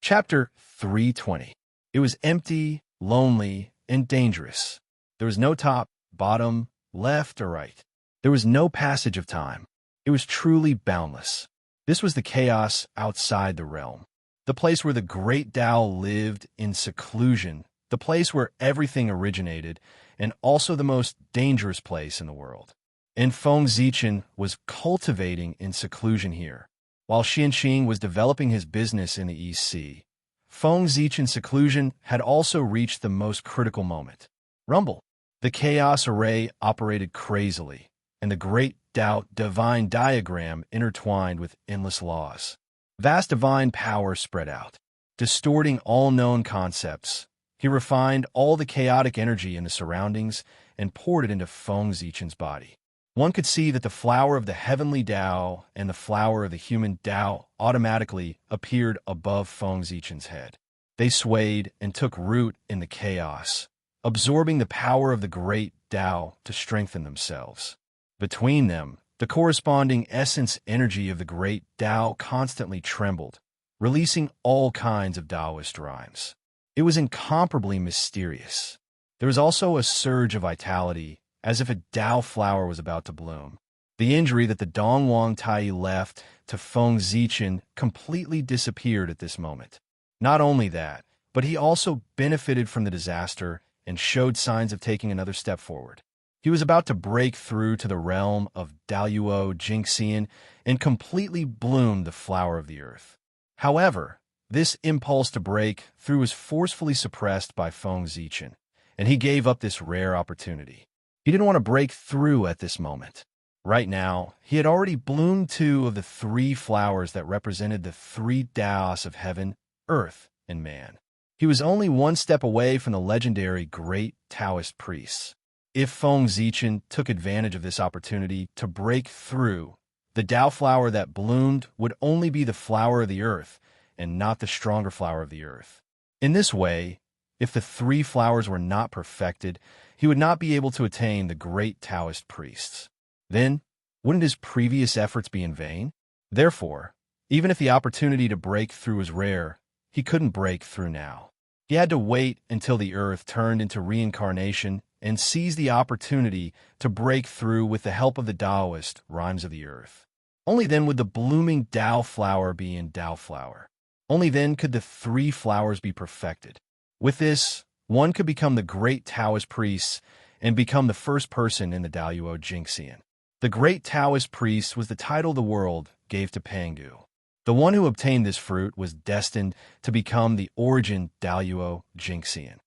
Chapter 320. It was empty, lonely, and dangerous. There was no top, bottom, left, or right. There was no passage of time. It was truly boundless. This was the chaos outside the realm. The place where the great Tao lived in seclusion, the place where everything originated, and also the most dangerous place in the world. And Feng Zichen was cultivating in seclusion here. While Xianqing was developing his business in the East Sea, Feng Zichen's seclusion had also reached the most critical moment. Rumble. The chaos array operated crazily, and the great Tao divine diagram intertwined with endless laws. Vast divine power spread out, distorting all known concepts. He refined all the chaotic energy in the surroundings and poured it into Feng Zichen's body. One could see that the flower of the heavenly Tao and the flower of the human Tao automatically appeared above Feng Zichen's head. They swayed and took root in the chaos, absorbing the power of the great Tao to strengthen themselves. Between them, the corresponding essence energy of the great Tao constantly trembled, releasing all kinds of Taoist rhymes. It was incomparably mysterious. There was also a surge of vitality, as if a Tao flower was about to bloom. The injury that the Dongwang Tai left to Feng Zichen completely disappeared at this moment. Not only that, but he also benefited from the disaster and showed signs of taking another step forward. He was about to break through to the realm of Daluo Jingxian and completely bloom the flower of the earth. However, this impulse to break through was forcefully suppressed by Feng Zichen, and he gave up this rare opportunity. He didn't want to break through at this moment. Right now, he had already bloomed 2 of the 3 flowers that represented the 3 Taos of heaven, earth, and man. He was only 1 step away from the legendary great Taoist priests. If Feng Zichen took advantage of this opportunity to break through, the Tao flower that bloomed would only be the flower of the earth and not the stronger flower of the earth. In this way, if the 3 flowers were not perfected, he would not be able to attain the great Taoist priests. Then, wouldn't his previous efforts be in vain? Therefore, even if the opportunity to break through was rare, he couldn't break through now. He had to wait until the earth turned into reincarnation and seize the opportunity to break through with the help of the Taoist rhymes of the earth. Only then would the blooming Tao flower be in Tao flower. Only then could the 3 flowers be perfected. With this, one could become the great Taoist priest and become the first person in the Daluo Jingxian. The great Taoist priest was the title the world gave to Pangu. The one who obtained this fruit was destined to become the origin Daluo Jingxian.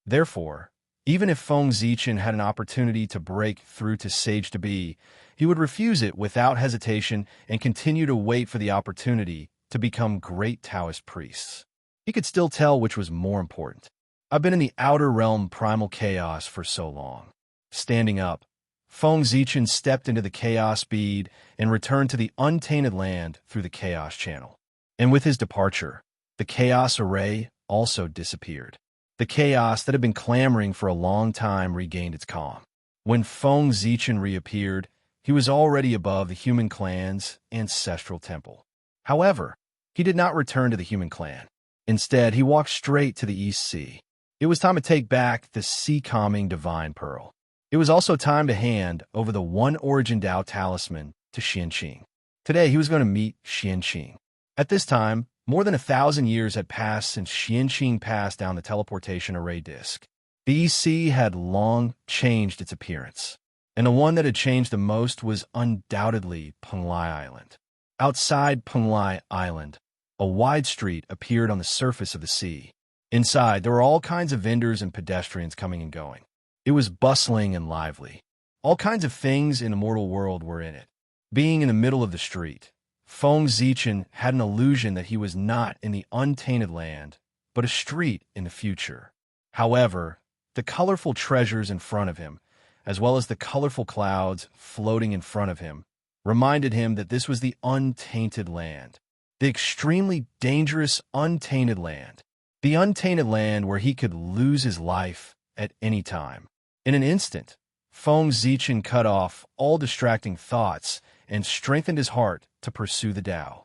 Therefore, even if Feng Zichen had an opportunity to break through to Sage to Be, he would refuse it without hesitation and continue to wait for the opportunity to become great Taoist priests. He could still tell which was more important. I've been in the outer realm primal chaos for so long. Standing up, Feng Zichen stepped into the chaos bead and returned to the untainted land through the chaos channel. And with his departure, the chaos array also disappeared. The chaos that had been clamoring for a long time regained its calm. When Feng Zichen reappeared, he was already above the human clan's ancestral temple. However, he did not return to the human clan. Instead, he walked straight to the East Sea. It was time to take back the sea-calming divine pearl. It was also time to hand over the one origin Tao talisman to Xianqing. Today, he was going to meet Xianqing. At this time, more than 1,000 years had passed since Xianqing passed down the teleportation array disk. The East Sea had long changed its appearance, and the one that had changed the most was undoubtedly Penglai Island. Outside Penglai Island, a wide street appeared on the surface of the sea. Inside, there were all kinds of vendors and pedestrians coming and going. It was bustling and lively. All kinds of things in the mortal world were in it. Being in the middle of the street, Feng Zichen had an illusion that he was not in the untainted land, but a street in the future. However, the colorful treasures in front of him, as well as the colorful clouds floating in front of him, reminded him that this was the untainted land, the extremely dangerous untainted land. The untainted land where he could lose his life at any time. In an instant, Feng Zichen cut off all distracting thoughts and strengthened his heart to pursue the Tao.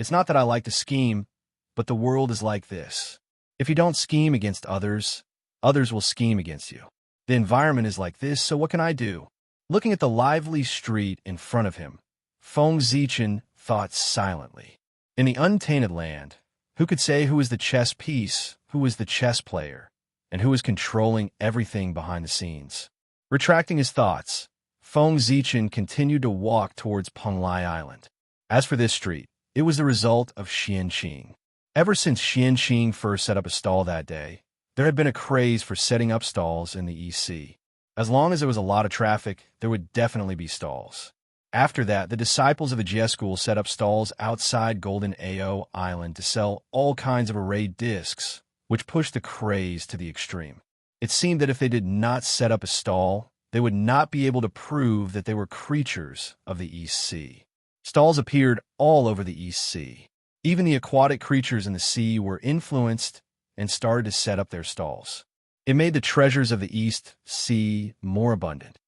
It's not that I like to scheme, but the world is like this. If you don't scheme against others, others will scheme against you. The environment is like this, so what can I do? Looking at the lively street in front of him, Feng Zichen thought silently. In the untainted land, who could say who was the chess piece, who was the chess player, and who was controlling everything behind the scenes? Retracting his thoughts, Feng Zichen continued to walk towards Penglai Island. As for this street, it was the result of Xianqing. Ever since Xianqing first set up a stall that day, there had been a craze for setting up stalls in the East Sea. As long as there was a lot of traffic, there would definitely be stalls. After that, the disciples of the Jia school set up stalls outside Golden Ao Island to sell all kinds of arrayed discs, which pushed the craze to the extreme. It seemed that if they did not set up a stall, they would not be able to prove that they were creatures of the East Sea. Stalls appeared all over the East Sea. Even the aquatic creatures in the sea were influenced and started to set up their stalls. It made the treasures of the East Sea more abundant.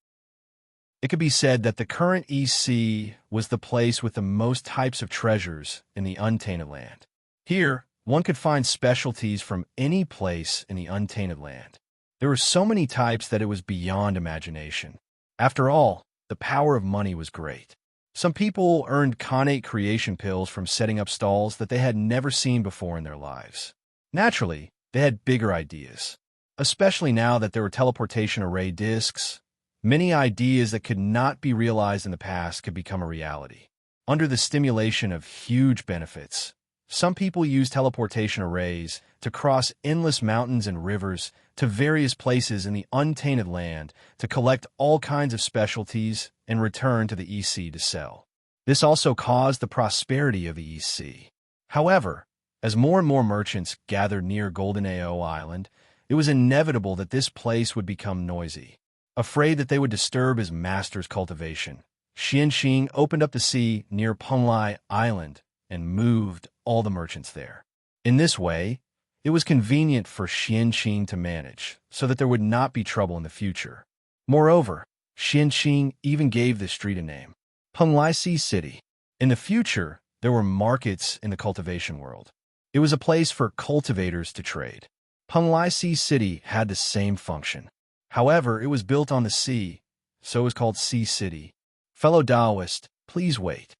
It could be said that the current East Sea was the place with the most types of treasures in the untainted land. Here, one could find specialties from any place in the untainted land. There were so many types that it was beyond imagination. After all, the power of money was great. Some people earned connate creation pills from setting up stalls that they had never seen before in their lives. Naturally, they had bigger ideas. Especially now that there were teleportation array discs, many ideas that could not be realized in the past could become a reality. Under the stimulation of huge benefits, some people use teleportation arrays to cross endless mountains and rivers to various places in the untainted land to collect all kinds of specialties and return to the East Sea to sell. This also caused the prosperity of the East Sea. However, as more and more merchants gathered near Golden Ao Island, it was inevitable that this place would become noisy. Afraid that they would disturb his master's cultivation, Xianqing opened up the sea near Penglai Island and moved all the merchants there. In this way, it was convenient for Xianqing to manage, so that there would not be trouble in the future. Moreover, Xianqing even gave the street a name, Penglai Sea City. In the future, there were markets in the cultivation world. It was a place for cultivators to trade. Penglai Sea City had the same function. However, it was built on the sea, so it was called Sea City. Fellow Taoist, please wait.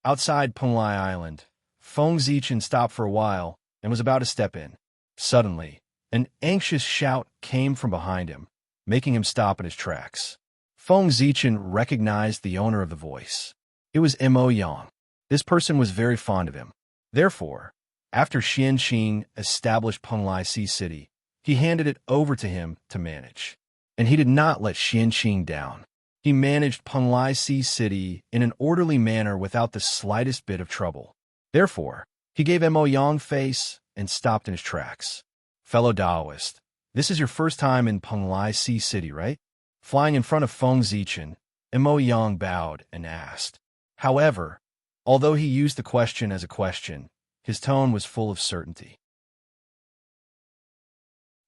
Outside Penglai Island, Feng Zichen stopped for a while and was about to step in. Suddenly, an anxious shout came from behind him, making him stop in his tracks. Feng Zichen recognized the owner of the voice. It was Mo Yang. This person was very fond of him. Therefore, after Xianqing established Penglai Sea City, he handed it over to him to manage. And he did not let Xianqing down. He managed Penglai Sea City in an orderly manner without the slightest bit of trouble. Therefore, he gave Mo Yang face and stopped in his tracks. Fellow Taoist, this is your first time in Penglai Sea City, right? Flying in front of Feng Zichen, Mo Yang bowed and asked. However, although he used the question as a question, his tone was full of certainty.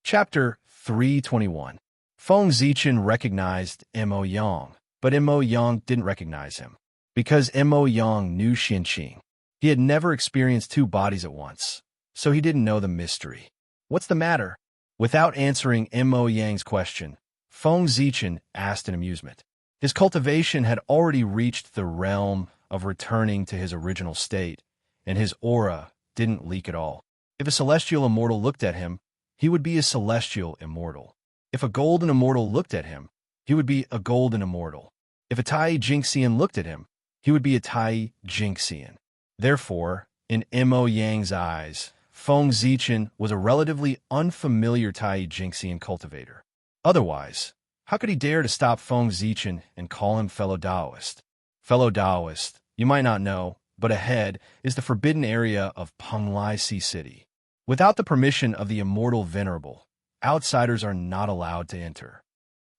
Chapter 321. Feng Zichen recognized Mo Yang, but Mo Yang didn't recognize him. Because Mo Yang knew Xianqing. He had never experienced two bodies at once, so he didn't know the mystery. What's the matter? Without answering Mo Yang's question, Feng Zichen asked in amusement. His cultivation had already reached the realm of returning to his original state, and his aura didn't leak at all. If a celestial immortal looked at him, he would be a celestial immortal. If a golden immortal looked at him, he would be a golden immortal. If a Tai Jinxian looked at him, he would be a Tai Jinxian. Therefore, in Mo Yang's eyes, Feng Zichen was a relatively unfamiliar Tai Jinxian cultivator. Otherwise, how could he dare to stop Feng Zichen and call him fellow Taoist? Fellow Taoist, you might not know, but ahead is the forbidden area of Penglai Sea City. Without the permission of the immortal venerable, outsiders are not allowed to enter.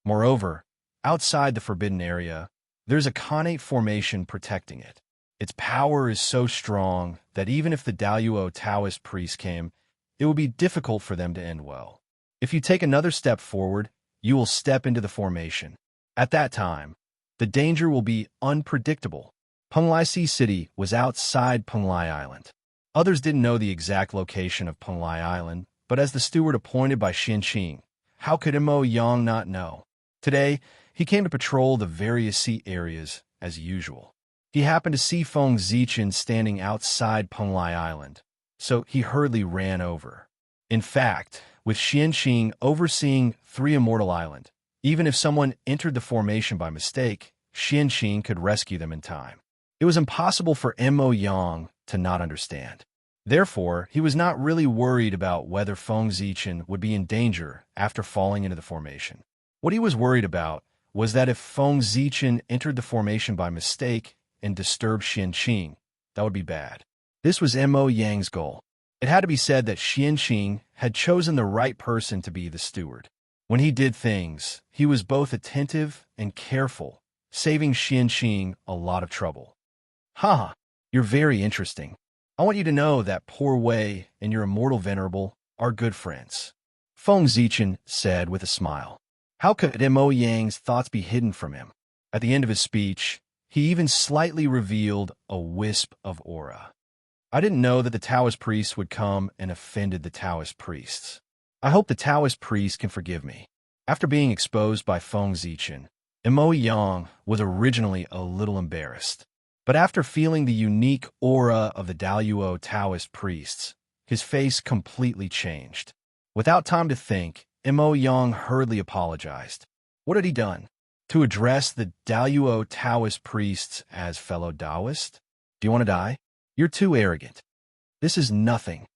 Moreover, outside the forbidden area, there's a connate formation protecting it. Its power is so strong that even if the Daluo Taoist priests came, it would be difficult for them to end well. If you take another step forward, you will step into the formation. At that time, the danger will be unpredictable. Penglai Sea City was outside Penglai Island. Others didn't know the exact location of Penglai Island, but as the steward appointed by Qianqing, how could Mo Yang not know? Today, he came to patrol the various sea areas as usual. He happened to see Feng Zichen standing outside Penglai Island, so he hurriedly ran over. In fact, with Qianqing overseeing 3 Immortal Island, even if someone entered the formation by mistake, Qianqing could rescue them in time. It was impossible for Mo Yang to not understand. Therefore, he was not really worried about whether Feng Zichen would be in danger after falling into the formation. What he was worried about was that if Feng Zichen entered the formation by mistake and disturbed Qianqing, that would be bad. This was Mo Yang's goal. It had to be said that Qianqing had chosen the right person to be the steward. When he did things, he was both attentive and careful, saving Qianqing a lot of trouble. "Ha! You're very interesting. I want you to know that Poor Wei and your immortal venerable are good friends," Feng Zichen said with a smile. How could Mo Yang's thoughts be hidden from him? At the end of his speech, he even slightly revealed a wisp of aura. "I didn't know that the Taoist priests would come and offended the Taoist priests. I hope the Taoist priests can forgive me." After being exposed by Feng Zichen, Mo Yang was originally a little embarrassed. But after feeling the unique aura of the Daluo Taoist priests, his face completely changed. Without time to think, Mo Yang hurriedly apologized. What had he done? To address the Daluo Taoist priests as fellow Taoist? "Do you want to die? You're too arrogant. This is nothing."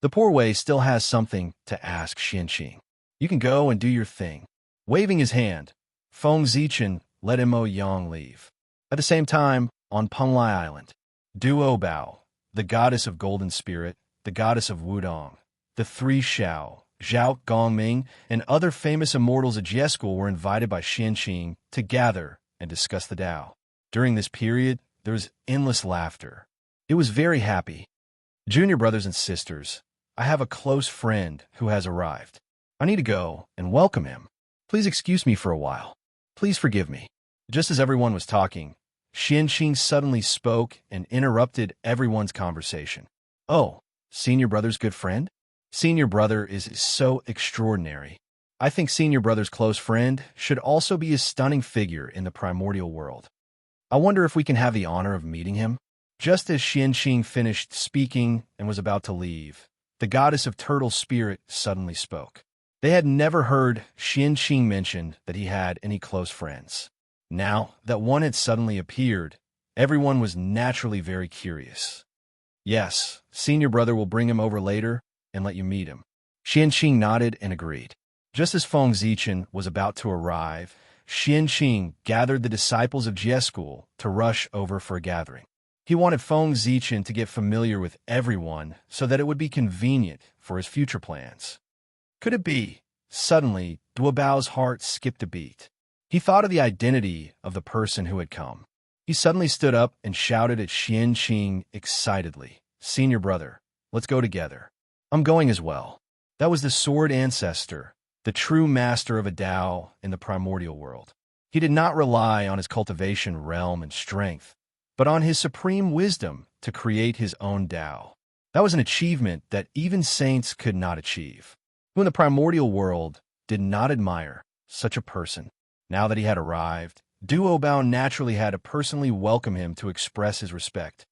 The Poor Wei still has something to ask Qianqing. "You can go and do your thing." Waving his hand, Feng Zichen let Mo Yang leave. At the same time, on Penglai Island, Duo Bao, the goddess of golden spirit, the goddess of Wudong, the 3 Xiao, Zhao Gongming, and other famous immortals of Jie School were invited by Qianqing to gather and discuss the Tao. During this period, there was endless laughter. It was very happy. "Junior brothers and sisters, I have a close friend who has arrived. I need to go and welcome him. Please excuse me for a while. Please forgive me." Just as everyone was talking, Qianqing suddenly spoke and interrupted everyone's conversation. "Oh, senior brother's good friend? Senior brother is so extraordinary. I think senior brother's close friend should also be a stunning figure in the primordial world. I wonder if we can have the honor of meeting him." Just as Qianqing finished speaking and was about to leave, the goddess of turtle spirit suddenly spoke. They had never heard Qianqing mention that he had any close friends. Now that one had suddenly appeared, everyone was naturally very curious. "Yes, senior brother will bring him over later and let you meet him." Qianqing nodded and agreed. Just as Feng Zichen was about to arrive, Qianqing gathered the disciples of Jie School to rush over for a gathering. He wanted Feng Zichen to get familiar with everyone so that it would be convenient for his future plans. Could it be? Suddenly, Duobao's heart skipped a beat. He thought of the identity of the person who had come. He suddenly stood up and shouted at Qianqing excitedly, "Senior brother, let's go together. I'm going as well." That was the sword ancestor, the true master of a Tao in the primordial world. He did not rely on his cultivation realm and strength, but on his supreme wisdom to create his own Tao. That was an achievement that even saints could not achieve. Who in the primordial world did not admire such a person? Now that he had arrived, Duo Bao naturally had to personally welcome him to express his respect.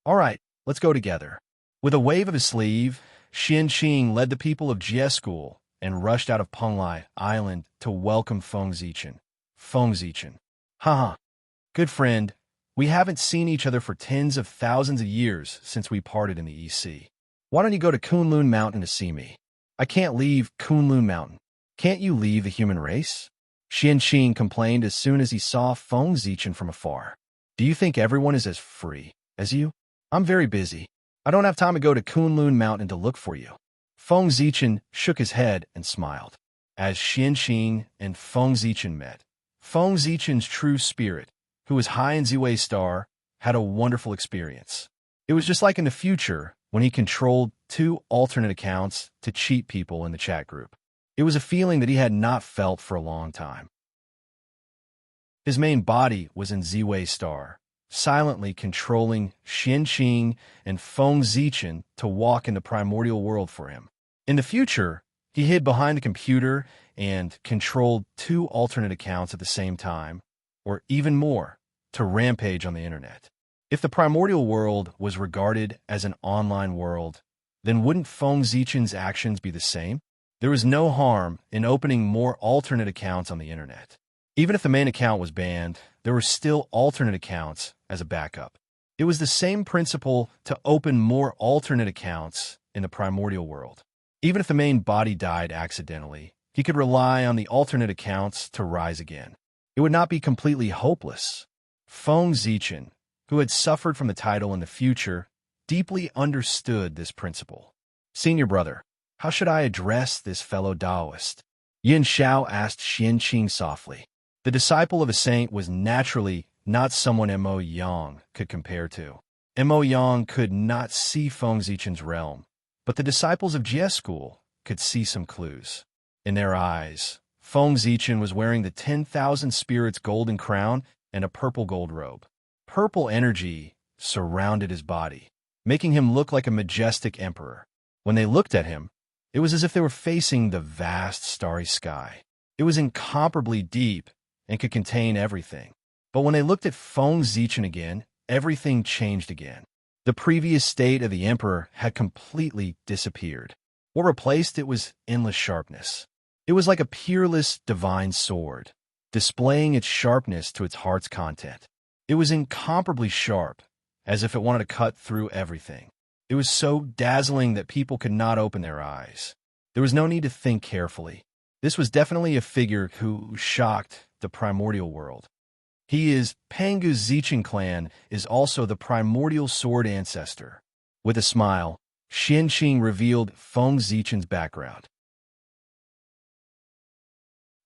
"All right, let's go together." With a wave of his sleeve, Qianqing led the people of Jie School and rushed out of Penglai Island to welcome Feng Zichen. Feng Zichen. "Haha, good friend, we haven't seen each other for tens of thousands of years since we parted in the EC. Why don't you go to Kunlun Mountain to see me?" "I can't leave Kunlun Mountain." "Can't you leave the human race?" Qianqing complained as soon as he saw Feng Zichen from afar. "Do you think everyone is as free as you? I'm very busy. I don't have time to go to Kunlun Mountain to look for you." Feng Zichen shook his head and smiled. As Qianqing and Feng Zichen met, Feng Zichen's true spirit, who was high in Ziwei Star, had a wonderful experience. It was just like in the future when he controlled 2 alternate accounts to cheat people in the chat group. It was a feeling that he had not felt for a long time. His main body was in Ziwei Star, silently controlling Qianqing and Feng Zichen to walk in the primordial world for him. In the future, he hid behind a computer and controlled 2 alternate accounts at the same time, or even more, to rampage on the internet. If the primordial world was regarded as an online world, then wouldn't Feng Zichen's actions be the same? There was no harm in opening more alternate accounts on the internet. Even if the main account was banned, there were still alternate accounts as a backup. It was the same principle to open more alternate accounts in the primordial world. Even if the main body died accidentally, he could rely on the alternate accounts to rise again. It would not be completely hopeless. Feng Zichen, who had suffered from the title in the future, deeply understood this principle. Senior brother, how should I address this fellow Taoist? Yin Xiao asked Qianqing softly. The disciple of a saint was naturally not someone Mo Yang could compare to. Mo Yang could not see Feng Zichen's realm, but the disciples of Jie School could see some clues. In their eyes, Feng Zichen was wearing the 10,000 spirits golden crown and a purple gold robe. Purple energy surrounded his body, making him look like a majestic emperor. When they looked at him, it was as if they were facing the vast starry sky. It was incomparably deep and could contain everything. But when they looked at Feng Zichen again, everything changed again. The previous state of the emperor had completely disappeared. What replaced it was endless sharpness. It was like a peerless divine sword, displaying its sharpness to its heart's content. It was incomparably sharp, as if it wanted to cut through everything. It was so dazzling that people could not open their eyes. There was no need to think carefully. This was definitely a figure who shocked the primordial world. Pangu's Zichen clan is also the primordial sword ancestor. With a smile, Qianqing revealed Feng Zichen's background.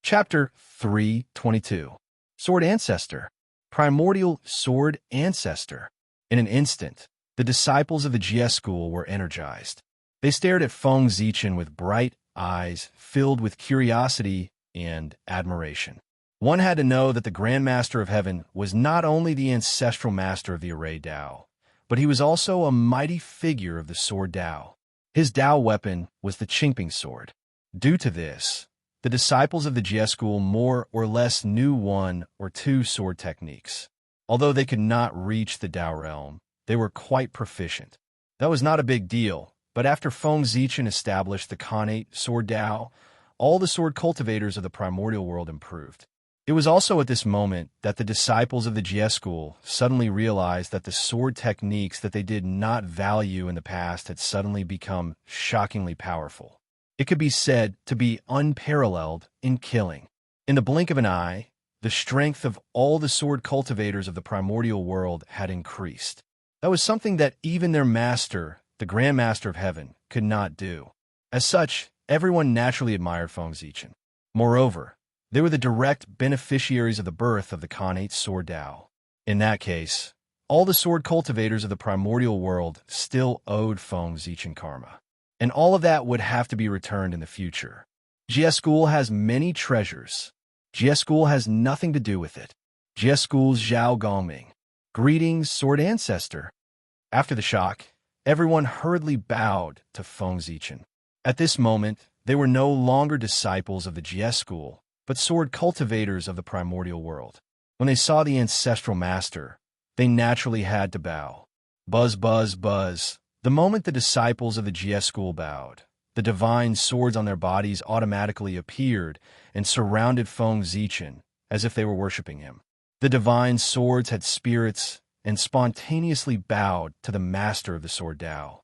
Chapter 322. Sword Ancestor. Primordial Sword Ancestor. In an instant, the disciples of the Jie School were energized. They stared at Feng Zichen with bright eyes filled with curiosity and admiration. One had to know that the Grand Master of Heaven was not only the ancestral master of the Array Tao, but he was also a mighty figure of the Sword Tao. His Tao weapon was the Qingping sword. Due to this, the disciples of the Jie School more or less knew 1 or 2 sword techniques. Although they could not reach the Tao realm, they were quite proficient. That was not a big deal, but after Feng Zichen established the Khanate Sword Tao, all the sword cultivators of the primordial world improved. It was also at this moment that the disciples of the Jie School suddenly realized that the sword techniques that they did not value in the past had suddenly become shockingly powerful. It could be said to be unparalleled in killing. In the blink of an eye, the strength of all the sword cultivators of the primordial world had increased. That was something that even their master, the Grand Master of Heaven, could not do. As such, everyone naturally admired Feng Zichen. Moreover, they were the direct beneficiaries of the birth of the Khanate Sword Tao. In that case, all the sword cultivators of the primordial world still owed Feng Zichen karma. And all of that would have to be returned in the future. Jie School has many treasures. Jie School has nothing to do with it. Jie School's Zhao Gongming. Greetings, Sword Ancestor. After the shock, everyone hurriedly bowed to Feng Zichen. At this moment, they were no longer disciples of the Jie School, but sword cultivators of the primordial world. When they saw the ancestral master, they naturally had to bow. Buzz, buzz, buzz. The moment the disciples of the Jie School bowed, the divine swords on their bodies automatically appeared and surrounded Feng Zichen as if they were worshipping him. The divine swords had spirits and spontaneously bowed to the master of the Sword Tao.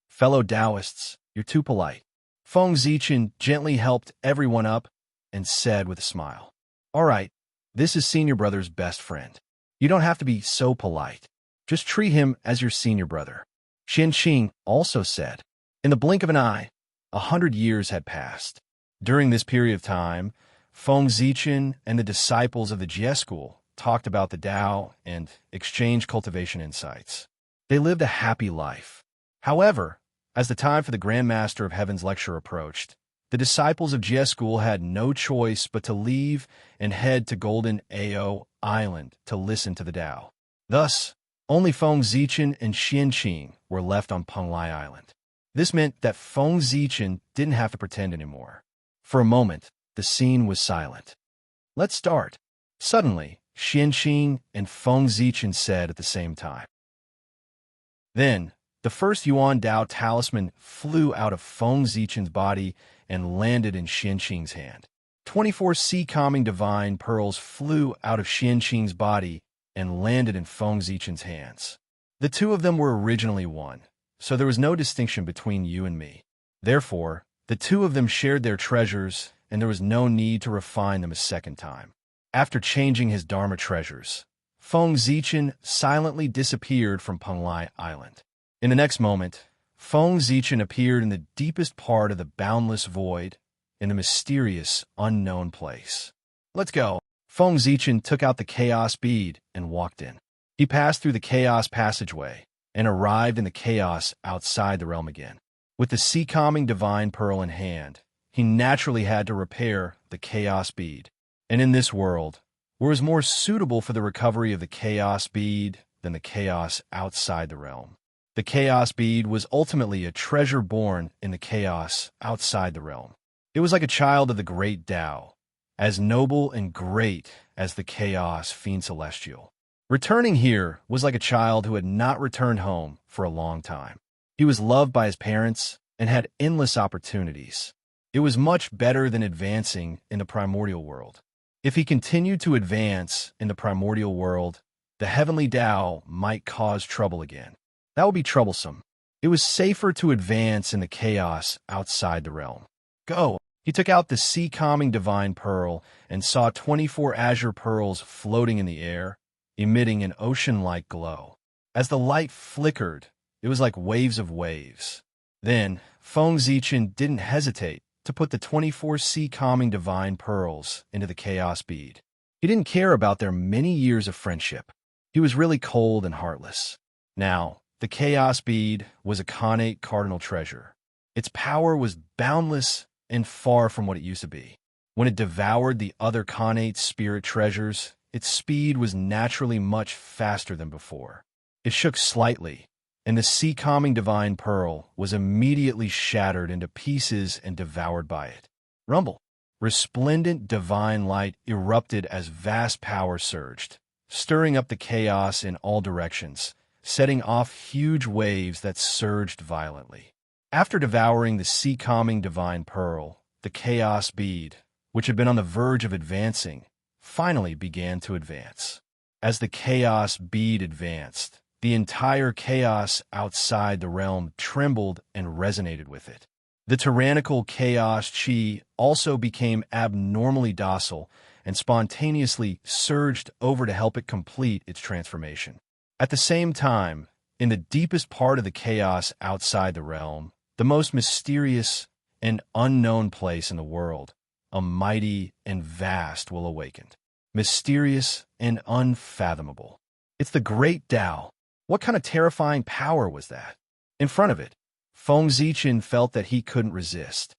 Fellow Taoists, you're too polite. Feng Zichen gently helped everyone up and said with a smile, "All right, this is senior brother's best friend. You don't have to be so polite. Just treat him as your senior brother." Qianqing also said. In the blink of an eye, 100 years had passed. During this period of time, Feng Zichen and the disciples of the Jie School talked about the Tao and exchanged cultivation insights. They lived a happy life. However, as the time for the Grand Master of Heaven's lecture approached, the disciples of Jie School had no choice but to leave and head to Golden Ao Island to listen to the Tao. Thus, only Feng Zichen and Qianqing were left on Penglai Island. This meant that Feng Zichen didn't have to pretend anymore. For a moment, the scene was silent. "Let's start." Suddenly, Qianqing and Feng Zichen said at the same time. Then, the first Yuan Dao talisman flew out of Feng Zichen's body and landed in Qianqing's hand. 24 sea calming divine pearls flew out of Qianqing's body and landed in Feng Zichen's hands. The two of them were originally one, so there was no distinction between you and me. Therefore, the two of them shared their treasures, and there was no need to refine them a second time. After changing his Dharma treasures, Feng Zichen silently disappeared from Penglai Island. In the next moment, Feng Zichen appeared in the deepest part of the boundless void, in the mysterious, unknown place. "Let's go." Feng Zichen took out the chaos bead and walked in. He passed through the chaos passageway and arrived in the chaos outside the realm again. With the sea-calming divine pearl in hand, he naturally had to repair the chaos bead. And in this world, where it was more suitable for the recovery of the chaos bead than the chaos outside the realm. The chaos bead was ultimately a treasure born in the chaos outside the realm. It was like a child of the great Tao, as noble and great as the chaos fiend celestial. Returning here was like a child who had not returned home for a long time. He was loved by his parents and had endless opportunities. It was much better than advancing in the primordial world. If he continued to advance in the primordial world, the heavenly Tao might cause trouble again. That would be troublesome. It was safer to advance in the chaos outside the realm. "Go!" He took out the sea-calming divine pearl and saw 24 azure pearls floating in the air, emitting an ocean-like glow. As the light flickered, it was like waves of waves. Then, Feng Zichen didn't hesitate to put the 24 sea-calming divine pearls into the chaos bead. He didn't care about their many years of friendship. He was really cold and heartless. Now, the chaos bead was a Khanate cardinal treasure. Its power was boundless and far from what it used to be. When it devoured the other Khanate spirit treasures, its speed was naturally much faster than before. It shook slightly, and the sea-calming divine pearl was immediately shattered into pieces and devoured by it. Rumble! Resplendent divine light erupted as vast power surged, stirring up the chaos in all directions, setting off huge waves that surged violently. After devouring the sea-calming divine pearl, the chaos bead, which had been on the verge of advancing, finally began to advance. As the chaos bead advanced, the entire chaos outside the realm trembled and resonated with it. The tyrannical chaos chi also became abnormally docile and spontaneously surged over to help it complete its transformation. At the same time, in the deepest part of the chaos outside the realm, the most mysterious and unknown place in the world, a mighty and vast will awakened. Mysterious and unfathomable. It's the great Tao. What kind of terrifying power was that? In front of it, Feng Zichen felt that he couldn't resist.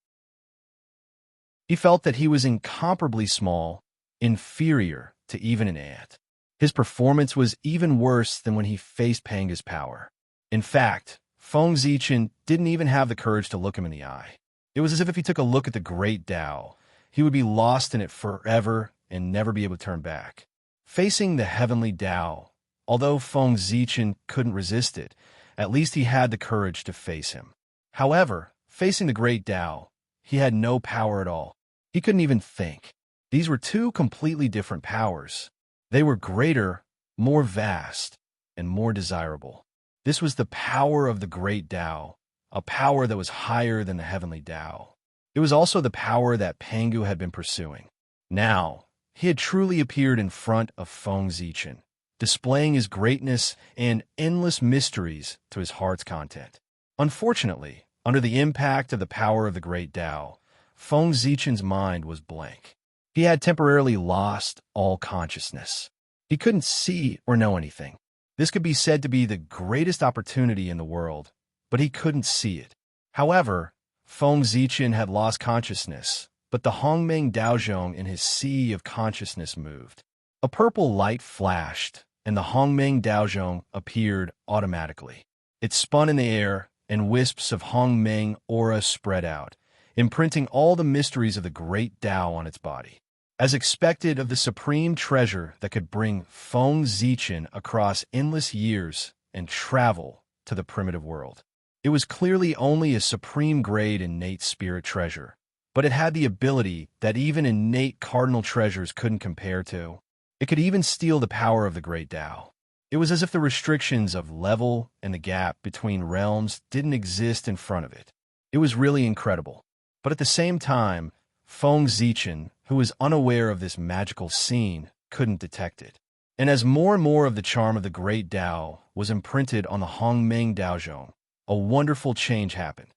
He felt that he was incomparably small, inferior to even an ant. His performance was even worse than when he faced Panga's power. In fact, Feng Zichen didn't even have the courage to look him in the eye. It was as if he took a look at the great Tao, he would be lost in it forever and never be able to turn back. Facing the heavenly Tao, although Feng Zichen couldn't resist it, at least he had the courage to face him. However, facing the great Tao, he had no power at all. He couldn't even think. These were two completely different powers. They were greater, more vast, and more desirable. This was the power of the great Tao, a power that was higher than the heavenly Tao. It was also the power that Pangu had been pursuing. Now, he had truly appeared in front of Feng Zichen, displaying his greatness and endless mysteries to his heart's content. Unfortunately, under the impact of the power of the great Tao, Feng Zichen's mind was blank. He had temporarily lost all consciousness. He couldn't see or know anything. This could be said to be the greatest opportunity in the world, but he couldn't see it. However, Feng Zichen had lost consciousness, but the Hongmeng Daozhong in his sea of consciousness moved. A purple light flashed, and the Hongmeng Daozhong appeared automatically. It spun in the air, and wisps of Hongmeng aura spread out, imprinting all the mysteries of the great Tao on its body. As expected of the supreme treasure that could bring Feng Zichen across endless years and travel to the primitive world. It was clearly only a supreme-grade innate spirit treasure, but it had the ability that even innate cardinal treasures couldn't compare to. It could even steal the power of the great Tao. It was as if the restrictions of level and the gap between realms didn't exist in front of it. It was really incredible. But at the same time, Feng Zichen, who was unaware of this magical scene, couldn't detect it. And as more and more of the charm of the great Tao was imprinted on the Hongmeng Daozhong, a wonderful change happened.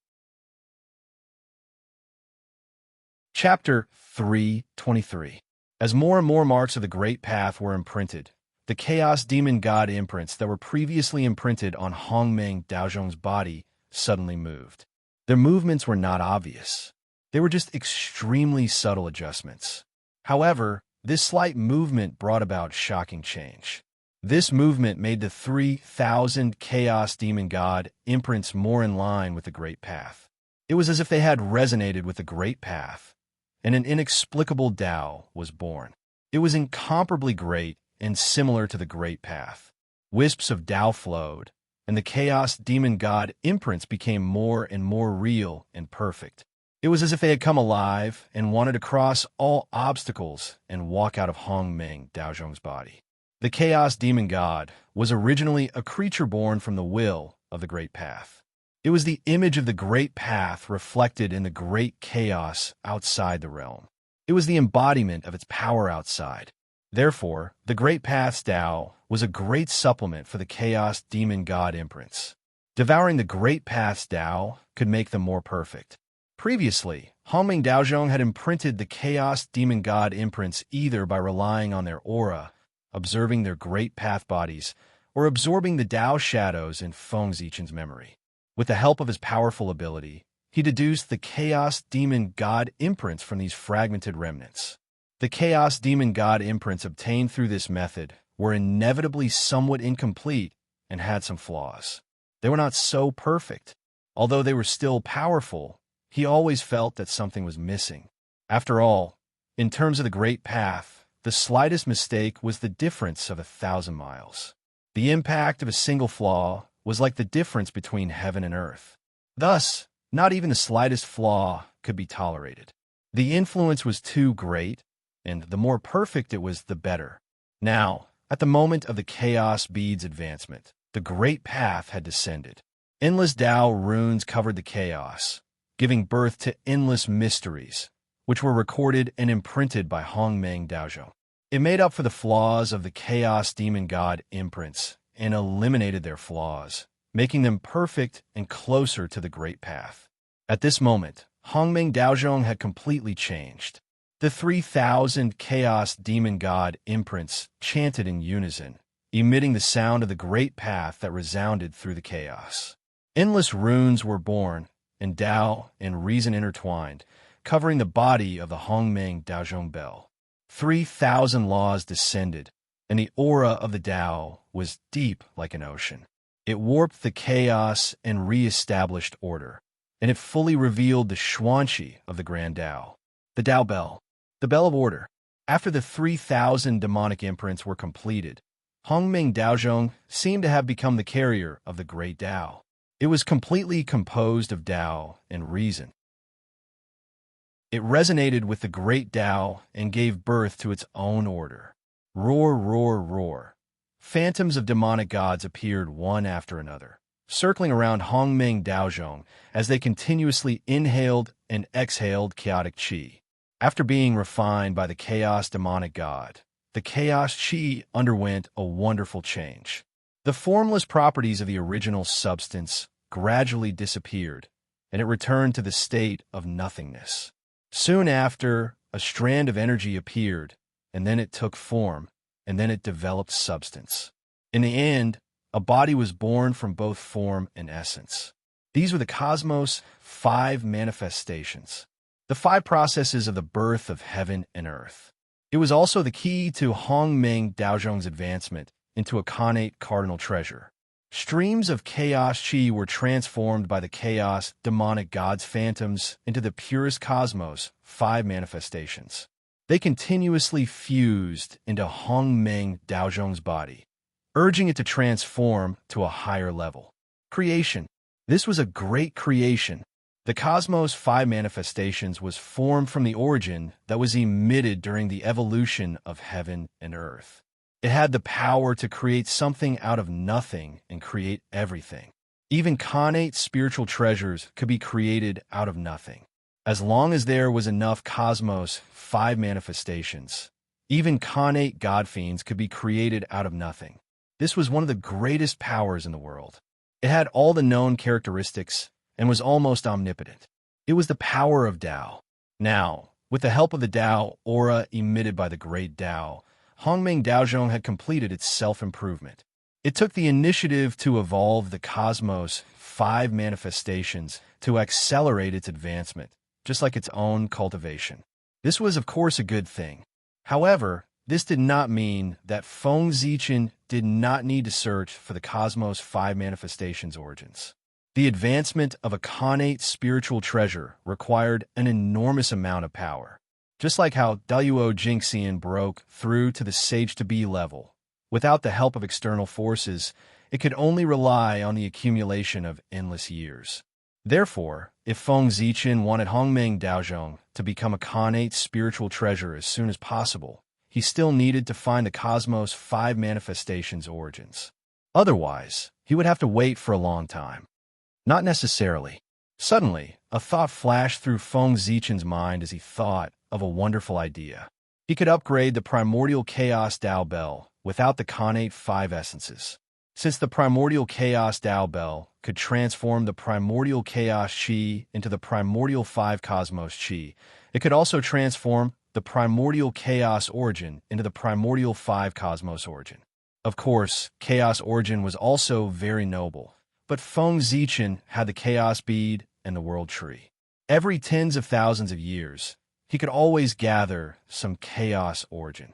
Chapter 3:23. As more and more marks of the Great Path were imprinted, the Chaos Demon God imprints that were previously imprinted on Hongmeng Daozhong's body suddenly moved. Their movements were not obvious. They were just extremely subtle adjustments. However, this slight movement brought about shocking change. This movement made the 3,000 Chaos Demon God imprints more in line with the Great Path. It was as if they had resonated with the Great Path, and an inexplicable Tao was born. It was incomparably great and similar to the Great Path. Wisps of Tao flowed, and the Chaos Demon God imprints became more and more real and perfect. It was as if they had come alive and wanted to cross all obstacles and walk out of Hongmeng Daozhong's body. The Chaos Demon God was originally a creature born from the will of the Great Path. It was the image of the Great Path reflected in the great chaos outside the realm. It was the embodiment of its power outside. Therefore, the Great Path's Tao was a great supplement for the Chaos Demon God imprints. Devouring the Great Path's Tao could make them more perfect. Previously, Hongmeng Daozhong had imprinted the Chaos Demon God imprints either by relying on their aura, observing their Great Path bodies, or absorbing the Tao shadows in Feng Zichen's memory. With the help of his powerful ability, he deduced the Chaos Demon God imprints from these fragmented remnants. The Chaos Demon God imprints obtained through this method were inevitably somewhat incomplete and had some flaws. They were not so perfect. Although they were still powerful, he always felt that something was missing. After all, in terms of the Great Path, the slightest mistake was the difference of 1,000 miles. The impact of a single flaw was like the difference between heaven and earth. Thus, not even the slightest flaw could be tolerated. The influence was too great, and the more perfect it was, the better. Now, at the moment of the Chaos Bead's advancement, the Great Path had descended. Endless Tao runes covered the chaos, giving birth to endless mysteries, which were recorded and imprinted by Hongmeng Daozhong. It made up for the flaws of the Chaos Demon God imprints and eliminated their flaws, making them perfect and closer to the Great Path. At this moment, Hongmeng Daozhong had completely changed. The 3,000 Chaos Demon God imprints chanted in unison, emitting the sound of the Great Path that resounded through the chaos. Endless runes were born, and Tao and reason intertwined, covering the body of the Hongmeng Daozhong bell. 3,000 laws descended, and the aura of the Tao was deep like an ocean. It warped the chaos and re-established order, and it fully revealed the Xuanqi of the Grand Tao. The Tao Bell, the Bell of Order. After the 3,000 demonic imprints were completed, Hongmeng Daozhong seemed to have become the carrier of the Great Tao. It was completely composed of Tao and reason. It resonated with the Great Tao and gave birth to its own order. Roar, roar, roar. Phantoms of demonic gods appeared one after another, circling around Hongmeng Daozhong as they continuously inhaled and exhaled chaotic qi. After being refined by the Chaos Demonic God, the Chaos Qi underwent a wonderful change. The formless properties of the original substance gradually disappeared, and it returned to the state of nothingness. Soon after, a strand of energy appeared, and then it took form, and then it developed substance. In the end, a body was born from both form and essence. These were the cosmos' 5 manifestations, the 5 processes of the birth of heaven and earth. It was also the key to Hongmeng Daozhong's advancement into a connate cardinal treasure. Streams of chaos chi were transformed by the chaos demonic gods phantoms into the purest cosmos, 5 manifestations. They continuously fused into Hongmeng Daozhong's body, urging it to transform to a higher level. Creation. This was a great creation. The cosmos' 5 manifestations was formed from the origin that was emitted during the evolution of heaven and earth. It had the power to create something out of nothing and create everything. Even connate spiritual treasures could be created out of nothing. As long as there was enough cosmos 5 manifestations, even connate god fiends could be created out of nothing. This was one of the greatest powers in the world. It had all the known characteristics and was almost omnipotent. It was the power of Tao. Now, with the help of the Tao aura emitted by the great Tao, Hongmeng Daozhong had completed its self-improvement. It took the initiative to evolve the cosmos' 5 manifestations to accelerate its advancement, just like its own cultivation. This was, of course, a good thing. However, this did not mean that Feng Zichen did not need to search for the cosmos' 5 manifestations' origins. The advancement of a connate spiritual treasure required an enormous amount of power. Just like how Duo Jingxian broke through to the Sage-to-Be level, without the help of external forces, it could only rely on the accumulation of endless years. Therefore, if Feng Zichen wanted Hongmeng Daozhong to become a connate spiritual treasure as soon as possible, he still needed to find the cosmos' 5 manifestations' origins. Otherwise, he would have to wait for a long time. Not necessarily. Suddenly, a thought flashed through Feng Zichen's mind as he thought of a wonderful idea. He could upgrade the primordial chaos Tao Bell without the connate 5 essences. Since the primordial chaos Tao Bell could transform the primordial chaos chi into the primordial 5 cosmos chi, it could also transform the primordial chaos origin into the primordial 5 cosmos origin. Of course, chaos origin was also very noble, but Feng Zichen had the chaos bead and the world tree. Every tens of thousands of years, he could always gather some chaos origin.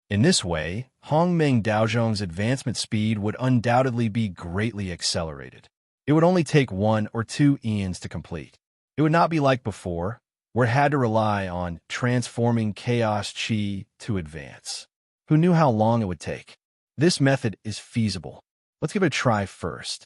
In this way, Hongmeng Daozhong's advancement speed would undoubtedly be greatly accelerated. It would only take 1 or 2 eons to complete. It would not be like before, where it had to rely on transforming chaos chi to advance. Who knew how long it would take? This method is feasible. Let's give it a try first.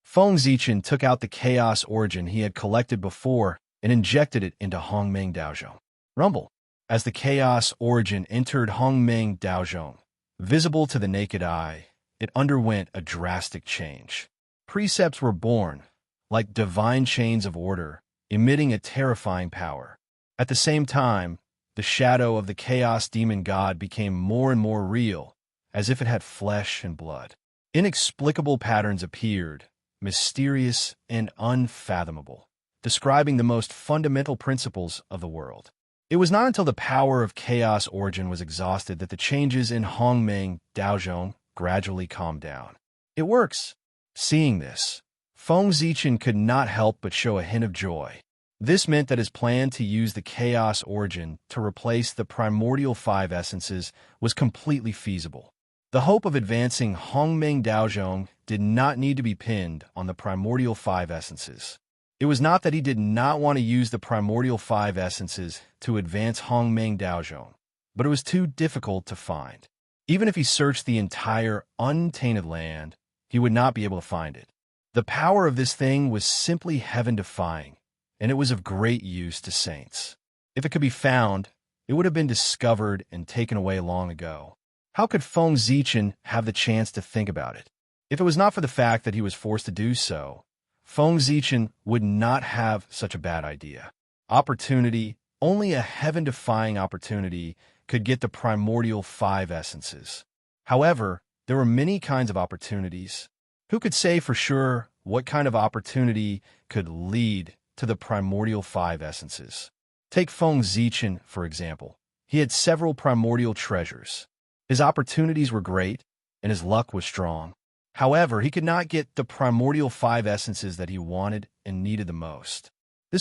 Feng Zichen took out the chaos origin he had collected before and injected it into Hongmeng Daozhong. Rumble. As the chaos origin entered Hongmeng Daozhong, visible to the naked eye, it underwent a drastic change. Precepts were born, like divine chains of order, emitting a terrifying power. At the same time, the shadow of the chaos demon god became more and more real, as if it had flesh and blood. Inexplicable patterns appeared, mysterious and unfathomable, describing the most fundamental principles of the world. It was not until the power of chaos origin was exhausted that the changes in Hongmeng Daozhong gradually calmed down. It works. Seeing this, Feng Zichen could not help but show a hint of joy. This meant that his plan to use the chaos origin to replace the primordial 5 essences was completely feasible. The hope of advancing Hongmeng Daozhong did not need to be pinned on the primordial 5 essences. It was not that he did not want to use the primordial 5 essences to advance Hongmeng Daozhong, but it was too difficult to find. Even if he searched the entire untainted land, he would not be able to find it. The power of this thing was simply heaven-defying, and it was of great use to saints. If it could be found, it would have been discovered and taken away long ago. How could Feng Zichen have the chance to think about it? If it was not for the fact that he was forced to do so, Feng Zichen would not have such a bad idea. Opportunity, only a heaven-defying opportunity, could get the primordial 5 essences. However, there were many kinds of opportunities. Who could say for sure what kind of opportunity could lead to the primordial 5 essences? Take Feng Zichen, for example. He had several primordial treasures. His opportunities were great, and his luck was strong. However, he could not get the primordial 5 essences that he wanted and needed the most.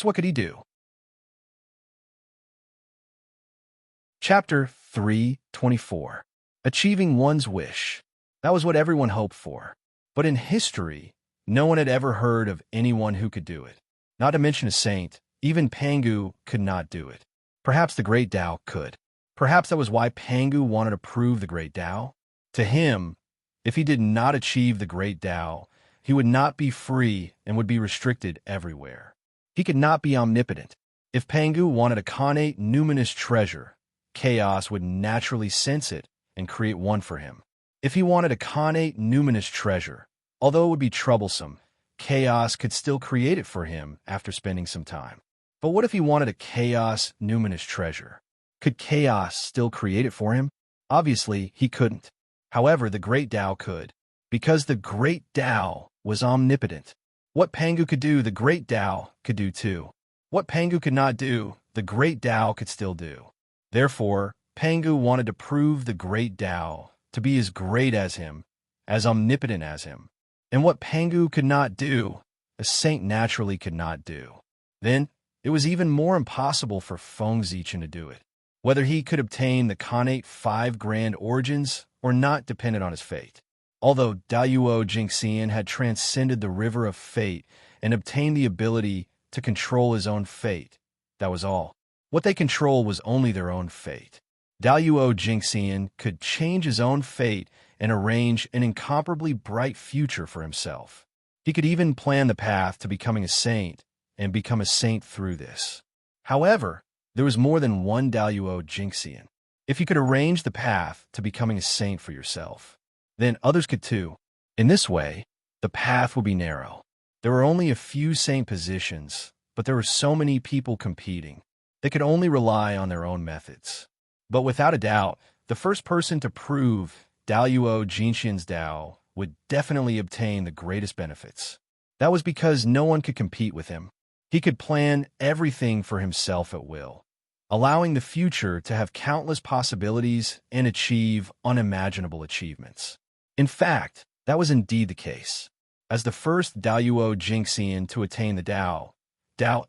What could he do? Chapter 3:24. Achieving one's wish. That was what everyone hoped for. But in history, no one had ever heard of anyone who could do it. Not to mention a saint, even Pangu could not do it. Perhaps the great Tao could. Perhaps that was why Pangu wanted to prove the great Tao. To him, if he did not achieve the great Tao, he would not be free and would be restricted everywhere. He could not be omnipotent. If Pangu wanted a connate numinous treasure, chaos would naturally sense it and create one for him. If he wanted a connate numinous treasure, although it would be troublesome, chaos could still create it for him after spending some time. But what if he wanted a chaos numinous treasure? Could chaos still create it for him? Obviously, he couldn't. However, the great Tao could, because the great Tao was omnipotent. What Pangu could do, the great Tao could do too. What Pangu could not do, the great Tao could still do. Therefore, Pangu wanted to prove the great Tao to be as great as him, as omnipotent as him. And what Pangu could not do, a saint naturally could not do. Then, it was even more impossible for Feng Zichen to do it. Whether he could obtain the connate 5 grand origins or not depended on his fate. Although Daluo Jingxian had transcended the river of fate and obtained the ability to control his own fate, that was all. What they controlled was only their own fate. Daluo Jingxian could change his own fate and arrange an incomparably bright future for himself. He could even plan the path to becoming a saint and become a saint through this. However, there was more than one Daluo Jingxian. If you could arrange the path to becoming a saint for yourself, then others could too. In this way, the path would be narrow. There were only a few saint positions, but there were so many people competing. They could only rely on their own methods. But without a doubt, the first person to prove Daluo Jingxian's Tao would definitely obtain the greatest benefits. That was because no one could compete with him. He could plan everything for himself at will, allowing the future to have countless possibilities and achieve unimaginable achievements. In fact, that was indeed the case. As the first Daluo Jingxian to attain the Tao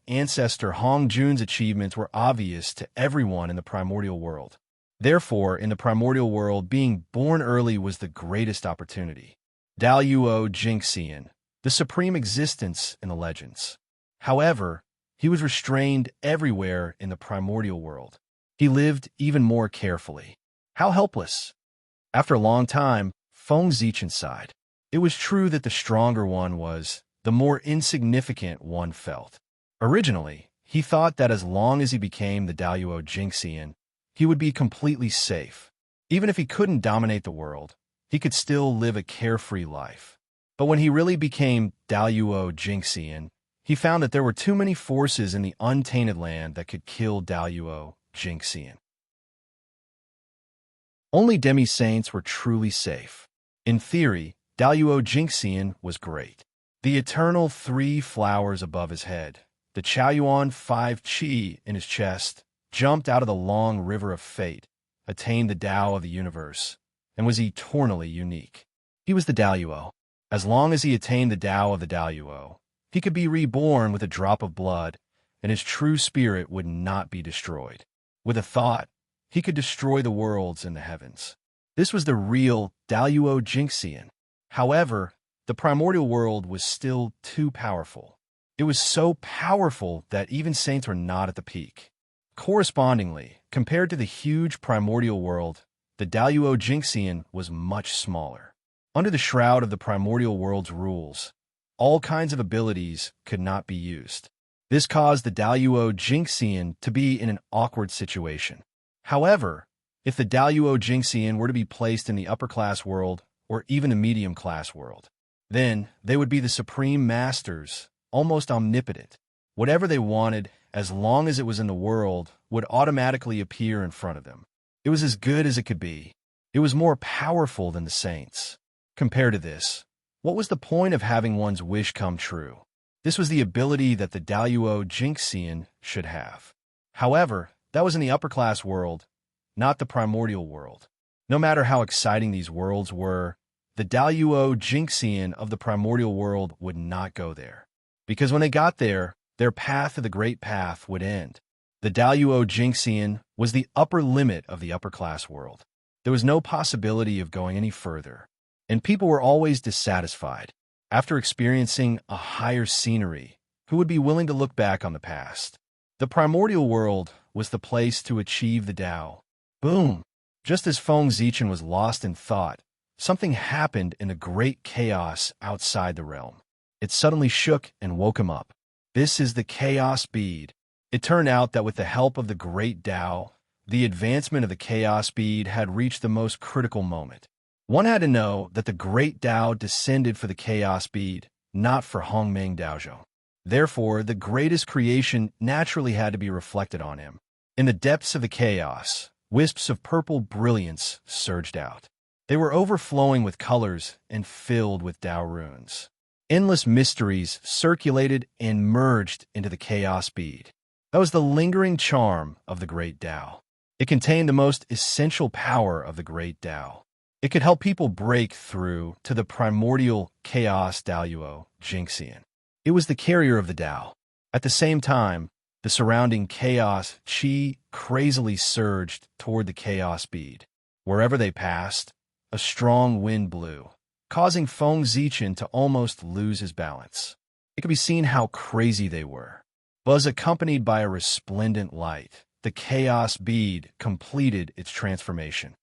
ancestor Hong Jun's achievements were obvious to everyone in the primordial world. Therefore, in the primordial world, being born early was the greatest opportunity. Daluo Jingxian, the supreme existence in the legends. However, he was restrained everywhere in the primordial world. He lived even more carefully. How helpless! After a long time, Feng Zichen sighed. It was true that the stronger one was, the more insignificant one felt. Originally, he thought that as long as he became the Daluo Jingxian, he would be completely safe. Even if he couldn't dominate the world, he could still live a carefree life. But when he really became Daluo Jingxian, he found that there were too many forces in the untainted land that could kill Daluo Jingxian. Only demi-saints were truly safe. In theory, Daluo Jingxian was great. The eternal 3 flowers above his head, the Chaoyuan 5 qi in his chest, jumped out of the long river of fate, attained the Tao of the universe, and was eternally unique. He was the Daluo. As long as he attained the Tao of the Daluo, he could be reborn with a drop of blood, and his true spirit would not be destroyed. With a thought, he could destroy the worlds and the heavens. This was the real Daluo Jingxian. However, the primordial world was still too powerful. It was so powerful that even saints were not at the peak. Correspondingly, compared to the huge primordial world, the Daluo Jingxian was much smaller. Under the shroud of the primordial world's rules, all kinds of abilities could not be used. This caused the Daluo Jingxian to be in an awkward situation. However, if the Daluo Jingxian were to be placed in the upper-class world or even the medium-class world, then they would be the supreme masters, almost omnipotent. Whatever they wanted, as long as it was in the world, would automatically appear in front of them. It was as good as it could be. It was more powerful than the saints. Compared to this, what was the point of having one's wish come true? This was the ability that the Daluo Jingxian should have. However, that was in the upper-class world, not the primordial world. No matter how exciting these worlds were, the Daluo Jingxian of the primordial world would not go there. Because when they got there, their path to the great path would end. The Daluo Jingxian was the upper limit of the upper-class world. There was no possibility of going any further, and people were always dissatisfied. After experiencing a higher scenery, who would be willing to look back on the past? The primordial world was the place to achieve the Tao. Boom! Just as Feng Zichen was lost in thought, something happened in the great chaos outside the realm. It suddenly shook and woke him up. This is the chaos bead. It turned out that with the help of the great Tao, the advancement of the chaos bead had reached the most critical moment. One had to know that the great Tao descended for the chaos bead, not for Hongmeng Daozhou. Therefore, the greatest creation naturally had to be reflected on him. In the depths of the chaos, wisps of purple brilliance surged out. They were overflowing with colors and filled with Tao runes. Endless mysteries circulated and merged into the chaos bead. That was the lingering charm of the great Tao. It contained the most essential power of the great Tao. It could help people break through to the primordial chaos Daoyuo Jingxian. It was the carrier of the Tao. At the same time, the surrounding chaos qi crazily surged toward the chaos bead. Wherever they passed, a strong wind blew, causing Feng Zichen to almost lose his balance. It could be seen how crazy they were. Was accompanied by a resplendent light, the chaos bead completed its transformation.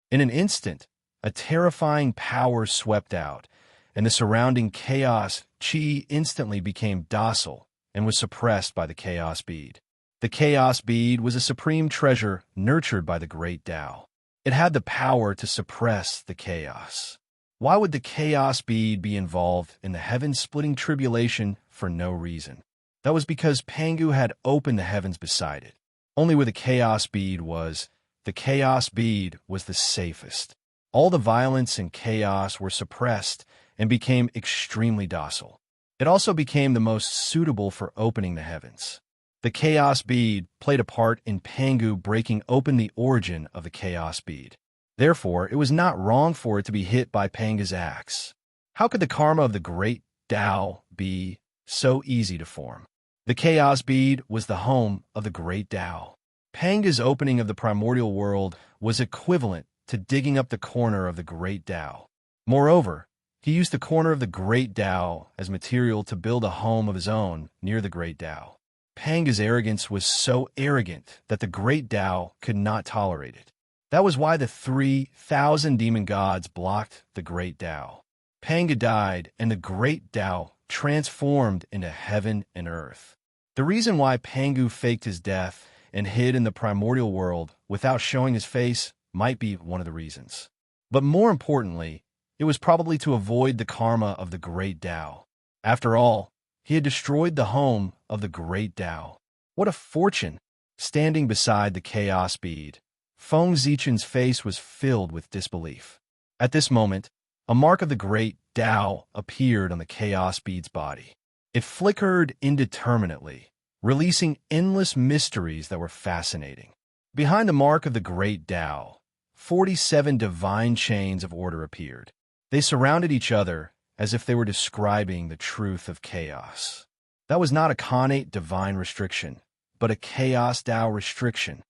In an instant, a terrifying power swept out, and the surrounding chaos qi instantly became docile and was suppressed by the chaos bead. The chaos bead was a supreme treasure nurtured by the great Tao. It had the power to suppress the chaos. Why would the chaos bead be involved in the heaven-splitting tribulation for no reason? That was because Pangu had opened the heavens beside it. Only where the chaos bead was, the chaos bead was the safest. All the violence and chaos were suppressed and became extremely docile. It also became the most suitable for opening the heavens. The chaos bead played a part in Pangu breaking open the origin of the chaos bead. Therefore, it was not wrong for it to be hit by Panga's axe. How could the karma of the great Tao be so easy to form? The chaos bead was the home of the great Tao. Panga's opening of the primordial world was equivalent to digging up the corner of the great Tao. Moreover, he used the corner of the great Tao as material to build a home of his own near the great Tao. Panga's arrogance was so arrogant that the great Tao could not tolerate it. That was why the 3,000 demon gods blocked the great Tao. Panga died, and the great Tao transformed into heaven and earth. The reason why Pangu faked his death and hid in the primordial world without showing his face might be one of the reasons. But more importantly, it was probably to avoid the karma of the great Tao. After all, he had destroyed the home of the great Tao. What a fortune! Standing beside the chaos bead, Feng Zichen's face was filled with disbelief. At this moment, a mark of the great Tao appeared on the chaos bead's body. It flickered indeterminately, releasing endless mysteries that were fascinating. Behind the mark of the great Tao, 47 divine chains of order appeared. They surrounded each other as if they were describing the truth of chaos. That was not a connate divine restriction, but a chaos Tao restriction.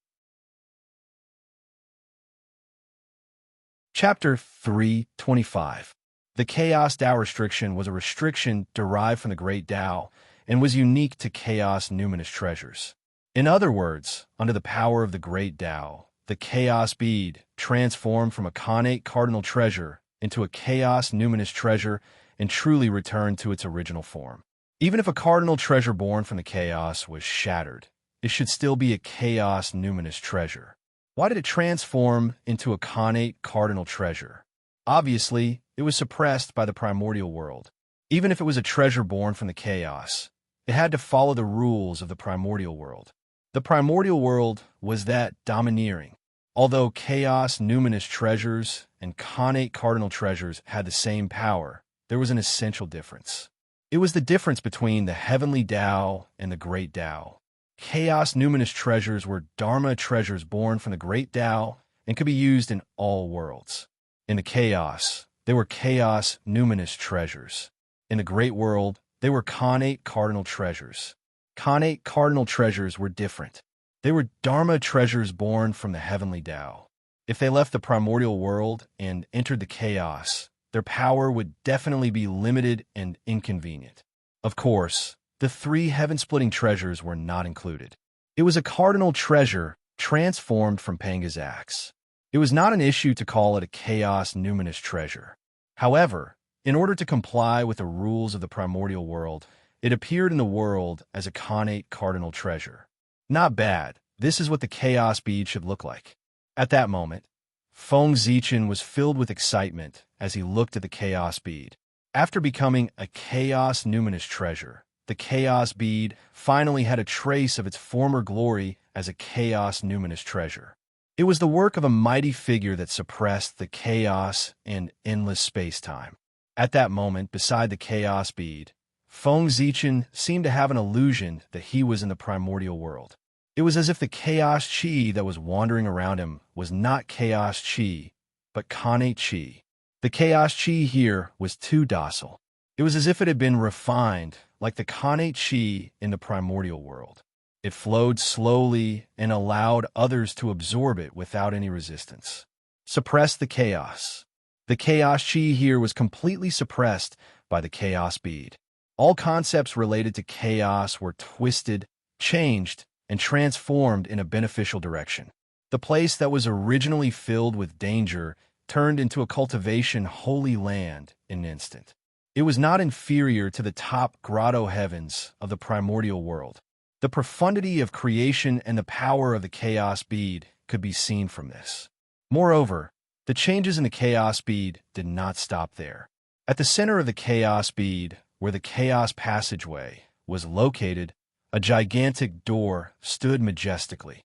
Chapter 325. The Chaos Tao restriction was a restriction derived from the Great Tao and was unique to Chaos Numinous treasures. In other words, under the power of the Great Tao, the Chaos Bead transformed from a connate cardinal treasure into a Chaos Numinous treasure and truly returned to its original form. Even if a cardinal treasure born from the chaos was shattered, it should still be a Chaos Numinous treasure. Why did it transform into a connate cardinal treasure? Obviously, it was suppressed by the primordial world. Even if it was a treasure born from the chaos, it had to follow the rules of the primordial world. The primordial world was that domineering. Although chaos numinous treasures and connate cardinal treasures had the same power, there was an essential difference. It was the difference between the heavenly Tao and the great Tao. Chaos numinous treasures were Dharma treasures born from the great Tao and could be used in all worlds. In the chaos, they were chaos numinous treasures. In the great world, they were connate cardinal treasures. Connate cardinal treasures were different. They were Dharma treasures born from the heavenly Tao. If they left the primordial world and entered the chaos, their power would definitely be limited and inconvenient. Of course, the 3 heaven-splitting treasures were not included. It was a cardinal treasure transformed from Panga's axe. It was not an issue to call it a chaos numinous treasure. However, in order to comply with the rules of the primordial world, it appeared in the world as a connate cardinal treasure. Not bad. This is what the chaos bead should look like. At that moment, Feng Zichen was filled with excitement as he looked at the chaos bead. After becoming a chaos numinous treasure, the chaos bead finally had a trace of its former glory as a chaos numinous treasure. It was the work of a mighty figure that suppressed the chaos and endless space-time. At that moment, beside the chaos bead, Feng Zichen seemed to have an illusion that he was in the primordial world. It was as if the chaos chi that was wandering around him was not chaos chi, but connate chi. The chaos chi here was too docile. It was as if it had been refined, like the connate chi in the primordial world. It flowed slowly and allowed others to absorb it without any resistance. Suppress the chaos. The chaos chi here was completely suppressed by the chaos bead. All concepts related to chaos were twisted, changed, and transformed in a beneficial direction. The place that was originally filled with danger turned into a cultivation holy land in an instant. It was not inferior to the top grotto heavens of the primordial world. The profundity of creation and the power of the chaos bead could be seen from this. Moreover, the changes in the chaos bead did not stop there. At the center of the chaos bead, where the chaos passageway was located, a gigantic door stood majestically.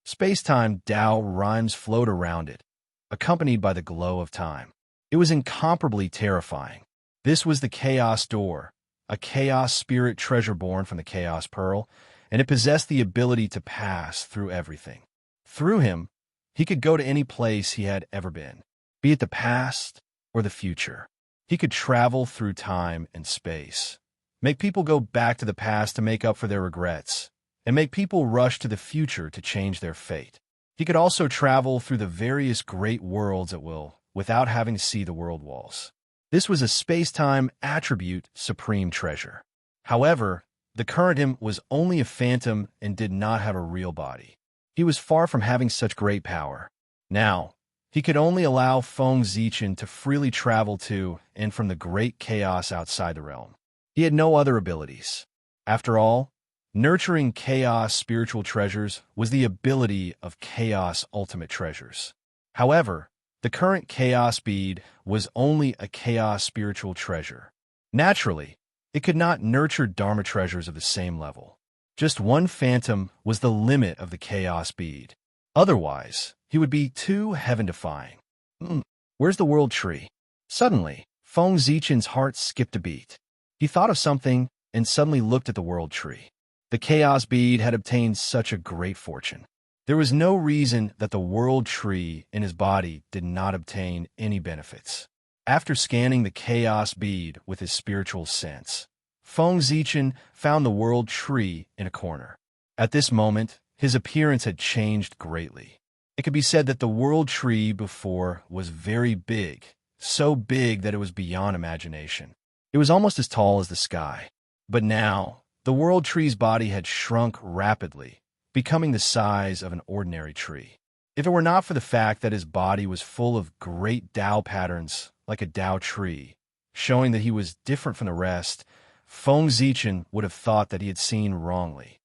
Space-time Tao rhymes flowed around it, accompanied by the glow of time. It was incomparably terrifying. This was the Chaos Door, a chaos spirit treasure born from the Chaos Pearl, and it possessed the ability to pass through everything. Through him, he could go to any place he had ever been, be it the past or the future. He could travel through time and space, make people go back to the past to make up for their regrets, and make people rush to the future to change their fate. He could also travel through the various great worlds at will without having to see the world walls. This was a space-time attribute supreme treasure. However, the current him was only a phantom and did not have a real body. He was far from having such great power. Now, he could only allow Feng Zichen to freely travel to and from the great chaos outside the realm. He had no other abilities. After all, nurturing chaos spiritual treasures was the ability of chaos ultimate treasures. However, the current chaos bead was only a chaos spiritual treasure. Naturally, it could not nurture Dharma treasures of the same level. Just one phantom was the limit of the chaos bead. Otherwise, he would be too heaven-defying. Where's the world tree? Suddenly, Feng Zichen's heart skipped a beat. He thought of something and suddenly looked at the world tree. The chaos bead had obtained such a great fortune. There was no reason that the world tree in his body did not obtain any benefits. After scanning the chaos bead with his spiritual sense, Feng Zichen found the world tree in a corner. At this moment, his appearance had changed greatly. It could be said that the world tree before was very big, so big that it was beyond imagination. It was almost as tall as the sky. But now, the world tree's body had shrunk rapidly, becoming the size of an ordinary tree. If it were not for the fact that his body was full of great Tao patterns like a Tao tree, showing that he was different from the rest, Feng Zichen would have thought that he had seen wrongly.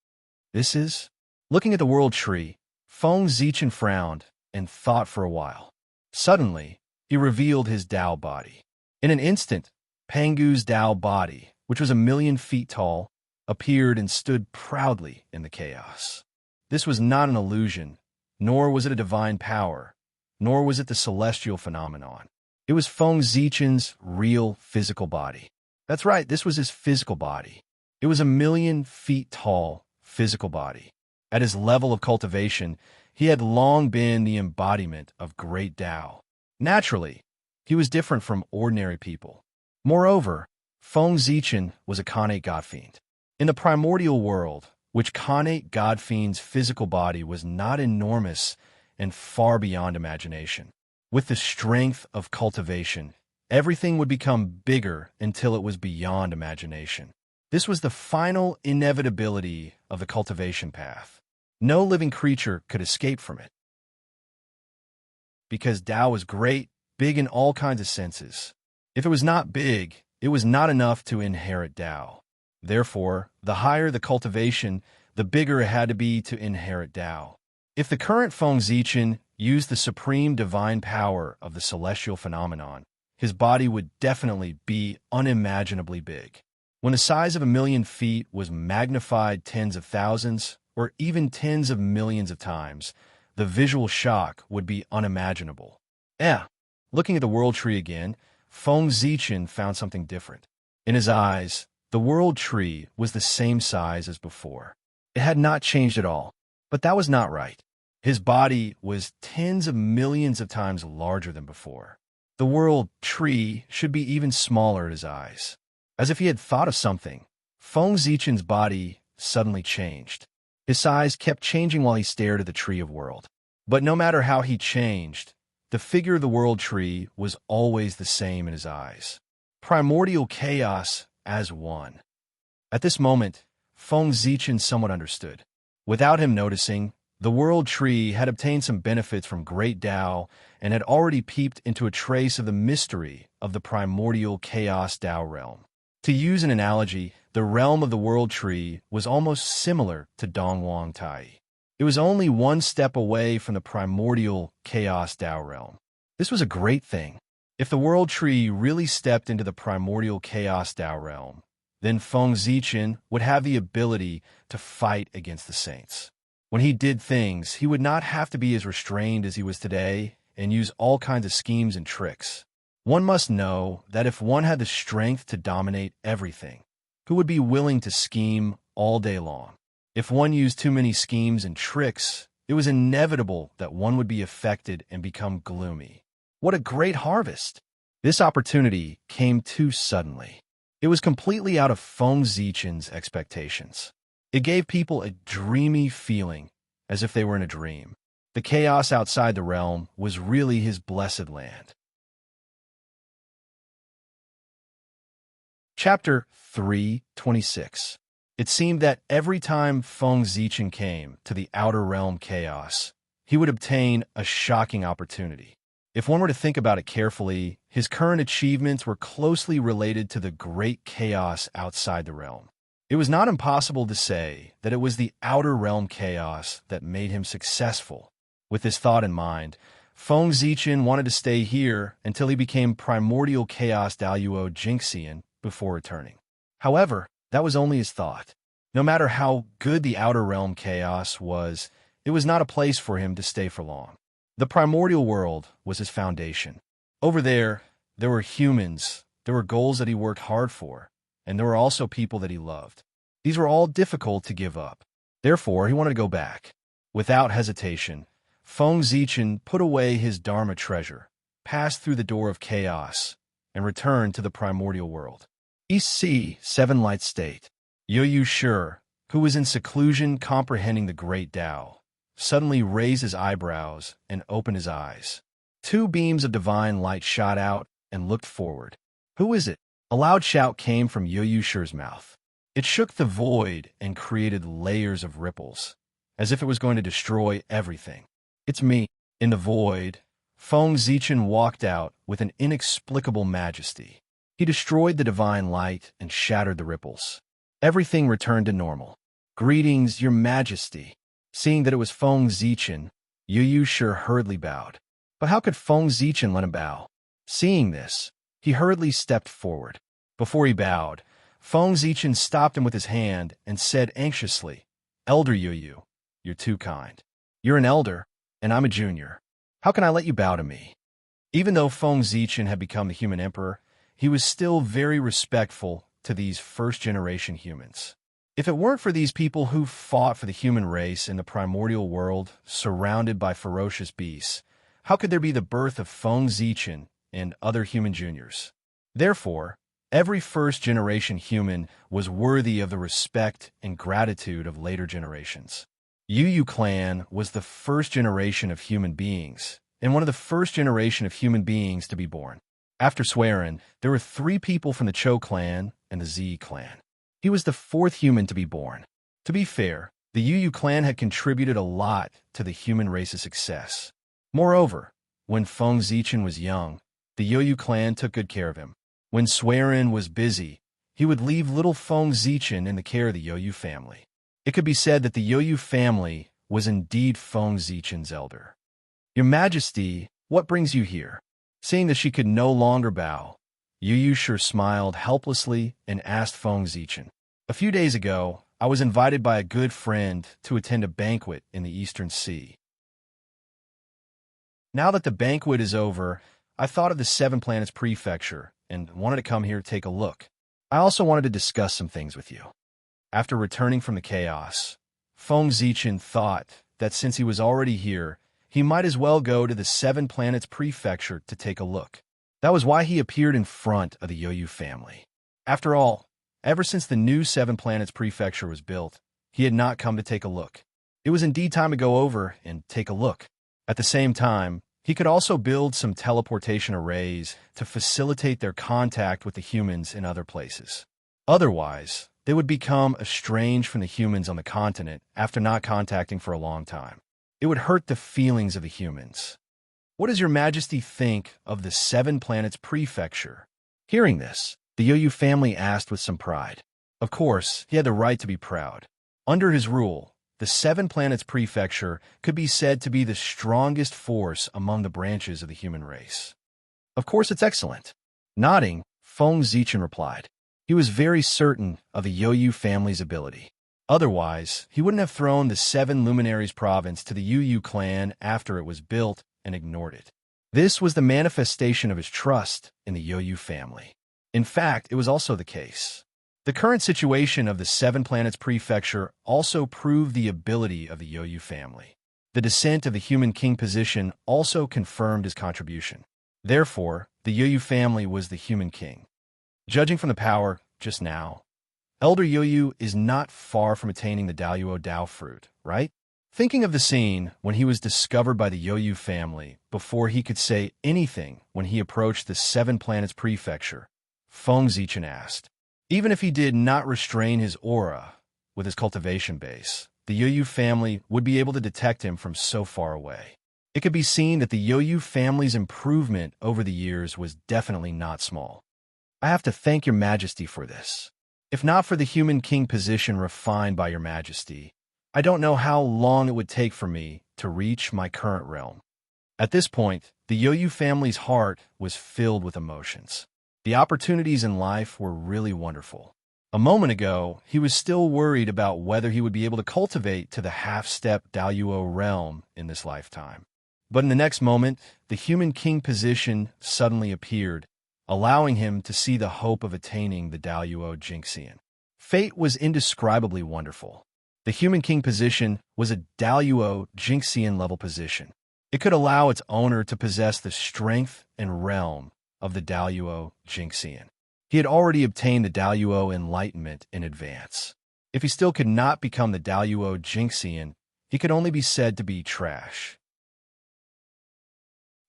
This is? Looking at the world tree, Feng Zichen frowned and thought for a while. Suddenly, he revealed his Tao body. In an instant, Pangu's Tao body, which was 1,000,000 feet tall, appeared and stood proudly in the chaos. This was not an illusion, nor was it a divine power, nor was it the celestial phenomenon. It was Feng Zichen's real physical body. That's right, this was his physical body. It was 1,000,000 feet tall physical body. At his level of cultivation, he had long been the embodiment of great Tao. Naturally, he was different from ordinary people. Moreover, Feng Zichen was a connate god fiend. In the primordial world, which Khanate Godfiend's physical body was not enormous and far beyond imagination. With the strength of cultivation, everything would become bigger until it was beyond imagination. This was the final inevitability of the cultivation path. No living creature could escape from it. Because Tao was great, big in all kinds of senses. If it was not big, it was not enough to inherit Tao. Therefore, the higher the cultivation, the bigger it had to be to inherit Tao. If the current Feng Zichen used the supreme divine power of the celestial phenomenon, his body would definitely be unimaginably big. When the size of 1,000,000 feet was magnified tens of thousands, or even tens of millions of times, the visual shock would be unimaginable. Looking at the world tree again, Feng Zichen found something different. In his eyes, the world tree was the same size as before. It had not changed at all, but that was not right. His body was tens of millions of times larger than before. The world tree should be even smaller at his eyes. As if he had thought of something, Feng Zichen's body suddenly changed. His size kept changing while he stared at the tree of world. But no matter how he changed, the figure of the world tree was always the same in his eyes. Primordial chaos as one. At this moment, Feng Zichen somewhat understood. Without him noticing, the world tree had obtained some benefits from great Tao and had already peeped into a trace of the mystery of the primordial chaos Tao realm. To use an analogy, the realm of the world tree was almost similar to Dongwang Tai. It was only one step away from the primordial chaos Tao realm. This was a great thing. If the world tree really stepped into the primordial chaos Tao realm, then Feng Zichen would have the ability to fight against the saints. When he did things, he would not have to be as restrained as he was today and use all kinds of schemes and tricks. One must know that if one had the strength to dominate everything, who would be willing to scheme all day long? If one used too many schemes and tricks, it was inevitable that one would be affected and become gloomy. What a great harvest! This opportunity came too suddenly. It was completely out of Feng Zichen's expectations. It gave people a dreamy feeling, as if they were in a dream. The chaos outside the realm was really his blessed land. Chapter 3:26. It seemed that every time Feng Zichen came to the outer realm chaos, he would obtain a shocking opportunity. If one were to think about it carefully, his current achievements were closely related to the great chaos outside the realm. It was not impossible to say that it was the outer realm chaos that made him successful. With this thought in mind, Feng Zichen wanted to stay here until he became primordial chaos Daluo Jinxian before returning. However, that was only his thought. No matter how good the outer realm chaos was, it was not a place for him to stay for long. The primordial world was his foundation. Over there were humans, there were goals that he worked hard for, and there were also people that he loved. These were all difficult to give up. Therefore, he wanted to go back. Without hesitation, Feng Zichen put away his Dharma treasure, passed through the door of chaos, and returned to the primordial world. East Sea, Seven Lights State. Yoyu Shi, who was in seclusion comprehending the great Tao, suddenly raised his eyebrows and opened his eyes. Two beams of divine light shot out and looked forward. "Who is it?" A loud shout came from Yoyu Shi's mouth. It shook the void and created layers of ripples, as if it was going to destroy everything. "It's me." In the void, Feng Zichen walked out with an inexplicable majesty. He destroyed the divine light and shattered the ripples. Everything returned to normal. "Greetings, your majesty." Seeing that it was Feng Zichen, Yoyu Shi hurriedly bowed. But how could Feng Zichen let him bow? Seeing this, he hurriedly stepped forward. Before he bowed, Feng Zichen stopped him with his hand and said anxiously, "Elder Yoyu, you're too kind. You're an elder, and I'm a junior. How can I let you bow to me?" Even though Feng Zichen had become the human emperor, he was still very respectful to these first-generation humans. If it weren't for these people who fought for the human race in the primordial world, surrounded by ferocious beasts, how could there be the birth of Feng Zichen and other human juniors? Therefore, Every first-generation human was worthy of the respect and gratitude of later generations. Yu clan was the first generation of human beings, and one of the first generation of human beings to be born. After Swearin, there were 3 people from the Cho clan and the Z clan. He was the 4th human to be born. To be fair, the Yu clan had contributed a lot to the human race's success. Moreover, when Feng Zichen was young, the Yu clan took good care of him. When Swearin was busy, he would leave little Feng Zichen in the care of the Yu family. It could be said that the Yu family was indeed Feng Zichen's elder. Your Majesty, what brings you here? Seeing that she could no longer bow, Yu sure smiled helplessly and asked Feng Zichen. A few days ago, I was invited by a good friend to attend a banquet in the Eastern Sea. Now that the banquet is over, I thought of the 7 Planets Prefecture and wanted to come here to take a look. I also wanted to discuss some things with you. After returning from the chaos, Feng Zichen thought that since he was already here, he might as well go to the 7 Planets Prefecture to take a look. That was why he appeared in front of the Yu family. After all, ever since the new 7 Planets Prefecture was built, he had not come to take a look. It was indeed time to go over and take a look. At the same time, he could also build some teleportation arrays to facilitate their contact with the humans in other places. Otherwise, they would become estranged from the humans on the continent after not contacting for a long time. It would hurt the feelings of the humans. What does Your Majesty think of the 7 Planets Prefecture? Hearing this, the Yu family asked with some pride. Of course, he had the right to be proud. Under his rule, the 7 Planets Prefecture could be said to be the strongest force among the branches of the human race. Of course, it's excellent. Nodding, Feng Zichen replied. He was very certain of the Yu family's ability. Otherwise, he wouldn't have thrown the 7 Luminaries province to the Yu clan after it was built and ignored it. This was the manifestation of his trust in the Yu family. In fact, it was also the case. The current situation of the 7 Planets Prefecture also proved the ability of the Yu family. The descent of the human king position also confirmed his contribution. Therefore, the Yu family was the human king. Judging from the power just now, Elder Yu is not far from attaining the Daluo Dao fruit, right? Thinking of the scene when he was discovered by the Yu family before he could say anything when he approached the 7 Planets Prefecture, Feng Zichen asked. Even if he did not restrain his aura with his cultivation base, the Yu family would be able to detect him from so far away. It could be seen that the Yu family's improvement over the years was definitely not small. I have to thank Your Majesty for this. If not for the human king position refined by Your Majesty, I don't know how long it would take for me to reach my current realm. At this point, the Yu family's heart was filled with emotions. The opportunities in life were really wonderful. A moment ago, he was still worried about whether he would be able to cultivate to the half-step Daluo realm in this lifetime. But in the next moment, the human king position suddenly appeared, allowing him to see the hope of attaining the Daluo Jinxian. Fate was indescribably wonderful. The human king position was a Daluo Jinxian level position. It could allow its owner to possess the strength and realm of the Daluo Jinxian. He had already obtained the Daluo Enlightenment in advance. If he still could not become the Daluo Jinxian, he could only be said to be trash.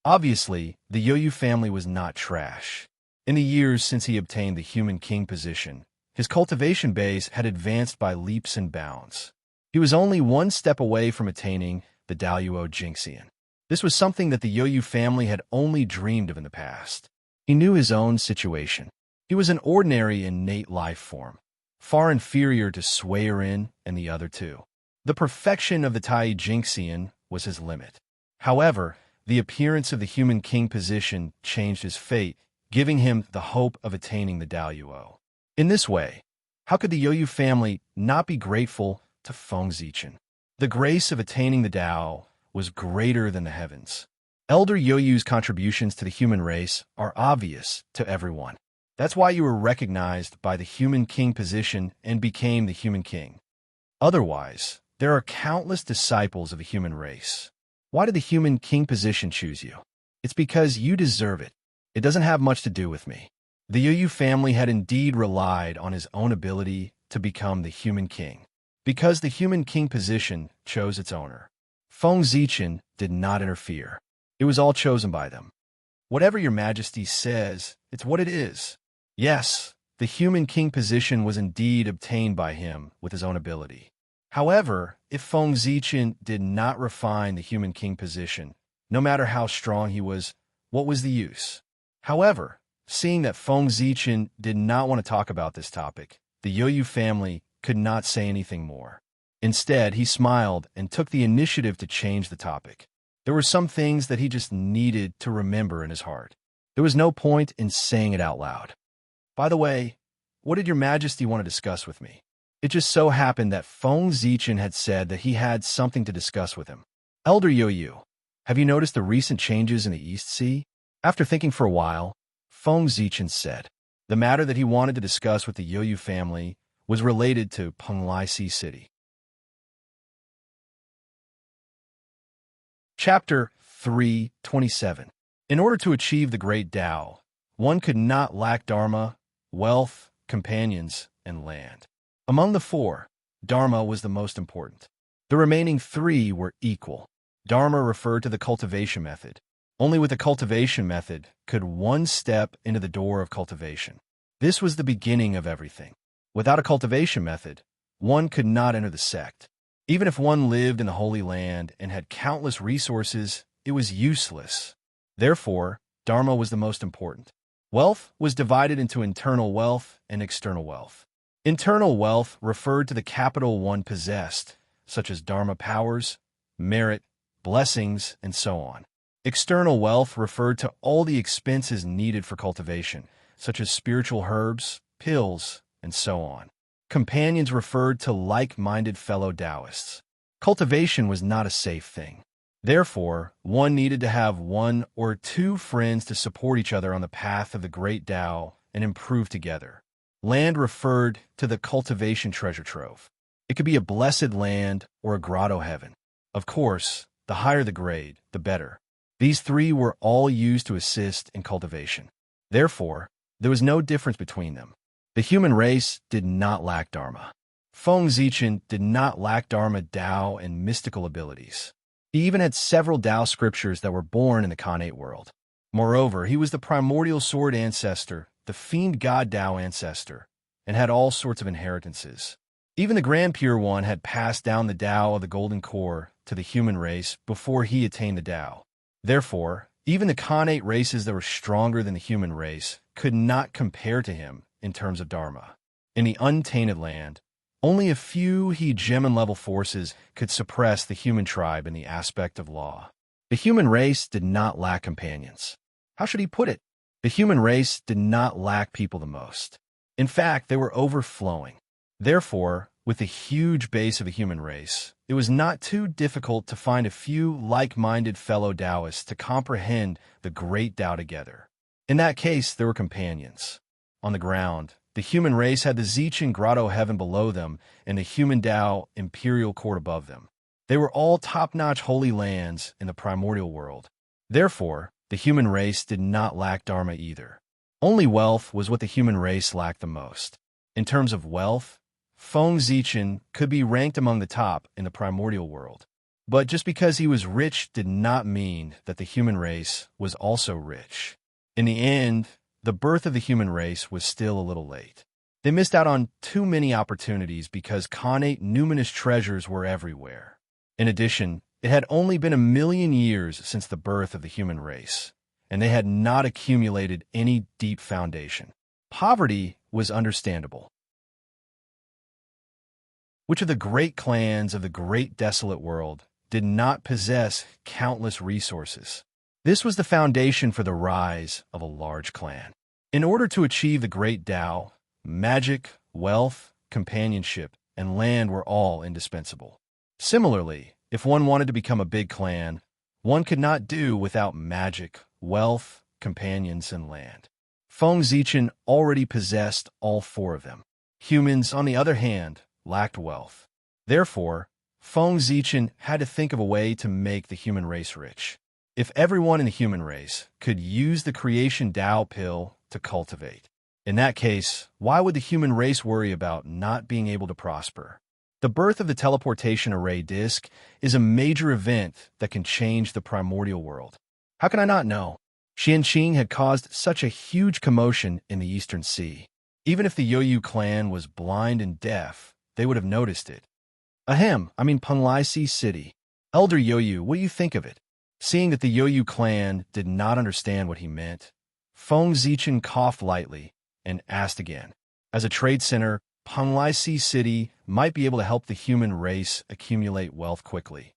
Obviously, the Yu family was not trash. In the years since he obtained the human king position, his cultivation base had advanced by leaps and bounds. He was only one step away from attaining the Daluo Jinxian. This was something that the Yu family had only dreamed of in the past. He knew his own situation. He was an ordinary innate life form, far inferior to Swearin and the other 2. The perfection of the Tai Jinxian was his limit. However, the appearance of the human king position changed his fate, giving him the hope of attaining the Daluo. In this way, how could the Yu family not be grateful to Feng Zichen? The grace of attaining the Dao was greater than the heavens. Elder Yoyu's contributions to the human race are obvious to everyone. That's why you were recognized by the human king position and became the human king. Otherwise, there are countless disciples of the human race. Why did the human king position choose you? It's because you deserve it. It doesn't have much to do with me. The Yu family had indeed relied on his own ability to become the human king, because the human king position chose its owner. Feng Zichen did not interfere. It was all chosen by them. Whatever your majesty says, it's what it is. Yes, the human king position was indeed obtained by him with his own ability. However, if Feng Zichen did not refine the human king position, no matter how strong he was, what was the use? However, seeing that Feng Zichen did not want to talk about this topic, the Yu family could not say anything more. Instead, he smiled and took the initiative to change the topic. There were some things that he just needed to remember in his heart. There was no point in saying it out loud. By the way, what did your majesty want to discuss with me? It just so happened that Feng Zichen had said that he had something to discuss with him. Elder Yu, have you noticed the recent changes in the East Sea? After thinking for a while, Feng Zichen said. The matter that he wanted to discuss with the Yu family was related to Penglai Sea City. Chapter 3:27. In order to achieve the great Tao, one could not lack Dharma, wealth, companions, and land. Among the four, Dharma was the most important. The remaining three were equal. Dharma referred to the cultivation method. Only with the cultivation method could one step into the door of cultivation. This was the beginning of everything. Without a cultivation method, one could not enter the sect. Even if one lived in the Holy Land and had countless resources, it was useless. Therefore, Dharma was the most important. Wealth was divided into internal wealth and external wealth. Internal wealth referred to the capital one possessed, such as Dharma powers, merit, blessings, and so on. External wealth referred to all the expenses needed for cultivation, such as spiritual herbs, pills, and so on. Companions referred to like-minded fellow Taoists. Cultivation was not a safe thing. Therefore, one needed to have one or two friends to support each other on the path of the great Tao and improve together. Land referred to the cultivation treasure trove. It could be a blessed land or a grotto heaven. Of course, the higher the grade, the better. These three were all used to assist in cultivation. Therefore, there was no difference between them. The human race did not lack Dharma. Feng Zichen did not lack Dharma, Tao, and mystical abilities. He even had several Tao scriptures that were born in the Khanate world. Moreover, he was the primordial sword ancestor, the fiend god Tao ancestor, and had all sorts of inheritances. Even the Grand Pure One had passed down the Tao of the Golden Core to the human race before he attained the Tao. Therefore, even the Khanate races that were stronger than the human race could not compare to him in terms of Dharma. In the untainted land, only a few hegemon-level forces could suppress the human tribe in the aspect of law. The human race did not lack companions. How should he put it? The human race did not lack people the most. In fact, they were overflowing. Therefore, with the huge base of the human race, it was not too difficult to find a few like-minded fellow Taoists to comprehend the great Tao together. In that case, there were companions. On the ground, the human race had the Zichen Grotto Heaven below them and the human Tao Imperial Court above them. They were all top-notch holy lands in the primordial world. Therefore, the human race did not lack Dharma either. Only wealth was what the human race lacked the most. In terms of wealth, Feng Zichen could be ranked among the top in the primordial world. But just because he was rich did not mean that the human race was also rich. In the end, the birth of the human race was still a little late. They missed out on too many opportunities because Khanate numinous treasures were everywhere. In addition, it had only been 1,000,000 years since the birth of the human race, and they had not accumulated any deep foundation. Poverty was understandable. Which of the great clans of the great desolate world did not possess countless resources? This was the foundation for the rise of a large clan. In order to achieve the great Tao, magic, wealth, companionship, and land were all indispensable. Similarly, if one wanted to become a big clan, one could not do without magic, wealth, companions, and land. Feng Zichen already possessed all four of them. Humans, on the other hand, lacked wealth. Therefore, Feng Zichen had to think of a way to make the human race rich. If everyone in the human race could use the creation Tao pill to cultivate, In that case, why would the human race worry about not being able to prosper? The birth of the teleportation array disk is a major event that can change the primordial world. How can I not know? Qianqing had caused such a huge commotion in the Eastern Sea. Even if the Yoyu clan was blind and deaf, they would have noticed it. Penglai City. Elder Yoyu, what do you think of it? Seeing that the Yoyu clan did not understand what he meant, Feng Zichen coughed lightly and asked again. As a trade center, Penglai City might be able to help the human race accumulate wealth quickly.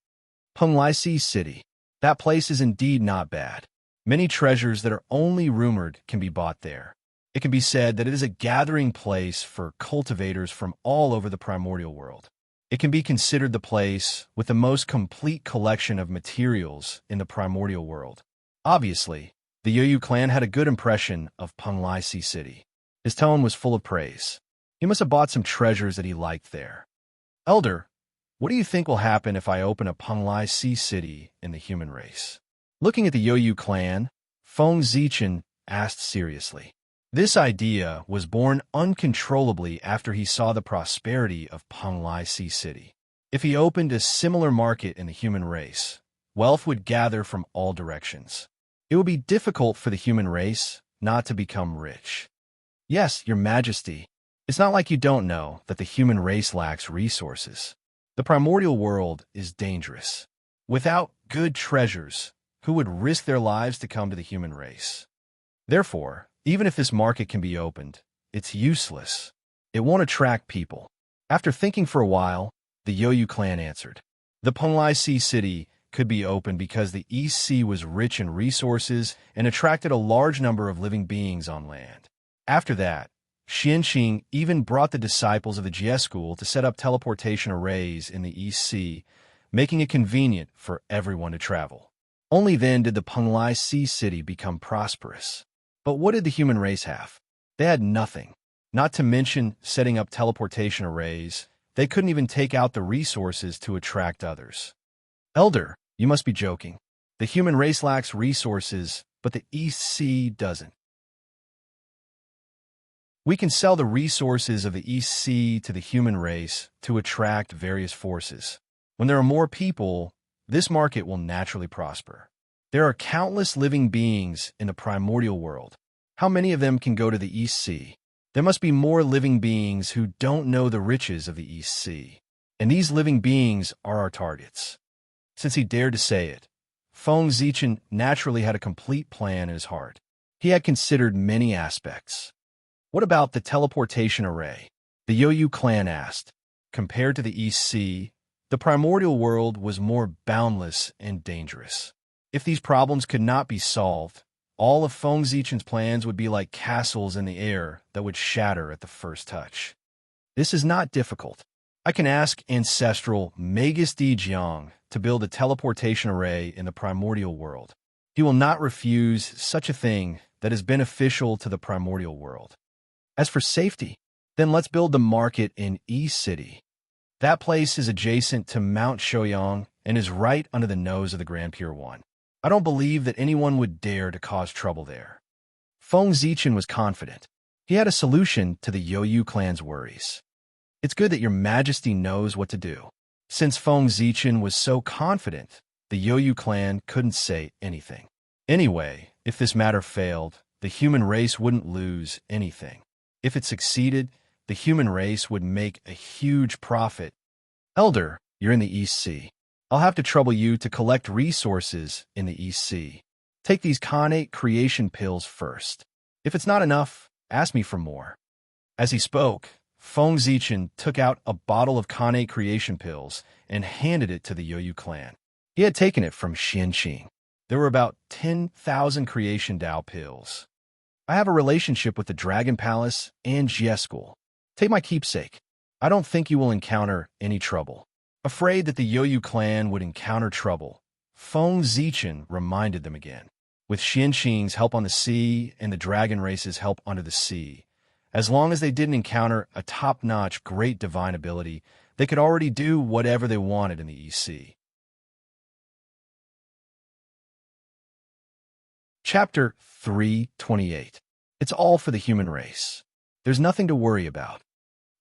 Penglai City. That place is indeed not bad. Many treasures that are only rumored can be bought there. It can be said that it is a gathering place for cultivators from all over the primordial world. It can be considered the place with the most complete collection of materials in the primordial world. Obviously, the Yoyu clan had a good impression of Penglai City. His tone was full of praise. He must have bought some treasures that he liked there. Elder, what do you think will happen if I open a Penglai City in the human race? Looking at the Yoyu clan, Feng Zichen asked seriously. This idea was born uncontrollably after he saw the prosperity of Penglai City. If he opened a similar market in the human race, wealth would gather from all directions. It would be difficult for the human race not to become rich. Yes, Your Majesty, it's not like you don't know that the human race lacks resources. The primordial world is dangerous. Without good treasures, who would risk their lives to come to the human race? Therefore, even if this market can be opened, it's useless. It won't attract people. After thinking for a while, the Yoyu clan answered. The Penglai City could be opened because the East Sea was rich in resources and attracted a large number of living beings on land. After that, Qianqing even brought the disciples of the Jie school to set up teleportation arrays in the East Sea, making it convenient for everyone to travel. Only then did the Penglai City become prosperous. But what did the human race have? They had nothing. Not to mention setting up teleportation arrays, they couldn't even take out the resources to attract others. Elder, you must be joking. The human race lacks resources, but the East Sea doesn't. We can sell the resources of the East Sea to the human race to attract various forces. When there are more people, this market will naturally prosper. There are countless living beings in the primordial world. How many of them can go to the East Sea? There must be more living beings who don't know the riches of the East Sea. And these living beings are our targets. Since he dared to say it, Feng Zichen naturally had a complete plan in his heart. He had considered many aspects. What about the teleportation array? The Yoyu clan asked. Compared to the East Sea, the primordial world was more boundless and dangerous. If these problems could not be solved, all of Feng Zichen's plans would be like castles in the air that would shatter at the first touch. This is not difficult. I can ask ancestral Magus Di Jiang to build a teleportation array in the primordial world. He will not refuse such a thing that is beneficial to the primordial world. As for safety, then let's build the market in East City. That place is adjacent to Mount Shouyang and is right under the nose of the Grand Pier 1. I don't believe that anyone would dare to cause trouble there. Feng Zichen was confident. He had a solution to the Yoyu clan's worries. It's good that Your Majesty knows what to do. Since Feng Zichen was so confident, the Yoyu clan couldn't say anything. Anyway, if this matter failed, the human race wouldn't lose anything. If it succeeded, the human race would make a huge profit. Elder, you're in the East Sea. I'll have to trouble you to collect resources in the East Sea. Take these Khanate creation pills first. If it's not enough, ask me for more. As he spoke, Feng Zichen took out a bottle of Khanate creation pills and handed it to the Yoyu clan. He had taken it from Qianqing. There were about 10,000 creation Dao pills. I have a relationship with the Dragon Palace and Jie School. Take my keepsake. I don't think you will encounter any trouble. Afraid that the Yoyu clan would encounter trouble, Feng Zichen reminded them again. With Qianqing's help on the sea and the dragon race's help under the sea, as long as they didn't encounter a top-notch great divine ability, they could already do whatever they wanted in the East Sea. Chapter 328. It's all for the human race. There's nothing to worry about.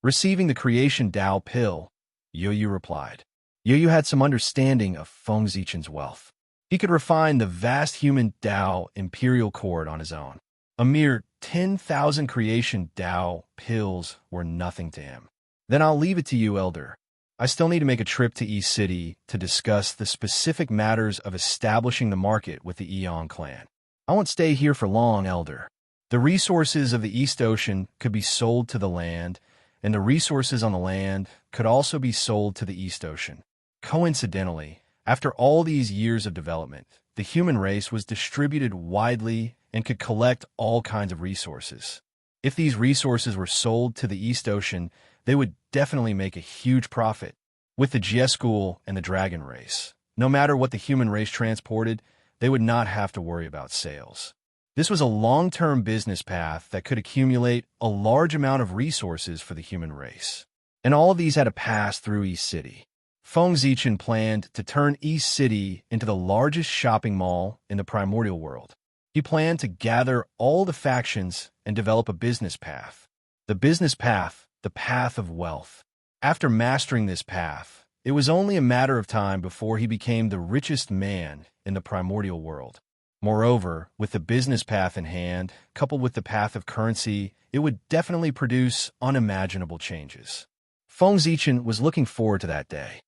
Receiving the creation Tao pill, Yu replied. Yu had some understanding of Feng Zichen's wealth. He could refine the vast human Tao imperial cord on his own. A mere 10,000 creation Tao pills were nothing to him. Then I'll leave it to you, Elder. I still need to make a trip to East City to discuss the specific matters of establishing the market with the Eong clan. I won't stay here for long, Elder. The resources of the East Ocean could be sold to the land, and the resources on the land could also be sold to the East Ocean. Coincidentally, after all these years of development, the human race was distributed widely and could collect all kinds of resources. If these resources were sold to the East Ocean, they would definitely make a huge profit. With the Jeschool and the Dragon race, no matter what the human race transported, they would not have to worry about sales. This was a long-term business path that could accumulate a large amount of resources for the human race. And all of these had to pass through East City. Feng Zichen planned to turn East City into the largest shopping mall in the primordial world. He planned to gather all the factions and develop a business path. The business path, the path of wealth. After mastering this path, it was only a matter of time before he became the richest man in the primordial world. Moreover, with the business path in hand, coupled with the path of currency, it would definitely produce unimaginable changes. Feng Zichen was looking forward to that day.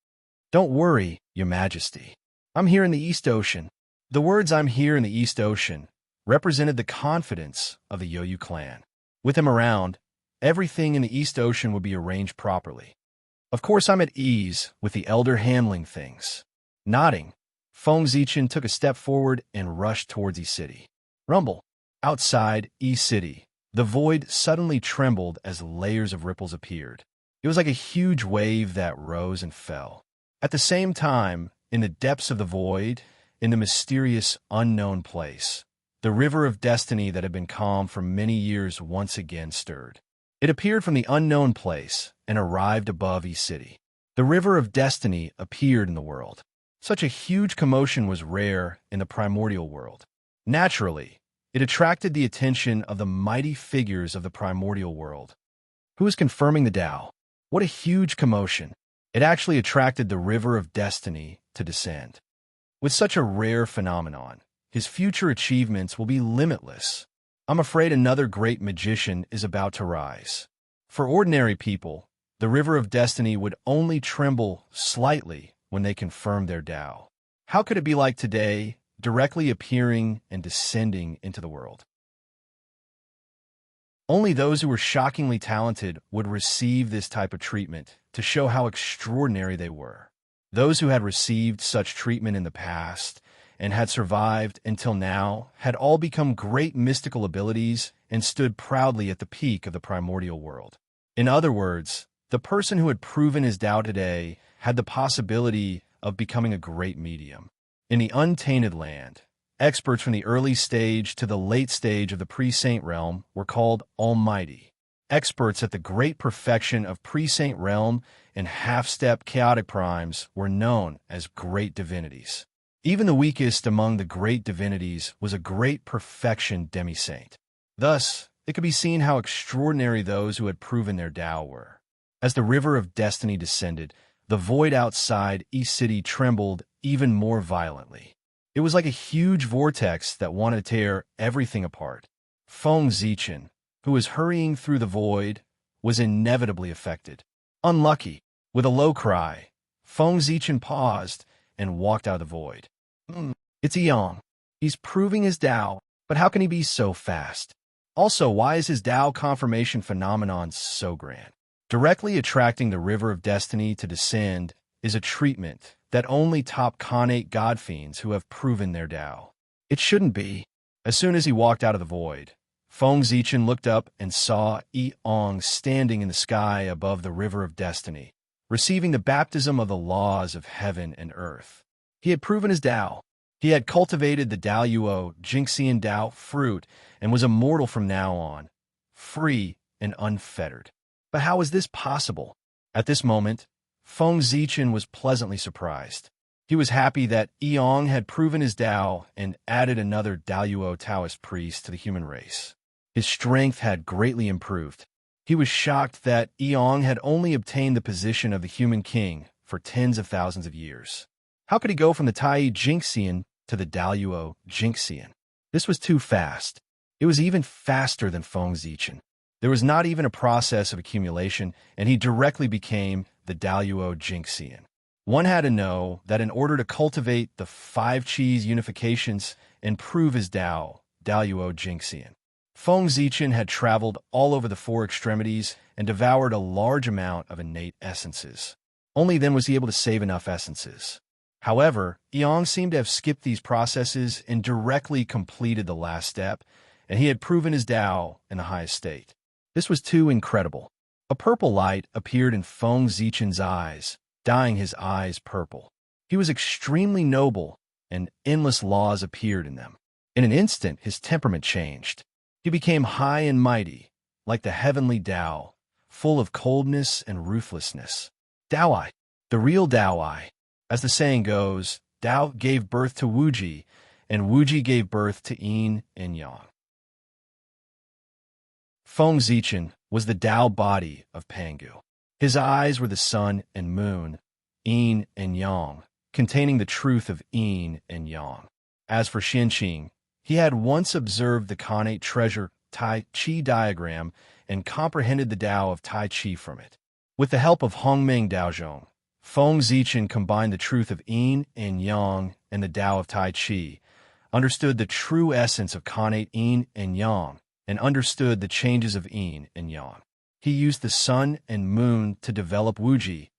Don't worry, Your Majesty. I'm here in the East Ocean. The words "I'm here in the East Ocean" represented the confidence of the Yu clan. With him around, everything in the East Ocean would be arranged properly. Of course, I'm at ease with the elder handling things. Nodding, Feng Zichen took a step forward and rushed towards East City. Rumble. Outside East City, the void suddenly trembled as layers of ripples appeared. It was like a huge wave that rose and fell. At the same time, in the depths of the void, in the mysterious, unknown place, the river of destiny that had been calm for many years once again stirred. It appeared from the unknown place and arrived above East City. The river of destiny appeared in the world. Such a huge commotion was rare in the primordial world. Naturally, it attracted the attention of the mighty figures of the primordial world. Who is confirming the Tao? What a huge commotion! It actually attracted the river of destiny to descend. With such a rare phenomenon, his future achievements will be limitless. I'm afraid another great magician is about to rise. For ordinary people, the river of destiny would only tremble slightly when they confirmed their Tao. How could it be like today, directly appearing and descending into the world? Only those who were shockingly talented would receive this type of treatment to show how extraordinary they were. Those who had received such treatment in the past and had survived until now had all become great mystical abilities and stood proudly at the peak of the primordial world. In other words, the person who had proven his Tao today had the possibility of becoming a great medium. In the untainted land, experts from the early stage to the late stage of the pre-saint realm were called Almighty. Experts at the great perfection of pre-saint realm and half-step chaotic primes were known as great divinities. Even the weakest among the great divinities was a great perfection demi-saint. Thus, it could be seen how extraordinary those who had proven their Tao were. As the river of destiny descended, the void outside East City trembled even more violently. It was like a huge vortex that wanted to tear everything apart. Feng Zichen, who was hurrying through the void, was inevitably affected. Unlucky. With a low cry, Feng Zichen paused and walked out of the void. It's Eong. He's proving his Tao, but how can he be so fast? Also, why is his Tao confirmation phenomenon so grand? Directly attracting the river of destiny to descend is a treatment that only top Khanate god fiends who have proven their Tao. It shouldn't be. As soon as he walked out of the void, Feng Zichen looked up and saw Eong standing in the sky above the river of destiny, receiving the baptism of the laws of heaven and earth. He had proven his Tao. He had cultivated the Daoyuo Jingxian Tao fruit and was immortal from now on, free and unfettered. But how was this possible? At this moment, Feng Zichen was pleasantly surprised. He was happy that Eong had proven his Tao and added another Daoyuo Taoist priest to the human race. His strength had greatly improved. He was shocked that Eong had only obtained the position of the human king for tens of thousands of years. How could he go from the Tai Jinxian to the Daluo Jinxian? This was too fast. It was even faster than Feng Zichen. There was not even a process of accumulation, and he directly became the Daluo Jinxian. One had to know that in order to cultivate the 5 Qis unifications and prove his Daluo Jinxian, Feng Zichen had traveled all over the 4 extremities and devoured a large amount of innate essences. Only then was he able to save enough essences. However, Eong seemed to have skipped these processes and directly completed the last step, and he had proven his Dao in the highest state. This was too incredible. A purple light appeared in Feng Zichen's eyes, dyeing his eyes purple. He was extremely noble, and endless laws appeared in them. In an instant, his temperament changed. He became high and mighty, like the heavenly Dao, full of coldness and ruthlessness. Daoi, the real Daoi. As the saying goes, Dao gave birth to Wuji, and Wuji gave birth to Yin and Yang. Feng Zichen was the Dao body of Pangu. His eyes were the sun and moon, Yin and Yang, containing the truth of Yin and Yang. As for Xianqing, he had once observed the Khanate treasure Tai Chi diagram and comprehended the Dao of Tai Chi from it. With the help of Hongmeng Daozhong, Feng Zichen combined the truth of Yin and Yang and the Dao of Tai Chi, understood the true essence of Khanate Yin and Yang, and understood the changes of Yin and Yang. He used the sun and moon to develop Wuji,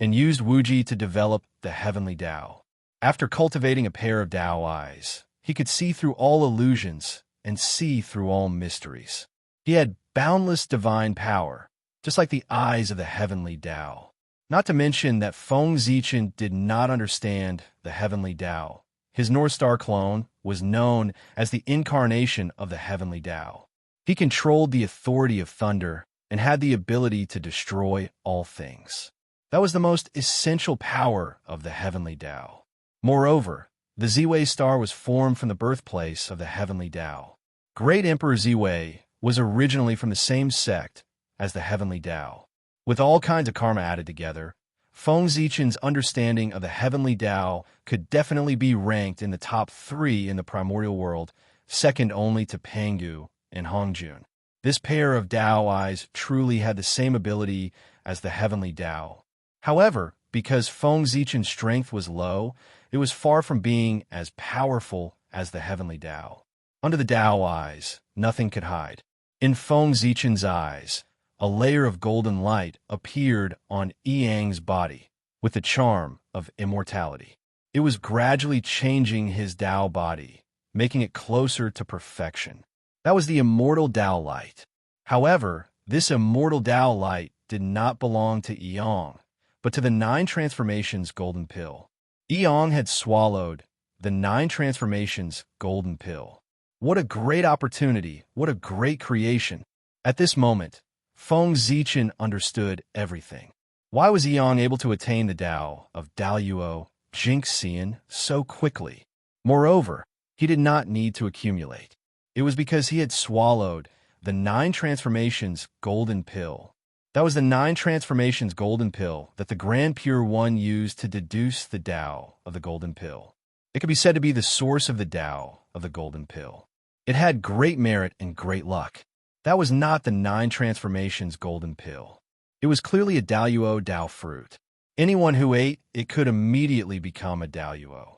and used Wuji to develop the heavenly Dao. After cultivating a pair of Dao eyes, he could see through all illusions and see through all mysteries. He had boundless divine power, just like the eyes of the heavenly Dao. Not to mention that Feng Zichen did not understand the heavenly Dao. His North Star clone was known as the incarnation of the heavenly Dao. He controlled the authority of thunder and had the ability to destroy all things. That was the most essential power of the heavenly Dao. Moreover, the Ziwei star was formed from the birthplace of the heavenly Dao. Great Emperor Ziwei was originally from the same sect as the heavenly Dao. With all kinds of karma added together, Feng Zichen's understanding of the heavenly Dao could definitely be ranked in the top 3 in the primordial world, second only to Pangu and Hongjun. This pair of Dao eyes truly had the same ability as the heavenly Dao. However, because Feng Zichen's strength was low, it was far from being as powerful as the heavenly Dao. Under the Dao eyes, nothing could hide. In Feng Zichen's eyes, a layer of golden light appeared on Yang's body, with the charm of immortality. It was gradually changing his Dao body, making it closer to perfection. That was the immortal Dao light. However, this immortal Dao light did not belong to Eong, but to the 9 transformations golden pill. Eong had swallowed the 9 transformations golden pill. What a great opportunity, what a great creation. At this moment, Feng Zichen understood everything. Why was Eong able to attain the Dao of Daluo Jinxian so quickly? Moreover, he did not need to accumulate. It was because he had swallowed the 9 transformations golden pill. That was the 9 transformations golden pill that the Grand Pure One used to deduce the Dao of the golden pill. It could be said to be the source of the Dao of the golden pill. It had great merit and great luck. That was not the 9 transformations golden pill. It was clearly a Daluo Dao fruit. Anyone who ate it could immediately become a Daluo.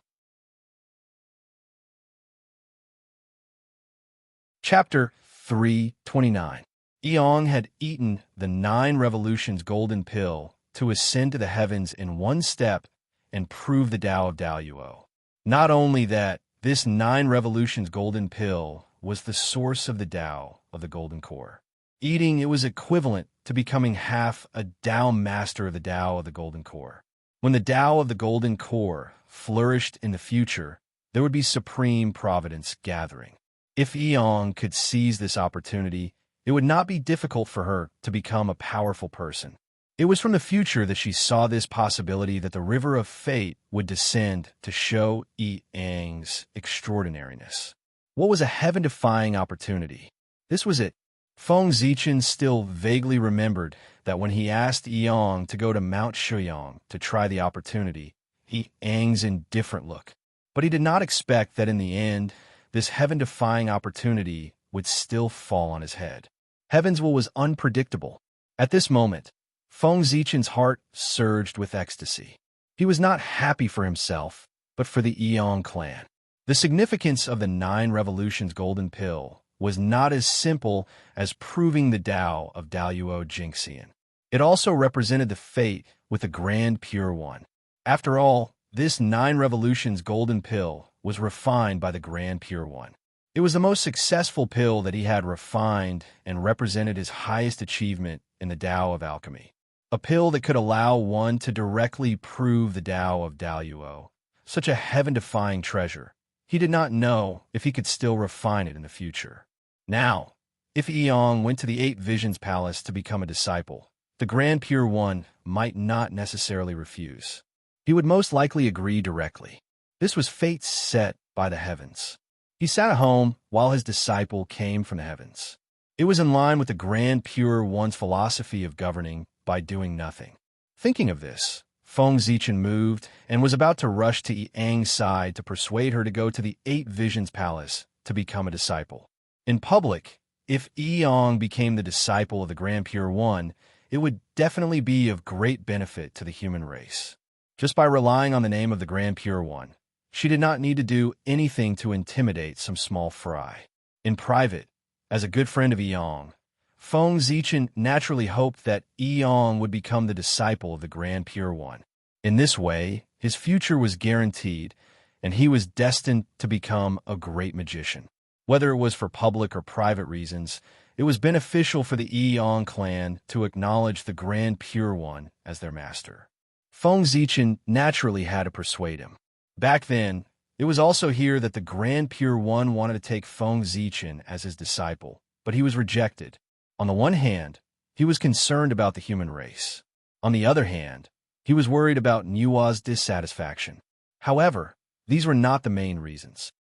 Chapter 329. Eong had eaten the 9 revolutions golden pill to ascend to the heavens in one step and prove the Dao of Daluo. Not only that, this 9 revolutions golden pill was the source of the Dao of the golden core. Eating it was equivalent to becoming half a Dao master of the Dao of the golden core. When the Dao of the golden core flourished in the future, there would be supreme providence gathering. If Eong could seize this opportunity, it would not be difficult for her to become a powerful person. It was from the future that she saw this possibility that the river of fate would descend to show Yi Ang's extraordinariness. What was a heaven-defying opportunity? This was it. Feng Zichen still vaguely remembered that when he asked Yang to go to Mount Shuyang to try the opportunity, Yang's indifferent look. But he did not expect that in the end, this heaven-defying opportunity would still fall on his head. Heaven's will was unpredictable. At this moment, Feng Zichen's heart surged with ecstasy. He was not happy for himself, but for the Yang clan. The significance of the 9 Revolutions Golden Pill was not as simple as proving the Tao of Daluo Jingxian. It also represented the fate with the Grand Pure One. After all, this 9 Revolutions Golden Pill was refined by the Grand Pure One. It was the most successful pill that he had refined and represented his highest achievement in the Tao of alchemy. A pill that could allow one to directly prove the Tao of Daluo, such a heaven-defying treasure. He did not know if he could still refine it in the future. Now, if Yang went to the 8 Visions Palace to become a disciple, the Grand Pure One might not necessarily refuse. He would most likely agree directly. This was fate set by the heavens. He sat at home while his disciple came from the heavens. It was in line with the Grand Pure One's philosophy of governing by doing nothing. Thinking of this, Feng Zichen moved and was about to rush to Yang's side to persuade her to go to the 8 Visions Palace to become a disciple. In public, if Yang became the disciple of the Grand Pure One, it would definitely be of great benefit to the human race. Just by relying on the name of the Grand Pure One, she did not need to do anything to intimidate some small fry. In private, as a good friend of Yang, Feng Zichen naturally hoped that Yang would become the disciple of the Grand Pure One. In this way, his future was guaranteed, and he was destined to become a great magician. Whether it was for public or private reasons, it was beneficial for the Yang clan to acknowledge the Grand Pure One as their master. Feng Zichen naturally had to persuade him. Back then, it was also here that the Grand Pure One wanted to take Feng Zichen as his disciple, but he was rejected. On the one hand, he was concerned about the human race. On the other hand, he was worried about Nua's dissatisfaction. However, these were not the main reasons.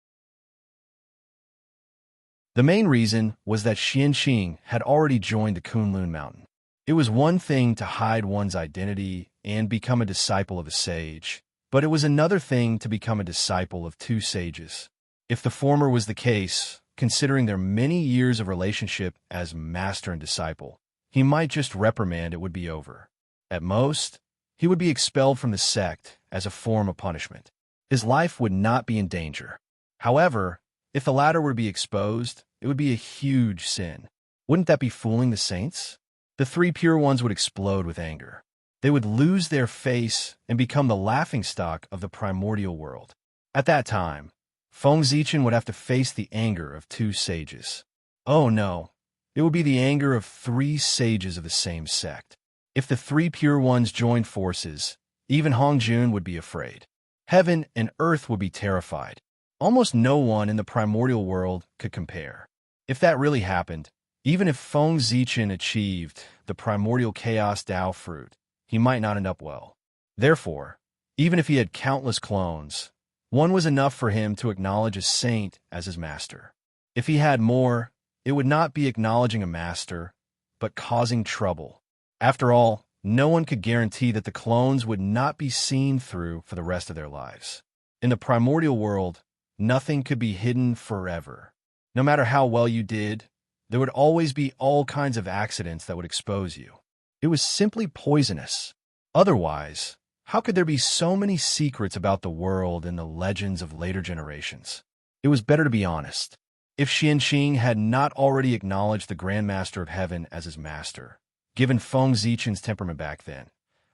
The main reason was that Xianqing had already joined the Kunlun Mountain. It was one thing to hide one's identity and become a disciple of a sage, but it was another thing to become a disciple of 2 sages. If the former was the case, considering their many years of relationship as master and disciple, he might just reprimand it would be over. At most, he would be expelled from the sect as a form of punishment. His life would not be in danger. However, if the latter were to be exposed, it would be a huge sin. Wouldn't that be fooling the saints? The 3 pure ones would explode with anger. They would lose their face and become the laughingstock of the primordial world. At that time, Feng Zichen would have to face the anger of 2 sages. Oh no, it would be the anger of 3 sages of the same sect. If the 3 pure ones joined forces, even Hongjun would be afraid. Heaven and earth would be terrified. Almost no one in the primordial world could compare. If that really happened, even if Feng Zichen achieved the primordial chaos Tao fruit, he might not end up well. Therefore, even if he had countless clones, one was enough for him to acknowledge a saint as his master. If he had more, it would not be acknowledging a master, but causing trouble. After all, no one could guarantee that the clones would not be seen through for the rest of their lives. In the primordial world, nothing could be hidden forever. No matter how well you did, there would always be all kinds of accidents that would expose you. It was simply poisonous. Otherwise, how could there be so many secrets about the world in the legends of later generations? It was better to be honest. If Xianqing had not already acknowledged the Grand Master of Heaven as his master, given Feng Zichen's temperament back then,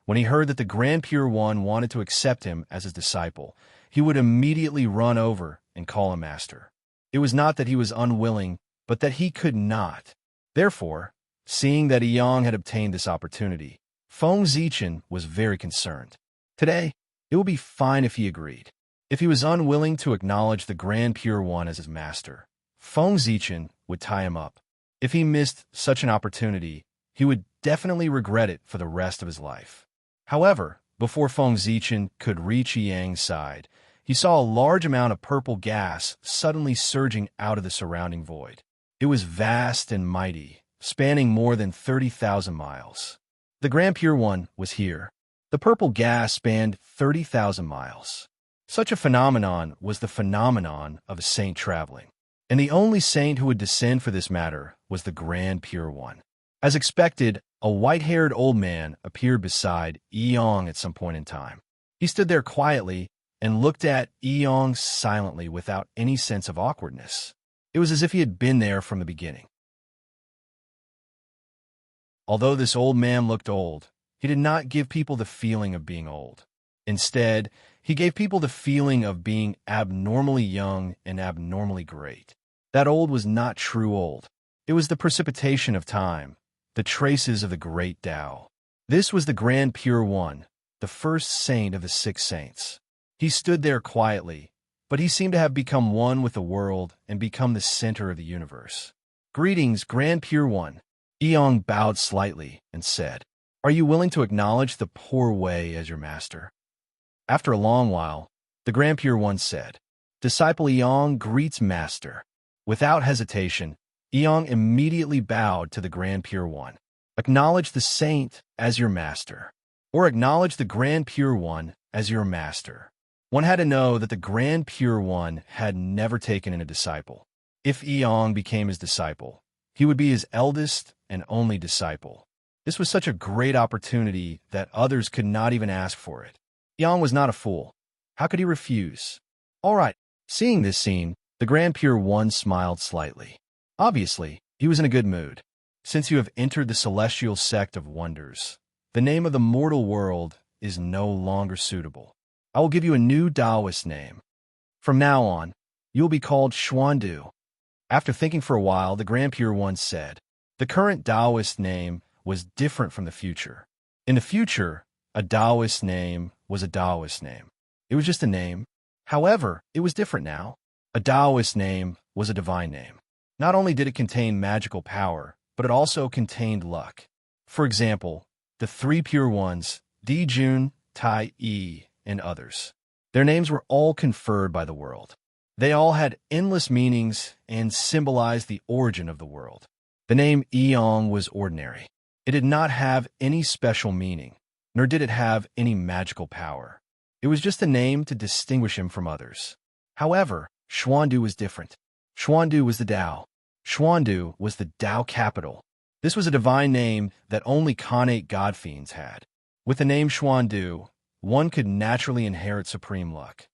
when he heard that the Grand Pure One wanted to accept him as his disciple, he would immediately run over and call him master. It was not that he was unwilling, but that he could not. Therefore, seeing that Yang had obtained this opportunity, Feng Zichen was very concerned. Today, it would be fine if he agreed. If he was unwilling to acknowledge the Grand Pure One as his master, Feng Zichen would tie him up. If he missed such an opportunity, he would definitely regret it for the rest of his life. However, before Feng Zichen could reach Yang's side, he saw a large amount of purple gas suddenly surging out of the surrounding void. It It was vast and mighty, spanning more than 30,000 miles. The Grand Pure One was here. The purple gas spanned 30,000 miles. Such a phenomenon was the phenomenon of a saint traveling. And the only saint who would descend for this matter was the Grand Pure One. As expected, a white-haired old man appeared beside Eong at some point in time. He stood there quietly and looked at Eong silently without any sense of awkwardness. It was as if he had been there from the beginning. Although this old man looked old, he did not give people the feeling of being old. Instead, he gave people the feeling of being abnormally young and abnormally great. That old was not true old. It was the precipitation of time, the traces of the great Tao. This was the Grand Pure One, the first saint of the 6 saints. He stood there quietly, but he seemed to have become one with the world and become the center of the universe. "Greetings, Grand Pure One." Eong bowed slightly and said, "Are you willing to acknowledge the poor way as your master?" After a long while, the Grand Pure One said, "Disciple Eong greets Master." Without hesitation, Eong immediately bowed to the Grand Pure One. "Acknowledge the saint as your master, or acknowledge the Grand Pure One as your master." One had to know that the Grand Pure One had never taken in a disciple. If Eong became his disciple, he would be his eldest and only disciple. This was such a great opportunity that others could not even ask for it. Eong was not a fool. How could he refuse? All right. Seeing this scene, the Grand Pure One smiled slightly. Obviously, he was in a good mood. "Since you have entered the celestial sect of wonders, the name of the mortal world is no longer suitable. I will give you a new Taoist name. From now on, you will be called Xuandu." After thinking for a while, the Grand Pure One said, the current Taoist name was different from the future. In the future, a Taoist name was a Taoist name. It was just a name. However, it was different now. A Taoist name was a divine name. Not only did it contain magical power, but it also contained luck. For example, the 3 pure ones, Dijun, Tai Yi, and others. Their names were all conferred by the world. They all had endless meanings and symbolized the origin of the world. The name Eong was ordinary. It did not have any special meaning, nor did it have any magical power. It was just a name to distinguish him from others. However, Xuandu was different. Xuandu was the Tao. Xuandu was the Tao capital. This was a divine name that only Khanate god fiends had. With the name Xuandu, one could naturally inherit supreme luck.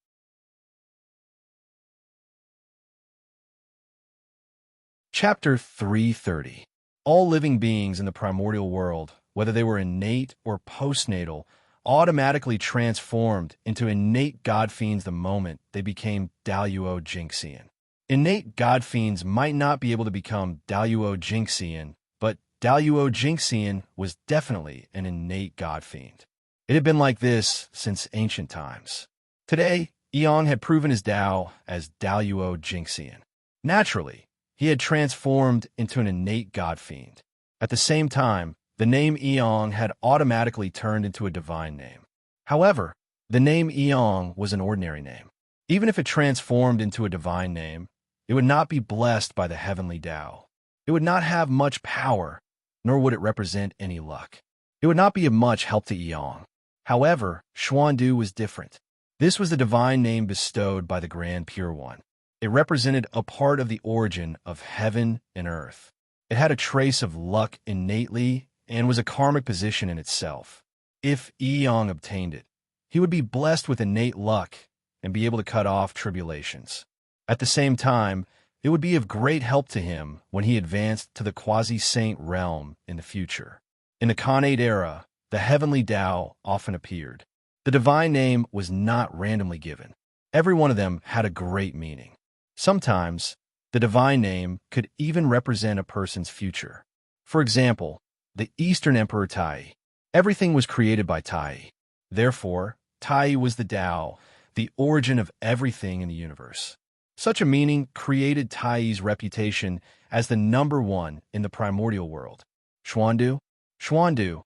Chapter 330. All living beings in the primordial world, whether they were innate or postnatal, automatically transformed into innate god fiends the moment they became Daluo Jinxian. Innate god fiends might not be able to become Daluo Jinxian, but Daluo Jinxian was definitely an innate god fiend. It had been like this since ancient times. Today, Eong had proven his Tao as Daluo Jinxian. Naturally, he had transformed into an innate god fiend. At the same time, the name Eong had automatically turned into a divine name. However, the name Eong was an ordinary name. Even if it transformed into a divine name, it would not be blessed by the heavenly Tao. It would not have much power, nor would it represent any luck. It would not be of much help to Eong. However, Xuandu was different. This was the divine name bestowed by the Grand Pure One. It represented a part of the origin of heaven and earth. It had a trace of luck innately and was a karmic position in itself. If Eong obtained it, he would be blessed with innate luck and be able to cut off tribulations. At the same time, it would be of great help to him when he advanced to the quasi-saint realm in the future. In the Khanate era, the heavenly Tao often appeared. The divine name was not randomly given. Every one of them had a great meaning. Sometimes, the divine name could even represent a person's future. For example, the Eastern Emperor Tai. Everything was created by Tai. Therefore, Tai was the Tao, the origin of everything in the universe. Such a meaning created Tai's reputation as the number one in the primordial world. Xuandu? Xuandu,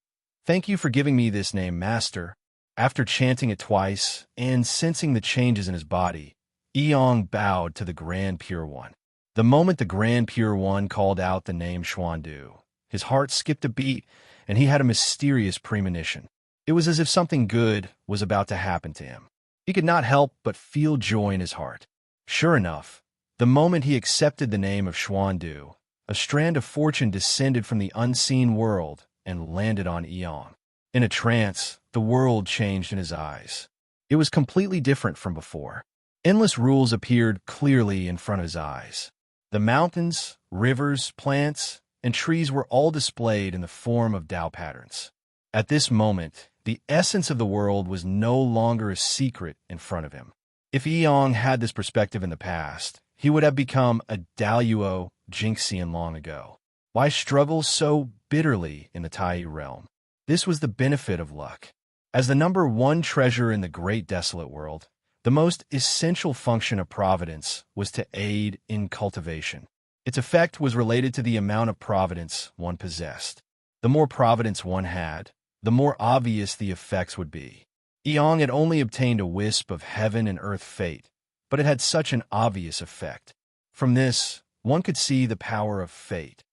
thank you for giving me this name, Master. After chanting it twice and sensing the changes in his body, Eong bowed to the Grand Pure One. The moment the Grand Pure One called out the name Xuandu, his heart skipped a beat, and he had a mysterious premonition. It was as if something good was about to happen to him. He could not help but feel joy in his heart. Sure enough, the moment he accepted the name of Xuandu, a strand of fortune descended from the unseen world and landed on Eong. In a trance, the world changed in his eyes. It was completely different from before. Endless rules appeared clearly in front of his eyes. The mountains, rivers, plants, and trees were all displayed in the form of Tao patterns. At this moment, the essence of the world was no longer a secret in front of him. If Eong had this perspective in the past, he would have become a Daoyuo Jinxian long ago. Why struggle so bitterly in the Tai realm? This was the benefit of luck. As the number one treasure in the great desolate world, the most essential function of providence was to aid in cultivation. Its effect was related to the amount of providence one possessed. The more providence one had, the more obvious the effects would be. Eong had only obtained a wisp of heaven and earth fate, but it had such an obvious effect. From this, one could see the power of fate.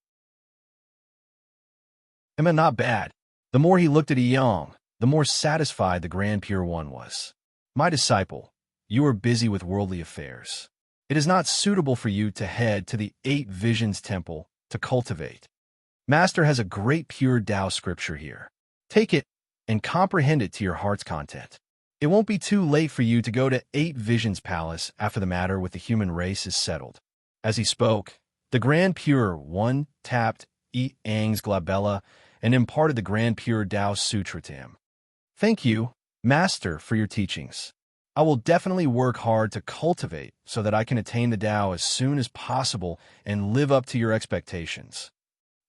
Emma, not bad. The more he looked at Eong, the more satisfied the Grand Pure One was. My disciple, you are busy with worldly affairs. It is not suitable for you to head to the 8 Visions Temple to cultivate. Master has a great pure Tao scripture here. Take it and comprehend it to your heart's content. It won't be too late for you to go to 8 Visions Palace after the matter with the human race is settled. As he spoke, the Grand Pure One tapped Eong's glabella and imparted the Grand Pure Tao Sutra to him. Thank you, Master, for your teachings. I will definitely work hard to cultivate so that I can attain the Tao as soon as possible and live up to your expectations.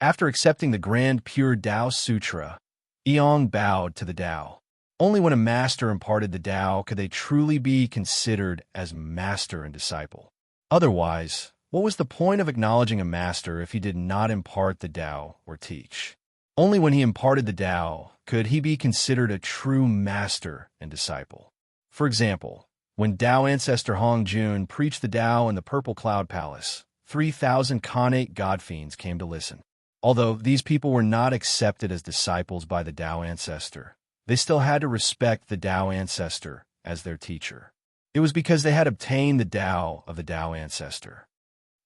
After accepting the Grand Pure Tao Sutra, Eong bowed to the Tao. Only when a master imparted the Tao could they truly be considered as master and disciple. Otherwise, what was the point of acknowledging a master if he did not impart the Tao or teach? Only when he imparted the Tao could he be considered a true master and disciple. For example, when Tao ancestor Hong Jun preached the Tao in the Purple Cloud Palace, 3,000 Khanate god fiends came to listen. Although these people were not accepted as disciples by the Tao ancestor, they still had to respect the Tao ancestor as their teacher. It was because they had obtained the Tao of the Tao ancestor.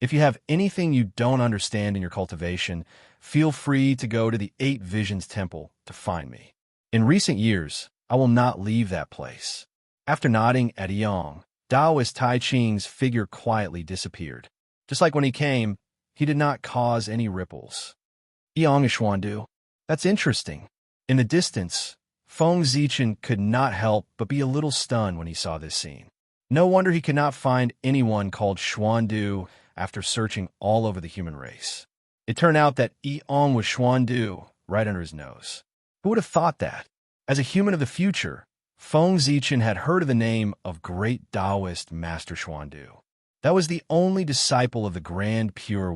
If you have anything you don't understand in your cultivation, feel free to go to the 8 Visions Temple to find me. In recent years, I will not leave that place. After nodding at Eong, Taoist Tai Ching's figure quietly disappeared. Just like when he came, he did not cause any ripples. Eong is Xuandu. That's interesting. In the distance, Feng Zichen could not help but be a little stunned when he saw this scene. No wonder he could not find anyone called Xuandu after searching all over the human race. It turned out that Eong was Xuandu right under his nose. Who would have thought that? As a human of the future, Feng Zichen had heard of the name of great Taoist Master Xuandu. That was the only disciple of the Grand Pure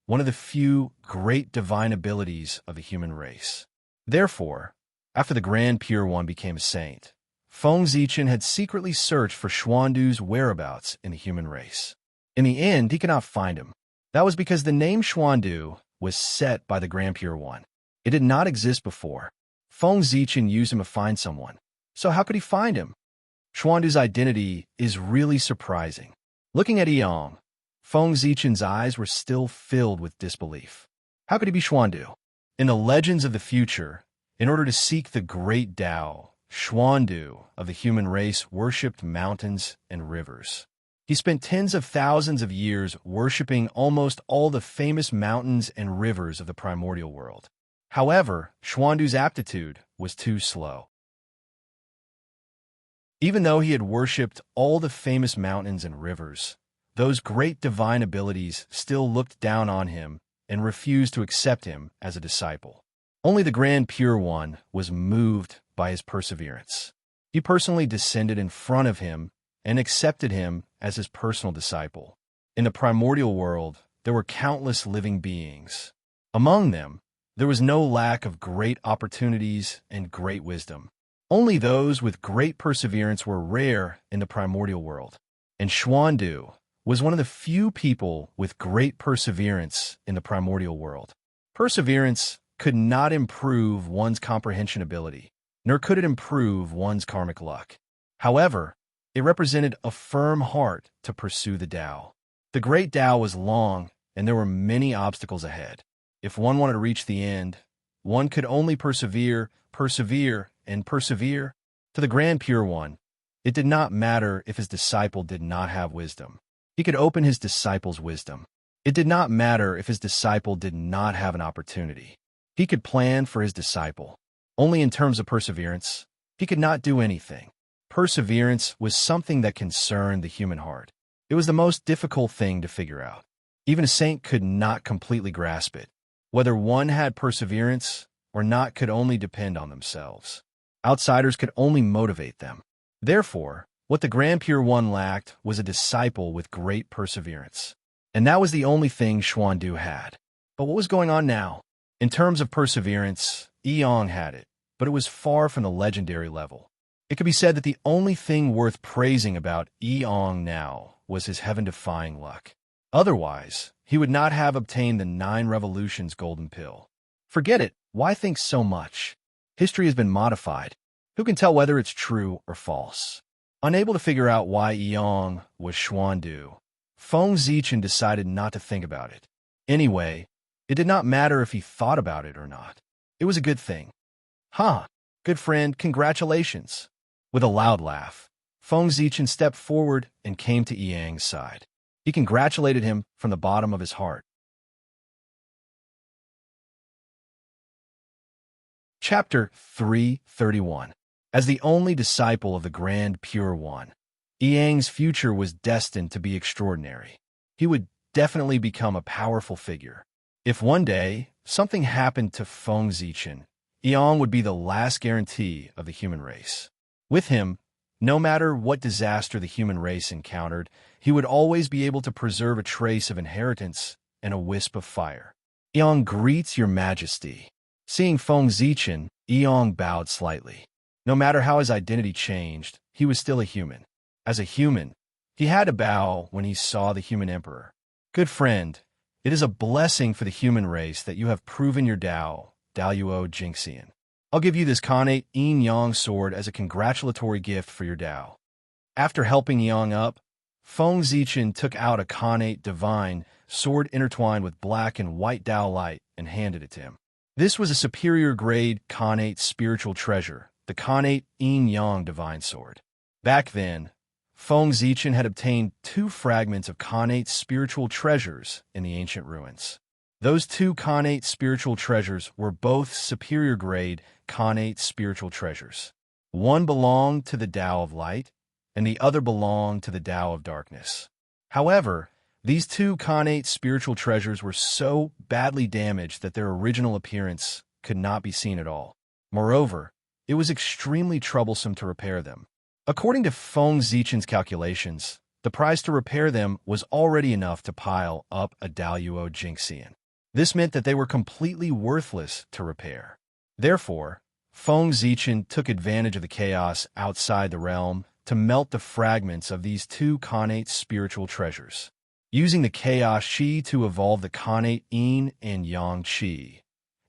one of the few great divine abilities of the human race. Therefore, after the Grand Pure One became a saint, Feng Zichen had secretly searched for Xuandu's whereabouts in the human race. In the end, he could not find him. That was because the name Xuandu was set by the Grand Pure One. It did not exist before. Feng Zichen used him to find someone. So how could he find him? Xuandu's identity is really surprising. Looking at Eong, Feng Zichen's eyes were still filled with disbelief. How could he be Xuandu? In the legends of the future, in order to seek the great Tao, Xuandu of the human race worshipped mountains and rivers. He spent tens of thousands of years worshipping almost all the famous mountains and rivers of the primordial world. However, Xuandu's aptitude was too slow. Even though he had worshipped all the famous mountains and rivers, those great divine abilities still looked down on him and refused to accept him as a disciple. Only the Grand Pure One was moved by his perseverance. He personally descended in front of him and accepted him as his personal disciple. In the primordial world, there were countless living beings. Among them, there was no lack of great opportunities and great wisdom. Only those with great perseverance were rare in the primordial world, and Xuandu was one of the few people with great perseverance in the primordial world. Perseverance could not improve one's comprehension ability, nor could it improve one's karmic luck. However, it represented a firm heart to pursue the Tao. The great Tao was long, and there were many obstacles ahead. If one wanted to reach the end, one could only persevere, and persevere. To the Grand Pure One, it did not matter if his disciple did not have wisdom. He could open his disciple's wisdom. It did not matter if his disciple did not have an opportunity. He could plan for his disciple. Only in terms of perseverance, he could not do anything. Perseverance was something that concerned the human heart. It was the most difficult thing to figure out. Even a saint could not completely grasp it. Whether one had perseverance or not could only depend on themselves. Outsiders could only motivate them. Therefore, what the Grand Pure One lacked was a disciple with great perseverance. And that was the only thing Xuandu had. But what was going on now? In terms of perseverance, Yong had it, but it was far from the legendary level. It could be said that the only thing worth praising about Yong now was his heaven-defying luck. Otherwise, he would not have obtained the 9 Revolutions golden pill. Forget it. Why think so much? History has been modified. Who can tell whether it's true or false? Unable to figure out why Yong was Xuandu, Feng Zichen decided not to think about it. Anyway, it did not matter if he thought about it or not. It was a good thing. Huh, good friend, congratulations. With a loud laugh, Feng Zichen stepped forward and came to Yang's side. He congratulated him from the bottom of his heart. Chapter 331. As the only disciple of the Grand Pure One, Yang's future was destined to be extraordinary. He would definitely become a powerful figure. If one day something happened to Feng Zichen, Yang would be the last guarantee of the human race. With him, no matter what disaster the human race encountered, he would always be able to preserve a trace of inheritance and a wisp of fire. Yang greets your majesty. Seeing Feng Zichen, Yang bowed slightly. No matter how his identity changed, he was still a human. As a human, he had to bow when he saw the human emperor. Good friend, it is a blessing for the human race that you have proven your Dao Jingxian. I'll give you this Khanate Yin Yang sword as a congratulatory gift for your Dao. After helping Yang up, Feng Zichen took out a Khanate divine sword intertwined with black and white Dao light and handed it to him. This was a superior grade Khanate spiritual treasure, the Khanate Yin Yang divine sword. Back then, Feng Zichen had obtained 2 fragments of Khanate spiritual treasures in the ancient ruins. Those 2 Khanate spiritual treasures were both superior grade Khanate spiritual treasures. One belonged to the Tao of Light, and the other belonged to the Tao of Darkness. However, these 2 Khanate spiritual treasures were so badly damaged that their original appearance could not be seen at all. Moreover, it was extremely troublesome to repair them. According to Feng Zichen's calculations, the price to repair them was already enough to pile up a Daluo Jingxian. This meant that they were completely worthless to repair. Therefore, Feng Zichen took advantage of the chaos outside the realm to melt the fragments of these 2 Khanate spiritual treasures. Using the Chaos Qi to evolve the Khanate Yin and Yang Qi,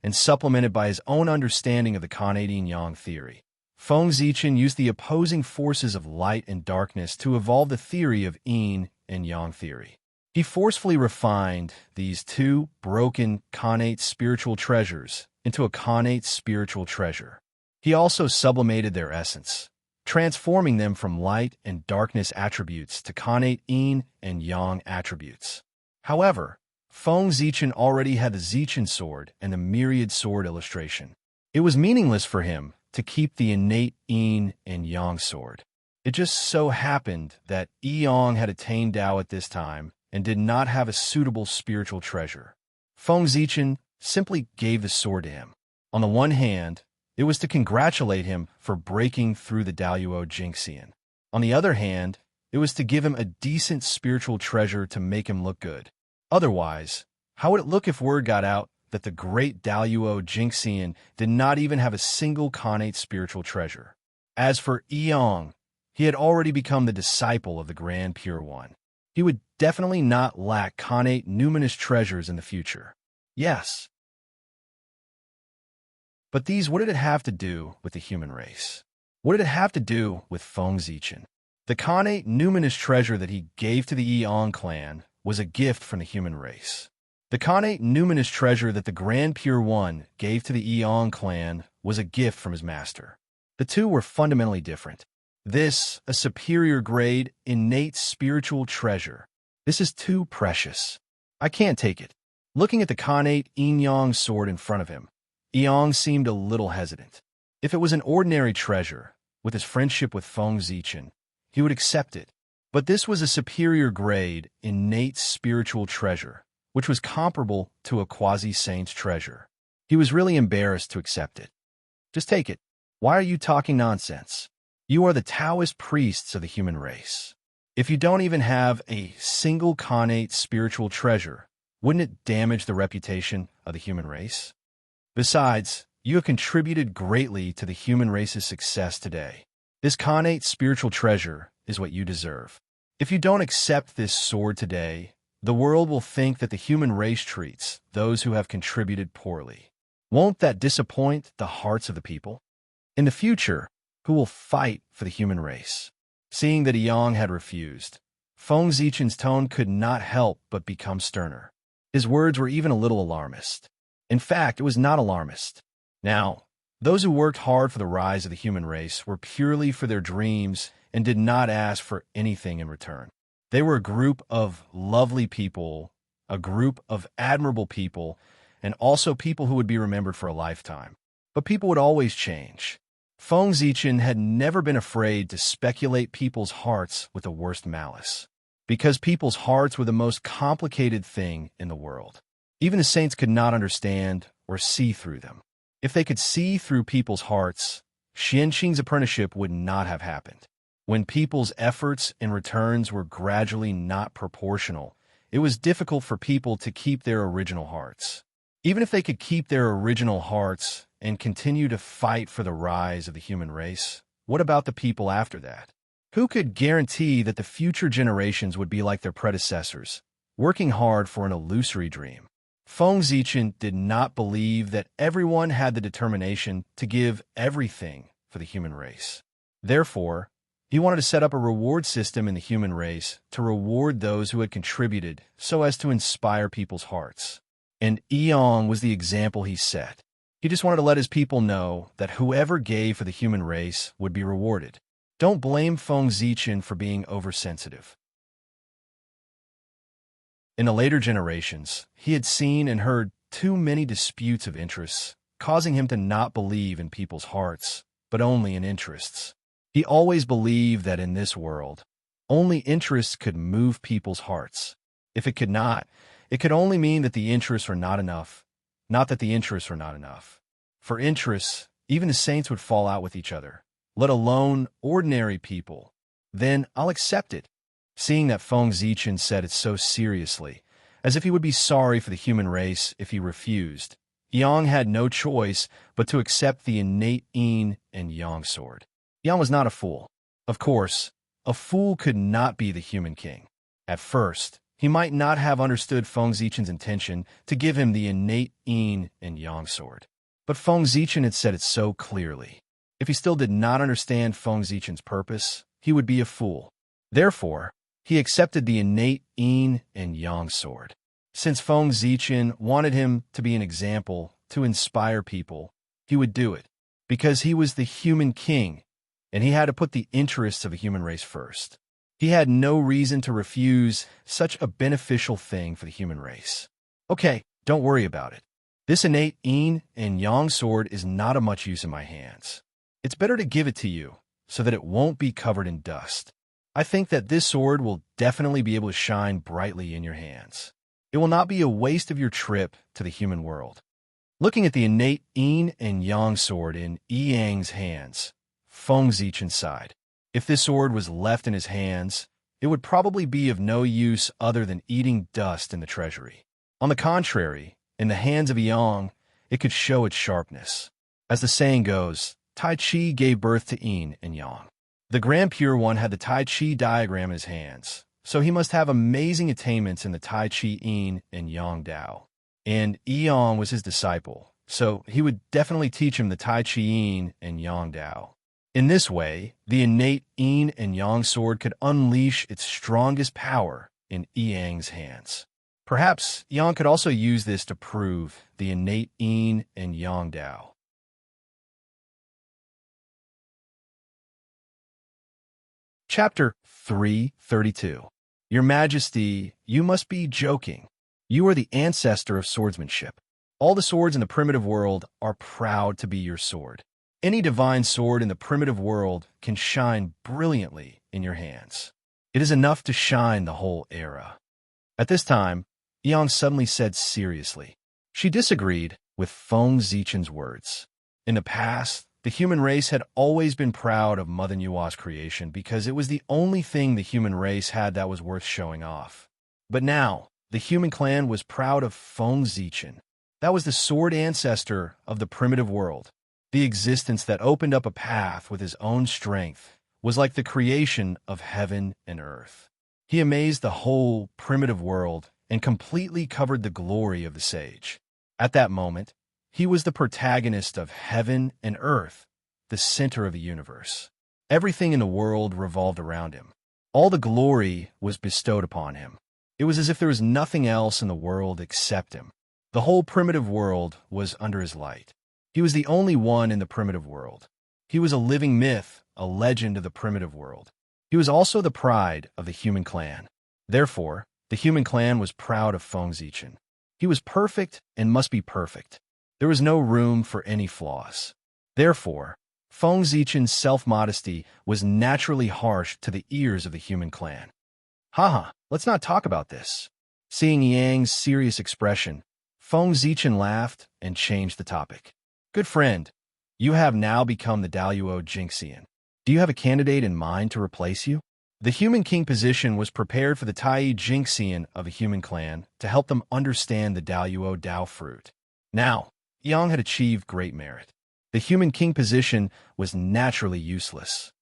and supplemented by his own understanding of the Khanate Yin Yang theory, Feng Zichen used the opposing forces of light and darkness to evolve the theory of Yin and Yang theory. He forcefully refined these 2 broken Khanate spiritual treasures into a Khanate spiritual treasure. He also sublimated their essence, transforming them from light and darkness attributes to Khanate Yin and Yang attributes. However, Feng Zichen already had the Zichen sword and the myriad sword illustration. It was meaningless for him to keep the innate Yin and Yang sword. It just so happened that Yong had attained Tao at this time and did not have a suitable spiritual treasure. Feng Zichen simply gave the sword to him. On the one hand, it was to congratulate him for breaking through the Daluo Jingxian. On the other hand, it was to give him a decent spiritual treasure to make him look good. Otherwise, how would it look if word got out that the great Daluo Jingxian did not even have a single Khanate spiritual treasure? As for Yong, he had already become the disciple of the Grand Pure One. He would definitely not lack connate numinous treasures in the future. Yes. But what did it have to do with the human race? What did it have to do with Feng Zichen? The connate numinous treasure that he gave to the Eong clan was a gift from the human race. The connate numinous treasure that the Grand Pure One gave to the Eong clan was a gift from his master. The two were fundamentally different. This, a superior grade, innate spiritual treasure. This is too precious. I can't take it. Looking at the connate Eong sword in front of him, Eong seemed a little hesitant. If it was an ordinary treasure, with his friendship with Feng Zichen, he would accept it. But this was a superior grade, innate spiritual treasure, which was comparable to a quasi-saint's treasure. He was really embarrassed to accept it. Just take it. Why are you talking nonsense? You are the Taoist priests of the human race. If you don't even have a single connate spiritual treasure, wouldn't it damage the reputation of the human race? Besides, you have contributed greatly to the human race's success today. This connate spiritual treasure is what you deserve. If you don't accept this sword today, the world will think that the human race treats those who have contributed poorly. Won't that disappoint the hearts of the people? In the future, who will fight for the human race? Seeing that Eong had refused, Feng Zichen's tone could not help but become sterner. His words were even a little alarmist. In fact, it was not alarmist. Now, those who worked hard for the rise of the human race were purely for their dreams and did not ask for anything in return. They were a group of lovely people, a group of admirable people, and also people who would be remembered for a lifetime. But people would always change. Feng Zichen had never been afraid to speculate people's hearts with the worst malice, because people's hearts were the most complicated thing in the world. Even the saints could not understand or see through them. If they could see through people's hearts, Xianqing's apprenticeship would not have happened. When people's efforts and returns were gradually not proportional, it was difficult for people to keep their original hearts. Even if they could keep their original hearts and continue to fight for the rise of the human race, what about the people after that? Who could guarantee that the future generations would be like their predecessors, working hard for an illusory dream? Feng Zichen did not believe that everyone had the determination to give everything for the human race. Therefore, he wanted to set up a reward system in the human race to reward those who had contributed so as to inspire people's hearts. And Eong was the example he set. He just wanted to let his people know that whoever gave for the human race would be rewarded. Don't blame Feng Zichen for being oversensitive. In the later generations, he had seen and heard too many disputes of interests, causing him to not believe in people's hearts, but only in interests. He always believed that in this world, only interests could move people's hearts. If it could not, it could only mean that the interests were not enough, not that the interests were not enough. For interests, even the saints would fall out with each other, let alone ordinary people. Then I'll accept it. Seeing that Feng Zichen said it so seriously, as if he would be sorry for the human race if he refused, Eong had no choice but to accept the innate yin and yang sword. Eong was not a fool. Of course, a fool could not be the human king. At first, he might not have understood Feng Zichen's intention to give him the innate yin and yang sword. But Feng Zichen had said it so clearly. If he still did not understand Feng Zichen's purpose, he would be a fool. Therefore, he accepted the innate yin and yang sword. Since Feng Zichen wanted him to be an example, to inspire people, he would do it, because he was the human king, and he had to put the interests of the human race first. He had no reason to refuse such a beneficial thing for the human race. Okay, don't worry about it. This innate yin and yang sword is not of much use in my hands. It's better to give it to you, so that it won't be covered in dust. I think that this sword will definitely be able to shine brightly in your hands. It will not be a waste of your trip to the human world. Looking at the innate yin and yang sword in Yang's hands, Feng Zichen sighed. If this sword was left in his hands, it would probably be of no use other than eating dust in the treasury. On the contrary, in the hands of Yang, it could show its sharpness. As the saying goes, Tai Chi gave birth to Yin and Yang. The Grand Pure One had the Tai Chi diagram in his hands, so he must have amazing attainments in the Tai Chi Yin and Yang Dao. And Yang was his disciple, so he would definitely teach him the Tai Chi Yin and Yang Dao. In this way, the innate Yin and Yang sword could unleash its strongest power in Yang's hands. Perhaps Yang could also use this to prove the innate Yin and Yang Dao. Chapter 332. Your Majesty, you must be joking. You are the ancestor of swordsmanship. All the swords in the primitive world are proud to be your sword. Any divine sword in the primitive world can shine brilliantly in your hands. It is enough to shine the whole era. At this time, Yang suddenly said seriously. She disagreed with Feng Zichen's words. In the past, the human race had always been proud of Mother Nua's creation because it was the only thing the human race had that was worth showing off. But now, the human clan was proud of Feng Zichen. That was the sword ancestor of the primitive world. The existence that opened up a path with his own strength was like the creation of heaven and earth. He amazed the whole primitive world and completely covered the glory of the sage. At that moment, he was the protagonist of heaven and earth, the center of the universe. Everything in the world revolved around him. All the glory was bestowed upon him. It was as if there was nothing else in the world except him. The whole primitive world was under his light. He was the only one in the primitive world. He was a living myth, a legend of the primitive world. He was also the pride of the human clan. Therefore, the human clan was proud of Feng Zichen. He was perfect and must be perfect. There was no room for any flaws. Therefore, Feng Zichen's self-modesty was naturally harsh to the ears of the human clan. Haha, let's not talk about this. Seeing Yang's serious expression, Feng Zichen laughed and changed the topic. Good friend, you have now become the Daluo Jingxian. Do you have a candidate in mind to replace you? The human king position was prepared for the Tai Jingxian of the human clan to help them understand the Daluo Dao fruit. Now, Yang had achieved great merit. The human king position was naturally useless.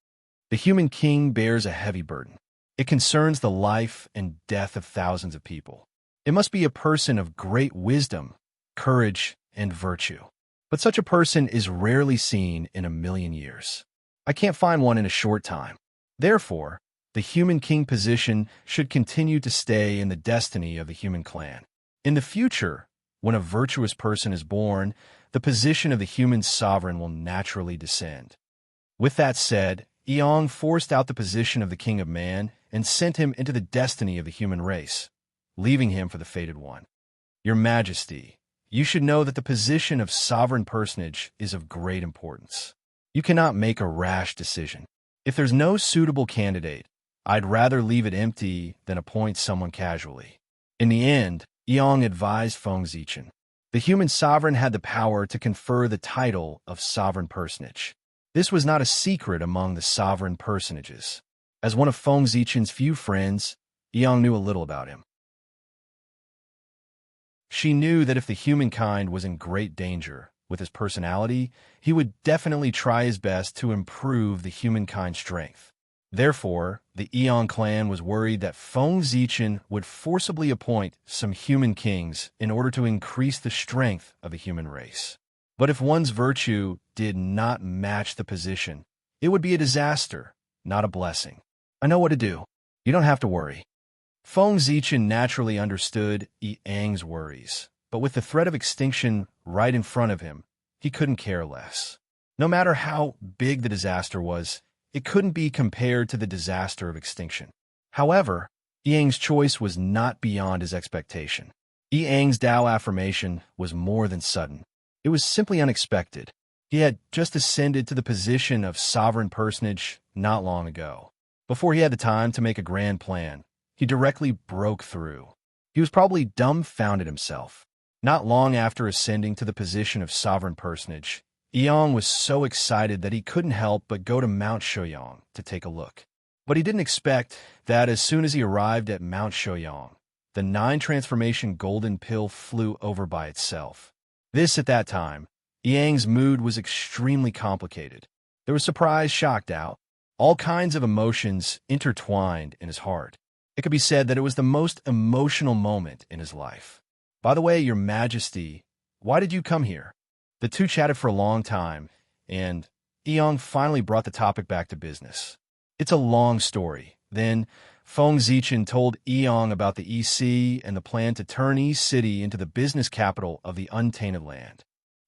The human king bears a heavy burden. It concerns the life and death of thousands of people. It must be a person of great wisdom, courage, and virtue. But such a person is rarely seen in 1,000,000 years. I can't find one in a short time. Therefore, the human king position should continue to stay in the destiny of the human clan. In the future, when a virtuous person is born, the position of the human sovereign will naturally descend. With that said, Yang forced out the position of the king of man and sent him into the destiny of the human race, leaving him for the fated one. Your Majesty, you should know that the position of sovereign personage is of great importance. You cannot make a rash decision. If there's no suitable candidate, I'd rather leave it empty than appoint someone casually. In the end, Yang advised Feng Zichen. The human sovereign had the power to confer the title of sovereign personage. This was not a secret among the sovereign personages. As one of Feng Zichen's few friends, Yang knew a little about him. She knew that if the humankind was in great danger with his personality, he would definitely try his best to improve the humankind's strength. Therefore, the Eon clan was worried that Feng Zichen would forcibly appoint some human kings in order to increase the strength of the human race. But if one's virtue did not match the position, it would be a disaster, not a blessing. I know what to do. You don't have to worry. Feng Zichen naturally understood Yang's worries, but with the threat of extinction right in front of him, he couldn't care less. No matter how big the disaster was, it couldn't be compared to the disaster of extinction. However, Yang's choice was not beyond his expectation. Yang's Dao affirmation was more than sudden. It was simply unexpected. He had just ascended to the position of sovereign personage not long ago. Before he had the time to make a grand plan, he directly broke through. He was probably dumbfounded himself. Not long after ascending to the position of sovereign personage, Yang was so excited that he couldn't help but go to Mount Shouyang to take a look. But he didn't expect that as soon as he arrived at Mount Shouyang, the 9-transformation golden pill flew over by itself. At that time, Yang's mood was extremely complicated. There was surprise, shock, doubt, all kinds of emotions intertwined in his heart. It could be said that it was the most emotional moment in his life. By the way, Your Majesty, why did you come here? The two chatted for a long time, and Eong finally brought the topic back to business. It's a long story. Then, Feng Zichen told Eong about the EC and the plan to turn East City into the business capital of the Untainted Land.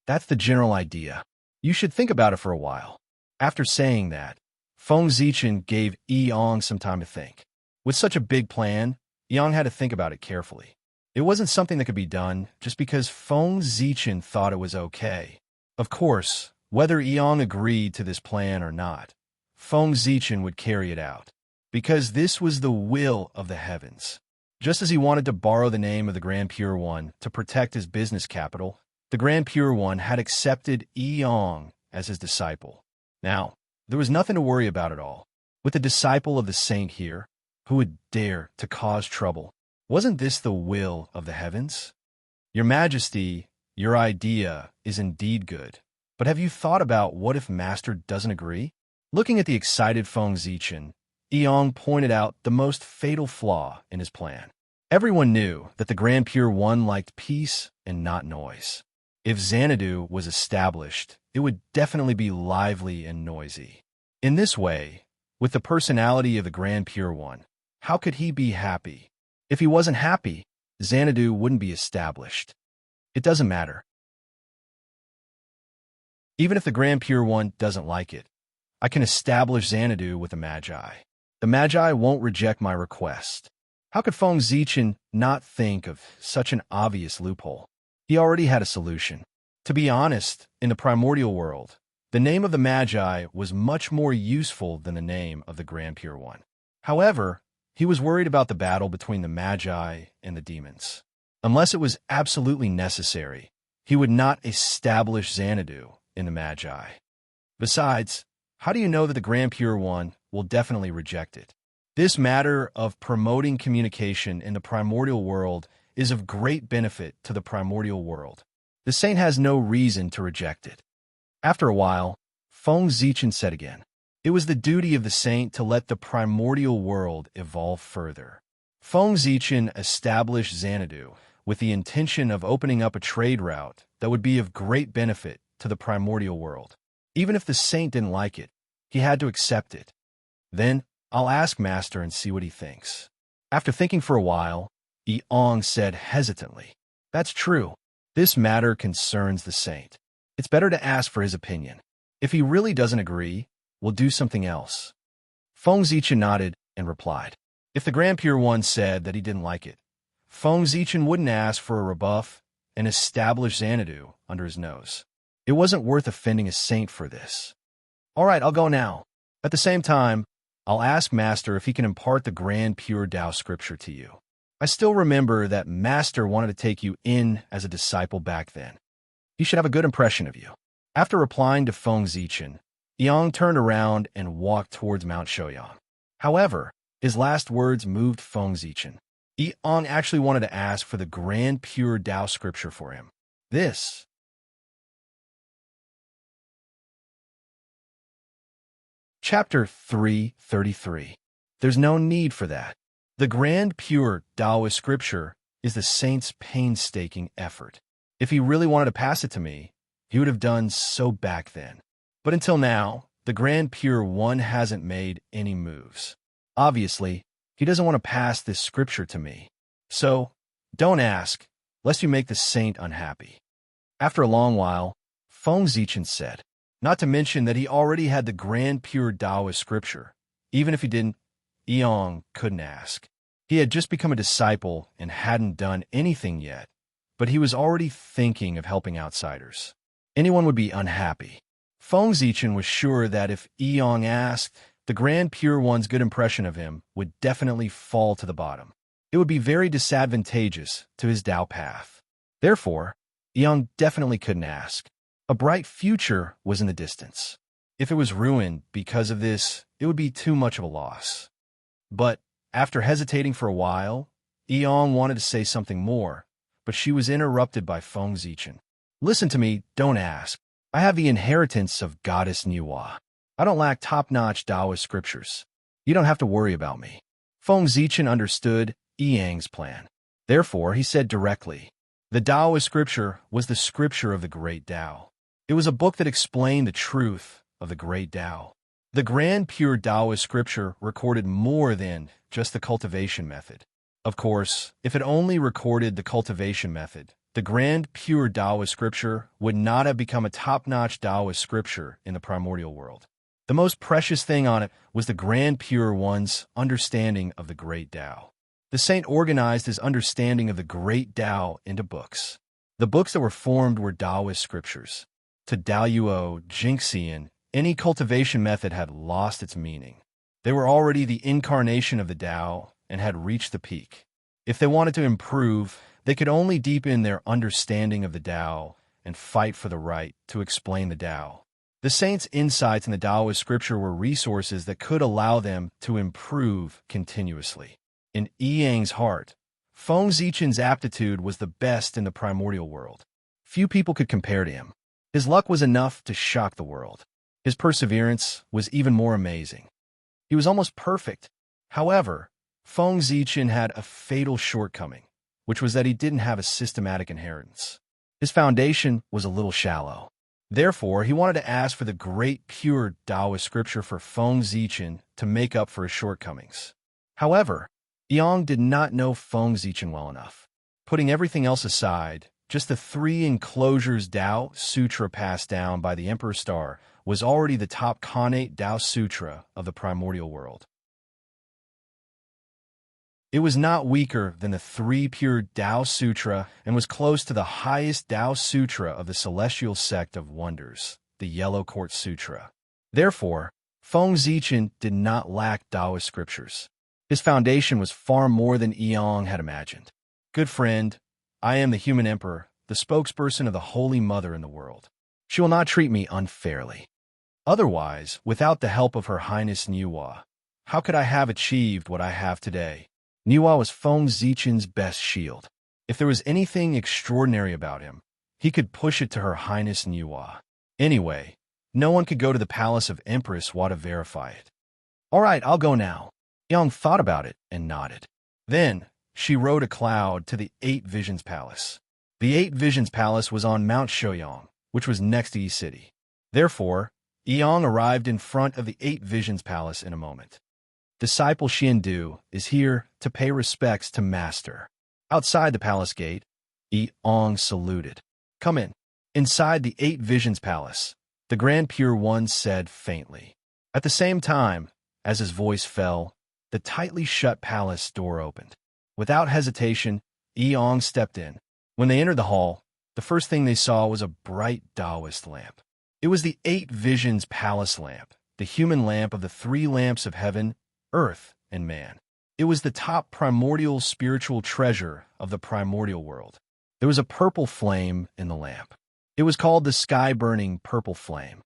That's the general idea. You should think about it for a while. After saying that, Feng Zichen gave Eong some time to think. With such a big plan, Eong had to think about it carefully. It wasn't something that could be done just because Feng Zichen thought it was okay. Of course, whether Eong agreed to this plan or not, Feng Zichen would carry it out, because this was the will of the heavens. Just as he wanted to borrow the name of the Grand Pure One to protect his business capital, the Grand Pure One had accepted Eong as his disciple. Now, there was nothing to worry about at all. With the disciple of the saint here, who would dare to cause trouble? Wasn't this the will of the heavens? Your Majesty, your idea is indeed good, but have you thought about what if Master doesn't agree? Looking at the excited Feng Zichen, Eong pointed out the most fatal flaw in his plan. Everyone knew that the Grand Pure One liked peace and not noise. If Xanadu was established, it would definitely be lively and noisy. In this way, with the personality of the Grand Pure One, how could he be happy? If he wasn't happy, Xanadu wouldn't be established. It doesn't matter. Even if the Grand Pure One doesn't like it, I can establish Xanadu with the Magi. The Magi won't reject my request. How could Feng Zichen not think of such an obvious loophole? He already had a solution. To be honest, in the primordial world, the name of the Magi was much more useful than the name of the Grand Pure One. However, he was worried about the battle between the Magi and the demons. Unless it was absolutely necessary, he would not establish Xanadu in the Magi. Besides, how do you know that the Grand Pure One will definitely reject it? This matter of promoting communication in the primordial world is of great benefit to the primordial world. The saint has no reason to reject it. After a while, Feng Zichen said again, it was the duty of the saint to let the primordial world evolve further. Feng Zichen established Xanadu with the intention of opening up a trade route that would be of great benefit to the primordial world. Even if the saint didn't like it, he had to accept it. Then, I'll ask Master and see what he thinks. After thinking for a while, Eong said hesitantly, that's true. This matter concerns the saint. It's better to ask for his opinion. If he really doesn't agree, we'll do something else. Feng Zichen nodded and replied. If the Grand Pure One said that he didn't like it, Feng Zichen wouldn't ask for a rebuff and establish Xanadu under his nose. It wasn't worth offending a saint for this. All right, I'll go now. At the same time, I'll ask Master if he can impart the Grand Pure Tao scripture to you. I still remember that Master wanted to take you in as a disciple back then. He should have a good impression of you. After replying to Feng Zichen, Eong turned around and walked towards Mount Shouyang. However, his last words moved Feng Zichen. Eong actually wanted to ask for the Grand Pure Tao scripture for him. This. Chapter 333. There's no need for that. The Grand Pure Taoist scripture is the saint's painstaking effort. If he really wanted to pass it to me, he would have done so back then. But until now, the Grand Pure One hasn't made any moves. Obviously, he doesn't want to pass this scripture to me. So, don't ask, lest you make the saint unhappy. After a long while, Feng Zichen said, not to mention that he already had the Grand Pure Taoist scripture. Even if he didn't, Eong couldn't ask. He had just become a disciple and hadn't done anything yet, but he was already thinking of helping outsiders. Anyone would be unhappy. Feng Zichen was sure that if Eong asked, the Grand Pure One's good impression of him would definitely fall to the bottom. It would be very disadvantageous to his Tao path. Therefore, Eong definitely couldn't ask. A bright future was in the distance. If it was ruined because of this, it would be too much of a loss. But after hesitating for a while, Eong wanted to say something more, but she was interrupted by Feng Zichen. Listen to me, don't ask. I have the inheritance of Goddess Niwa. I don't lack top-notch Taoist scriptures. You don't have to worry about me. Feng Zichen understood Yang's plan. Therefore, he said directly, the Taoist scripture was the scripture of the great Tao. It was a book that explained the truth of the great Tao. The grand pure Taoist scripture recorded more than just the cultivation method. Of course, if it only recorded the cultivation method, the grand pure Taoist scripture would not have become a top-notch Taoist scripture in the primordial world. The most precious thing on it was the grand pure one's understanding of the great Tao. The saint organized his understanding of the great Tao into books. The books that were formed were Taoist scriptures. To Daoyuo Jingxian, any cultivation method had lost its meaning. They were already the incarnation of the Tao and had reached the peak. If they wanted to improve, they could only deepen their understanding of the Tao and fight for the right to explain the Tao. The saints' insights in the Taoist scripture were resources that could allow them to improve continuously. In Yang's heart, Feng Zichen's aptitude was the best in the primordial world. Few people could compare to him. His luck was enough to shock the world. His perseverance was even more amazing. He was almost perfect. However, Feng Zichen had a fatal shortcoming, which was that he didn't have a systematic inheritance. His foundation was a little shallow. Therefore, he wanted to ask for the great pure Taoist scripture for Feng Zichen to make up for his shortcomings. However, Yang did not know Feng Zichen well enough. Putting everything else aside, just the 3 enclosures Tao Sutra passed down by the Emperor Star was already the top Khanate Tao Sutra of the primordial world. It was not weaker than the 3 pure Tao Sutra and was close to the highest Tao Sutra of the celestial sect of wonders, the Yellow Court Sutra. Therefore, Feng Zichen did not lack Taoist scriptures. His foundation was far more than Yang had imagined. Good friend, I am the human emperor, the spokesperson of the Holy Mother in the world. She will not treat me unfairly. Otherwise, without the help of Her Highness Niwa, how could I have achieved what I have today? Niwa was Feng Zichen's best shield. If there was anything extraordinary about him, he could push it to Her Highness Niwa. Anyway, no one could go to the palace of Empress Wa to verify it. All right, I'll go now. Yang thought about it and nodded. Then, she rode a cloud to the 8 Visions Palace. The 8 Visions Palace was on Mount Shouyang, which was next to Yi City. Therefore, Yang arrived in front of the 8 Visions Palace in a moment. Disciple Xiandu is here to pay respects to Master. Outside the palace gate, Yang saluted. Come in. Inside the 8 Visions Palace, the Grand Pure One said faintly. At the same time, as his voice fell, the tightly shut palace door opened. Without hesitation, Yang stepped in. When they entered the hall, the first thing they saw was a bright Taoist lamp. It was the 8 Visions Palace lamp, the human lamp of the 3 lamps of heaven, earth, and man. It was the top primordial spiritual treasure of the primordial world. There was a purple flame in the lamp. It was called the sky-burning purple flame.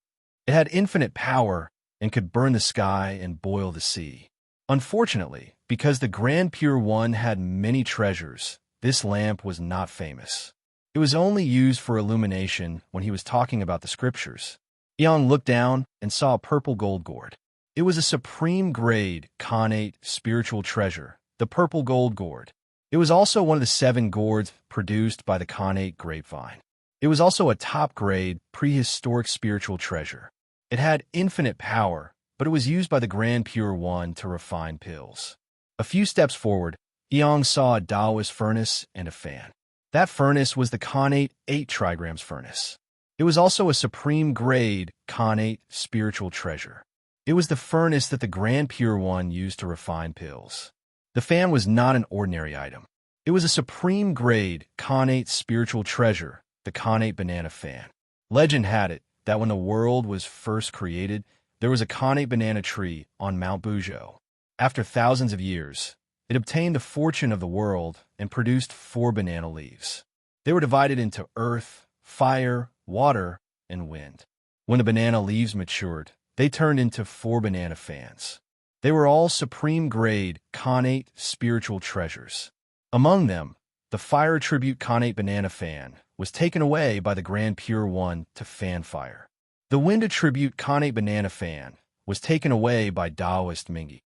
It had infinite power and could burn the sky and boil the sea. Unfortunately, because the Grand Pure One had many treasures, this lamp was not famous. It was only used for illumination when he was talking about the scriptures. Yang looked down and saw a purple gold gourd. It was a supreme grade Khanate spiritual treasure, the purple gold gourd. It was also one of the 7 gourds produced by the Khanate grapevine. It was also a top-grade prehistoric spiritual treasure. It had infinite power, but it was used by the Grand Pure One to refine pills. A few steps forward, Yang saw a Taoist furnace and a fan. That furnace was the Khanate 8 trigrams furnace. It was also a supreme-grade Khanate spiritual treasure. It was the furnace that the Grand Pure One used to refine pills. The fan was not an ordinary item. It was a supreme-grade Khanate spiritual treasure, the Khanate banana fan. Legend had it that when the world was first created, there was a Khanate banana tree on Mount Buzhou. After thousands of years, it obtained the fortune of the world and produced 4 banana leaves. They were divided into earth, fire, water, and wind. When the banana leaves matured, they turned into 4 banana fans. They were all supreme-grade Khanate spiritual treasures. Among them, the fire tribute Khanate banana fan was taken away by the Grand Pure One to fan fire. The wind attribute Khanate banana fan was taken away by Taoist Mingi.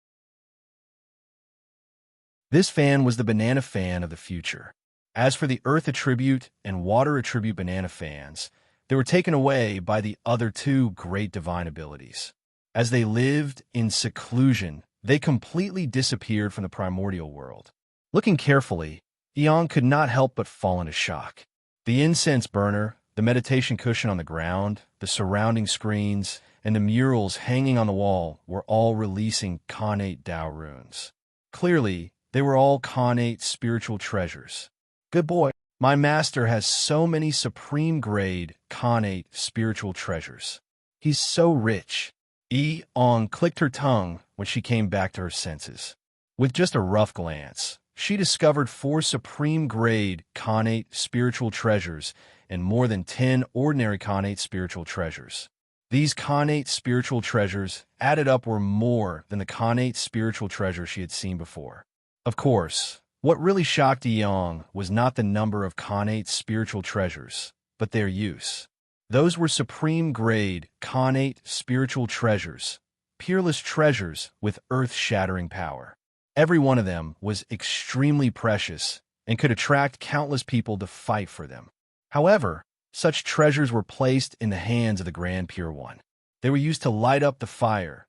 This fan was the banana fan of the future. As for the earth attribute and water attribute banana fans, they were taken away by the other two great divine abilities. As they lived in seclusion, they completely disappeared from the primordial world. Looking carefully, Eong could not help but fall into shock. The incense burner, the meditation cushion on the ground, the surrounding screens, and the murals hanging on the wall were all releasing Khanate Dao runes. Clearly, they were all Khanate spiritual treasures. Good boy. My master has so many supreme-grade Khanate spiritual treasures. He's so rich. Eong clicked her tongue when she came back to her senses. With just a rough glance, she discovered 4 supreme-grade Khanate spiritual treasures and more than 10 ordinary Khanate spiritual treasures. These Khanate spiritual treasures added up were more than the Khanate spiritual treasure she had seen before. Of course, what really shocked Eong was not the number of Khanate spiritual treasures, but their use. Those were supreme-grade Khanate spiritual treasures, peerless treasures with earth-shattering power. Every one of them was extremely precious and could attract countless people to fight for them. However, such treasures were placed in the hands of the Grand Pure One. They were used to light up the fire,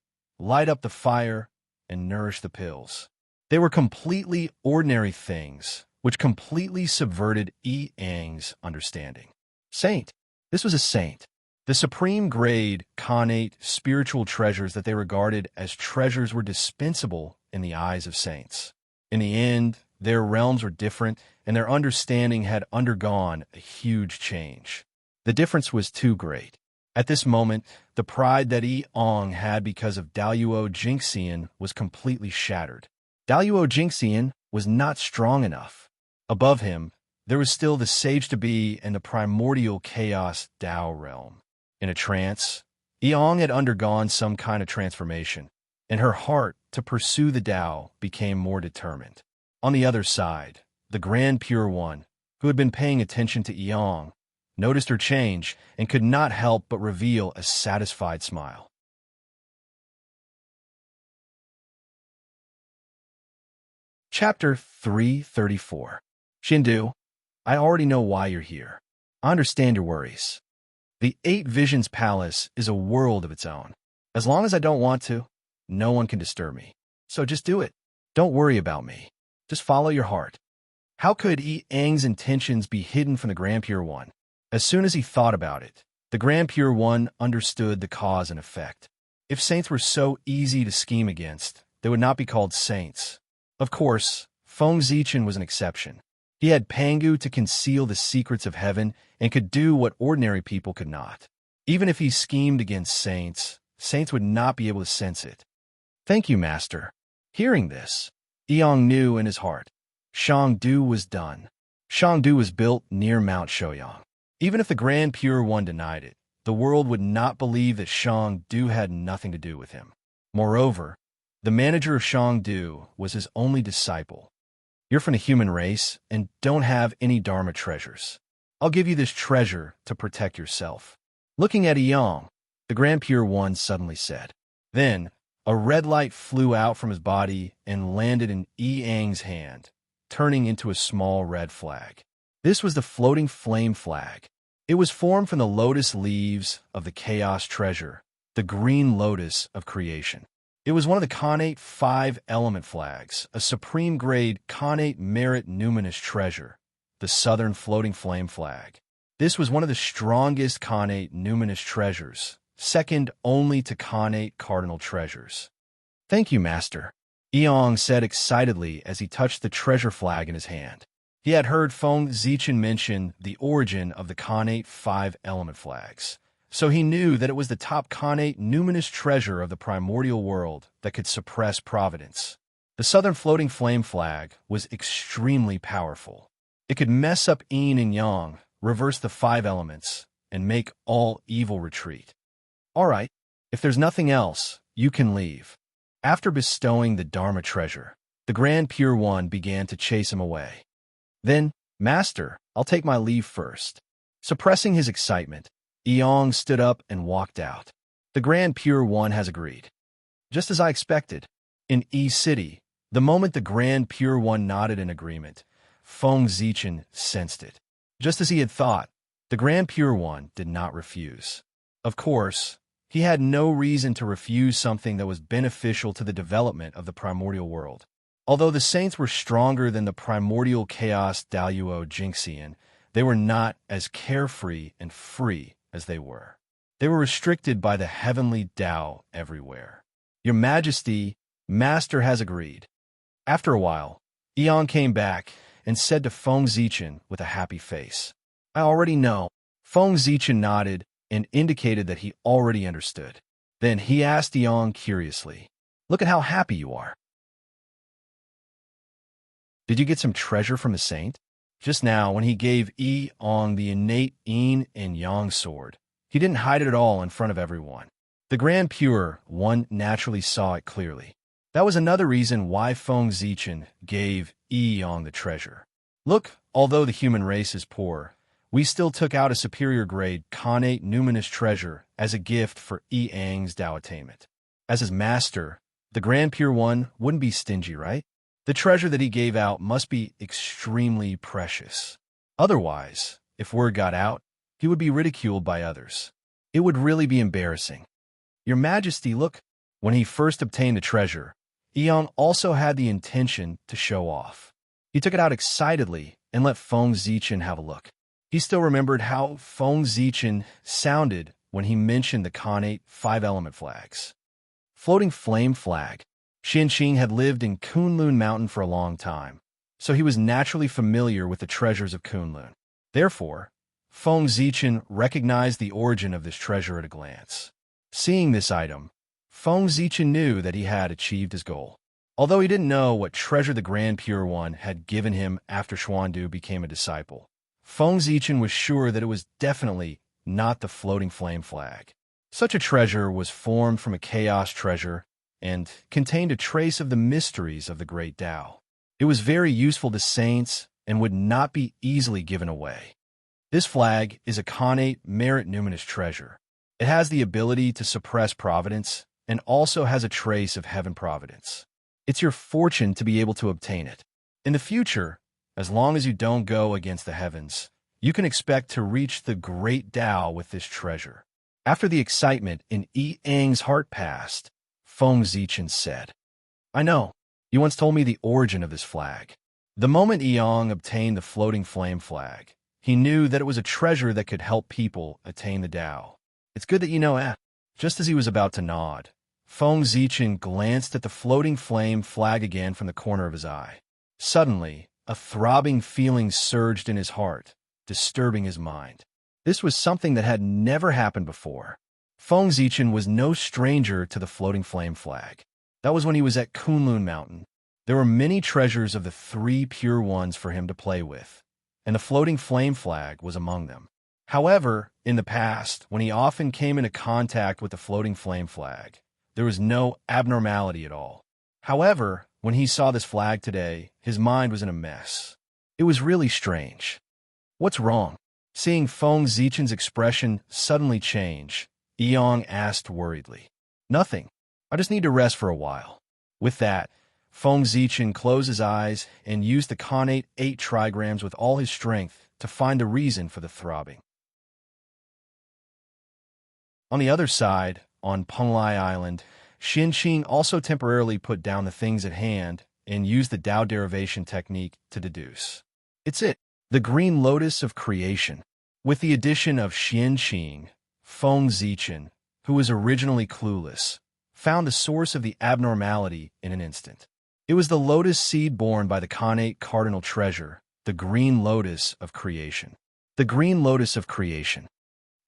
and nourish the pills. They were completely ordinary things, which completely subverted Eong's understanding. Saint. This was a saint. The supreme-grade Khanate spiritual treasures that they regarded as treasures were dispensable in the eyes of saints. In the end, their realms were different, and their understanding had undergone a huge change. The difference was too great. At this moment, the pride that Eong had because of Daluo Jinxian was completely shattered. Daluo Jinxian was not strong enough. Above him, there was still the Sage-to-Be and the primordial chaos Dao realm. In a trance, Eong had undergone some kind of transformation, and her heart to pursue the Dao became more determined. On the other side, the Grand Pure One, who had been paying attention to Eong, noticed her change and could not help but reveal a satisfied smile. Chapter 334. Shindu, I already know why you're here. I understand your worries. The 8 Visions Palace is a world of its own. As long as I don't want to, no one can disturb me. So just do it. Don't worry about me. Just follow your heart. How could Eong's intentions be hidden from the Grand Pure One? As soon as he thought about it, the Grand Pure One understood the cause and effect. If saints were so easy to scheme against, they would not be called saints. Of course, Feng Zichen was an exception. He had Pangu to conceal the secrets of heaven and could do what ordinary people could not. Even if he schemed against saints, saints would not be able to sense it. Thank you, Master. Hearing this, Eong knew in his heart, Shangdu was done. Shangdu was built near Mount Shouyang. Even if the Grand Pure One denied it, the world would not believe that Shangdu had nothing to do with him. Moreover, the manager of Shangdu was his only disciple. You're from the human race and don't have any Dharma treasures. I'll give you this treasure to protect yourself. Looking at Eong, the Grand Pure One suddenly said. Then, a red light flew out from his body and landed in Eong's hand, turning into a small red flag. This was the floating flame flag. It was formed from the lotus leaves of the chaos treasure, the green lotus of creation. It was one of the Khanate 5-element flags, a supreme-grade Khanate merit numinous treasure, the southern floating flame flag. This was one of the strongest Khanate numinous treasures, second only to Khanate cardinal treasures. Thank you, Master, Eong said excitedly as he touched the treasure flag in his hand. He had heard Feng Zichen mention the origin of the Khanate 5-element flags, so he knew that it was the top Khanate numinous treasure of the primordial world that could suppress providence. The southern floating flame flag was extremely powerful. It could mess up yin and yang, reverse the 5 elements, and make all evil retreat. All right, if there's nothing else, you can leave. After bestowing the Dharma treasure, the Grand Pure One began to chase him away. Then, Master, I'll take my leave first. Suppressing his excitement, Eong stood up and walked out. The Grand Pure One has agreed. Just as I expected, in E City, The moment the Grand Pure One nodded in agreement, Feng Zichen sensed it. Just as he had thought, the Grand Pure One did not refuse. Of course, he had no reason to refuse something that was beneficial to the development of the primordial world. Although the saints were stronger than the primordial chaos Daluo Jinxian, they were not as carefree and free as they were. They were restricted by the heavenly Tao everywhere. Your Majesty, Master has agreed. After a while, Eon came back and said to Feng Zichen with a happy face, I already know. Feng Zichen nodded and indicated that he already understood. Then he asked Eon curiously, Look at how happy you are. Did you get some treasure from the saint? Just now, when he gave Eon the innate yin and yang sword, he didn't hide it at all in front of everyone. The Grand Pure One naturally saw it clearly. That was another reason why Feng Zichen gave Eon the treasure. Look, although the human race is poor, we still took out a superior grade connate numinous treasure as a gift for Yang's Tao attainment. As his master, the Grand Pure One wouldn't be stingy, right? The treasure that he gave out must be extremely precious. Otherwise, if word got out, he would be ridiculed by others. It would really be embarrassing. Your Majesty, look, when he first obtained the treasure, Eon also had the intention to show off. He took it out excitedly and let Feng Zichen have a look. He still remembered how Feng Zichen sounded when he mentioned the connate 5-element flags. Floating flame flag. Xianqing had lived in Kunlun Mountain for a long time, so he was naturally familiar with the treasures of Kunlun. Therefore, Feng Zichen recognized the origin of this treasure at a glance. Seeing this item, Feng Zichen knew that he had achieved his goal. Although he didn't know what treasure the Grand Pure One had given him after Xuandu became a disciple, Feng Zichen was sure that it was definitely not the floating flame flag. Such a treasure was formed from a chaos treasure and contained a trace of the mysteries of the great Tao. It was very useful to saints and would not be easily given away. This flag is a connate merit numinous treasure. It has the ability to suppress providence and also has a trace of heaven providence. It's your fortune to be able to obtain it. In the future, as long as you don't go against the heavens, you can expect to reach the great Tao with this treasure. After the excitement in Yang's heart passed, Feng Zichen said, I know. You once told me the origin of this flag. The moment Yang obtained the floating flame flag, he knew that it was a treasure that could help people attain the Tao. It's good that you know that. Just as he was about to nod, Feng Zichen glanced at the floating flame flag again from the corner of his eye. Suddenly, a throbbing feeling surged in his heart, disturbing his mind. This was something that had never happened before. Feng Zichen was no stranger to the floating flame flag. That was when he was at Kunlun Mountain. There were many treasures of the 3 pure ones for him to play with, and the floating flame flag was among them. However, in the past, when he often came into contact with the floating flame flag, there was no abnormality at all. However, when he saw this flag today, his mind was in a mess. It was really strange. What's wrong? Seeing Feng Zichen's expression suddenly change, Eong asked worriedly. Nothing. I just need to rest for a while. With that, Feng Zichen closed his eyes and used the connate 8 trigrams with all his strength to find the reason for the throbbing. On the other side, on Penglai Island, Xianqing also temporarily put down the things at hand and used the Tao derivation technique to deduce. It's it, the green lotus of creation. With the addition of Xianqing, Feng Zichen, who was originally clueless, found the source of the abnormality in an instant. It was the lotus seed born by the connate cardinal treasure, the green lotus of creation. The green lotus of creation.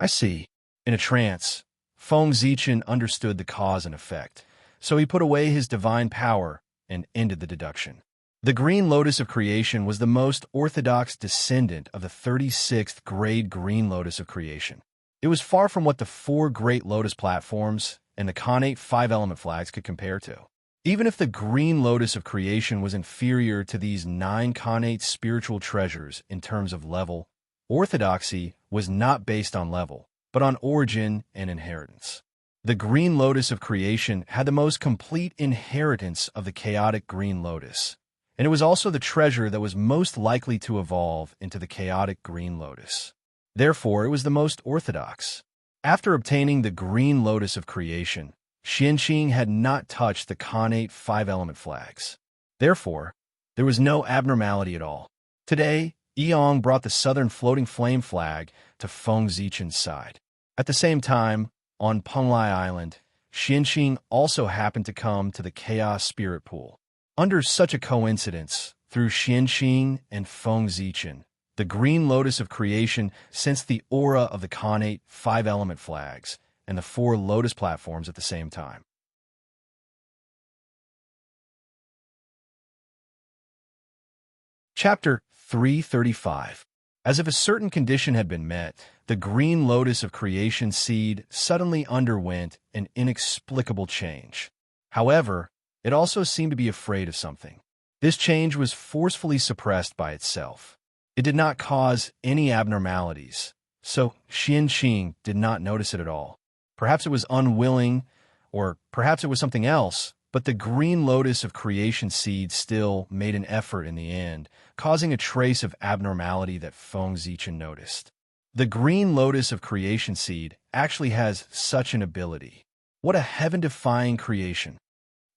I see. In a trance, Feng Zichen understood the cause and effect, so he put away his divine power and ended the deduction. The green lotus of creation was the most orthodox descendant of the 36th grade green lotus of creation. It was far from what the 4 great lotus platforms and the connate 5-element flags could compare to. Even if the green lotus of creation was inferior to these 9 connate spiritual treasures in terms of level, orthodoxy was not based on level, but on origin and inheritance. The green lotus of creation had the most complete inheritance of the chaotic green lotus, and it was also the treasure that was most likely to evolve into the chaotic green lotus. Therefore, it was the most orthodox. After obtaining the green lotus of creation, Xianqing had not touched the Khanate five-element flags. Therefore, there was no abnormality at all. Today, Yong brought the southern floating flame flag to Feng Zichen's side. At the same time, on Penglai Island, Xianqing also happened to come to the Chaos Spirit Pool. Under such a coincidence, through Xianqing and Feng Zichen, the green lotus of creation sensed the aura of the Khanate five-element flags and the four lotus platforms at the same time. Chapter 335. As if a certain condition had been met, the green lotus of creation seed suddenly underwent an inexplicable change. However, it also seemed to be afraid of something. This change was forcefully suppressed by itself. It did not cause any abnormalities, so Xianqing did not notice it at all. Perhaps it was unwilling, or perhaps it was something else, but the green lotus of creation seed still made an effort in the end, causing a trace of abnormality that Feng Zichen noticed. The green lotus of creation seed actually has such an ability. What a heaven-defying creation!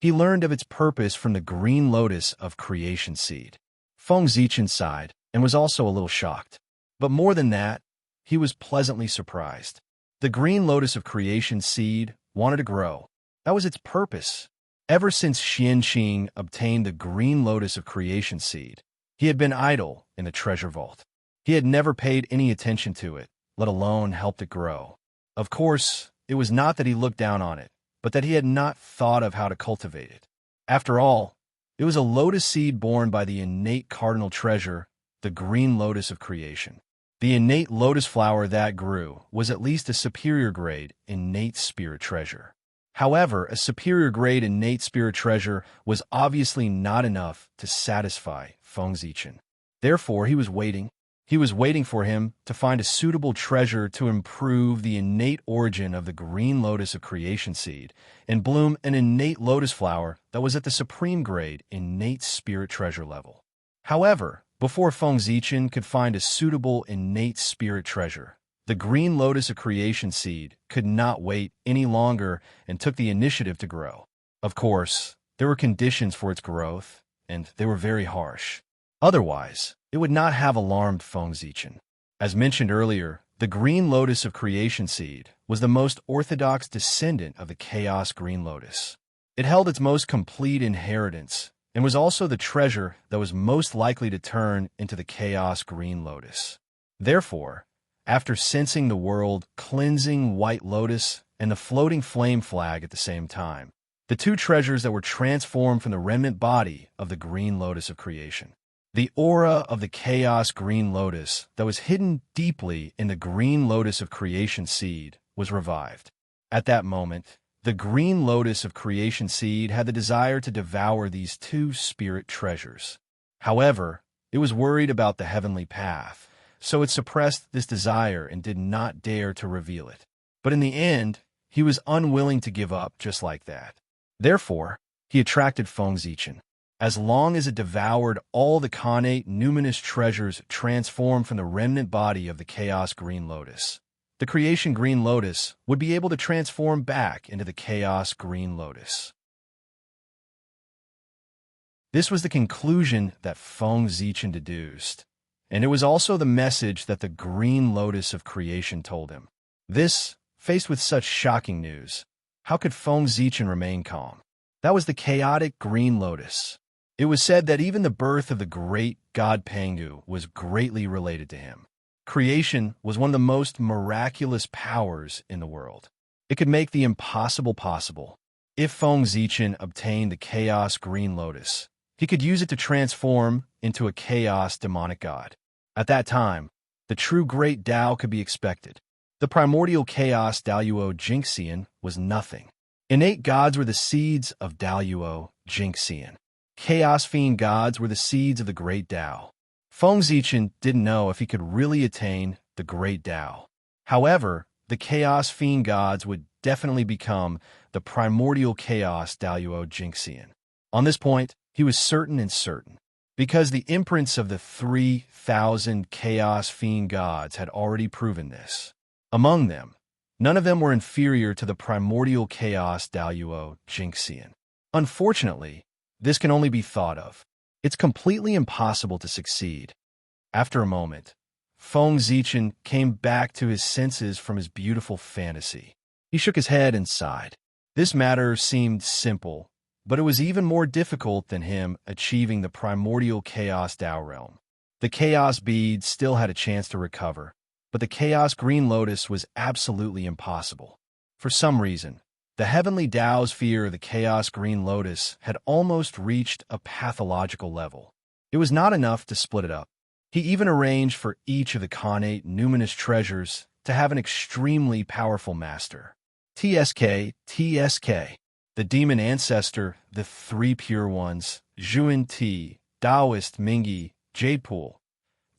He learned of its purpose from the green lotus of creation seed. Feng Zichen sighed and was also a little shocked. But more than that, he was pleasantly surprised. The green lotus of creation seed wanted to grow. That was its purpose. Ever since Xianqing obtained the green lotus of creation seed, he had been idle in the treasure vault. He had never paid any attention to it, let alone helped it grow. Of course, it was not that he looked down on it, but that he had not thought of how to cultivate it. After all, it was a lotus seed born by the innate cardinal treasure, the green lotus of creation. The innate lotus flower that grew was at least a superior grade innate spirit treasure. However, a superior grade innate spirit treasure was obviously not enough to satisfy Feng Zichen. Therefore, he was waiting. He was waiting for him to find a suitable treasure to improve the innate origin of the green lotus of creation seed and bloom an innate lotus flower that was at the supreme grade innate spirit treasure level. However, before Feng Zichen could find a suitable innate spirit treasure, the green lotus of creation seed could not wait any longer and took the initiative to grow. Of course, there were conditions for its growth, and they were very harsh. Otherwise, it would not have alarmed Feng Zichen. As mentioned earlier, the green lotus of creation seed was the most orthodox descendant of the chaos green lotus. It held its most complete inheritance and was also the treasure that was most likely to turn into the chaos green lotus. Therefore, after sensing the world cleansing white lotus and the floating flame flag at the same time, the two treasures that were transformed from the remnant body of the green lotus of creation. The aura of the chaos green lotus that was hidden deeply in the green lotus of creation seed was revived. At that moment, the green lotus of creation seed had the desire to devour these two spirit treasures. However, it was worried about the heavenly path, so it suppressed this desire and did not dare to reveal it. But in the end, he was unwilling to give up just like that. Therefore, he attracted Feng Zichen. As long as it devoured all the Khanate numinous treasures transformed from the remnant body of the Chaos Green Lotus, the Creation Green Lotus would be able to transform back into the Chaos Green Lotus. This was the conclusion that Feng Zichen deduced, and it was also the message that the Green Lotus of creation told him. Faced with such shocking news, how could Feng Zichen remain calm? That was the chaotic Green Lotus. It was said that even the birth of the great god Pangu was greatly related to him. Creation was one of the most miraculous powers in the world. It could make the impossible possible. If Feng Zichen obtained the Chaos Green Lotus, he could use it to transform into a chaos demonic god. At that time, the true great Tao could be expected. The primordial chaos Daluo Jinxian was nothing. Innate gods were the seeds of Daluo Jinxian. Chaos fiend gods were the seeds of the great Tao. Feng Zichen didn't know if he could really attain the great Tao. However, the Chaos Fiend gods would definitely become the primordial Chaos Daluo Jinxian. On this point, he was certain, because the imprints of the 3,000 Chaos Fiend gods had already proven this. Among them, none of them were inferior to the primordial Chaos Daluo Jinxian. Unfortunately, this can only be thought of. It's completely impossible to succeed. After a moment, Feng Zichen came back to his senses from his beautiful fantasy. He shook his head and sighed. This matter seemed simple, but it was even more difficult than him achieving the primordial Chaos Dao realm. The Chaos Bead still had a chance to recover, but the Chaos Green Lotus was absolutely impossible. For some reason, the Heavenly Dao's fear of the Chaos Green Lotus had almost reached a pathological level. It was not enough to split it up. He even arranged for each of the Khanate numinous treasures to have an extremely powerful master. TSK, the demon ancestor, the 3 pure ones, Zhuan Ti, Taoist Mingi, Jade Pool.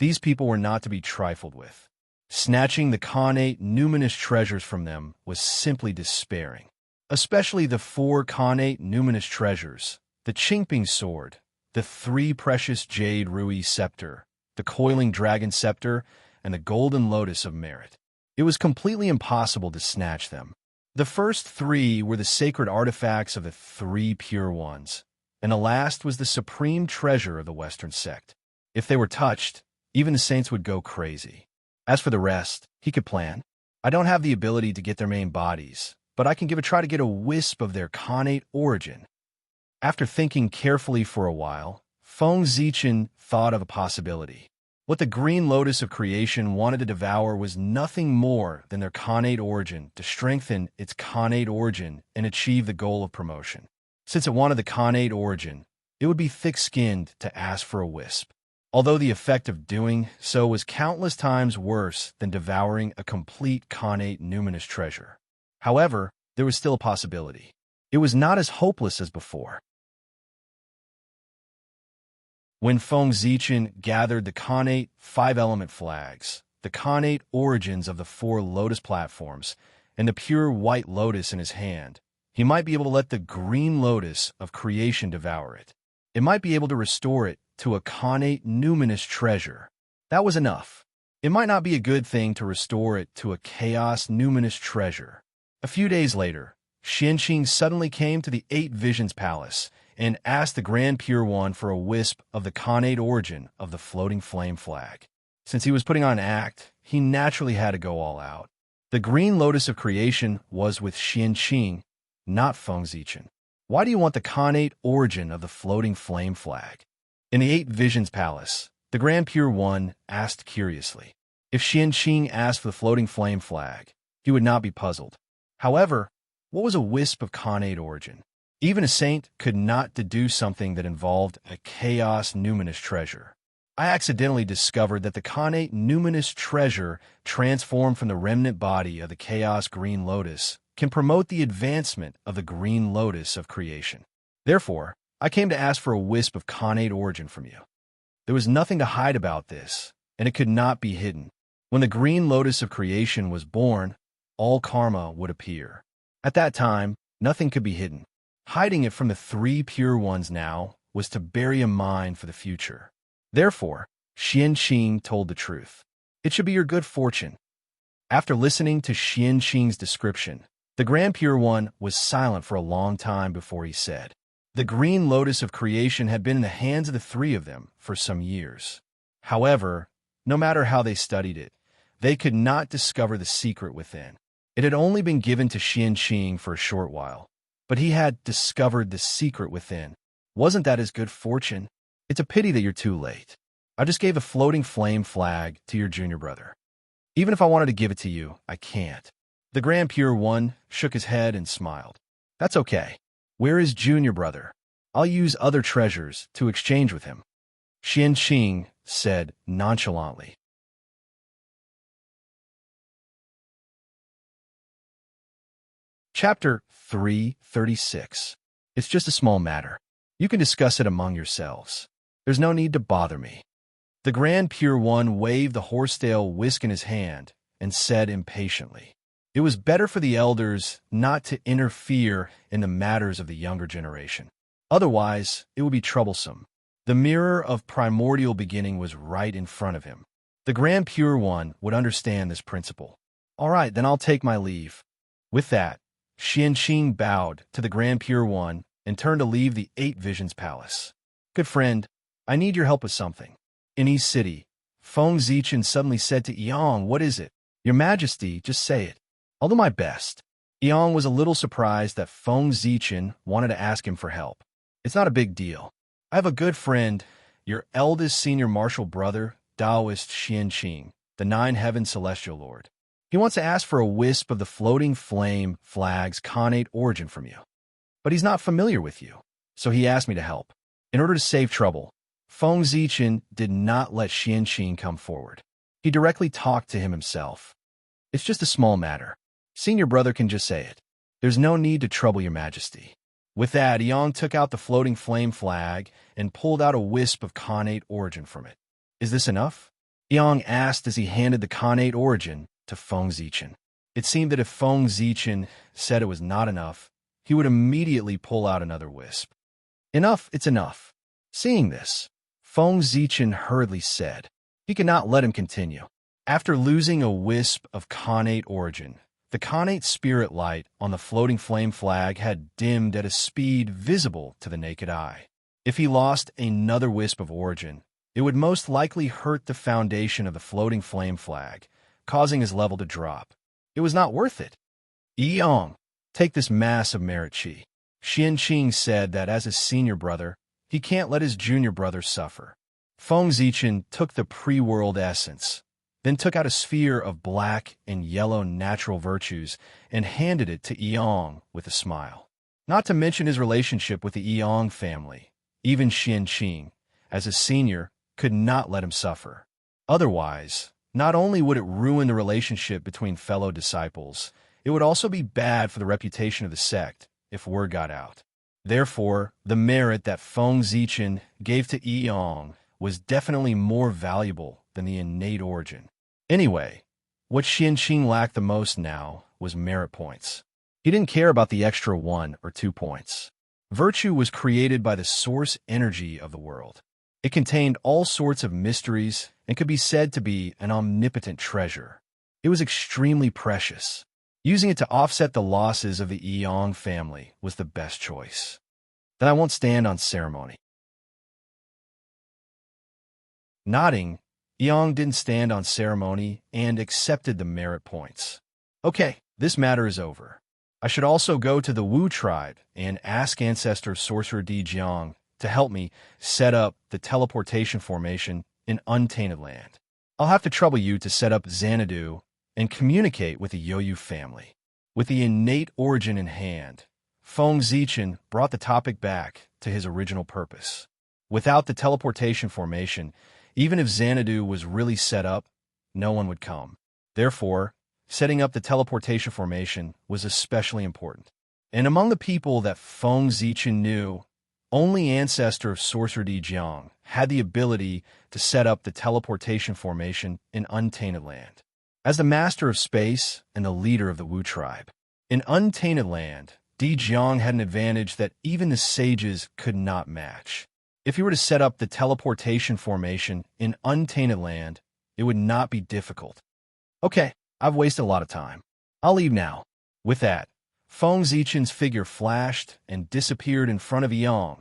These people were not to be trifled with. Snatching the Khanate numinous treasures from them was simply despairing. Especially the 4 Khanate numinous treasures, the Qingping sword, the 3 precious Jade Rui scepter, the coiling dragon scepter, and the golden lotus of merit. It was completely impossible to snatch them. The first 3 were the sacred artifacts of the 3 pure ones, and the last was the supreme treasure of the Western sect. If they were touched, even the saints would go crazy. As for the rest, he could plan. I don't have the ability to get their main bodies, but I can give a try to get a wisp of their Khanate origin. After thinking carefully for a while, Feng Zichen thought of a possibility. What the Green Lotus of Creation wanted to devour was nothing more than their Khanate origin to strengthen its Khanate origin and achieve the goal of promotion. Since it wanted the Khanate origin, it would be thick-skinned to ask for a wisp, although the effect of doing so was countless times worse than devouring a complete Khanate numinous treasure. However, there was still a possibility. It was not as hopeless as before. When Feng Zichen gathered the Khanate 5-element flags, the Khanate origins of the 4 lotus platforms, and the pure white lotus in his hand, he might be able to let the Green Lotus of Creation devour it. It might be able to restore it to a Khanate numinous treasure. That was enough. It might not be a good thing to restore it to a Chaos numinous treasure. A few days later, Xianqing suddenly came to the 8 Visions Palace and asked the Grand Pure One for a wisp of the Khanate origin of the floating flame flag. Since he was putting on an act, he naturally had to go all out. The Green Lotus of Creation was with Xianqing, not Feng Zichen. Why do you want the Khanate origin of the floating flame flag? In the 8 Visions Palace, the Grand Pure One asked curiously. If Xianqing asked for the floating flame flag, he would not be puzzled. However, what was a wisp of Khanate origin? Even a saint could not deduce something that involved a Chaos numinous treasure. I accidentally discovered that the Khanate numinous treasure transformed from the remnant body of the Chaos Green Lotus can promote the advancement of the Green Lotus of Creation. Therefore, I came to ask for a wisp of Khanate origin from you. There was nothing to hide about this, and it could not be hidden. When the Green Lotus of Creation was born, all karma would appear. At that time, nothing could be hidden. Hiding it from the 3 pure ones now was to bury a mine for the future. Therefore, Xianqing told the truth. It should be your good fortune. After listening to Xianqing's description, the Grand Pure One was silent for a long time before he said, the Green Lotus of Creation had been in the hands of the 3 of them for some years. However, no matter how they studied it, they could not discover the secret within. It had only been given to Xianqing for a short while, but he had discovered the secret within. Wasn't that his good fortune? It's a pity that you're too late. I just gave a floating flame flag to your junior brother. Even if I wanted to give it to you, I can't. The Grand Pure One shook his head and smiled. That's okay. Where is junior brother? I'll use other treasures to exchange with him. Xianqing said nonchalantly. Chapter 336. It's just a small matter. You can discuss it among yourselves. There's no need to bother me. The Grand Pure One waved the horsetail whisk in his hand and said impatiently, It was better for the elders not to interfere in the matters of the younger generation. Otherwise, it would be troublesome. The mirror of primordial beginning was right in front of him. The Grand Pure One would understand this principle. All right, then I'll take my leave. With that, Xianqing bowed to the Grand Pure One and turned to leave the Eight Visions Palace. Good friend, I need your help with something. In East City, Feng Zichen suddenly said to Yang, "What is it? Your Majesty, just say it. I'll do my best." Yang was a little surprised that Feng Zichen wanted to ask him for help. It's not a big deal. I have a good friend, your eldest senior martial brother, Taoist Xianqing, the Nine Heaven Celestial Lord. He wants to ask for a wisp of the floating flame flag's connate origin from you. But he's not familiar with you, so he asked me to help. In order to save trouble, Feng Zichen did not let Xianqing come forward. He directly talked to him himself. It's just a small matter. Senior brother can just say it. There's no need to trouble your majesty. With that, Yang took out the floating flame flag and pulled out a wisp of connate origin from it. Is this enough? Yang asked as he handed the connate origin to Feng Zichen. It seemed that if Feng Zichen said it was not enough, he would immediately pull out another wisp. Enough, it's enough. Seeing this, Feng Zichen hurriedly said. He could not let him continue. After losing a wisp of connate origin, the connate spirit light on the floating flame flag had dimmed at a speed visible to the naked eye. If he lost another wisp of origin, it would most likely hurt the foundation of the floating flame flag, causing his level to drop. It was not worth it. Yang, take this mass of merit chi. Xianqing said that as his senior brother, he can't let his junior brother suffer. Feng Zichen took the pre-world essence, then took out a sphere of black and yellow natural virtues and handed it to Yang with a smile. Not to mention his relationship with the Yang family, even Xianqing, as a senior, could not let him suffer. Otherwise, not only would it ruin the relationship between fellow disciples, it would also be bad for the reputation of the sect if word got out. Therefore, the merit that Feng Zichen gave to Yang was definitely more valuable than the innate origin. Anyway, what Xianqing lacked the most now was merit points. He didn't care about the extra 1 or 2 points. Virtue was created by the source energy of the world. It contained all sorts of mysteries and could be said to be an omnipotent treasure. It was extremely precious. Using it to offset the losses of the Yang family was the best choice. Then I won't stand on ceremony. Nodding, Yang didn't stand on ceremony and accepted the merit points. Okay, this matter is over. I should also go to the Wu tribe and ask Ancestor Sorcerer Di Jiang to help me set up the teleportation formation in Untainted Land. I'll have to trouble you to set up Xanadu and communicate with the Yoyu family. With the innate origin in hand, Feng Zichen brought the topic back to his original purpose. Without the teleportation formation, even if Xanadu was really set up, no one would come. Therefore, setting up the teleportation formation was especially important. And among the people that Feng Zichen knew, only Ancestor of Sorcerer Di Jiang had the ability to set up the teleportation formation in Untainted Land. As the master of space and the leader of the Wu tribe, in Untainted Land, Di Jiang had an advantage that even the sages could not match. If he were to set up the teleportation formation in Untainted Land, it would not be difficult. Okay, I've wasted a lot of time. I'll leave now. With that, Feng Zichen's figure flashed and disappeared in front of Yang.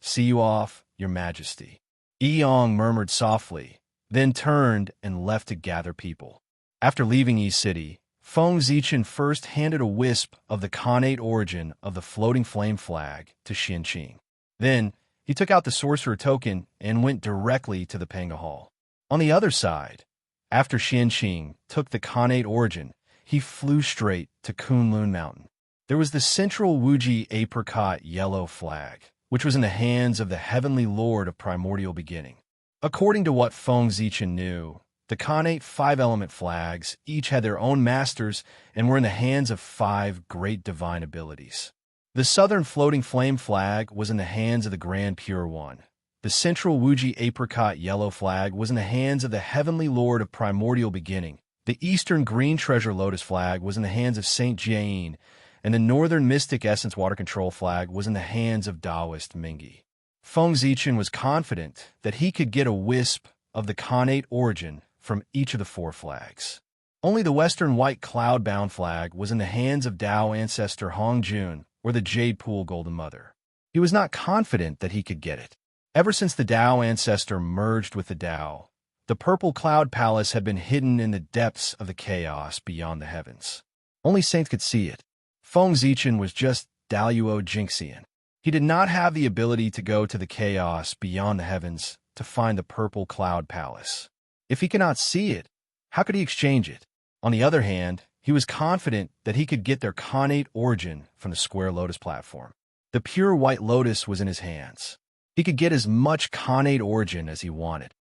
See you off, Your Majesty. Yang murmured softly, then turned and left to gather people. After leaving Yi City, Feng Zichen first handed a wisp of the connate origin of the floating flame flag to Xianqing. Then, he took out the sorcerer token and went directly to the Panga Hall. On the other side, after Xianqing took the connate origin, he flew straight to Kunlun Mountain. There was the central Wuji apricot yellow flag, which was in the hands of the heavenly lord of primordial beginning. According to what Feng Zichen knew, the connate 5-element flags each had their own masters and were in the hands of 5 great divine abilities. The southern floating flame flag was in the hands of the Grand Pure One. The central Wuji apricot yellow flag was in the hands of the heavenly lord of primordial beginning, The eastern green treasure lotus flag was in the hands of Saint Jiayin, and the northern mystic essence water control flag was in the hands of Taoist Mingi. Feng Zichen was confident that he could get a wisp of the Khanate origin from each of the four flags. Only the western white cloud-bound flag was in the hands of Tao ancestor Hongjun, or the Jade Pool Golden Mother. He was not confident that he could get it. Ever since the Tao ancestor merged with the Tao, the purple cloud palace had been hidden in the depths of the chaos beyond the heavens. Only saints could see it. Feng Zichen was just Daluo Jinxian. He did not have the ability to go to the chaos beyond the heavens to find the purple cloud palace. If he cannot see it, how could he exchange it? On the other hand, he was confident that he could get their Khanate origin from the square lotus platform. The pure white lotus was in his hands. He could get as much Khanate origin as he wanted.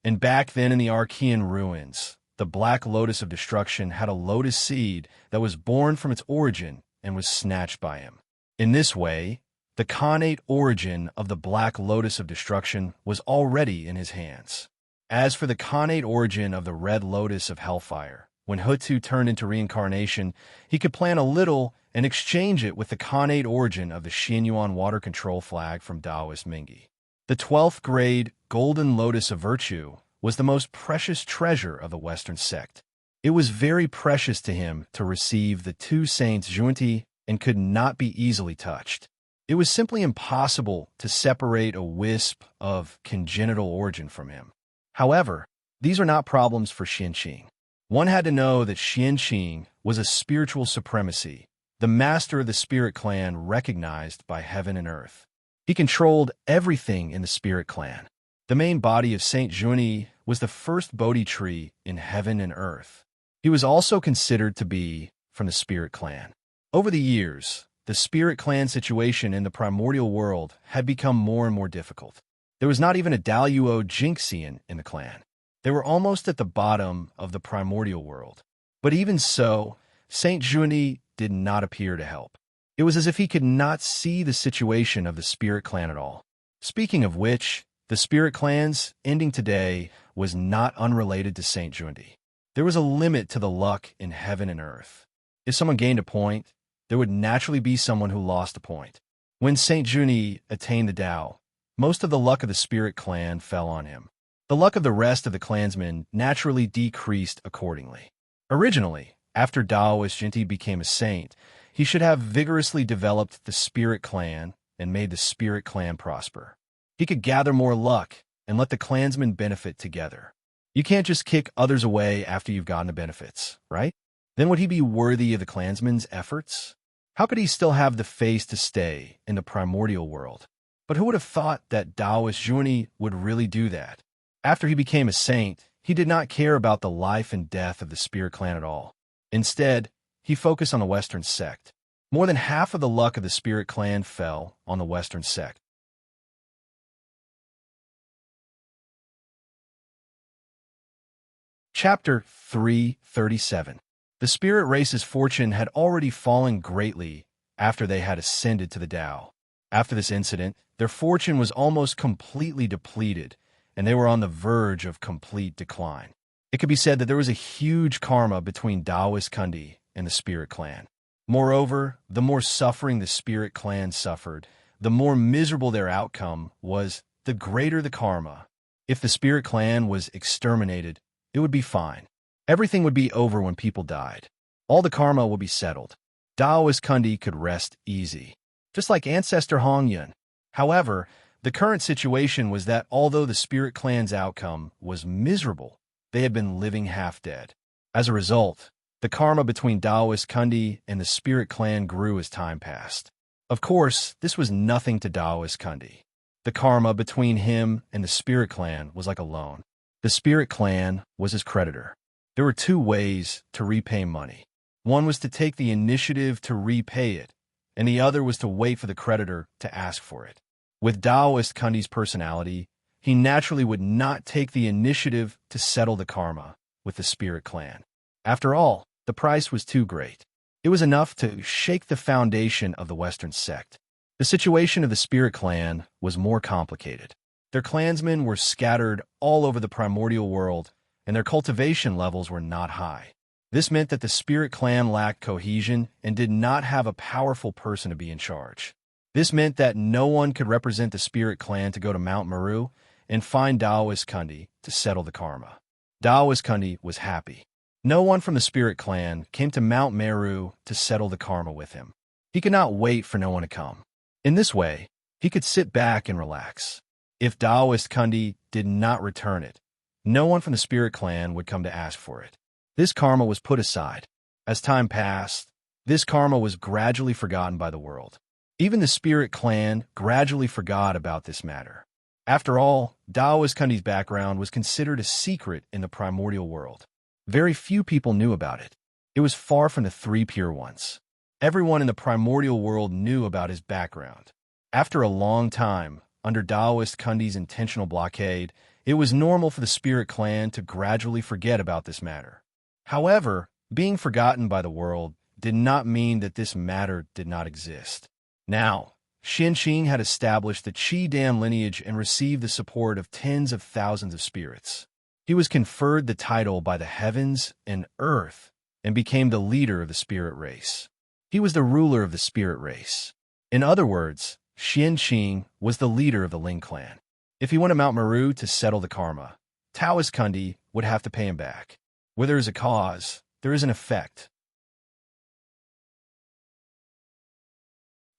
And back then in the Archean ruins, the Black Lotus of Destruction had a lotus seed that was born from its origin and was snatched by him. In this way, the Khanate origin of the Black Lotus of Destruction was already in his hands. As for the Khanate origin of the Red Lotus of Hellfire, when Hutu turned into reincarnation, he could plan a little and exchange it with the Khanate origin of the Xianyuan water control flag from Taoist Mingi. The 12th grade Golden Lotus of Virtue was the most precious treasure of the Western sect. It was very precious to him to receive the two saints Junti and could not be easily touched. It was simply impossible to separate a wisp of congenital origin from him. However, these are not problems for Xianqing. One had to know that Xianqing was a spiritual supremacy, the master of the spirit clan recognized by heaven and earth. He controlled everything in the spirit clan. The main body of Saint Juni was the first Bodhi tree in heaven and earth. He was also considered to be from the spirit clan. Over the years, the spirit clan situation in the primordial world had become more and more difficult. There was not even a Daluo Jinxian in the clan. They were almost at the bottom of the primordial world. But even so, Saint Juni did not appear to help. It was as if he could not see the situation of the spirit clan at all. Speaking of which, the spirit clan's ending today was not unrelated to Saint Jundi. There was a limit to the luck in heaven and earth. If someone gained a point, there would naturally be someone who lost a point. When Saint Juni attained the Tao, most of the luck of the spirit clan fell on him. The luck of the rest of the clansmen naturally decreased accordingly. Originally, after Taoist Jinti became a saint, he should have vigorously developed the spirit clan and made the spirit clan prosper. He could gather more luck and let the clansmen benefit together. You can't just kick others away after you've gotten the benefits, right? Then would he be worthy of the clansmen's efforts? How could he still have the face to stay in the primordial world? But who would have thought that Taoist Juni would really do that? After he became a saint, he did not care about the life and death of the spirit clan at all. Instead, he focused on the Western sect. More than half of the luck of the spirit clan fell on the Western sect. Chapter 337. The spirit race's fortune had already fallen greatly after they had ascended to the Tao. After this incident, their fortune was almost completely depleted, and they were on the verge of complete decline. It could be said that there was a huge karma between Taoist Kundi and the spirit clan. Moreover, the more suffering the spirit clan suffered, the more miserable their outcome was, the greater the karma. If the spirit clan was exterminated, it would be fine. Everything would be over when people died. All the karma would be settled. Taoist Kundi could rest easy, just like ancestor Hongyun. However, the current situation was that although the spirit clan's outcome was miserable, they had been living half-dead. As a result, the karma between Taoist Kundi and the spirit clan grew as time passed. Of course, this was nothing to Taoist Kundi. The karma between him and the spirit clan was like a loan. The spirit clan was his creditor. There were two ways to repay money. One was to take the initiative to repay it, and the other was to wait for the creditor to ask for it. With Taoist Kundi's personality, he naturally would not take the initiative to settle the karma with the spirit clan. After all, the price was too great. It was enough to shake the foundation of the Western sect. The situation of the spirit clan was more complicated. Their clansmen were scattered all over the primordial world, and their cultivation levels were not high. This meant that the spirit clan lacked cohesion and did not have a powerful person to be in charge. This meant that no one could represent the spirit clan to go to Mount Meru and find Daoist Kundi to settle the karma. Daoist Kundi was happy. No one from the spirit clan came to Mount Meru to settle the karma with him. He could not wait for no one to come. In this way, he could sit back and relax. If Daoist Kundi did not return it, no one from the spirit clan would come to ask for it. This karma was put aside. As time passed, this karma was gradually forgotten by the world. Even the spirit clan gradually forgot about this matter. After all, Daoist Kundi's background was considered a secret in the primordial world. Very few people knew about it. It was far from the three pure ones. Everyone in the primordial world knew about his background. After a long time, under Daoist Kundi's intentional blockade, it was normal for the spirit clan to gradually forget about this matter. However, being forgotten by the world did not mean that this matter did not exist. Now, Xianqing had established the Qi Dan lineage and received the support of tens of thousands of spirits. He was conferred the title by the heavens and earth and became the leader of the spirit race. He was the ruler of the spirit race. In other words, Xianqing was the leader of the Ling clan. If he went to Mount Meru to settle the karma, Daoist Kundi would have to pay him back. Where there is a cause, there is an effect.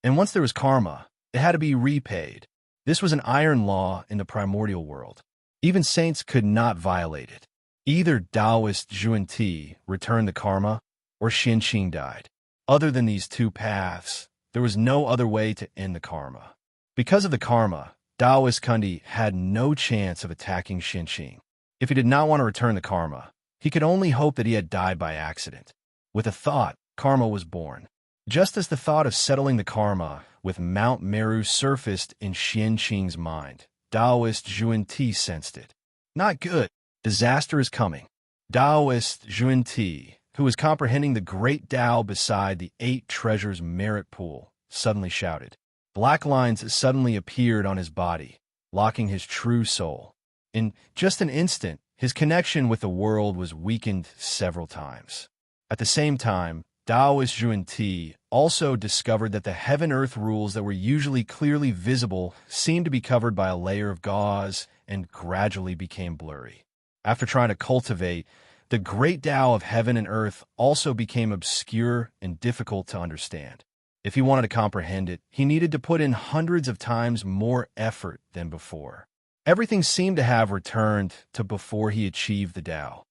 And once there was karma, it had to be repaid. This was an iron law in the primordial world. Even saints could not violate it. Either Daoist Zhuan-Ti returned the karma, or Xianqing died. Other than these two paths, there was no other way to end the karma. Because of the karma, Daoist Kundi had no chance of attacking Xianqing. If he did not want to return the karma, he could only hope that he had died by accident. With a thought, karma was born. Just as the thought of settling the karma with Mount Meru surfaced in Xianqing's mind, Daoist Zhuan-Ti sensed it. Not good. Disaster is coming. Daoist Zhuan-Ti, who was comprehending the great Tao beside the 8 treasures merit pool, suddenly shouted. Black lines suddenly appeared on his body, locking his true soul. In just an instant, his connection with the world was weakened several times. At the same time, Daoist Zhuan-Ti also discovered that the heaven-earth rules that were usually clearly visible seemed to be covered by a layer of gauze and gradually became blurry. After trying to cultivate, the great Tao of heaven and earth also became obscure and difficult to understand. If he wanted to comprehend it, he needed to put in hundreds of times more effort than before. Everything seemed to have returned to before he achieved the Tao.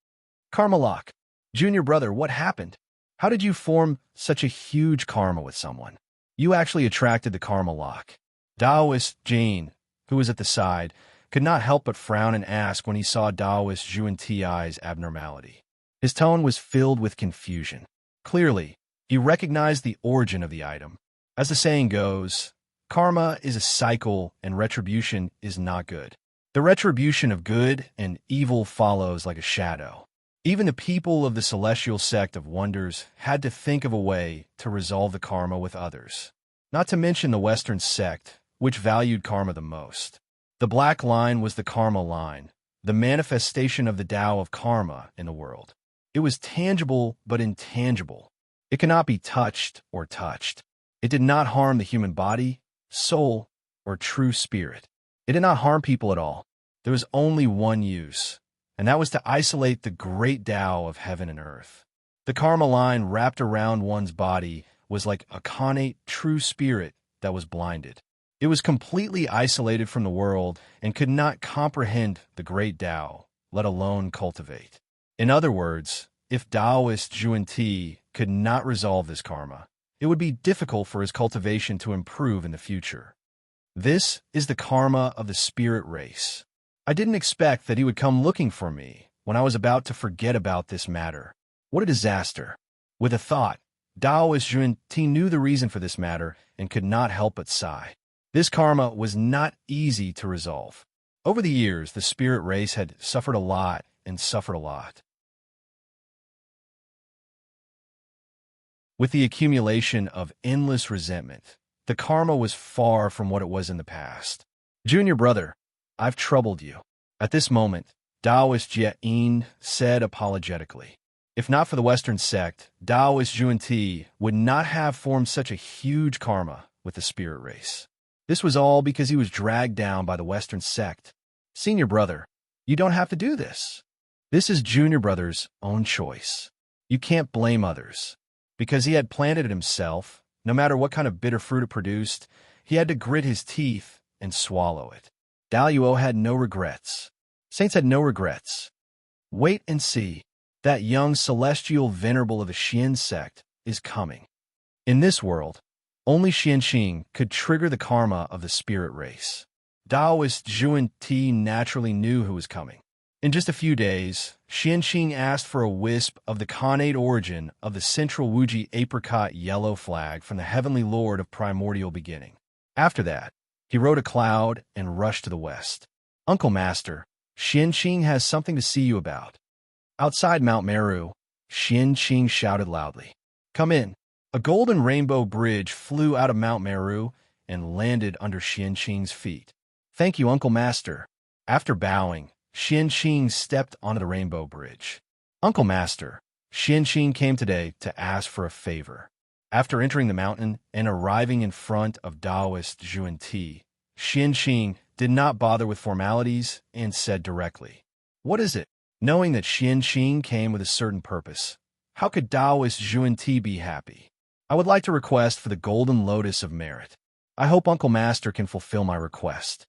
Karma lock. Junior brother, what happened? How did you form such a huge karma with someone? You actually attracted the karma lock. Daoist Jane, who was at the side, could not help but frown and ask when he saw Daoist Zhuan-Ti's abnormality. His tone was filled with confusion. Clearly, he recognized the origin of the item. As the saying goes, karma is a cycle and retribution is not good. The retribution of good and evil follows like a shadow. Even the people of the celestial sect of wonders had to think of a way to resolve the karma with others. Not to mention the Western sect, which valued karma the most. The black line was the karma line, the manifestation of the Tao of karma in the world. It was tangible but intangible. It cannot be touched or touched. It did not harm the human body, soul, or true spirit. It did not harm people at all. There was only one use, and that was to isolate the great Tao of heaven and earth. The karma line wrapped around one's body was like a connate true spirit that was blinded. It was completely isolated from the world and could not comprehend the great Tao, let alone cultivate. In other words, if Daoist Zhuan-Ti could not resolve this karma, it would be difficult for his cultivation to improve in the future. This is the karma of the spirit race. I didn't expect that he would come looking for me when I was about to forget about this matter. What a disaster. With a thought, Daoist Zhuan-Ti knew the reason for this matter and could not help but sigh. This karma was not easy to resolve. Over the years, the spirit race had suffered a lot and suffered a lot. With the accumulation of endless resentment, the karma was far from what it was in the past. Junior brother, I've troubled you." At this moment, Taoist Jie said apologetically, "If not for the Western sect, Taoist Zhuan would not have formed such a huge karma with the spirit race. This was all because he was dragged down by the Western sect. Senior brother, you don't have to do this. This is junior brother's own choice. You can't blame others. Because he had planted it himself, no matter what kind of bitter fruit it produced, he had to grit his teeth and swallow it. Daluo had no regrets. Saints had no regrets. Wait and see. That young celestial venerable of the Xian sect is coming. In this world, only Xianqing could trigger the karma of the spirit race. Taoist Zhuan naturally knew who was coming. In just a few days, Xianqing asked for a wisp of the Khanate origin of the central Wuji apricot yellow flag from the heavenly lord of primordial beginning. After that, he rode a cloud and rushed to the west. "Uncle Master, Xianqing has something to see you about." Outside Mount Meru, Xianqing shouted loudly, "Come in." A golden rainbow bridge flew out of Mount Meru and landed under Xianqing's feet. "Thank you, Uncle Master." After bowing, Xianqing stepped onto the rainbow bridge. "Uncle Master, Xianqing came today to ask for a favor." After entering the mountain and arriving in front of Taoist Zhuan, Xianqing did not bother with formalities and said directly, "What is it?" Knowing that Xianqing came with a certain purpose, how could Taoist Zhuan be happy? "I would like to request for the Golden Lotus of Merit. I hope Uncle Master can fulfill my request."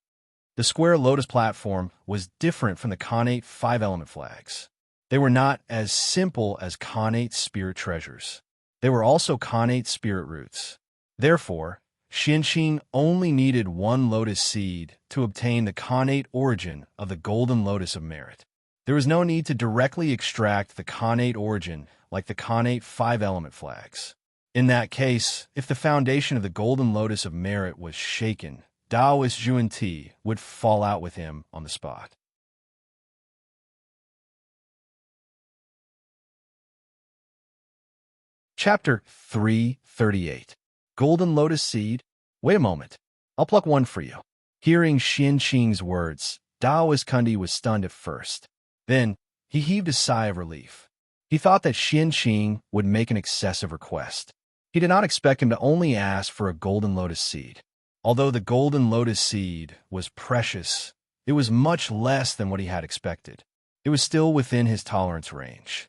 The square lotus platform was different from the Khanate five-element flags. They were not as simple as Khanate spirit treasures. They were also Khanate spirit roots. Therefore, Xianqing only needed one lotus seed to obtain the Khanate origin of the Golden Lotus of Merit. There was no need to directly extract the Khanate origin like the Khanate five-element flags. In that case, if the foundation of the Golden Lotus of Merit was shaken, Taoist Zhuan would fall out with him on the spot. Chapter 338. Golden Lotus Seed? Wait a moment. I'll pluck one for you. Hearing Xianqing's words, Taoist Kundi was stunned at first. Then, he heaved a sigh of relief. He thought that Xianqing would make an excessive request. He did not expect him to only ask for a golden lotus seed. Although the golden lotus seed was precious, it was much less than what he had expected. It was still within his tolerance range.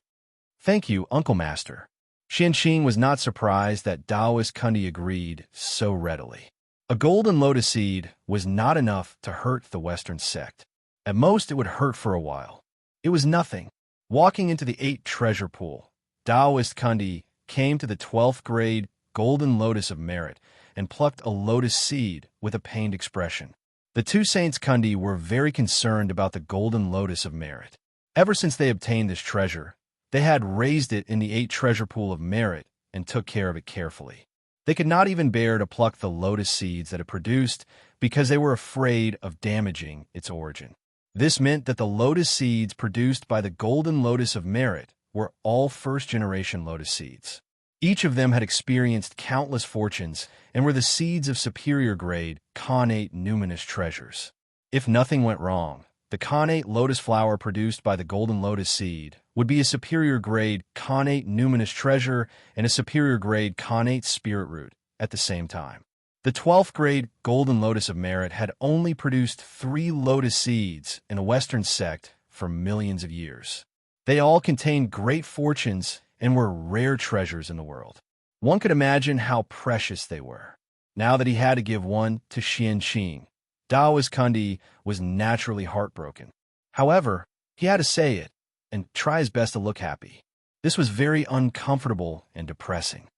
"Thank you, Uncle Master." Xianqing was not surprised that Taoist Kundi agreed so readily. A golden lotus seed was not enough to hurt the Western sect. At most, it would hurt for a while. It was nothing. Walking into the 8th treasure pool, Taoist Kundi came to the 12th grade Golden Lotus of Merit and plucked a lotus seed with a pained expression. The two saints Kundi were very concerned about the Golden Lotus of Merit. Ever since they obtained this treasure, they had raised it in the 8th treasure pool of Merit and took care of it carefully. They could not even bear to pluck the lotus seeds that it produced because they were afraid of damaging its origin. This meant that the lotus seeds produced by the Golden Lotus of Merit were all first-generation lotus seeds. Each of them had experienced countless fortunes and were the seeds of superior grade, Khanate numinous treasures. If nothing went wrong, the Khanate lotus flower produced by the Golden Lotus seed would be a superior grade Khanate numinous treasure and a superior grade Khanate spirit root at the same time. The 12th grade Golden Lotus of Merit had only produced 3 lotus seeds in a Western sect for millions of years. They all contained great fortunes and were rare treasures in the world. One could imagine how precious they were. Now that he had to give one to Xianqing, Taoist Kundi was naturally heartbroken. However, he had to say it and try his best to look happy. This was very uncomfortable and depressing.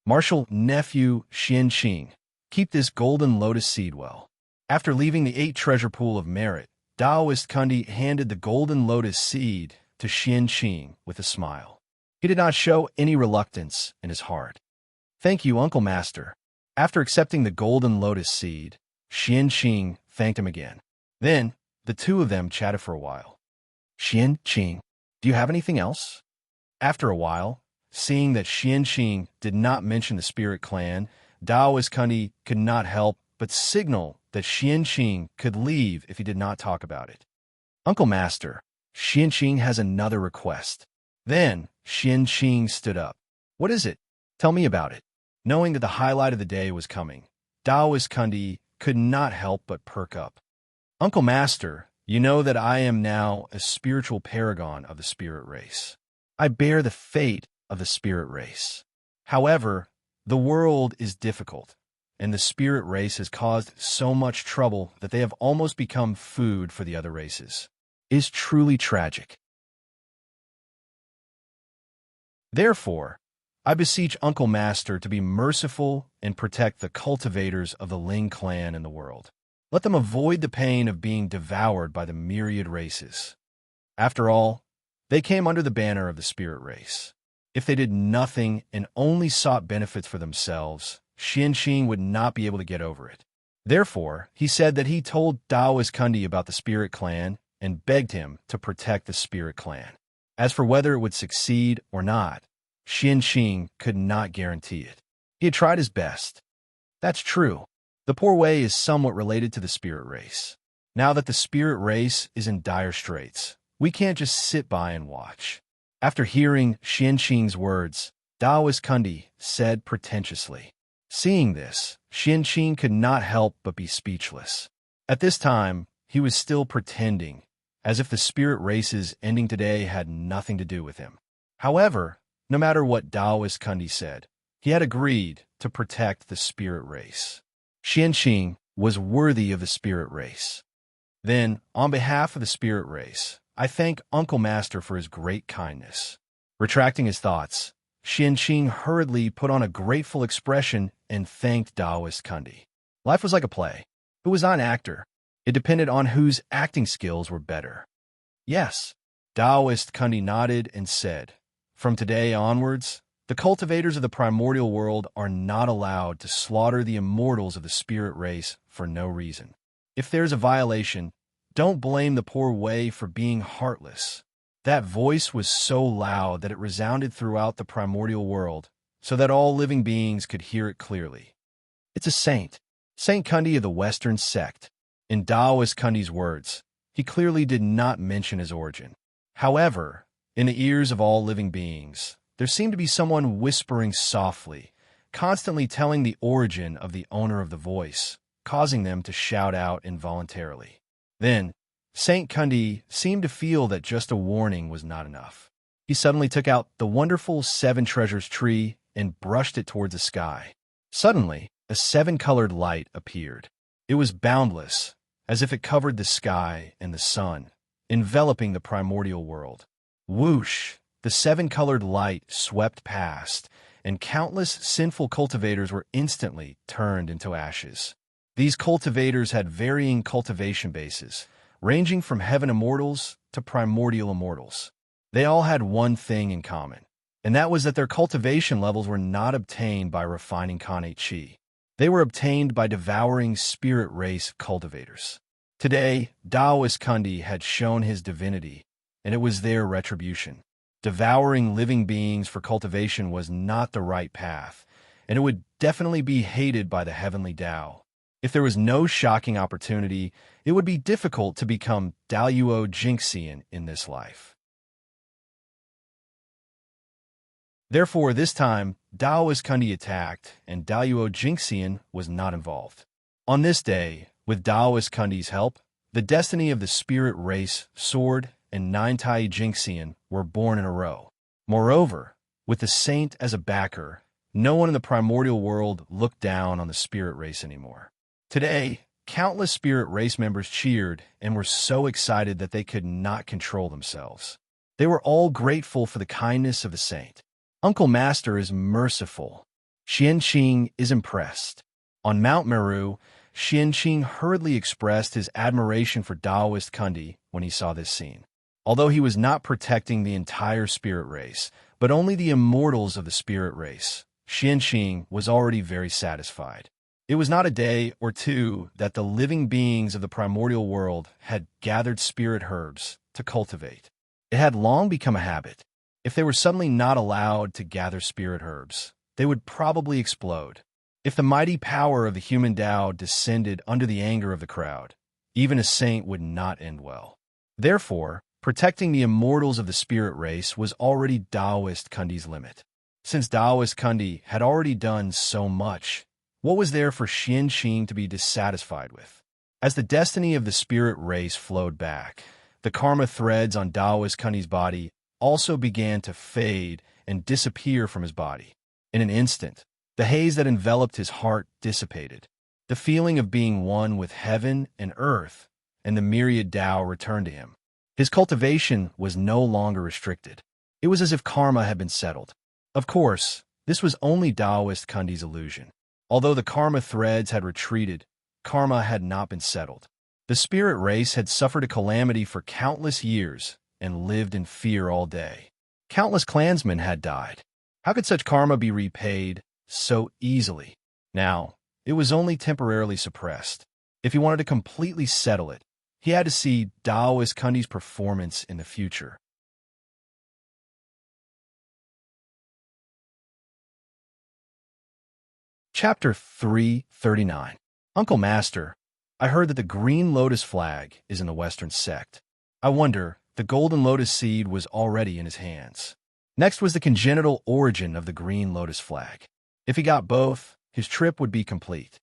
"Martial nephew Xianqing, keep this golden lotus seed well." After leaving the 8th treasure pool of Merit, Taoist Kundi handed the golden lotus seed to Xianqing with a smile. He did not show any reluctance in his heart. "Thank you, Uncle Master." After accepting the golden lotus seed, Xianqing thanked him again. Then, the two of them chatted for a while. "Xianqing, do you have anything else?" After a while, seeing that Xianqing did not mention the spirit clan, Taoist Kundi could not help but signal that that Xianqing could leave if he did not talk about it. Uncle Master, Xianqing has another request. Then Xianqing stood up. What is it? Tell me about it. Knowing that the highlight of the day was coming, Taoist Kundi could not help but perk up. Uncle Master, you know that I am now a spiritual paragon of the spirit race. I bear the fate of the spirit race. However, the world is difficult, and the spirit race has caused so much trouble that they have almost become food for the other races. It is truly tragic. Therefore, I beseech Uncle Master to be merciful and protect the cultivators of the Ling clan in the world. Let them avoid the pain of being devoured by the myriad races. After all, they came under the banner of the spirit race. If they did nothing and only sought benefits for themselves, Xianqing would not be able to get over it. Therefore, he said that he told Taoist Kundi about the spirit clan and begged him to protect the spirit clan. As for whether it would succeed or not, Xianqing could not guarantee it. He had tried his best. That's true. The poor way is somewhat related to the spirit race. Now that the spirit race is in dire straits, we can't just sit by and watch. After hearing Xianqing's words, Taoist Kundi said pretentiously. Seeing this, Xianqing could not help but be speechless. At this time, he was still pretending, as if the spirit race's ending today had nothing to do with him. However, no matter what Taoist Kundi said, he had agreed to protect the spirit race. Xianqing was worthy of the spirit race. Then, on behalf of the spirit race, I thank Uncle Master for his great kindness. Retracting his thoughts, Xianqing hurriedly put on a grateful expression and thanked Taoist Kundi. Life was like a play. Who was not an actor? It depended on whose acting skills were better. Yes, Taoist Kundi nodded and said, from today onwards, the cultivators of the primordial world are not allowed to slaughter the immortals of the spirit race for no reason. If there's a violation, don't blame the poor way for being heartless. That voice was so loud that it resounded throughout the primordial world, so that all living beings could hear it clearly. It's a saint, Saint Kundi of the Western sect. In Taoist Kundi's words, he clearly did not mention his origin. However, in the ears of all living beings, there seemed to be someone whispering softly, constantly telling the origin of the owner of the voice, causing them to shout out involuntarily. Then, Saint Kundi seemed to feel that just a warning was not enough. He suddenly took out the wonderful seven treasures tree and brushed it towards the sky. Suddenly, a seven-colored light appeared. It was boundless, as if it covered the sky and the sun, enveloping the primordial world. Whoosh! The seven-colored light swept past, and countless sinful cultivators were instantly turned into ashes. These cultivators had varying cultivation bases, ranging from heaven immortals to primordial immortals. They all had one thing in common, and that was that their cultivation levels were not obtained by refining Kanate Chi. They were obtained by devouring spirit race cultivators. Today, Taoist Kundi had shown his divinity, and it was their retribution. Devouring living beings for cultivation was not the right path, and it would definitely be hated by the heavenly Tao. If there was no shocking opportunity, it would be difficult to become Daluo Jinxian in this life. Therefore, this time, Taoist Kundi attacked, and Daluo Jinxian was not involved. On this day, with Taoist Kundi's help, the destiny of the spirit race soared, and 9 Tai Jinxian were born in a row. Moreover, with the saint as a backer, no one in the primordial world looked down on the spirit race anymore. Today, countless spirit race members cheered and were so excited that they could not control themselves. They were all grateful for the kindness of the saint. Uncle Master is merciful. Xianqing is impressed. On Mount Meru, Xianqing hurriedly expressed his admiration for Taoist Kundi when he saw this scene. Although he was not protecting the entire spirit race, but only the immortals of the spirit race, Xianqing was already very satisfied. It was not a day or two that the living beings of the primordial world had gathered spirit herbs to cultivate. It had long become a habit. If they were suddenly not allowed to gather spirit herbs, they would probably explode. If the mighty power of the human Tao descended under the anger of the crowd, even a saint would not end well. Therefore, protecting the immortals of the spirit race was already Taoist Kundi's limit. Since Taoist Kundi had already done so much, what was there for Xianqing to be dissatisfied with? As the destiny of the spirit race flowed back, the karma threads on Taoist Kundi's body also began to fade and disappear from his body. In an instant, the haze that enveloped his heart dissipated. The feeling of being one with heaven and earth and the myriad Tao returned to him. His cultivation was no longer restricted. It was as if karma had been settled. Of course, this was only Taoist Kundi's illusion. Although the karma threads had retreated, karma had not been settled. The spirit race had suffered a calamity for countless years and lived in fear all day. Countless clansmen had died. How could such karma be repaid so easily? Now, it was only temporarily suppressed. If he wanted to completely settle it, he had to see Taoist Kundi's performance in the future. Chapter 339. Uncle Master, I heard that the green lotus flag is in the Western sect. I wonder, the golden lotus seed was already in his hands. Next was the congenital origin of the green lotus flag. If he got both, his trip would be complete.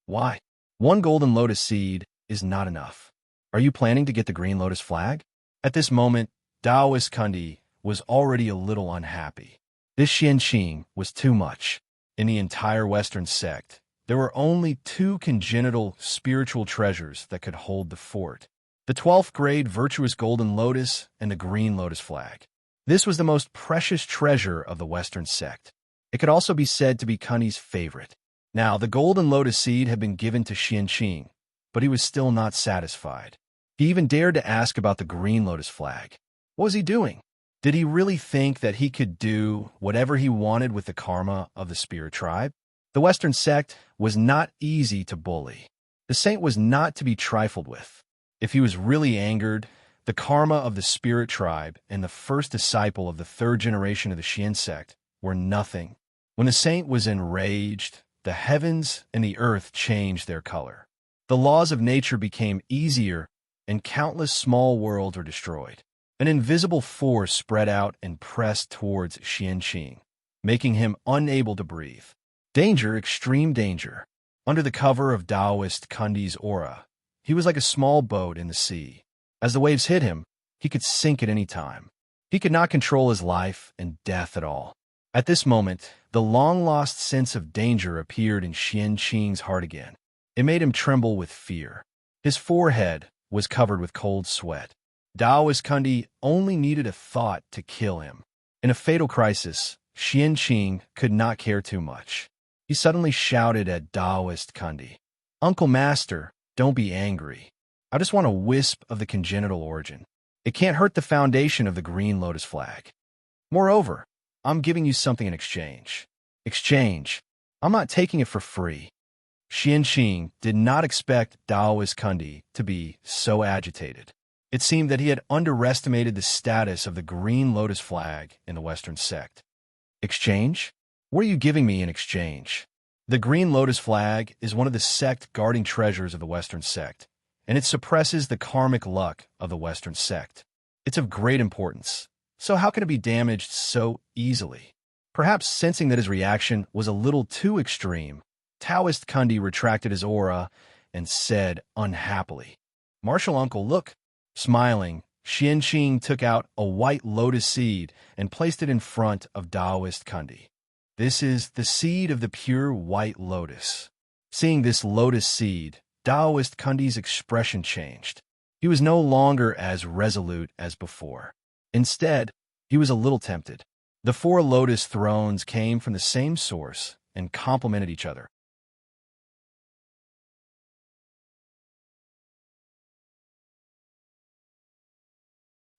Why? One golden lotus seed is not enough. Are you planning to get the green lotus flag? At this moment, Taoist Kundi was already a little unhappy. This Xianqing was too much. In the entire Western sect, there were only two congenital spiritual treasures that could hold the fort: the 12th grade virtuous golden lotus and the green lotus flag. This was the most precious treasure of the Western sect. It could also be said to be Kundi's favorite. Now, the golden lotus seed had been given to Xianqing, but he was still not satisfied. He even dared to ask about the green lotus flag. What was he doing? Did he really think that he could do whatever he wanted with the karma of the spirit tribe? The Western sect was not easy to bully. The saint was not to be trifled with. If he was really angered, the karma of the spirit tribe and the first disciple of the third generation of the Xian sect were nothing. When the saint was enraged, the heavens and the earth changed their color. The laws of nature became easier, and countless small worlds were destroyed. An invisible force spread out and pressed towards Xianqing, making him unable to breathe. Danger, extreme danger. Under the cover of Taoist Kundi's aura, he was like a small boat in the sea. As the waves hit him, he could sink at any time. He could not control his life and death at all. At this moment, the long-lost sense of danger appeared in Xianqing's heart again. It made him tremble with fear. His forehead was covered with cold sweat. Taoist Kundi only needed a thought to kill him. In a fatal crisis, Xianqing could not care too much. He suddenly shouted at Taoist Kundi, "Uncle Master, don't be angry. I just want a wisp of the congenital origin. It can't hurt the foundation of the green lotus flag. Moreover, I'm giving you something in exchange." Exchange? I'm not taking it for free. Xianqing did not expect Taoist Kundi to be so agitated. It seemed that he had underestimated the status of the green lotus flag in the Western sect. Exchange? What are you giving me in exchange? The green lotus flag is one of the sect guarding treasures of the Western sect, and it suppresses the karmic luck of the Western sect. It's of great importance. So how can it be damaged so easily? Perhaps sensing that his reaction was a little too extreme, Taoist Kundi retracted his aura and said unhappily, "Martial uncle, look." Smiling, Xianqing took out a white lotus seed and placed it in front of Taoist Kundi. This is the seed of the pure white lotus. Seeing this lotus seed, Taoist Kundi's expression changed. He was no longer as resolute as before. Instead, he was a little tempted. The 4 lotus thrones came from the same source and complemented each other.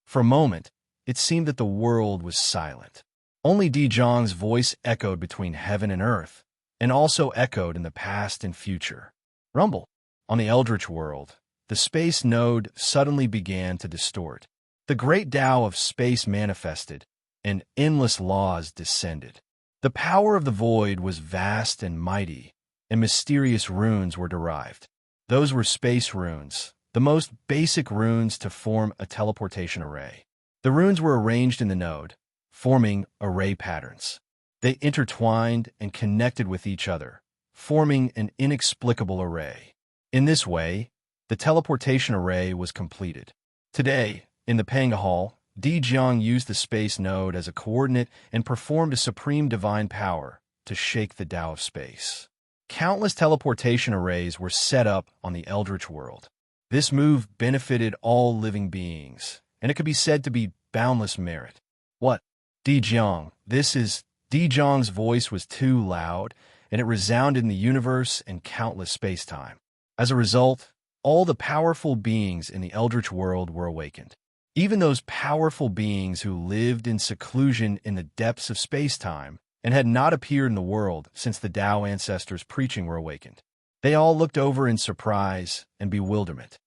For a moment, it seemed that the world was silent. Only Di Zhang's voice echoed between heaven and earth, and also echoed in the past and future. Rumble. On the Eldritch world, the space node suddenly began to distort. The great Tao of space manifested, and endless laws descended. The power of the void was vast and mighty, and mysterious runes were derived. Those were space runes, the most basic runes to form a teleportation array. The runes were arranged in the node, forming array patterns. They intertwined and connected with each other, forming an inexplicable array. In this way, the teleportation array was completed. Today, in the Panga Hall, Di Jiang used the space node as a coordinate and performed a supreme divine power to shake the Tao of space. Countless teleportation arrays were set up on the Eldritch world. This move benefited all living beings, and it could be said to be boundless merit. What? Di Jiang. Di Jiang's voice was too loud, and it resounded in the universe and countless space-time. As a result, all the powerful beings in the Eldritch world were awakened. Even those powerful beings who lived in seclusion in the depths of space-time and had not appeared in the world since the Tao ancestors' preaching were awakened. They all looked over in surprise and bewilderment.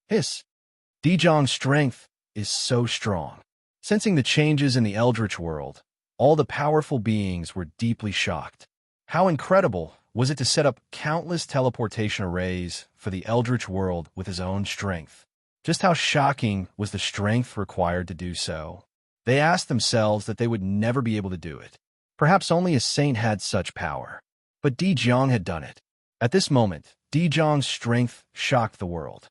Hiss! Di Jiang's strength is so strong. Sensing the changes in the Eldritch world, all the powerful beings were deeply shocked. How incredible was it to set up countless teleportation arrays for the Eldritch world with his own strength? Just how shocking was the strength required to do so? They asked themselves that they would never be able to do it. Perhaps only a saint had such power. But Di Jiang had done it. At this moment, Di Jiang's strength shocked the world.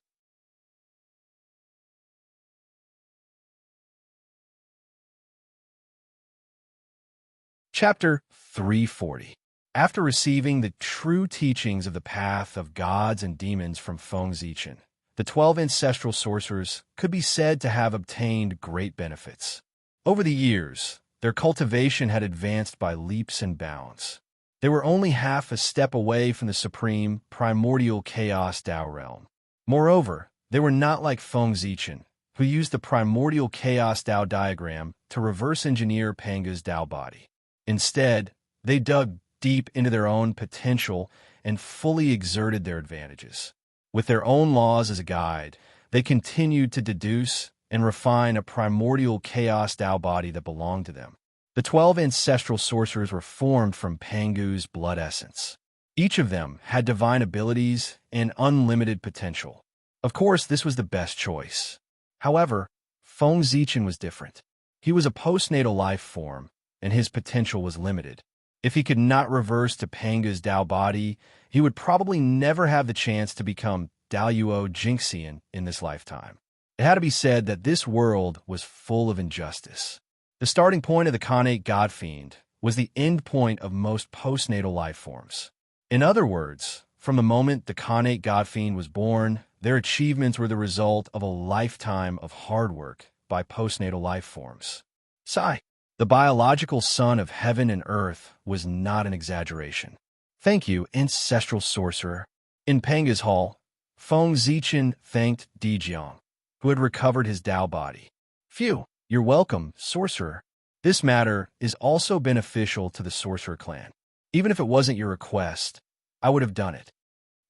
Chapter 340. After receiving the true teachings of the path of gods and demons from Feng Zichen, the 12 ancestral sorcerers could be said to have obtained great benefits. Over the years, their cultivation had advanced by leaps and bounds. They were only half a step away from the supreme, primordial chaos Tao realm. Moreover, they were not like Feng Zichen, who used the primordial chaos Tao diagram to reverse engineer Panga's Tao body. Instead, they dug deep into their own potential and fully exerted their advantages. With their own laws as a guide, they continued to deduce and refine a primordial chaos Tao body that belonged to them. The 12 ancestral sorcerers were formed from Pangu's blood essence. Each of them had divine abilities and unlimited potential. Of course, this was the best choice. However, Feng Zichen was different. He was a postnatal life form, and his potential was limited. If he could not reverse to Panga's Tao body, he would probably never have the chance to become Daluo Jinxian in this lifetime. It had to be said that this world was full of injustice. The starting point of the Khanate God Fiend was the end point of most postnatal life forms. In other words, from the moment the Khanate God Fiend was born, their achievements were the result of a lifetime of hard work by postnatal life forms. Sigh. The biological son of heaven and earth was not an exaggeration. Thank you, ancestral sorcerer. In Panga's hall, Feng Zichen thanked Di Jiang, who had recovered his Tao body. Phew, you're welcome, sorcerer. This matter is also beneficial to the sorcerer clan. Even if it wasn't your request, I would have done it.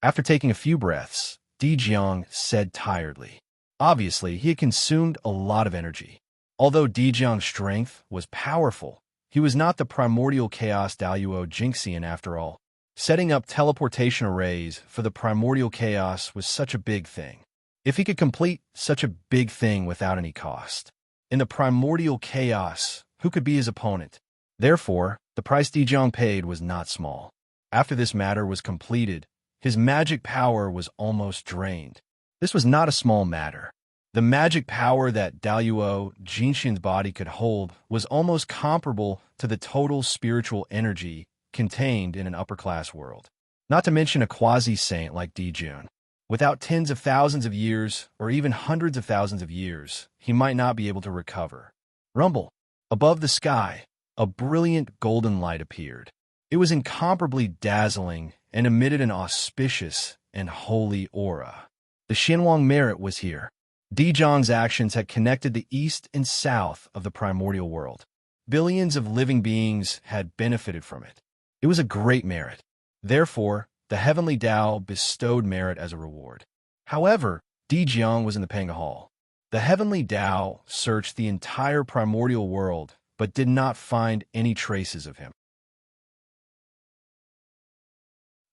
After taking a few breaths, Di Jiang said tiredly. Obviously, he had consumed a lot of energy. Although Di Jiang's strength was powerful, he was not the primordial chaos Daluo Jinxian after all. Setting up teleportation arrays for the primordial chaos was such a big thing. If he could complete such a big thing without any cost. In the primordial chaos, who could be his opponent? Therefore, the price Di Jiang paid was not small. After this matter was completed, his magic power was almost drained. This was not a small matter. The magic power that Daluo Jinxian's body could hold was almost comparable to the total spiritual energy contained in an upper-class world. Not to mention a quasi-saint like Di Jiang. Without tens of thousands of years, or even hundreds of thousands of years, he might not be able to recover. Rumble. Above the sky, a brilliant golden light appeared. It was incomparably dazzling and emitted an auspicious and holy aura. The Xianwang merit was here. Di Jiang's actions had connected the east and south of the primordial world. Billions of living beings had benefited from it. It was a great merit. Therefore, the heavenly Tao bestowed merit as a reward. However, Di Jiang was in the Panga Hall. The heavenly Tao searched the entire primordial world, but did not find any traces of him.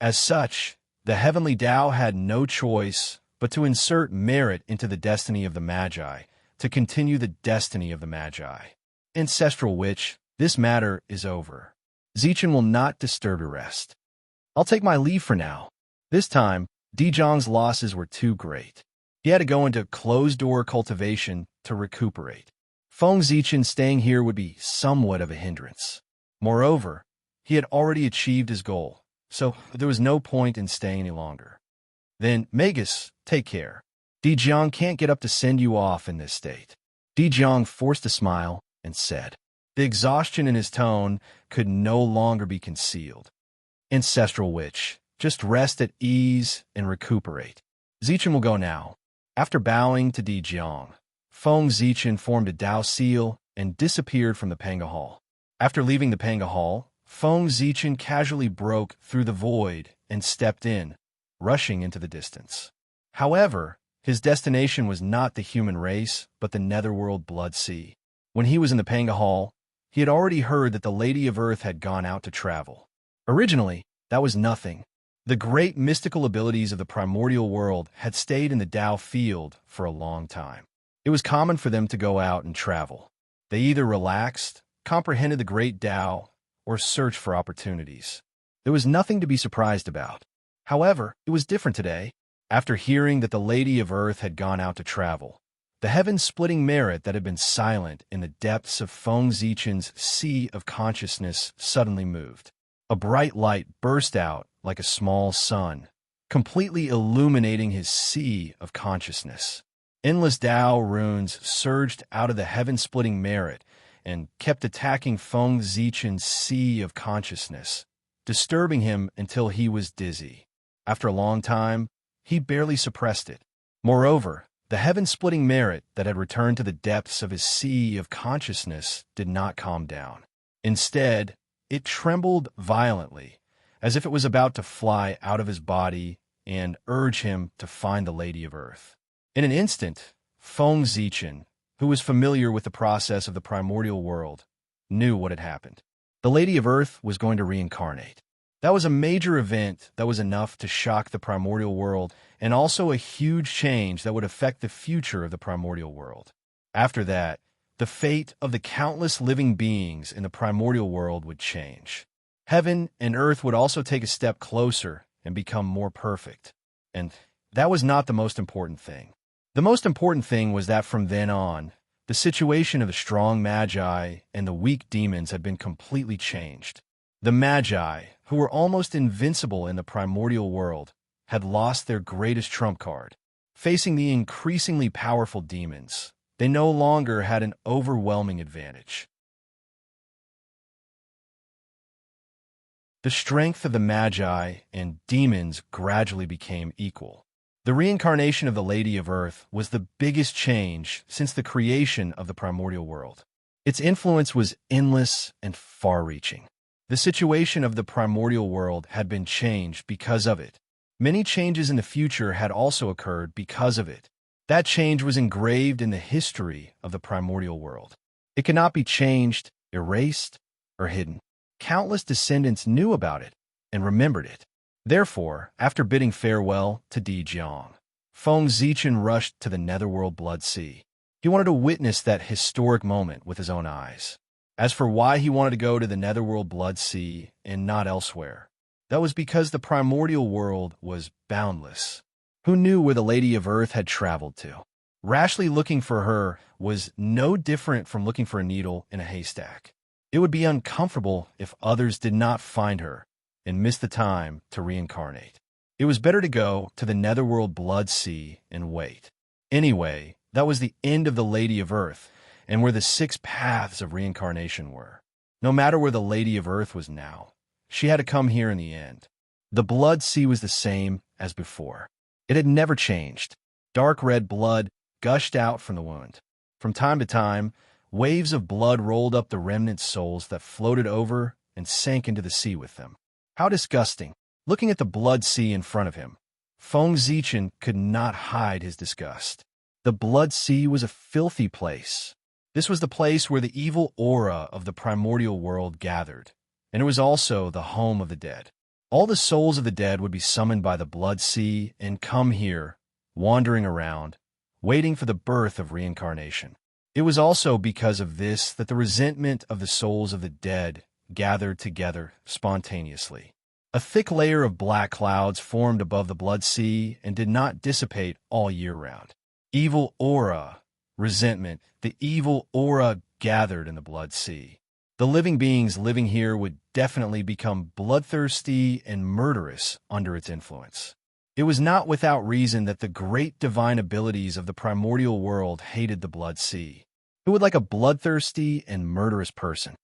As such, the heavenly Tao had no choice but to insert merit into the destiny of the Magi, to continue the destiny of the Magi. Ancestral witch, this matter is over. Zichen will not disturb your rest. I'll take my leave for now. This time, Dijong's losses were too great. He had to go into closed-door cultivation to recuperate. Feng Zichen staying here would be somewhat of a hindrance. Moreover, he had already achieved his goal, so there was no point in staying any longer. Then, Magus, take care. Dijiang can't get up to send you off in this state. Dijiang forced a smile and said. The exhaustion in his tone could no longer be concealed. Ancestral witch, just rest at ease and recuperate. Zichen will go now. After bowing to Dijiang, Feng Zichen formed a Dao seal and disappeared from the Panga Hall. After leaving the Panga Hall, Feng Zichen casually broke through the void and stepped in, rushing into the distance. However, his destination was not the human race, but the netherworld blood sea. When he was in the Panga Hall, he had already heard that the Lady of Earth had gone out to travel. Originally, that was nothing. The great mystical abilities of the primordial world had stayed in the Tao field for a long time. It was common for them to go out and travel. They either relaxed, comprehended the great Tao, or searched for opportunities. There was nothing to be surprised about. However, it was different today. After hearing that the Lady of Earth had gone out to travel, the heaven-splitting merit that had been silent in the depths of Feng Zichen's sea of consciousness suddenly moved. A bright light burst out like a small sun, completely illuminating his sea of consciousness. Endless Tao runes surged out of the heaven-splitting merit and kept attacking Feng Zichen's sea of consciousness, disturbing him until he was dizzy. After a long time, he barely suppressed it. Moreover, the heaven-splitting merit that had returned to the depths of his sea of consciousness did not calm down. Instead, it trembled violently, as if it was about to fly out of his body and urge him to find the Lady of Earth. In an instant, Feng Zichen, who was familiar with the process of the primordial world, knew what had happened. The Lady of Earth was going to reincarnate. That was a major event that was enough to shock the primordial world, and also a huge change that would affect the future of the primordial world. After that, the fate of the countless living beings in the primordial world would change. Heaven and earth would also take a step closer and become more perfect. And that was not the most important thing. The most important thing was that from then on, the situation of the strong magi and the weak demons had been completely changed. The magi, who were almost invincible in the primordial world, had lost their greatest trump card. Facing the increasingly powerful demons, they no longer had an overwhelming advantage. The strength of the magi and demons gradually became equal. The reincarnation of the Lady of Earth was the biggest change since the creation of the primordial world. Its influence was endless and far-reaching. The situation of the primordial world had been changed because of it. Many changes in the future had also occurred because of it. That change was engraved in the history of the primordial world. It could not be changed, erased, or hidden. Countless descendants knew about it and remembered it. Therefore, after bidding farewell to Dijiang, Feng Zichen rushed to the netherworld blood sea. He wanted to witness that historic moment with his own eyes. As for why he wanted to go to the netherworld blood sea and not elsewhere, that was because the primordial world was boundless. Who knew where the Lady of Earth had traveled to? Rashly looking for her was no different from looking for a needle in a haystack. It would be uncomfortable if others did not find her and miss the time to reincarnate. It was better to go to the netherworld blood sea and wait. Anyway, that was the end of the Lady of Earth, and where the 6 paths of reincarnation were. No matter where the Lady of Earth was now, she had to come here in the end. The blood sea was the same as before. It had never changed. Dark red blood gushed out from the wound. From time to time, waves of blood rolled up the remnant souls that floated over and sank into the sea with them. How disgusting! Looking at the blood sea in front of him, Feng Zichen could not hide his disgust. The blood sea was a filthy place. This was the place where the evil aura of the primordial world gathered, and it was also the home of the dead. All the souls of the dead would be summoned by the blood sea and come here, wandering around, waiting for the birth of reincarnation. It was also because of this that the resentment of the souls of the dead gathered together spontaneously. A thick layer of black clouds formed above the blood sea and did not dissipate all year round. Evil aura, resentment, the evil aura gathered in the blood sea. The living beings living here would definitely become bloodthirsty and murderous under its influence. It was not without reason that the great divine abilities of the primordial world hated the blood sea. Who would like a bloodthirsty and murderous person?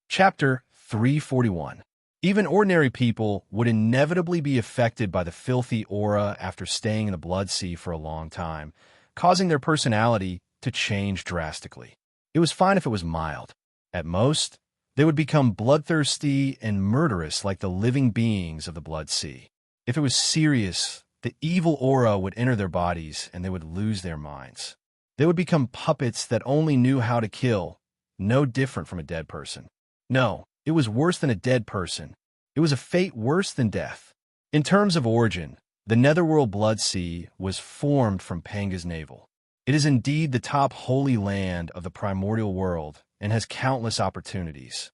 Chapter 341. Even ordinary people would inevitably be affected by the filthy aura after staying in the blood sea for a long time, causing their personality to change drastically. It was fine if it was mild. At most, they would become bloodthirsty and murderous like the living beings of the blood sea. If it was serious, the evil aura would enter their bodies and they would lose their minds. They would become puppets that only knew how to kill, no different from a dead person. No, it was worse than a dead person. It was a fate worse than death. In terms of origin, the netherworld blood sea was formed from Panga's navel. It is indeed the top holy land of the primordial world and has countless opportunities.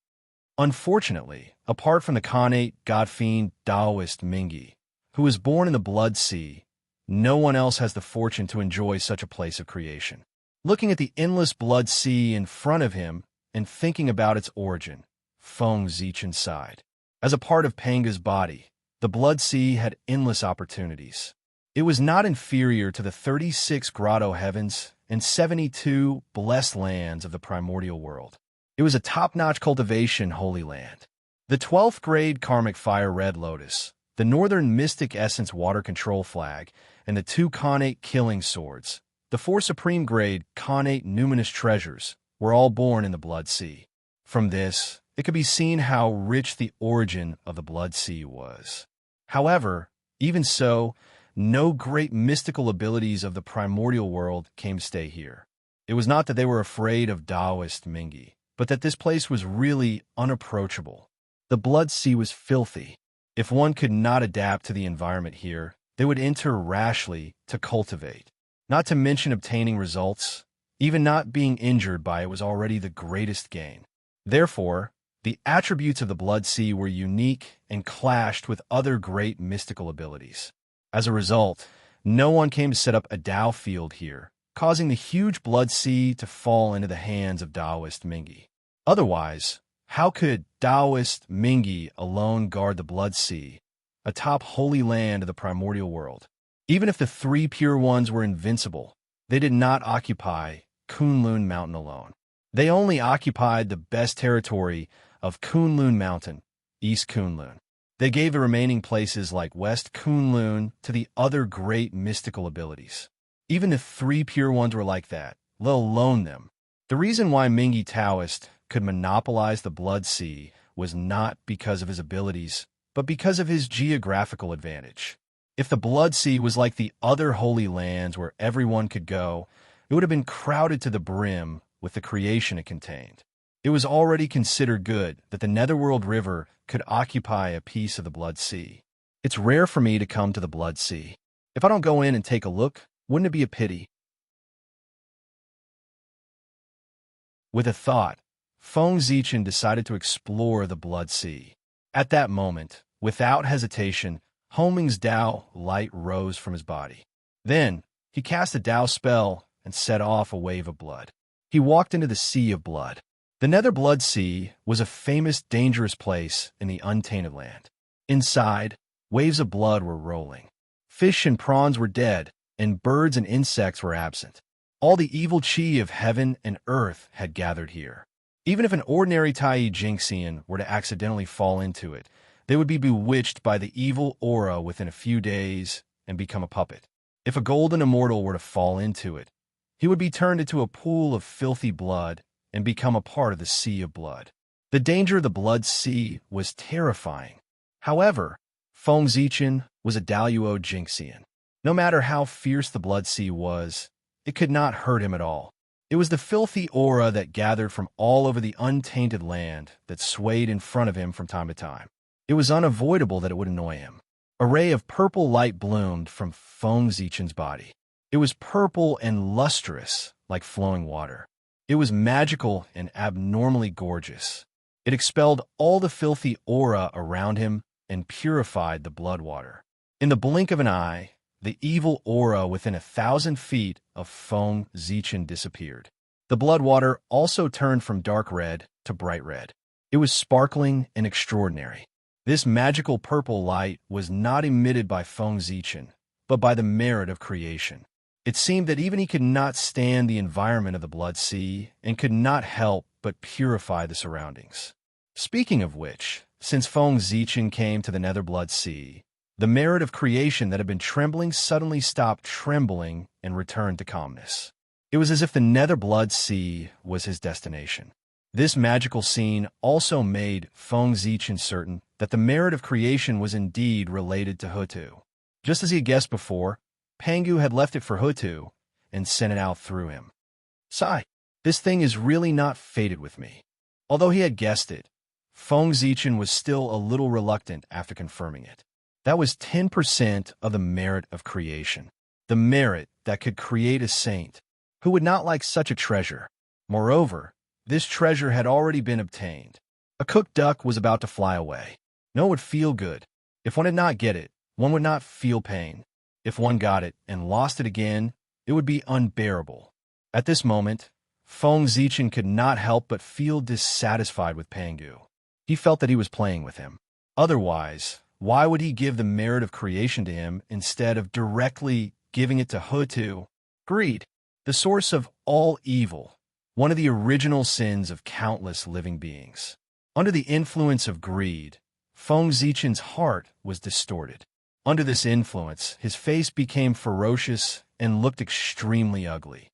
Unfortunately, apart from the Khanate god-fiend Taoist Mingi, who was born in the blood sea, no one else has the fortune to enjoy such a place of creation. Looking at the endless blood sea in front of him and thinking about its origin, Feng Zichen sighed. As a part of Panga's body, the blood sea had endless opportunities. It was not inferior to the 36 grotto heavens and 72 blessed lands of the primordial world. It was a top-notch cultivation holy land. The 12th grade karmic fire red lotus, the northern mystic essence water control flag, and the 2 Khanate killing swords, the 4 supreme grade Khanate numinous treasures, were all born in the blood sea. From this, it could be seen how rich the origin of the blood sea was. However, even so, no great mystical abilities of the primordial world came to stay here. It was not that they were afraid of Taoist Mingi, but that this place was really unapproachable. The blood sea was filthy. If one could not adapt to the environment here, they would enter rashly to cultivate. Not to mention obtaining results, even not being injured by it was already the greatest gain. Therefore, the attributes of the blood sea were unique and clashed with other great mystical abilities. As a result, no one came to set up a Tao field here, causing the huge blood sea to fall into the hands of Taoist Mingi. Otherwise, how could Taoist Mingi alone guard the blood sea, a top holy land of the primordial world? Even if the 3 pure ones were invincible, they did not occupy Kunlun Mountain alone. They only occupied the best territory of Kunlun Mountain, East Kunlun. They gave the remaining places like West Kunlun to the other great mystical abilities. Even if 3 pure ones were like that, let alone them. The reason why Mingi Taoist could monopolize the blood sea was not because of his abilities, but because of his geographical advantage. If the blood sea was like the other holy lands where everyone could go, it would have been crowded to the brim with the creation it contained. It was already considered good that the Netherworld River could occupy a piece of the blood sea. It's rare for me to come to the blood sea. If I don't go in and take a look, wouldn't it be a pity? With a thought, Feng Zichen decided to explore the blood sea. At that moment, without hesitation, Homing's Tao light rose from his body. Then, he cast a Tao spell and set off a wave of blood. He walked into the sea of blood. The Nether Blood Sea was a famous, dangerous place in the untainted land. Inside, waves of blood were rolling. Fish and prawns were dead, and birds and insects were absent. All the evil chi of heaven and earth had gathered here. Even if an ordinary Tai Jinxian were to accidentally fall into it, they would be bewitched by the evil aura within a few days and become a puppet. If a golden immortal were to fall into it, he would be turned into a pool of filthy blood and become a part of the sea of blood. The danger of the blood sea was terrifying. However, Feng Zichen was a Daluo Jinxian. No matter how fierce the blood sea was, it could not hurt him at all. It was the filthy aura that gathered from all over the untainted land that swayed in front of him from time to time. It was unavoidable that it would annoy him. A ray of purple light bloomed from Feng Zichen's body. It was purple and lustrous, like flowing water. It was magical and abnormally gorgeous. It expelled all the filthy aura around him and purified the blood water. In the blink of an eye, the evil aura within 1,000 feet of Feng Zichen disappeared. The blood water also turned from dark red to bright red. It was sparkling and extraordinary. This magical purple light was not emitted by Feng Zichen, but by the merit of creation. It seemed that even he could not stand the environment of the Blood Sea and could not help but purify the surroundings. Speaking of which, since Feng Zichen came to the Nether Blood Sea, the merit of creation that had been trembling suddenly stopped trembling and returned to calmness. It was as if the Nether Blood Sea was his destination. This magical scene also made Feng Zichen certain that the merit of creation was indeed related to Hutu. Just as he had guessed before, Pangu had left it for Hutu and sent it out through him. Sigh, this thing is really not fated with me. Although he had guessed it, Feng Zichen was still a little reluctant after confirming it. That was 10% of the merit of creation. The merit that could create a saint. Who would not like such a treasure? Moreover, this treasure had already been obtained. A cooked duck was about to fly away. No one would feel good. If one did not get it, one would not feel pain. If one got it and lost it again, it would be unbearable. At this moment, Feng Zichen could not help but feel dissatisfied with Pangu. He felt that he was playing with him. Otherwise, why would he give the merit of creation to him instead of directly giving it to Hutu? Greed, the source of all evil, one of the original sins of countless living beings. Under the influence of greed, Feng Zichen's heart was distorted. Under this influence, his face became ferocious and looked extremely ugly.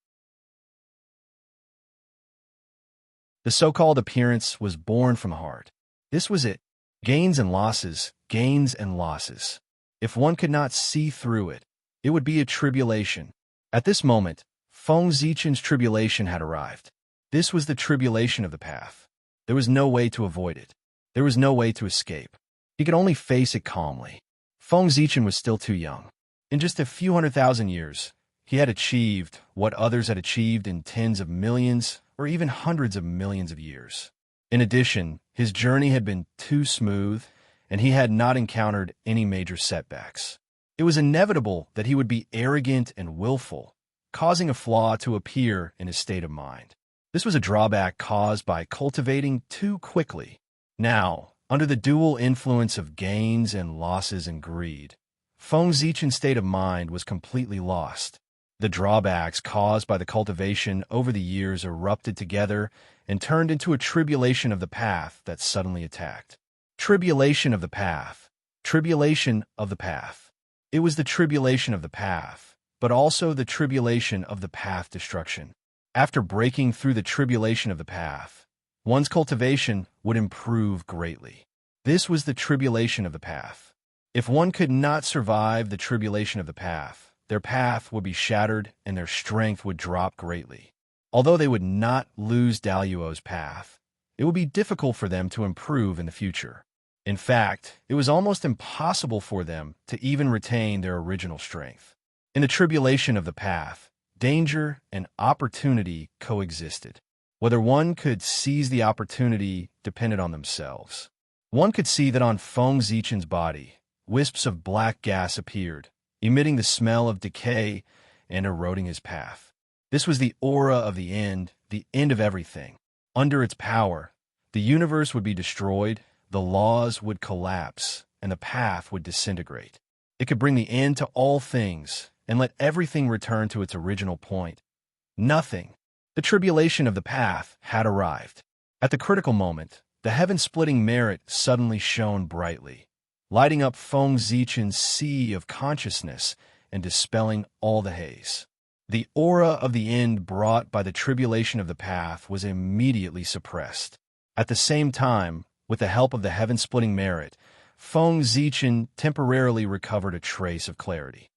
The so-called appearance was born from the heart. This was it. Gains and losses, gains and losses. If one could not see through it, it would be a tribulation. At this moment, Feng Zichen's tribulation had arrived. This was the tribulation of the path. There was no way to avoid it. There was no way to escape. He could only face it calmly. Feng Zichen was still too young. In just a few 100,000 years, he had achieved what others had achieved in tens of millions or even hundreds of millions of years. In addition, his journey had been too smooth, and he had not encountered any major setbacks. It was inevitable that he would be arrogant and willful, causing a flaw to appear in his state of mind. This was a drawback caused by cultivating too quickly. Now, under the dual influence of gains and losses and greed, Feng Zichen's state of mind was completely lost. The drawbacks caused by the cultivation over the years erupted together and turned into a tribulation of the path that suddenly attacked. Tribulation of the path. Tribulation of the path. It was the tribulation of the path, but also the tribulation of the path destruction. After breaking through the tribulation of the path, one's cultivation would improve greatly. This was the tribulation of the path. If one could not survive the tribulation of the path, their path would be shattered and their strength would drop greatly. Although they would not lose Daluo's path, it would be difficult for them to improve in the future. In fact, it was almost impossible for them to even retain their original strength. In the tribulation of the path, danger and opportunity coexisted. Whether one could seize the opportunity depended on themselves. One could see that on Feng Zichen's body, wisps of black gas appeared, emitting the smell of decay and eroding his path. This was the aura of the end of everything. Under its power, the universe would be destroyed, the laws would collapse, and the path would disintegrate. It could bring the end to all things and let everything return to its original point. Nothing. The tribulation of the path had arrived. At the critical moment, the heaven-splitting merit suddenly shone brightly, lighting up Feng Zichen's sea of consciousness and dispelling all the haze. The aura of the end brought by the tribulation of the path was immediately suppressed. At the same time, with the help of the heaven-splitting merit, Feng Zichen temporarily recovered a trace of clarity.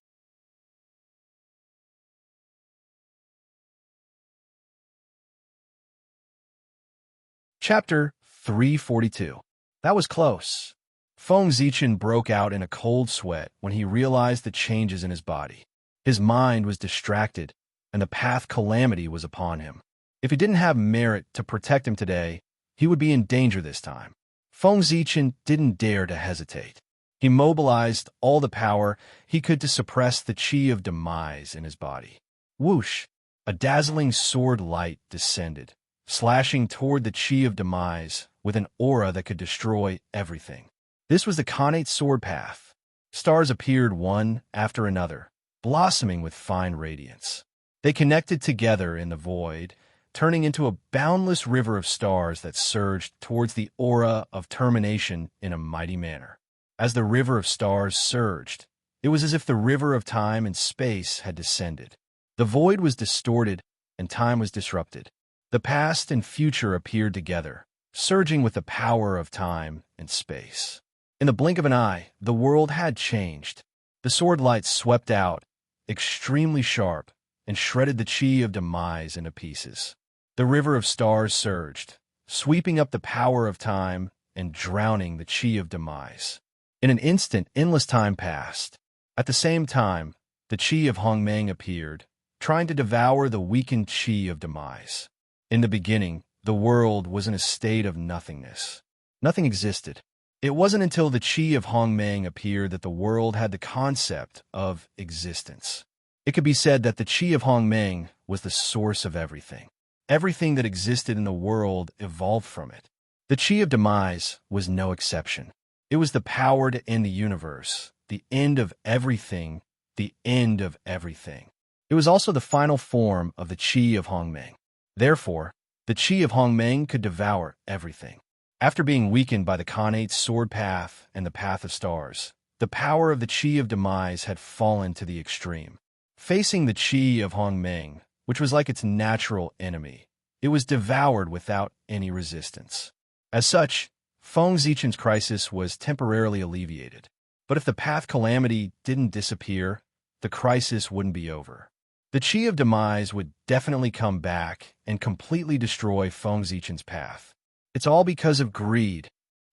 Chapter 342. That was close. Feng Zichen broke out in a cold sweat when he realized the changes in his body. His mind was distracted, and the path calamity was upon him. If he didn't have merit to protect him today, he would be in danger this time. Feng Zichen didn't dare to hesitate. He mobilized all the power he could to suppress the chi of demise in his body. Whoosh! A dazzling sword light descended, slashing toward the chi of demise with an aura that could destroy everything. This was the Khanate sword path. Stars appeared one after another, blossoming with fine radiance. They connected together in the void, turning into a boundless river of stars that surged towards the aura of termination in a mighty manner. As the river of stars surged, it was as if the river of time and space had descended. The void was distorted, and time was disrupted. The past and future appeared together, surging with the power of time and space. In the blink of an eye, the world had changed. The sword light swept out, extremely sharp, and shredded the chi of demise into pieces. The river of stars surged, sweeping up the power of time and drowning the chi of demise. In an instant, endless time passed. At the same time, the chi of Hongmeng appeared, trying to devour the weakened chi of demise. In the beginning, the world was in a state of nothingness. Nothing existed. It wasn't until the chi of Hongmeng appeared that the world had the concept of existence. It could be said that the chi of Hongmeng was the source of everything. Everything that existed in the world evolved from it. The chi of demise was no exception. It was the power to end the universe, the end of everything, the end of everything. It was also the final form of the chi of Hongmeng. Therefore, the chi of Hongmeng could devour everything. After being weakened by the Khanate sword path and the path of stars, the power of the chi of demise had fallen to the extreme. Facing the chi of Hongmeng, which was like its natural enemy, it was devoured without any resistance. As such, Feng Zichen's crisis was temporarily alleviated. But if the path calamity didn't disappear, the crisis wouldn't be over. The chi of demise would definitely come back and completely destroy Feng Zichen's path. It's all because of greed.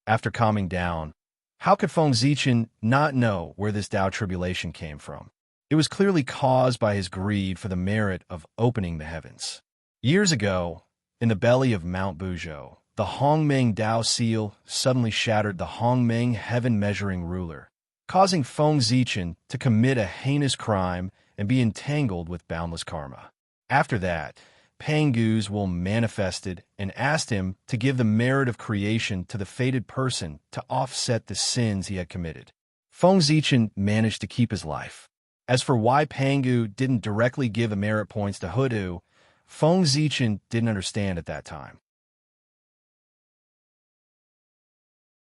After calming down, how could Feng Zichen not know where this Tao tribulation came from? It was clearly caused by his greed for the merit of opening the heavens. Years ago, in the belly of Mount Buzhou, the Hongmeng Tao seal suddenly shattered the Hongmeng heaven-measuring ruler, causing Feng Zichen to commit a heinous crime and be entangled with boundless karma. After that, Pangu's will manifested and asked him to give the merit of creation to the fated person to offset the sins he had committed. Feng Zichen managed to keep his life. As for why Pangu didn't directly give the merit points to Hudu, Feng Zichen didn't understand at that time.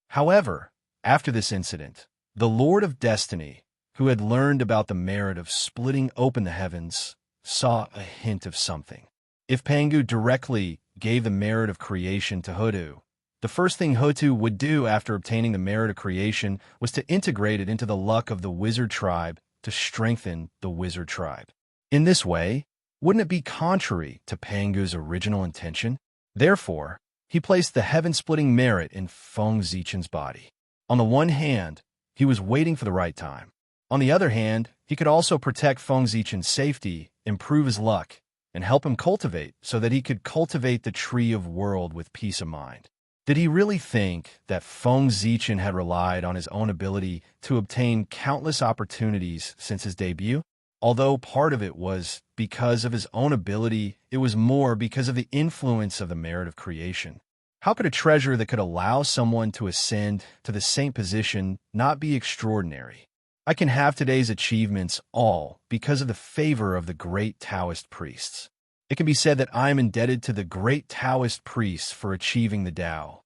However, after this incident, the Lord of Destiny, who had learned about the merit of splitting open the heavens, saw a hint of something. If Pangu directly gave the merit of creation to Hudu, the first thing Hutu would do after obtaining the merit of creation was to integrate it into the luck of the wizard tribe to strengthen the wizard tribe. In this way, wouldn't it be contrary to Pangu's original intention? Therefore, he placed the heaven-splitting merit in Feng Zichen's body. On the one hand, he was waiting for the right time. On the other hand, he could also protect Feng Zichen's safety, improve his luck, and help him cultivate so that he could cultivate the tree of world with peace of mind. Did he really think that Feng Zichen had relied on his own ability to obtain countless opportunities since his debut? Although part of it was because of his own ability, it was more because of the influence of the merit of creation. How could a treasure that could allow someone to ascend to the saint position not be extraordinary? I can have today's achievements all because of the favor of the great Taoist priests. It can be said that I am indebted to the great Taoist priests for achieving the Tao.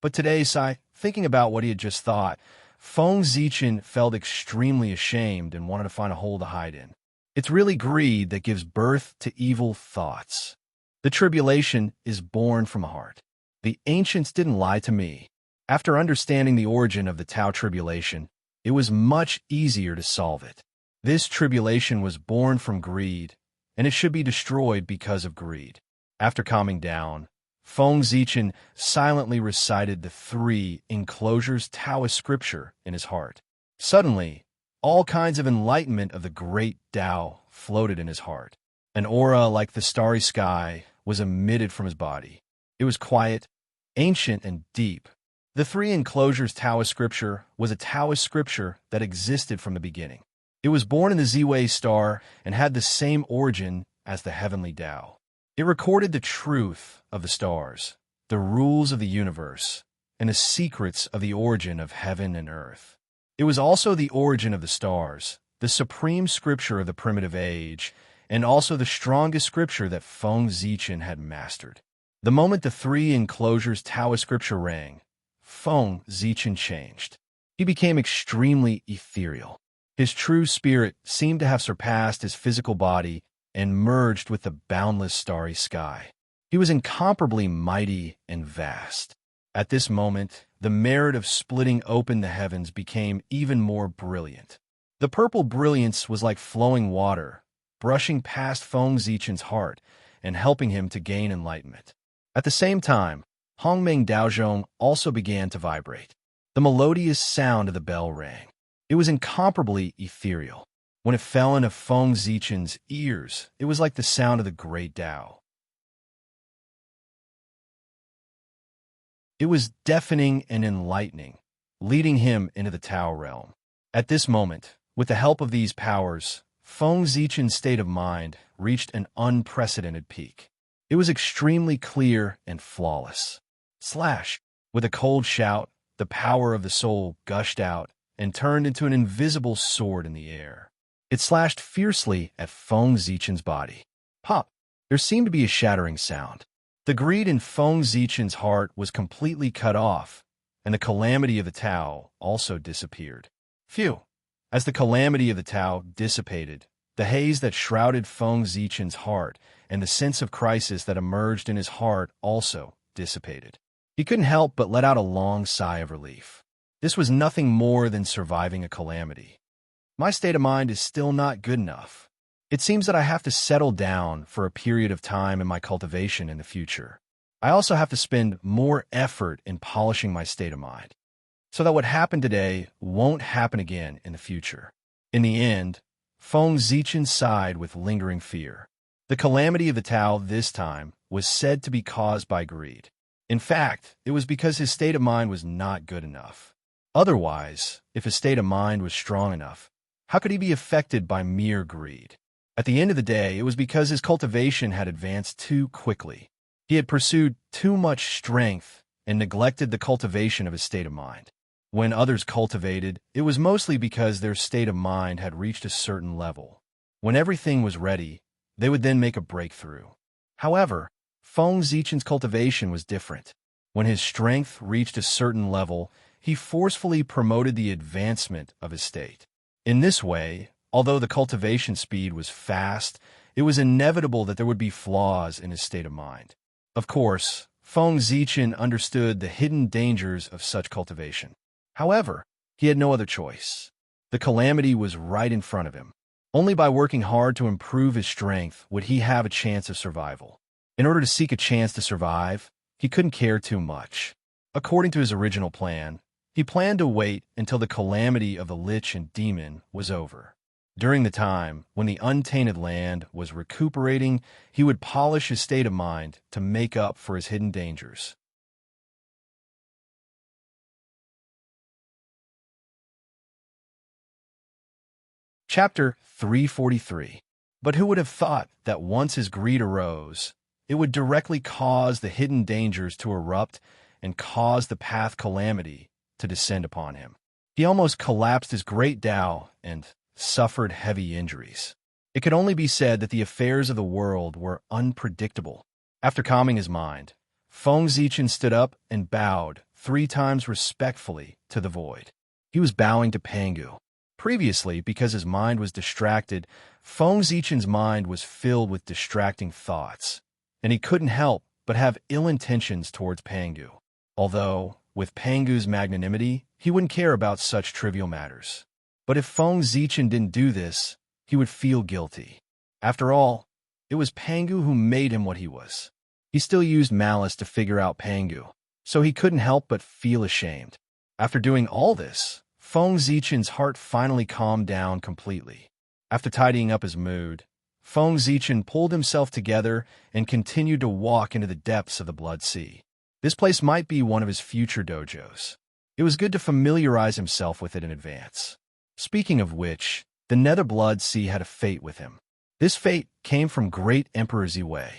But today, thinking about what he had just thought, Feng Zichen felt extremely ashamed and wanted to find a hole to hide in. It's really greed that gives birth to evil thoughts. The tribulation is born from a heart. The ancients didn't lie to me. After understanding the origin of the Tao tribulation, it was much easier to solve it. This tribulation was born from greed, and it should be destroyed because of greed. After calming down, Feng Zichen silently recited the three enclosures Taoist scripture in his heart. Suddenly, all kinds of enlightenment of the great Tao floated in his heart. An aura like the starry sky was emitted from his body. It was quiet, ancient, and deep. The three enclosures Taoist scripture was a Taoist scripture that existed from the beginning. It was born in the Ziwei star and had the same origin as the heavenly Tao. It recorded the truth of the stars, the rules of the universe, and the secrets of the origin of heaven and earth. It was also the origin of the stars, the supreme scripture of the primitive age, and also the strongest scripture that Feng Zichen had mastered. The moment the three enclosures Taoist scripture rang, Feng Zichen changed. He became extremely ethereal. His true spirit seemed to have surpassed his physical body and merged with the boundless starry sky. He was incomparably mighty and vast. At this moment, the merit of splitting open the heavens became even more brilliant. The purple brilliance was like flowing water, brushing past Feng Zichen's heart and helping him to gain enlightenment. At the same time, Hongmeng Daozhong also began to vibrate. The melodious sound of the bell rang. It was incomparably ethereal. When it fell into Feng Zichen's ears, it was like the sound of the great Tao. It was deafening and enlightening, leading him into the Tao realm. At this moment, with the help of these powers, Feng Zichen's state of mind reached an unprecedented peak. It was extremely clear and flawless. Slash! With a cold shout, the power of the soul gushed out and turned into an invisible sword in the air. It slashed fiercely at Feng Zichen's body. Pop! There seemed to be a shattering sound. The greed in Feng Zichen's heart was completely cut off, and the calamity of the Tao also disappeared. Phew! As the calamity of the Tao dissipated, the haze that shrouded Feng Zichen's heart and the sense of crisis that emerged in his heart also dissipated. He couldn't help but let out a long sigh of relief. This was nothing more than surviving a calamity. My state of mind is still not good enough. It seems that I have to settle down for a period of time in my cultivation in the future. I also have to spend more effort in polishing my state of mind, so that what happened today won't happen again in the future. In the end, Feng Zichen sighed with lingering fear. The calamity of the Tao this time was said to be caused by greed. In fact, it was because his state of mind was not good enough. Otherwise, if his state of mind was strong enough, how could he be affected by mere greed? At the end of the day, it was because his cultivation had advanced too quickly. He had pursued too much strength and neglected the cultivation of his state of mind. When others cultivated, it was mostly because their state of mind had reached a certain level. When everything was ready, they would then make a breakthrough. However, Feng Zichen's cultivation was different. When his strength reached a certain level, he forcefully promoted the advancement of his state. In this way, although the cultivation speed was fast, it was inevitable that there would be flaws in his state of mind. Of course, Feng Zichen understood the hidden dangers of such cultivation. However, he had no other choice. The calamity was right in front of him. Only by working hard to improve his strength would he have a chance of survival. In order to seek a chance to survive, he couldn't care too much. According to his original plan, he planned to wait until the calamity of the Lich and Demon was over. During the time when the untainted land was recuperating, he would polish his state of mind to make up for his hidden dangers. Chapter 343. But who would have thought that once his greed arose, it would directly cause the hidden dangers to erupt and cause the path calamity to descend upon him? He almost collapsed his great Tao and suffered heavy injuries. It could only be said that the affairs of the world were unpredictable. After calming his mind, Feng Zichen stood up and bowed 3 times respectfully to the void. He was bowing to Pangu. Previously, because his mind was distracted, Feng Zichen's mind was filled with distracting thoughts, and he couldn't help but have ill intentions towards Pangu. Although, with Pangu's magnanimity, he wouldn't care about such trivial matters. But if Feng Zichen didn't do this, he would feel guilty. After all, it was Pangu who made him what he was. He still used malice to figure out Pangu, so he couldn't help but feel ashamed. After doing all this, Feng Zichen's heart finally calmed down completely. After tidying up his mood, Feng Zichen pulled himself together and continued to walk into the depths of the Blood Sea. This place might be one of his future dojos. It was good to familiarize himself with it in advance. Speaking of which, the Nether Blood Sea had a fate with him. This fate came from Great Emperor Ziwei.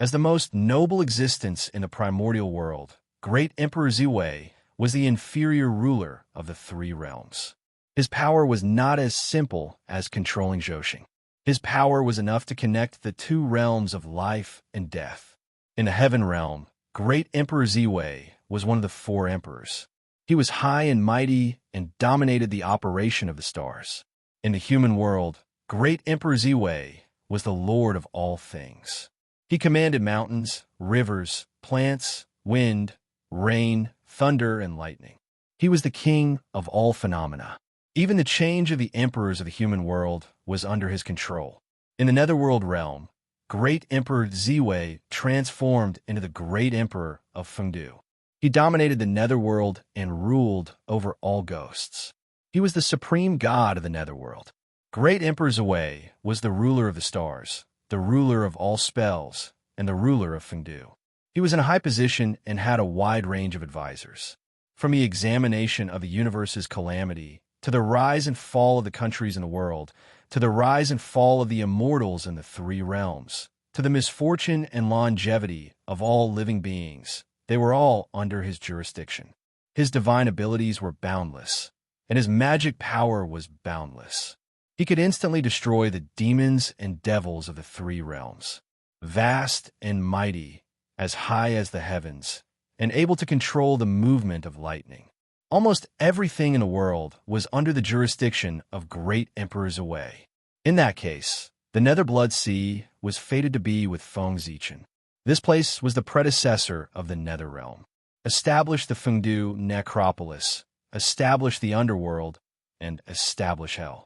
As the most noble existence in the primordial world, Great Emperor Ziwei was the inferior ruler of the three realms. His power was not as simple as controlling Zhoxing. His power was enough to connect the two realms of life and death. In the Heaven Realm, Great Emperor Ziwei was one of the four emperors. He was high and mighty and dominated the operation of the stars. In the human world, Great Emperor Ziwei was the lord of all things. He commanded mountains, rivers, plants, wind, rain, thunder, and lightning. He was the king of all phenomena. Even the change of the emperors of the human world was under his control. In the Netherworld realm, Great Emperor Ziwei transformed into the Great Emperor of Fengdu. He dominated the Netherworld and ruled over all ghosts. He was the supreme god of the Netherworld. Great Emperor Ziwei was the ruler of the stars, the ruler of all spells, and the ruler of Fengdu. He was in a high position and had a wide range of advisors. From the examination of the universe's calamity, to the rise and fall of the countries in the world, to the rise and fall of the immortals in the three realms, to the misfortune and longevity of all living beings, they were all under his jurisdiction. His divine abilities were boundless, and his magic power was boundless. He could instantly destroy the demons and devils of the three realms. Vast and mighty, as high as the heavens, and able to control the movement of lightning. Almost everything in the world was under the jurisdiction of Great Emperor Ziwei. In that case, the Nether Blood Sea was fated to be with Feng Zichen. This place was the predecessor of the Nether Realm. Established the Fengdu necropolis, established the underworld, and established hell.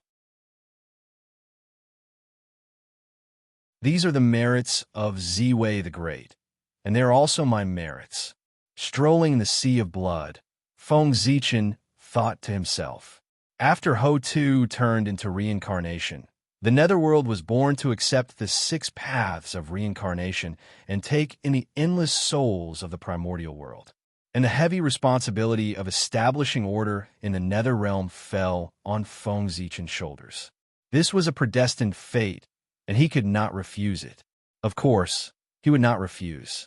These are the merits of Ziwei the Great, and they are also my merits. Strolling in the sea of blood, Feng Zichen thought to himself. After Ho-Tu turned into reincarnation, the Netherworld was born to accept the 6 paths of reincarnation and take in the endless souls of the primordial world. And the heavy responsibility of establishing order in the Nether Realm fell on Feng Zichen's shoulders. This was a predestined fate, and he could not refuse it. Of course, he would not refuse.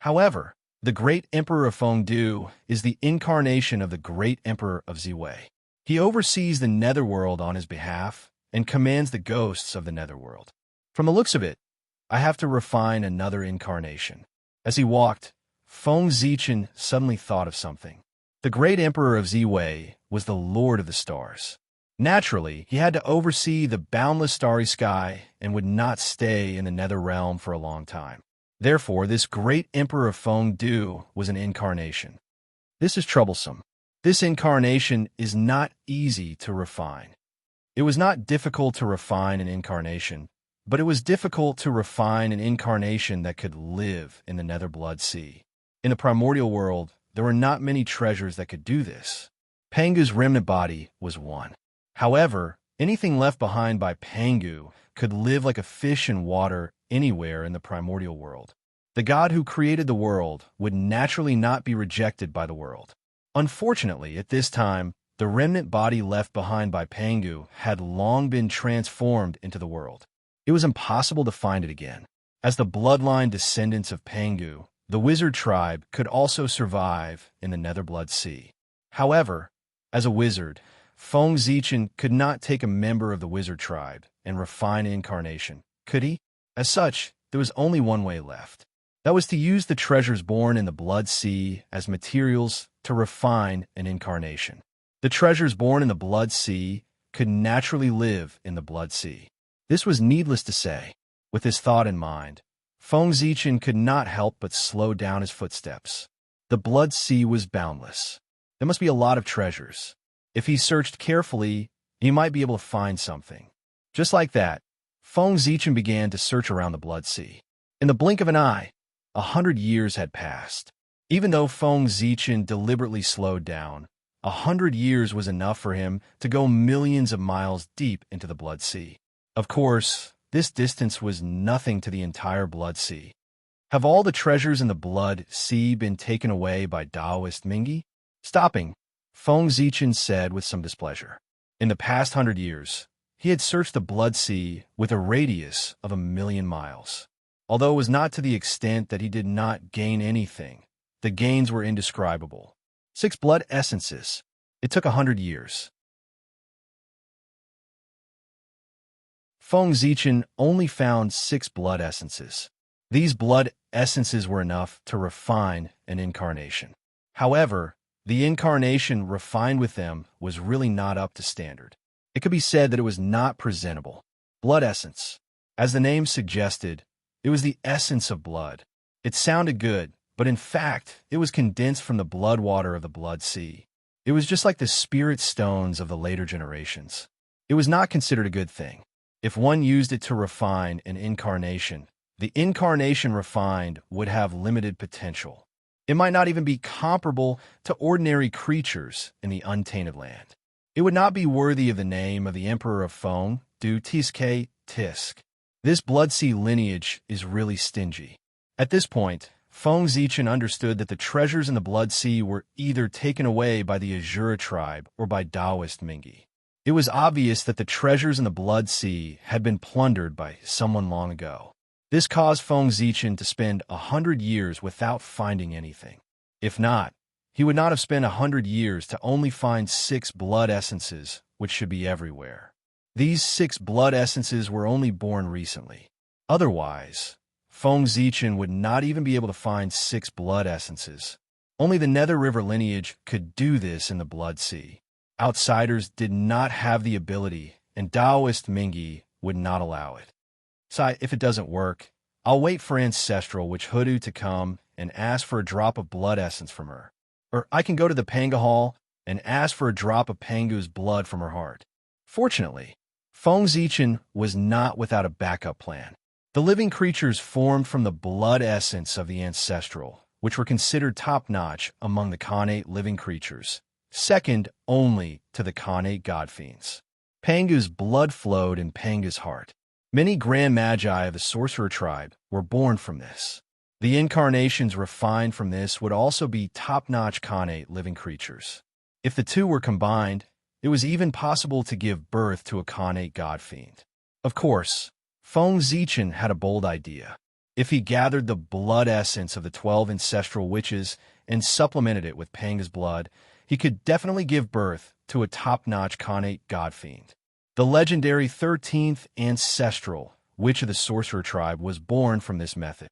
However, the Great Emperor of Fengdu is the incarnation of the Great Emperor of Ziwei. He oversees the Netherworld on his behalf and commands the ghosts of the Netherworld. From the looks of it, I have to refine another incarnation. As he walked, Feng Zichen suddenly thought of something. The Great Emperor of Ziwei was the Lord of the Stars. Naturally, he had to oversee the boundless starry sky and would not stay in the Nether Realm for a long time. Therefore, this Great Emperor of Fengdu was an incarnation. This is troublesome. This incarnation is not easy to refine. It was not difficult to refine an incarnation, but it was difficult to refine an incarnation that could live in the Nether Blood Sea. In the primordial world, there were not many treasures that could do this. Pangu's remnant body was one. However, anything left behind by Pangu could live like a fish in water anywhere in the primordial world. The god who created the world would naturally not be rejected by the world. Unfortunately, at this time, the remnant body left behind by Pangu had long been transformed into the world. It was impossible to find it again. As the bloodline descendants of Pangu, the wizard tribe could also survive in the Nether Blood Sea. However, as a wizard, Feng Zichen could not take a member of the wizard tribe and refine an incarnation, could he? As such, there was only one way left. That was to use the treasures born in the Blood Sea as materials to refine an incarnation. The treasures born in the Blood Sea could naturally live in the Blood Sea. This was needless to say. With this thought in mind, Feng Zichen could not help but slow down his footsteps. The Blood Sea was boundless. There must be a lot of treasures. If he searched carefully, he might be able to find something. Just like that, Feng Zichen began to search around the Blood Sea. In the blink of an eye, 100 years had passed. Even though Feng Zichen deliberately slowed down, 100 years was enough for him to go millions of miles deep into the Blood Sea. Of course, this distance was nothing to the entire Blood Sea. Have all the treasures in the Blood Sea been taken away by Taoist Mingi? Stopping, Feng Zichen said with some displeasure. In the past 100 years, he had searched the Blood Sea with a radius of 1,000,000 miles. Although it was not to the extent that he did not gain anything, the gains were indescribable. 6 blood essences. It took 100 years. Feng Zichen only found 6 blood essences. These blood essences were enough to refine an incarnation. However, the incarnation refined with them was really not up to standard. It could be said that it was not presentable. Blood essence. As the name suggested, it was the essence of blood. It sounded good, but in fact, it was condensed from the blood water of the Blood Sea. It was just like the spirit stones of the later generations. It was not considered a good thing. If one used it to refine an incarnation, the incarnation refined would have limited potential. It might not even be comparable to ordinary creatures in the untainted land. It would not be worthy of the name of the Emperor of Feng, Du Tiske Tisk. This Blood Sea lineage is really stingy. At this point, Feng Zichen understood that the treasures in the Blood Sea were either taken away by the Azura tribe or by Taoist Mingi. It was obvious that the treasures in the Blood Sea had been plundered by someone long ago. This caused Feng Zichen to spend 100 years without finding anything. If not, he would not have spent 100 years to only find 6 blood essences, which should be everywhere. These 6 blood essences were only born recently. Otherwise, Feng Zichen would not even be able to find 6 blood essences. Only the Nether River lineage could do this in the Blood Sea. Outsiders did not have the ability, and Taoist Mingi would not allow it. So if it doesn't work, I'll wait for Ancestral Witch Hoodoo to come and ask for a drop of blood essence from her. Or I can go to the Panga Hall and ask for a drop of Pangu's blood from her heart. Fortunately, Feng Zichen was not without a backup plan. The living creatures formed from the blood essence of the Ancestral, which were considered top-notch among the Khanate living creatures, second only to the Khanate godfiends. Pangu's blood flowed in Panga's heart. Many Grand Magi of the Sorcerer tribe were born from this. The incarnations refined from this would also be top-notch Khanate living creatures. If the two were combined, it was even possible to give birth to a Khanate godfiend. Of course, Feng Zichen had a bold idea. If he gathered the blood essence of the 12 ancestral witches and supplemented it with Panga's blood, he could definitely give birth to a top-notch Khanate godfiend. The legendary 13th ancestral witch of the Sorcerer tribe was born from this method.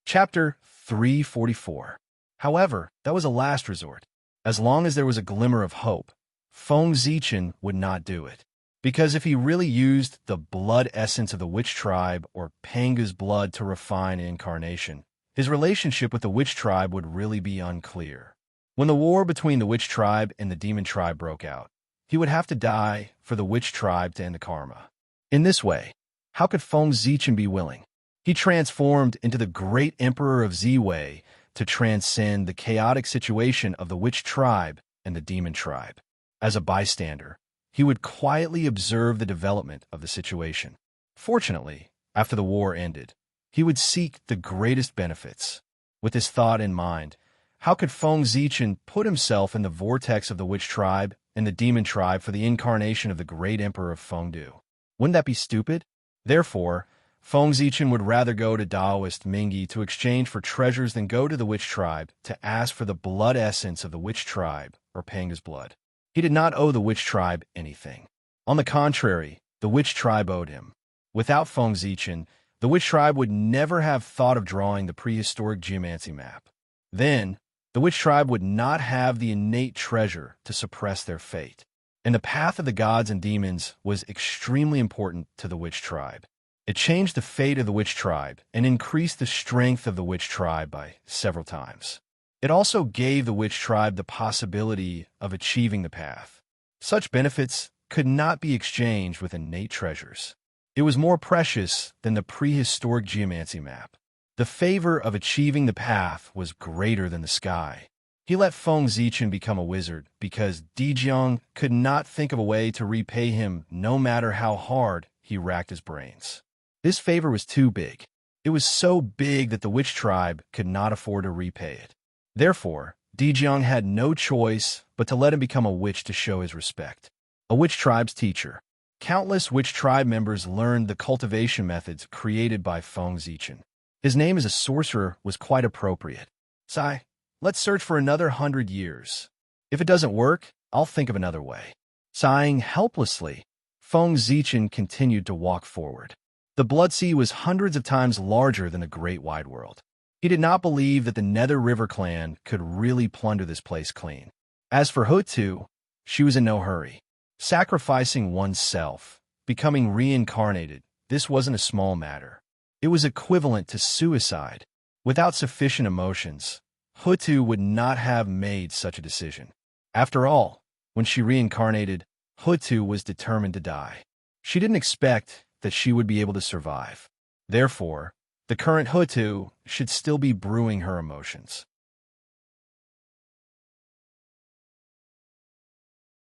Chapter 344. However, that was a last resort. As long as there was a glimmer of hope, Feng Zichen would not do it. Because if he really used the blood essence of the witch tribe or Panga's blood to refine incarnation, his relationship with the witch tribe would really be unclear. When the war between the witch tribe and the demon tribe broke out, he would have to die for the witch tribe to end the karma. In this way, how could Feng Zichen be willing? He transformed into the great emperor of Ziwei to transcend the chaotic situation of the witch tribe and the demon tribe. As a bystander, he would quietly observe the development of the situation. Fortunately, after the war ended, he would seek the greatest benefits. With this thought in mind, how could Feng Zichen put himself in the vortex of the witch tribe and the demon tribe for the incarnation of the great emperor of Fengdu? Wouldn't that be stupid? Therefore, Feng Zichen would rather go to Taoist Mingi to exchange for treasures than go to the witch tribe to ask for the blood essence of the witch tribe or Panga's blood. He did not owe the witch tribe anything. On the contrary, the witch tribe owed him. Without Feng Zichen, the witch tribe would never have thought of drawing the prehistoric geomancy map. Then, the witch tribe would not have the innate treasure to suppress their fate. And the path of the gods and demons was extremely important to the witch tribe. It changed the fate of the witch tribe and increased the strength of the witch tribe by several times. It also gave the witch tribe the possibility of achieving the path. Such benefits could not be exchanged with innate treasures. It was more precious than the prehistoric geomancy map. The favor of achieving the path was greater than the sky. He let Feng Zichen become a wizard because Dijiang could not think of a way to repay him no matter how hard he racked his brains. This favor was too big. It was so big that the witch tribe could not afford to repay it. Therefore, Dijiang had no choice but to let him become a witch to show his respect. A witch tribe's teacher. Countless witch tribe members learned the cultivation methods created by Feng Zichen. His name as a sorcerer was quite appropriate. Sai, let's search for another 100 years. If it doesn't work, I'll think of another way. Sighing helplessly, Feng Zichen continued to walk forward. The Blood Sea was hundreds of times larger than the Great Wide World. He did not believe that the Nether River clan could really plunder this place clean. As for Hutu, she was in no hurry. Sacrificing oneself, becoming reincarnated, this wasn't a small matter. It was equivalent to suicide. Without sufficient emotions, Hutu would not have made such a decision. After all, when she reincarnated, Hutu was determined to die. She didn't expect that she would be able to survive. Therefore, the current Hutu should still be brewing her emotions.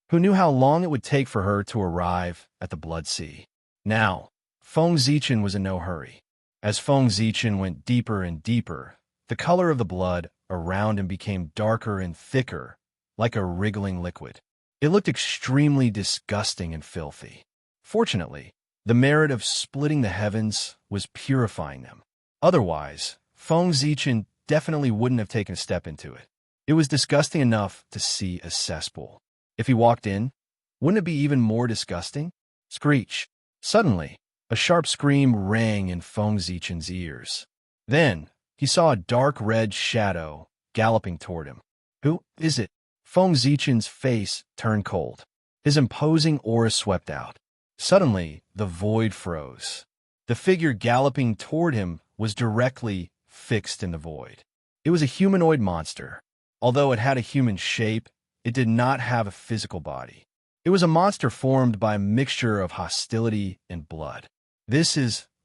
Who knew how long it would take for her to arrive at the Blood Sea? Now, Feng Zichen was in no hurry. As Feng Zichen went deeper and deeper, the color of the blood around him became darker and thicker, like a wriggling liquid. It looked extremely disgusting and filthy. Fortunately, the merit of splitting the heavens was purifying them. Otherwise, Feng Zichen definitely wouldn't have taken a step into it. It was disgusting enough to see a cesspool. If he walked in, wouldn't it be even more disgusting? Screech. Suddenly, a sharp scream rang in Feng Zichen's ears. Then, he saw a dark red shadow galloping toward him. Who is it? Feng Zichen's face turned cold. His imposing aura swept out. Suddenly, the void froze. The figure galloping toward him was directly fixed in the void. It was a humanoid monster. Although it had a human shape, it did not have a physical body. It was a monster formed by a mixture of hostility and blood.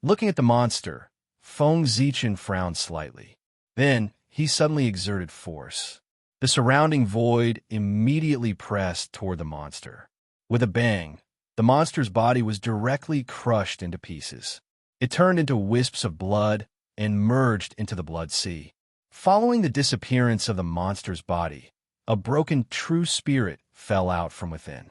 Looking at the monster, Feng Zichen frowned slightly. Then, he suddenly exerted force. The surrounding void immediately pressed toward the monster. With a bang, the monster's body was directly crushed into pieces. It turned into wisps of blood and merged into the Blood Sea. Following the disappearance of the monster's body, a broken true spirit fell out from within.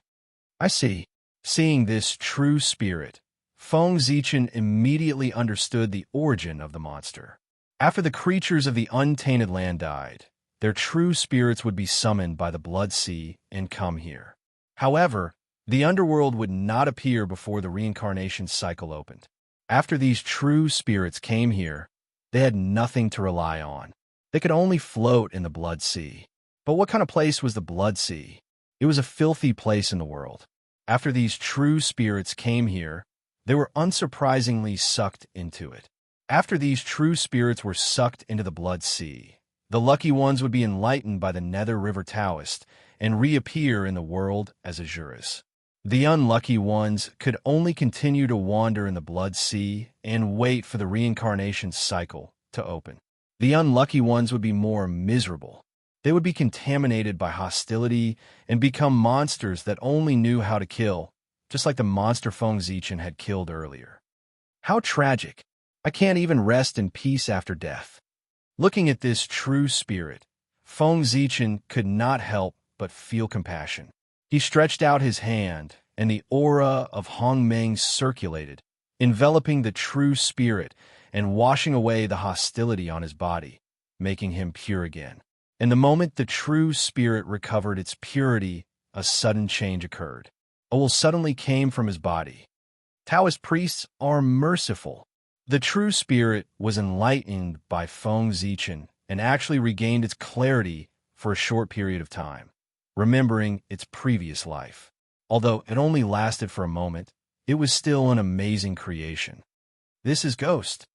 I see. Seeing this true spirit, Feng Zichen immediately understood the origin of the monster. After the creatures of the untainted land died, their true spirits would be summoned by the Blood Sea and come here. However, the underworld would not appear before the reincarnation cycle opened. After these true spirits came here, they had nothing to rely on. They could only float in the Blood Sea. But what kind of place was the Blood Sea? It was a filthy place in the world. After these true spirits came here, they were unsurprisingly sucked into it. After these true spirits were sucked into the Blood Sea, the lucky ones would be enlightened by the Nether River Taoist and reappear in the world as Azuras. The unlucky ones could only continue to wander in the Blood Sea and wait for the reincarnation cycle to open. The unlucky ones would be more miserable. They would be contaminated by hostility and become monsters that only knew how to kill, just like the monster Feng Zichen had killed earlier. How tragic. I can't even rest in peace after death. Looking at this true spirit, Feng Zichen could not help but feel compassion. He stretched out his hand, and the aura of Hongmeng circulated, enveloping the true spirit and washing away the hostility on his body, making him pure again. In the moment the true spirit recovered its purity, a sudden change occurred. A will suddenly came from his body. Taoist priests are merciful. The true spirit was enlightened by Feng Zichen and actually regained its clarity for a short period of time, remembering its previous life. Although it only lasted for a moment, it was still an amazing creation. This is Ghost.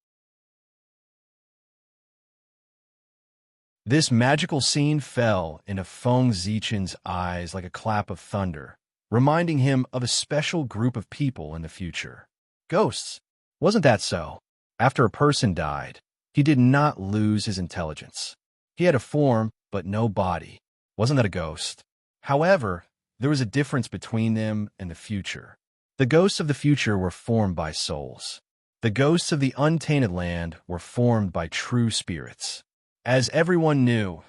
This magical scene fell into Feng Zichen's eyes like a clap of thunder, reminding him of a special group of people in the future. Ghosts. Wasn't that so? After a person died, he did not lose his intelligence. He had a form, but no body. Wasn't that a ghost? However, there was a difference between them and the future. The ghosts of the future were formed by souls. The ghosts of the untainted land were formed by true spirits. As everyone knew,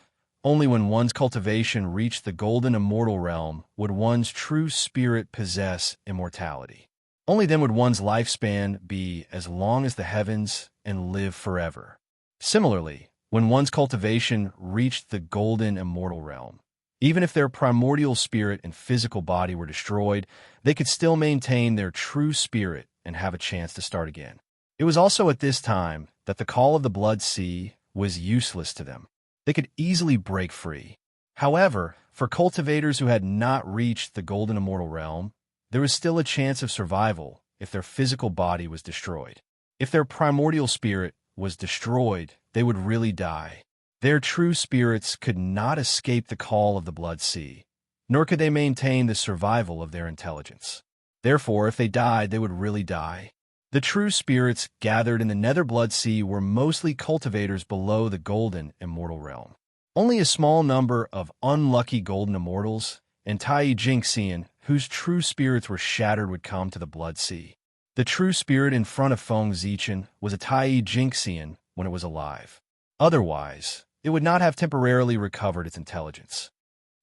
only when one's cultivation reached the golden immortal realm would one's true spirit possess immortality. Only then would one's lifespan be as long as the heavens and live forever. Similarly, when one's cultivation reached the golden immortal realm, even if their primordial spirit and physical body were destroyed, they could still maintain their true spirit and have a chance to start again. It was also at this time that the call of the blood sea was useless to them. They could easily break free. However, for cultivators who had not reached the golden immortal realm, there was still a chance of survival if their physical body was destroyed. If their primordial spirit was destroyed, they would really die. Their true spirits could not escape the call of the blood sea, nor could they maintain the survival of their intelligence. Therefore, if they died, they would really die. The true spirits gathered in the nether blood sea were mostly cultivators below the golden immortal realm. Only a small number of unlucky golden immortals and Tai Jinxian, whose true spirits were shattered, would come to the blood sea. The true spirit in front of Feng Zichen was a Tai Jinxian when it was alive. Otherwise, it would not have temporarily recovered its intelligence.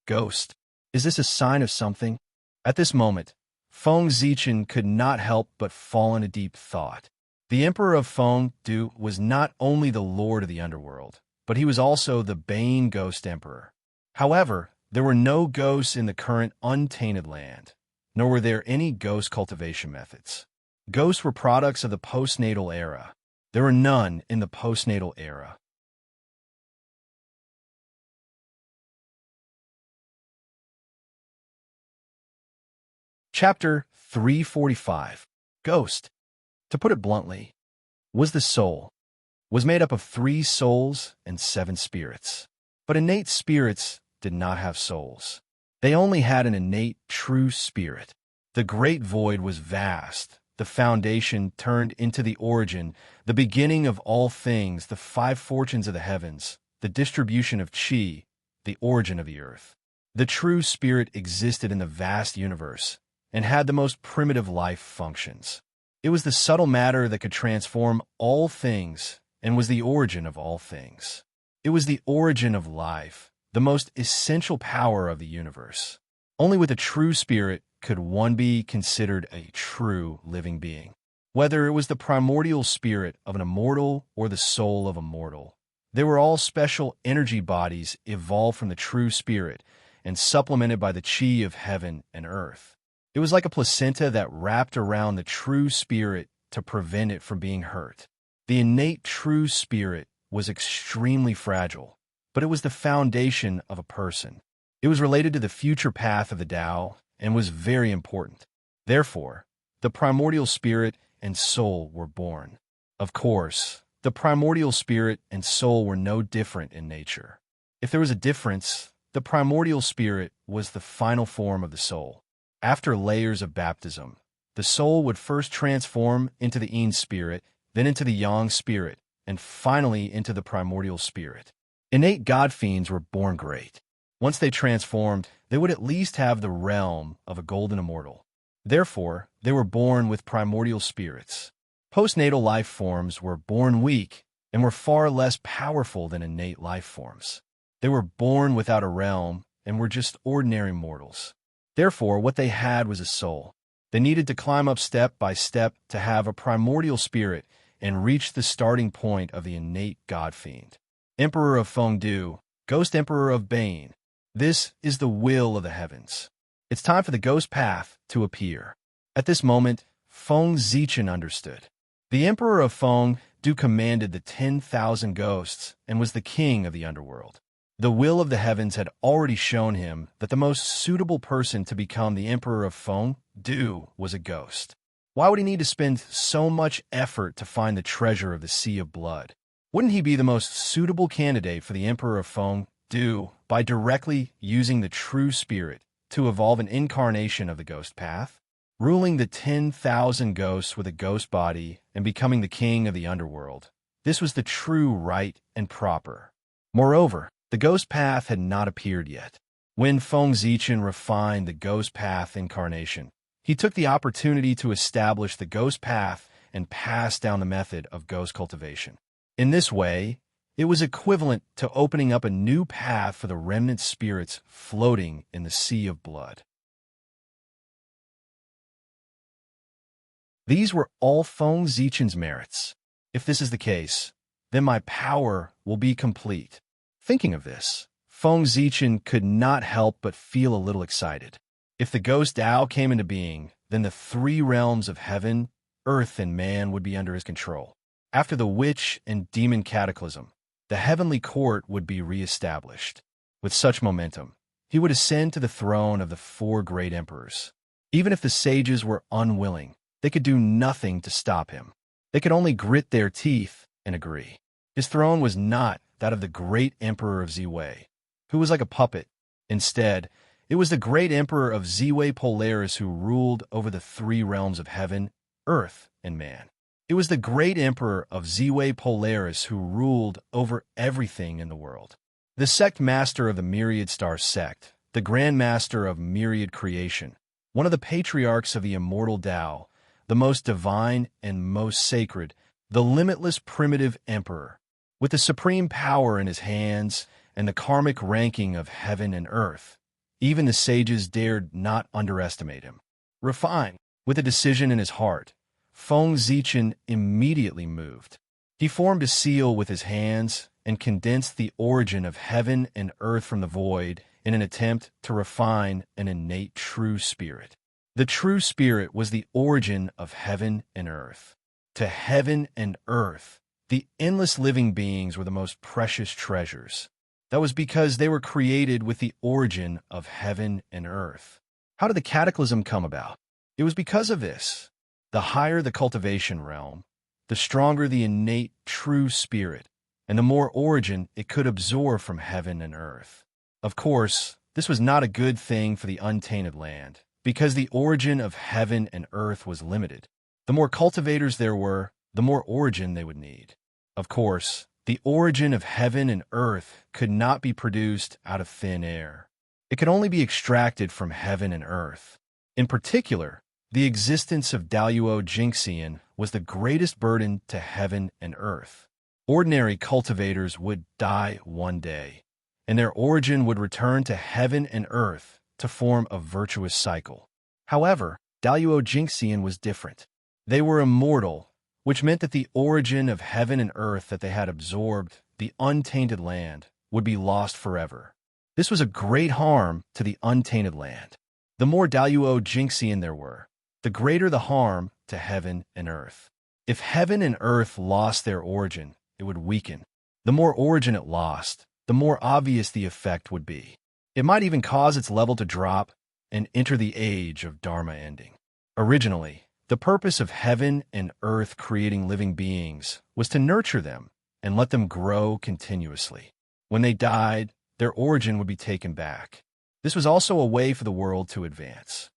Ghost. Is this a sign of something? At this moment, Feng Zichen could not help but fall into deep thought. The Emperor of Feng Du was not only the Lord of the Underworld, but he was also the Bane Ghost Emperor. However, there were no ghosts in the current untainted land, nor were there any ghost cultivation methods. Ghosts were products of the postnatal era. There were none in the postnatal era. Chapter 345. Ghost, to put it bluntly, was the soul, was made up of 3 souls and 7 spirits. But innate spirits did not have souls. They only had an innate true spirit. The great void was vast, the foundation turned into the origin, the beginning of all things, the 5 fortunes of the heavens, the distribution of chi, the origin of the earth. The true spirit existed in the vast universe and had the most primitive life functions. It was the subtle matter that could transform all things and was the origin of all things. It was the origin of life, the most essential power of the universe. Only with a true spirit could one be considered a true living being. Whether it was the primordial spirit of an immortal or the soul of a mortal, they were all special energy bodies evolved from the true spirit and supplemented by the chi of heaven and earth. It was like a placenta that wrapped around the true spirit to prevent it from being hurt. The innate true spirit was extremely fragile, but it was the foundation of a person. It was related to the future path of the Tao and was very important. Therefore, the primordial spirit and soul were born. Of course, the primordial spirit and soul were no different in nature. If there was a difference, the primordial spirit was the final form of the soul. After layers of baptism, the soul would first transform into the Yin spirit, then into the Yang spirit, and finally into the primordial spirit. Innate god fiends were born great. Once they transformed, they would at least have the realm of a golden immortal. Therefore, they were born with primordial spirits. Postnatal life forms were born weak and were far less powerful than innate life forms. They were born without a realm and were just ordinary mortals. Therefore, what they had was a soul. They needed to climb up step by step to have a primordial spirit and reach the starting point of the innate god fiend. Emperor of Feng Du, Ghost Emperor of Bane. This is the will of the heavens. It's time for the ghost path to appear. At this moment, Feng Zichen understood. The Emperor of Feng Du commanded the 10,000 ghosts and was the king of the underworld. The will of the heavens had already shown him that the most suitable person to become the Emperor of Feng Du was a ghost. Why would he need to spend so much effort to find the treasure of the Sea of Blood? Wouldn't he be the most suitable candidate for the Emperor of Feng Du by directly using the true spirit to evolve an incarnation of the ghost path, ruling the 10,000 ghosts with a ghost body and becoming the king of the underworld. This was the true right and proper. Moreover, the ghost path had not appeared yet. When Feng Zichen refined the ghost path incarnation, he took the opportunity to establish the ghost path and pass down the method of ghost cultivation. In this way, it was equivalent to opening up a new path for the remnant spirits floating in the sea of blood. These were all Feng Zichen's merits. If this is the case, then my power will be complete. Thinking of this, Feng Zichen could not help but feel a little excited. If the ghost Dao came into being, then the three realms of heaven, earth, and man would be under his control. After the witch and demon cataclysm, the heavenly court would be re-established. With such momentum, he would ascend to the throne of the four great emperors. Even if the sages were unwilling, they could do nothing to stop him. They could only grit their teeth and agree. His throne was not that of the great emperor of Ziwei, who was like a puppet. Instead, it was the great emperor of Ziwei Polaris who ruled over the three realms of heaven, earth, and man. It was the great emperor of Ziwei Polaris who ruled over everything in the world. The sect master of the Myriad Star sect, the grand master of myriad creation, one of the patriarchs of the immortal Tao, the most divine and most sacred, the limitless primitive emperor, with the supreme power in his hands and the karmic ranking of heaven and earth. Even the sages dared not underestimate him. Refined, with a decision in his heart, Feng Zichen immediately moved. He formed a seal with his hands and condensed the origin of heaven and earth from the void in an attempt to refine an innate true spirit. The true spirit was the origin of heaven and earth. To heaven and earth, the endless living beings were the most precious treasures. That was because they were created with the origin of heaven and earth. How did the cataclysm come about? It was because of this. The higher the cultivation realm, the stronger the innate true spirit, and the more origin it could absorb from heaven and earth. Of course, this was not a good thing for the untainted land, because the origin of heaven and earth was limited. The more cultivators there were, the more origin they would need. Of course, the origin of heaven and earth could not be produced out of thin air. It could only be extracted from heaven and earth. In particular, the existence of Daluo Jingxian was the greatest burden to heaven and earth. Ordinary cultivators would die one day, and their origin would return to heaven and earth to form a virtuous cycle. However, Daluo Jingxian was different. They were immortal, which meant that the origin of heaven and earth that they had absorbed, the untainted land, would be lost forever. This was a great harm to the untainted land. The more Daluo Jingxian there were, the greater the harm to heaven and earth. If heaven and earth lost their origin, it would weaken. The more origin it lost, the more obvious the effect would be. It might even cause its level to drop and enter the age of Dharma ending. Originally, the purpose of heaven and earth creating living beings was to nurture them and let them grow continuously. When they died, their origin would be taken back. This was also a way for the world to advance.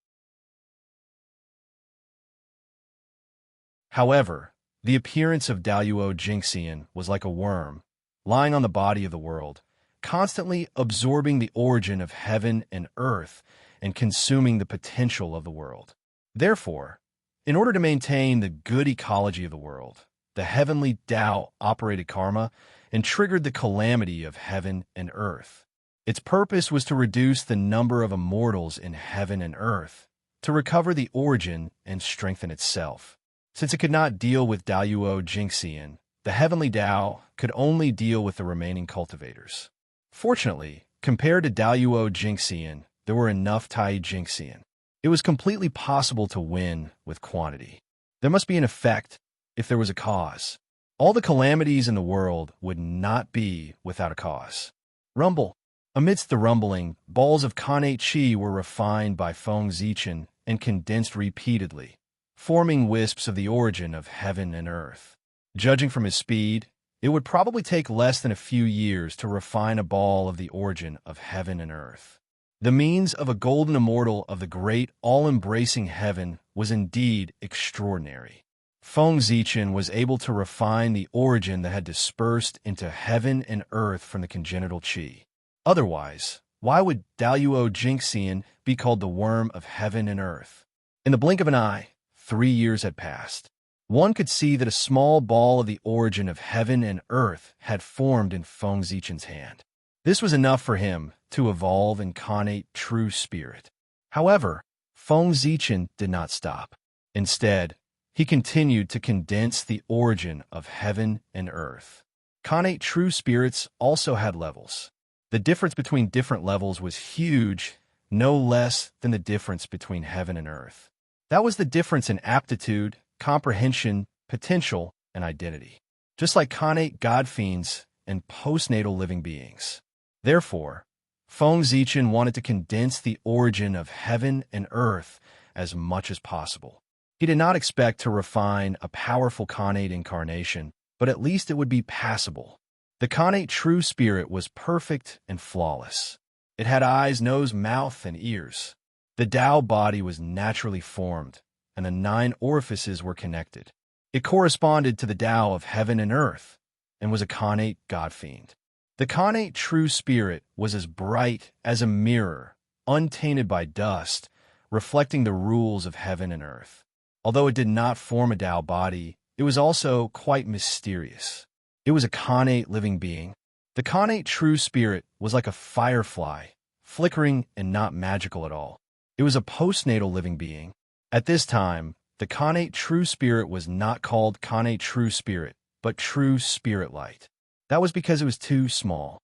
However, the appearance of Daluo Jingxian was like a worm, lying on the body of the world, constantly absorbing the origin of heaven and earth and consuming the potential of the world. Therefore, in order to maintain the good ecology of the world, the heavenly Tao operated karma and triggered the calamity of heaven and earth. Its purpose was to reduce the number of immortals in heaven and earth, to recover the origin and strengthen itself. Since it could not deal with Daluo Jingxian, the heavenly Tao could only deal with the remaining cultivators. Fortunately, compared to Daluo Jingxian, there were enough Tai Jingxian. It was completely possible to win with quantity. There must be an effect if there was a cause. All the calamities in the world would not be without a cause. Rumble. Amidst the rumbling, balls of Kanate Chi were refined by Feng Zichen and condensed repeatedly, forming wisps of the origin of heaven and earth. Judging from his speed, it would probably take less than a few years to refine a ball of the origin of heaven and earth. The means of a golden immortal of the great, all-embracing heaven was indeed extraordinary. Feng Zichen was able to refine the origin that had dispersed into heaven and earth from the congenital qi. Otherwise, why would Daluo Jingxian be called the worm of heaven and earth? In the blink of an eye, 3 years had passed. One could see that a small ball of the origin of heaven and earth had formed in Feng Zichen's hand. This was enough for him to evolve incarnate true spirit. However, Feng Zichen did not stop. Instead, he continued to condense the origin of heaven and earth. Connate true spirits also had levels. The difference between different levels was huge, no less than the difference between heaven and earth. That was the difference in aptitude, comprehension, potential, and identity. Just like connate god fiends and postnatal living beings. Therefore, Feng Zichen wanted to condense the origin of heaven and earth as much as possible. He did not expect to refine a powerful connate incarnation, but at least it would be passable. The connate true spirit was perfect and flawless. It had eyes, nose, mouth, and ears. The Tao body was naturally formed, and the 9 orifices were connected. It corresponded to the Tao of heaven and earth, and was a connate god fiend. The connate true spirit was as bright as a mirror, untainted by dust, reflecting the rules of heaven and earth. Although it did not form a Tao body, it was also quite mysterious. It was a connate living being. The connate true spirit was like a firefly, flickering and not magical at all. It was a postnatal living being. At this time, the connate true spirit was not called connate true spirit, but true spirit light. That was because it was too small.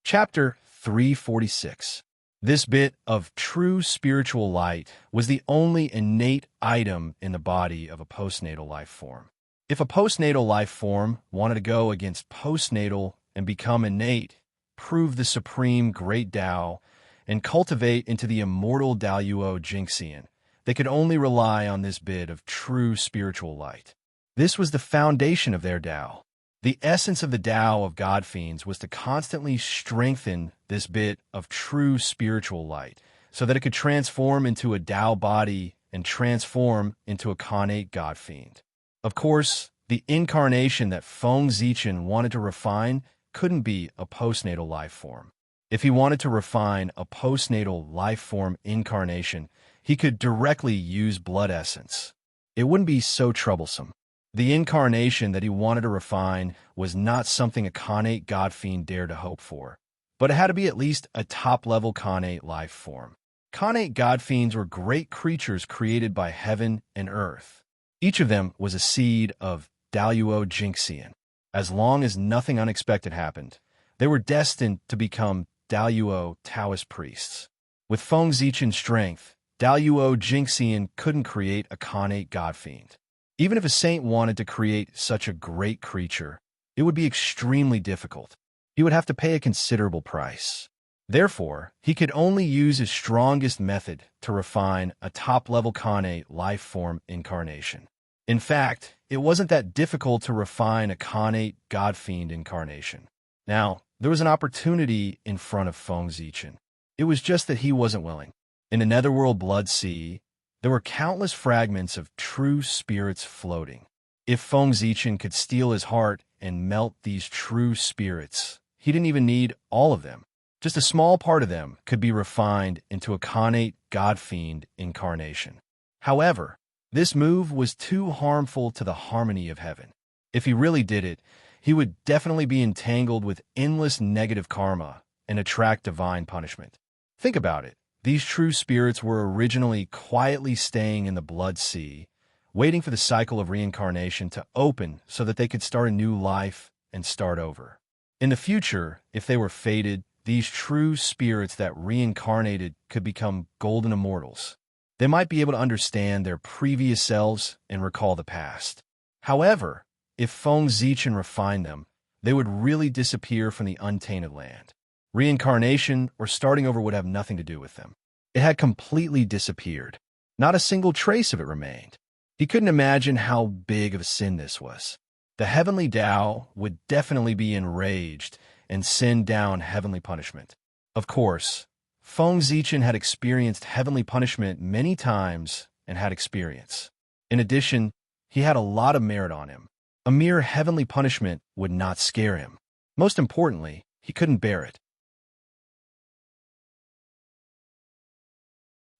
Chapter 346. This bit of true spiritual light was the only innate item in the body of a postnatal life form. If a postnatal life form wanted to go against postnatal and become innate, prove the supreme great Tao, and cultivate into the immortal Daluo Jingxian, they could only rely on this bit of true spiritual light. This was the foundation of their Tao. The essence of the Tao of God Fiends was to constantly strengthen this bit of true spiritual light so that it could transform into a Tao body and transform into a connate God Fiend. Of course, the incarnation that Feng Zichen wanted to refine couldn't be a postnatal life form. If he wanted to refine a postnatal life form incarnation, he could directly use blood essence. It wouldn't be so troublesome. The incarnation that he wanted to refine was not something a connate god fiend dared to hope for, but it had to be at least a top-level connate life form. Connate god fiends were great creatures created by heaven and earth. Each of them was a seed of Daluo Jingxian. As long as nothing unexpected happened, they were destined to become Daluo Taoist priests. With Feng Zichen's strength, Daluo Jingxian couldn't create a connate god fiend. Even if a saint wanted to create such a great creature, it would be extremely difficult. He would have to pay a considerable price. Therefore, he could only use his strongest method to refine a top-level connate life form incarnation. In fact, it wasn't that difficult to refine a connate god fiend incarnation. Now, there was an opportunity in front of Feng Zichen. It was just that he wasn't willing. In the Netherworld Blood Sea, there were countless fragments of true spirits floating. If Feng Zichen could steal his heart and melt these true spirits, he didn't even need all of them. Just a small part of them could be refined into a connate god fiend incarnation. However, this move was too harmful to the harmony of heaven. If he really did it, he would definitely be entangled with endless negative karma and attract divine punishment. Think about it. These true spirits were originally quietly staying in the blood sea, waiting for the cycle of reincarnation to open so that they could start a new life and start over. In the future, if they were fated, these true spirits that reincarnated could become golden immortals. They might be able to understand their previous selves and recall the past. However, if Feng Zichen refined them, they would really disappear from the untainted land. Reincarnation or starting over would have nothing to do with them. It had completely disappeared. Not a single trace of it remained. He couldn't imagine how big of a sin this was. The heavenly Tao would definitely be enraged and send down heavenly punishment. Of course, Feng Zichen had experienced heavenly punishment many times and had experience. In addition, he had a lot of merit on him. A mere heavenly punishment would not scare him. Most importantly, he couldn't bear it.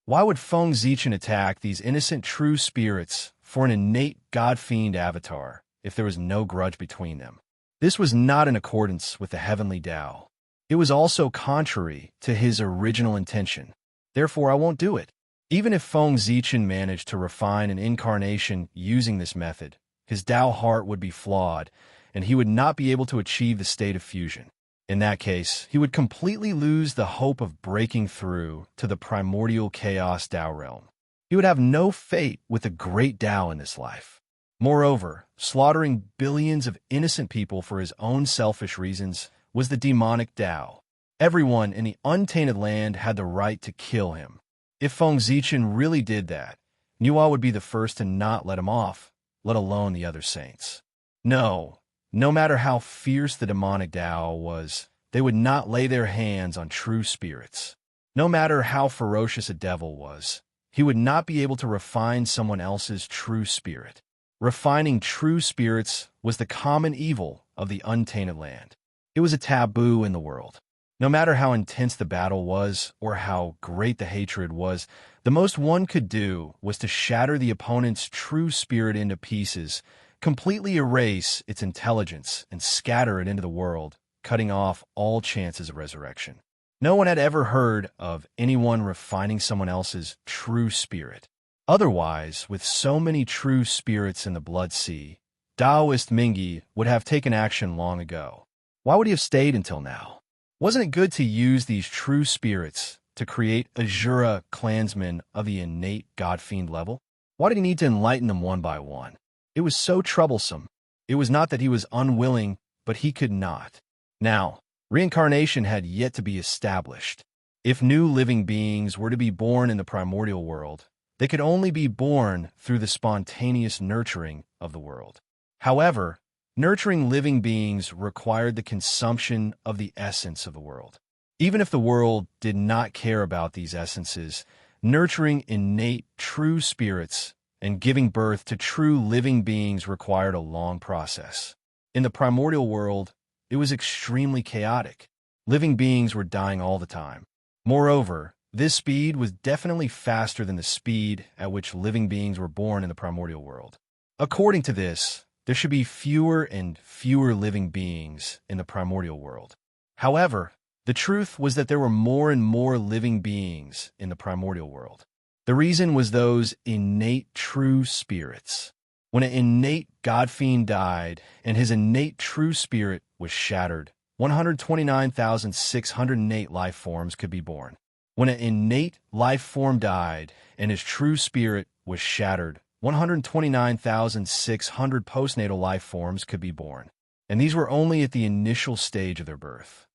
Why would Feng Zichen attack these innocent true spirits for an innate god-fiend avatar if there was no grudge between them? This was not in accordance with the heavenly Tao. It was also contrary to his original intention. Therefore, I won't do it. Even if Feng Zichen managed to refine an incarnation using this method, his Tao heart would be flawed, and he would not be able to achieve the state of fusion. In that case, he would completely lose the hope of breaking through to the primordial chaos Tao realm. He would have no fate with the great Tao in this life. Moreover, slaughtering billions of innocent people for his own selfish reasons was the demonic Tao. Everyone in the untainted land had the right to kill him. If Feng Zichen really did that, Nuo would be the first to not let him off, let alone the other saints. No matter how fierce the demonic Tao was, they would not lay their hands on true spirits. No matter how ferocious a devil was, he would not be able to refine someone else's true spirit. Refining true spirits was the common evil of the untainted land. It was a taboo in the world. No matter how intense the battle was or how great the hatred was, the most one could do was to shatter the opponent's true spirit into pieces, completely erase its intelligence, and scatter it into the world, cutting off all chances of resurrection. No one had ever heard of anyone refining someone else's true spirit. Otherwise, with so many true spirits in the Blood Sea, Taoist Mingyi would have taken action long ago. Why would he have stayed until now? Wasn't it good to use these true spirits to create Azura clansmen of the innate god-fiend level? Why did he need to enlighten them one by one? It was so troublesome. It was not that he was unwilling, but he could not. Now, reincarnation had yet to be established. If new living beings were to be born in the primordial world, they could only be born through the spontaneous nurturing of the world. However, nurturing living beings required the consumption of the essence of the world. Even if the world did not care about these essences, nurturing innate true spirits and giving birth to true living beings required a long process. In the primordial world, it was extremely chaotic. Living beings were dying all the time. Moreover, this speed was definitely faster than the speed at which living beings were born in the primordial world. According to this, there should be fewer and fewer living beings in the primordial world. However, the truth was that there were more and more living beings in the primordial world. The reason was those innate true spirits. When an innate god-fiend died and his innate true spirit was shattered, 129,608 life forms could be born. When an innate life form died and his true spirit was shattered, 129,600 postnatal life forms could be born. And these were only at the initial stage of their birth.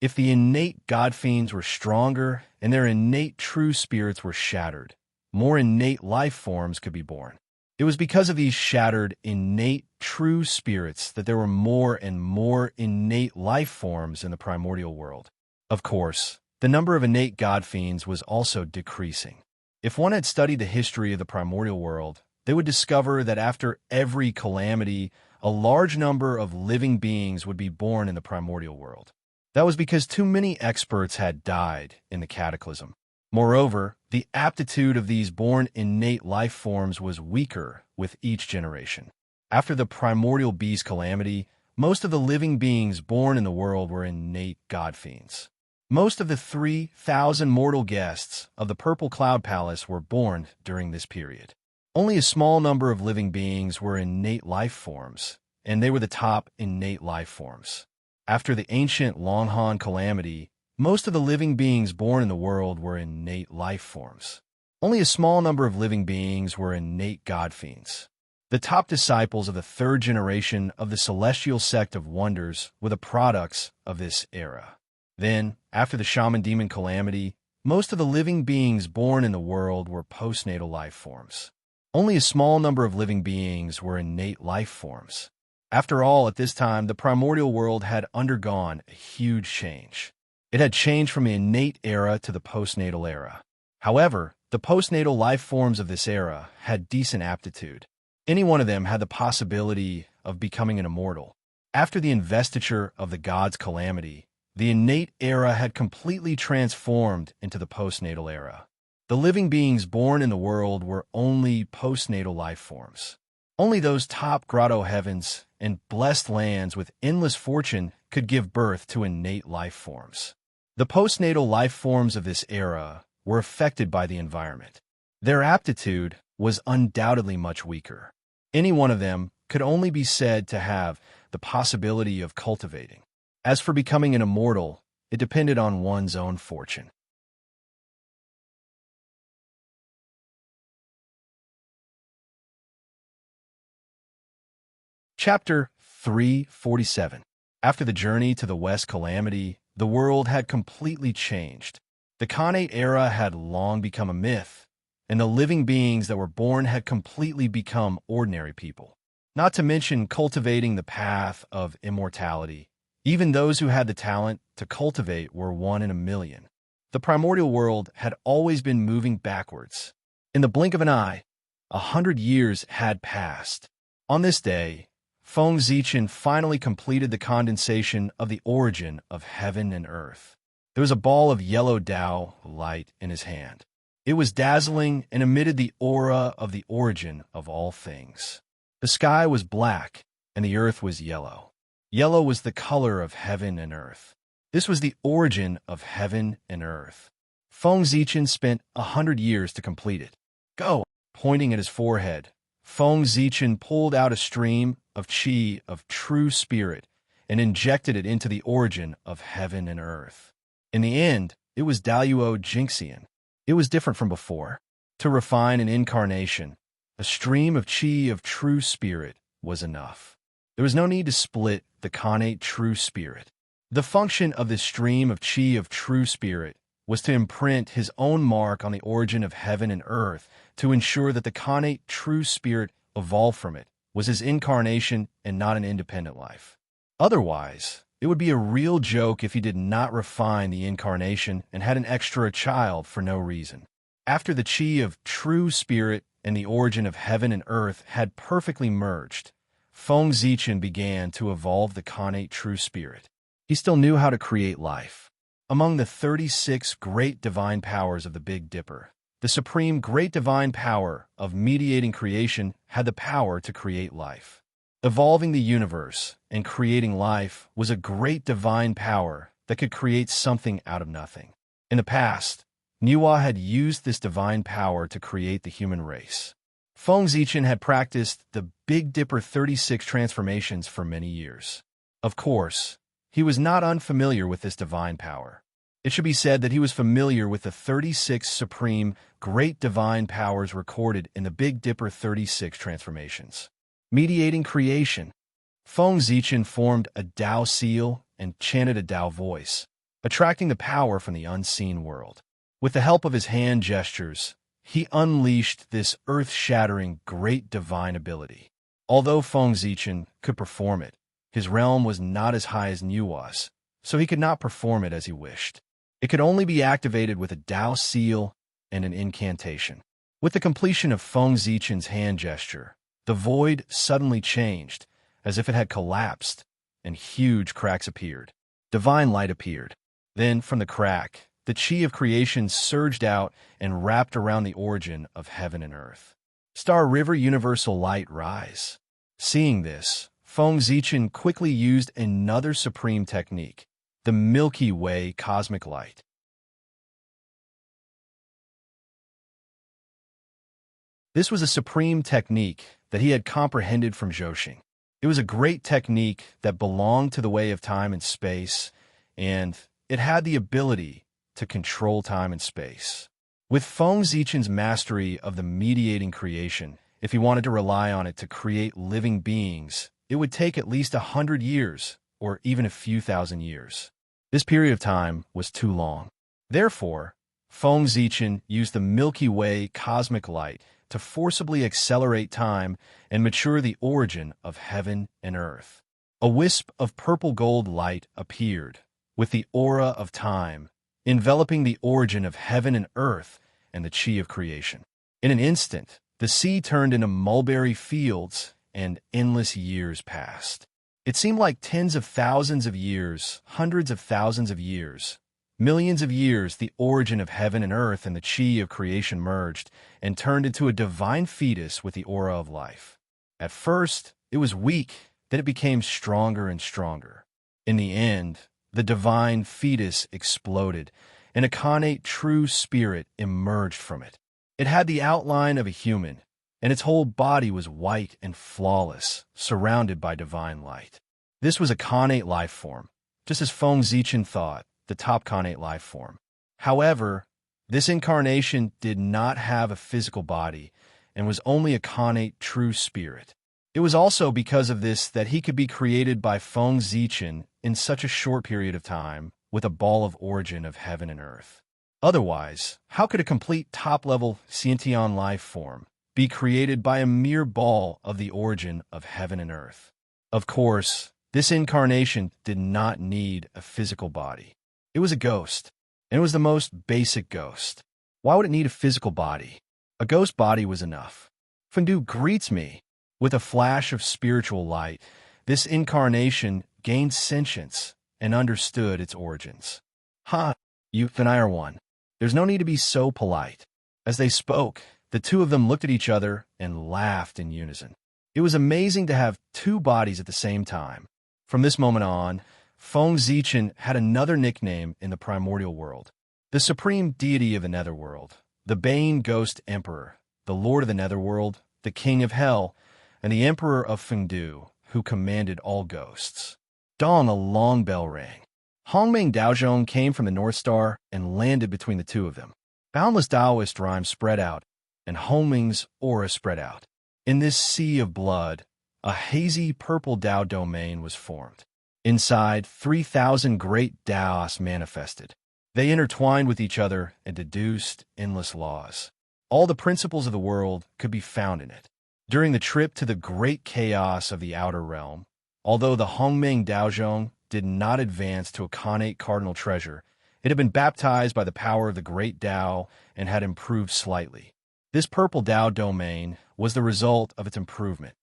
If the innate god-fiends were stronger and their innate true spirits were shattered, more innate life forms could be born. It was because of these shattered innate true spirits that there were more and more innate life forms in the primordial world. Of course, the number of innate god-fiends was also decreasing. If one had studied the history of the primordial world, they would discover that after every calamity, a large number of living beings would be born in the primordial world. That was because too many experts had died in the cataclysm. Moreover, the aptitude of these born innate life forms was weaker with each generation. After the primordial beast calamity, most of the living beings born in the world were innate god-fiends. Most of the 3,000 mortal guests of the Purple Cloud Palace were born during this period. Only a small number of living beings were innate life forms, and they were the top innate life forms. After the ancient Longhan calamity, most of the living beings born in the world were innate life forms. Only a small number of living beings were innate god-fiends. The top disciples of the third generation of the celestial sect of wonders were the products of this era. Then, after the shaman demon calamity, Most of the living beings born in the world were postnatal life forms. Only a small number of living beings were innate life forms. After all, at this time, the primordial world had undergone a huge change. It had changed from the innate era to the postnatal era. However, the postnatal life forms of this era had decent aptitude. Any one of them had the possibility of becoming an immortal. After the investiture of the god's calamity, the innate era had completely transformed into the postnatal era. The living beings born in the world were only postnatal life forms. Only those top grotto heavens and blessed lands with endless fortune could give birth to innate life forms. The postnatal life forms of this era were affected by the environment. Their aptitude was undoubtedly much weaker. Any one of them could only be said to have the possibility of cultivating. As for becoming an immortal, it depended on one's own fortune. Chapter 347. After the journey to the West Calamity, the world had completely changed. The Khanate era had long become a myth, and the living beings that were born had completely become ordinary people. Not to mention cultivating the path of immortality. Even those who had the talent to cultivate were one in a million. The primordial world had always been moving backwards. In the blink of an eye, 100 years had passed. On this day, Feng Zichen finally completed the condensation of the origin of heaven and earth. There was a ball of yellow Tao light in his hand. It was dazzling and emitted the aura of the origin of all things. The sky was black, and the earth was yellow. Yellow was the color of heaven and earth. This was the origin of heaven and earth. Feng Zichen spent 100 years to complete it. Go! Pointing at his forehead, Feng Zichen pulled out a stream of qi of true spirit and injected it into the origin of heaven and earth. In the end, it was Daluo Jinxian. It was different from before. To refine an incarnation, a stream of qi of true spirit was enough. There was no need to split the Khanate true spirit. The function of this stream of qi of true spirit was to imprint his own mark on the origin of heaven and earth to ensure that the Khanate true spirit evolved from it was his incarnation and not an independent life. Otherwise, it would be a real joke if he did not refine the incarnation and had an extra child for no reason. After the qi of true spirit and the origin of heaven and earth had perfectly merged, Feng Zichen began to evolve the Khanate true spirit. He still knew how to create life. Among the 36 great divine powers of the Big Dipper, the supreme great divine power of mediating creation had the power to create life. Evolving the universe and creating life was a great divine power that could create something out of nothing. In the past, Niwa had used this divine power to create the human race. Feng Zichen had practiced the Big Dipper 36 transformations for many years. Of course, he was not unfamiliar with this divine power. It should be said that he was familiar with the 36 supreme great divine powers recorded in the Big Dipper 36 transformations. Mediating creation, Feng Zichen formed a Tao seal and chanted a Tao voice, attracting the power from the unseen world. With the help of his hand gestures, he unleashed this earth-shattering great divine ability. Although Feng Zichen could perform it, his realm was not as high as Niwa's, so he could not perform it as he wished. It could only be activated with a Tao seal and an incantation. With the completion of Feng Zichen's hand gesture, the void suddenly changed, as if it had collapsed, and huge cracks appeared. Divine light appeared. Then, from the crack, the qi of creation surged out and wrapped around the origin of heaven and earth. Star River Universal Light rise. Seeing this, Feng Zichen quickly used another supreme technique, the Milky Way Cosmic Light. This was a supreme technique that he had comprehended from Zhouxing. It was a great technique that belonged to the way of time and space, and it had the ability to control time and space. With Feng Zichen's mastery of the mediating creation, if he wanted to rely on it to create living beings, it would take at least 100 years, or even a few thousand years. This period of time was too long. Therefore, Feng Zichen used the Milky Way cosmic light to forcibly accelerate time and mature the origin of heaven and earth. A wisp of purple gold light appeared, with the aura of time, enveloping the origin of heaven and earth and the chi of creation. In an instant, the sea turned into mulberry fields, and endless years passed. It seemed like tens of thousands of years, hundreds of thousands of years, millions of years. The origin of heaven and earth and the chi of creation merged and turned into a divine fetus with the aura of life. At first, it was weak, then it became stronger and stronger. In the end, the divine fetus exploded, and a connate true spirit emerged from it. It had the outline of a human, and its whole body was white and flawless, surrounded by divine light. This was a connate life form, just as Feng Zichen thought, the top connate life form. However, this incarnation did not have a physical body and was only a connate true spirit. It was also because of this that he could be created by Feng Zichen in such a short period of time with a ball of origin of heaven and earth. Otherwise, how could a complete top-level Xiantian life form be created by a mere ball of the origin of heaven and earth? Of course, this incarnation did not need a physical body. It was a ghost, and it was the most basic ghost. Why would it need a physical body? A ghost body was enough. Fengdu greets me. With a flash of spiritual light, this incarnation gained sentience and understood its origins. You and I are one. There's no need to be so polite. As they spoke, the two of them looked at each other and laughed in unison. It was amazing to have two bodies at the same time. From this moment on, Feng Zichen had another nickname in the primordial world. The supreme deity of the netherworld, the Bane Ghost Emperor, the Lord of the netherworld, the King of Hell, and the Emperor of Fengdu, who commanded all ghosts. Dawn, a long bell rang. Hongmeng Daozhong came from the North Star and landed between the two of them. Boundless Taoist rhymes spread out, and Hongmeng's aura spread out. In this sea of blood, a hazy purple Dao domain was formed. Inside, 3,000 great Daos manifested. They intertwined with each other and deduced endless laws. All the principles of the world could be found in it. During the trip to the great chaos of the outer realm, although the Hongmeng Daozhong did not advance to a connate cardinal treasure, it had been baptized by the power of the great Dao and had improved slightly. This purple Dao domain was the result of its improvement.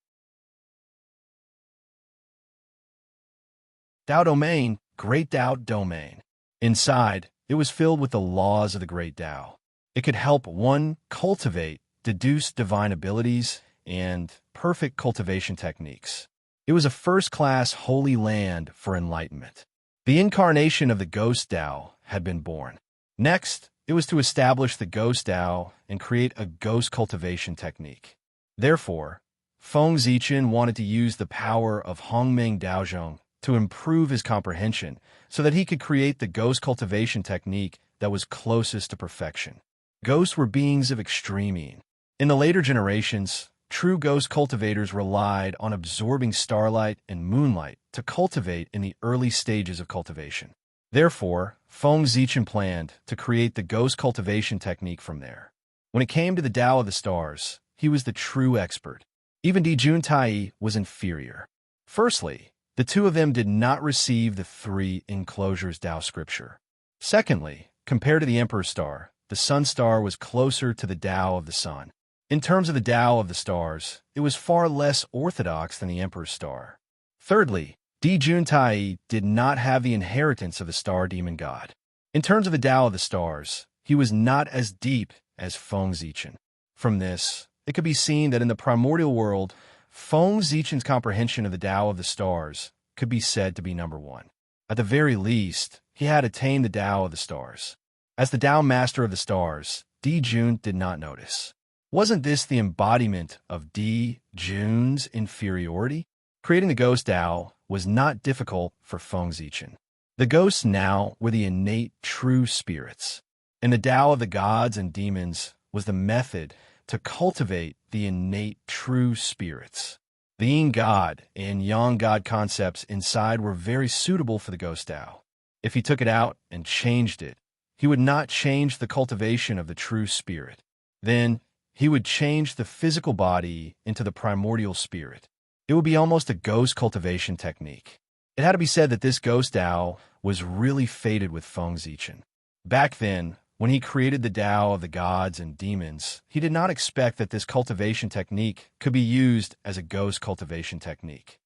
Dao domain, great Dao domain. Inside, it was filled with the laws of the great Dao. It could help one cultivate, deduce divine abilities, and perfect cultivation techniques. It was a first-class holy land for enlightenment. The incarnation of the Ghost Dao had been born. Next, it was to establish the Ghost Dao and create a ghost cultivation technique. Therefore, Feng Zichen wanted to use the power of Hongmeng Daozhong to improve his comprehension so that he could create the ghost cultivation technique that was closest to perfection. Ghosts were beings of extreme mean. In the later generations, true ghost cultivators relied on absorbing starlight and moonlight to cultivate in the early stages of cultivation. Therefore, Feng Zichen planned to create the ghost cultivation technique from there. When it came to the Tao of the stars, he was the true expert. Even Di Juntai was inferior. Firstly, the two of them did not receive the three enclosures Tao scripture. Secondly, compared to the Emperor star, the Sun star was closer to the Tao of the Sun. In terms of the Tao of the stars, it was far less orthodox than the Emperor's star. Thirdly, Di Juntai did not have the inheritance of the star demon god. In terms of the Tao of the stars, he was not as deep as Feng Zichen. From this, it could be seen that in the primordial world, Feng Zichen's comprehension of the Tao of the stars could be said to be number one. At the very least, he had attained the Tao of the stars. As the Tao master of the stars, Di Jun did not notice. Wasn't this the embodiment of Di Jun's inferiority? Creating the Ghost Dao was not difficult for Feng Zichen. The ghosts now were the innate true spirits, and the Tao of the gods and demons was the method to cultivate the innate true spirits. The Yin God and Yang God concepts inside were very suitable for the Ghost Dao. If he took it out and changed it, he would not change the cultivation of the true spirit. Then, he would change the physical body into the primordial spirit. It would be almost a ghost cultivation technique. It had to be said that this ghost Tao was really fated with Feng Zichen. Back then, when he created the Tao of the gods and demons, he did not expect that this cultivation technique could be used as a ghost cultivation technique.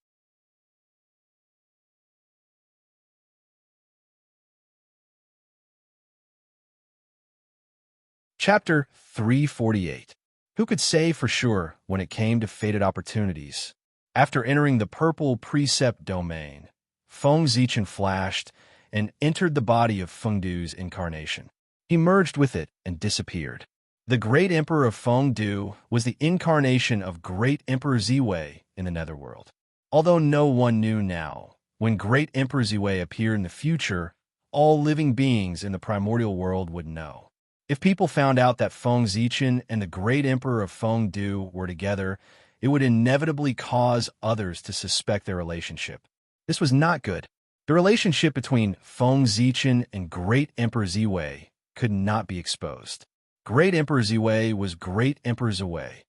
Chapter 348. Who could say for sure when it came to fated opportunities? After entering the purple precept domain, Feng Zichen flashed and entered the body of Fengdu's incarnation. He merged with it and disappeared. The great emperor of Fengdu was the incarnation of great Emperor Ziwei in the netherworld. Although no one knew now, when great Emperor Ziwei appeared in the future, all living beings in the primordial world would know. If people found out that Feng Zichen and the great emperor of Fengdu were together, it would inevitably cause others to suspect their relationship. This was not good. The relationship between Feng Zichen and great Emperor Ziwei could not be exposed. Great Emperor Ziwei was Great Emperor Ziwei,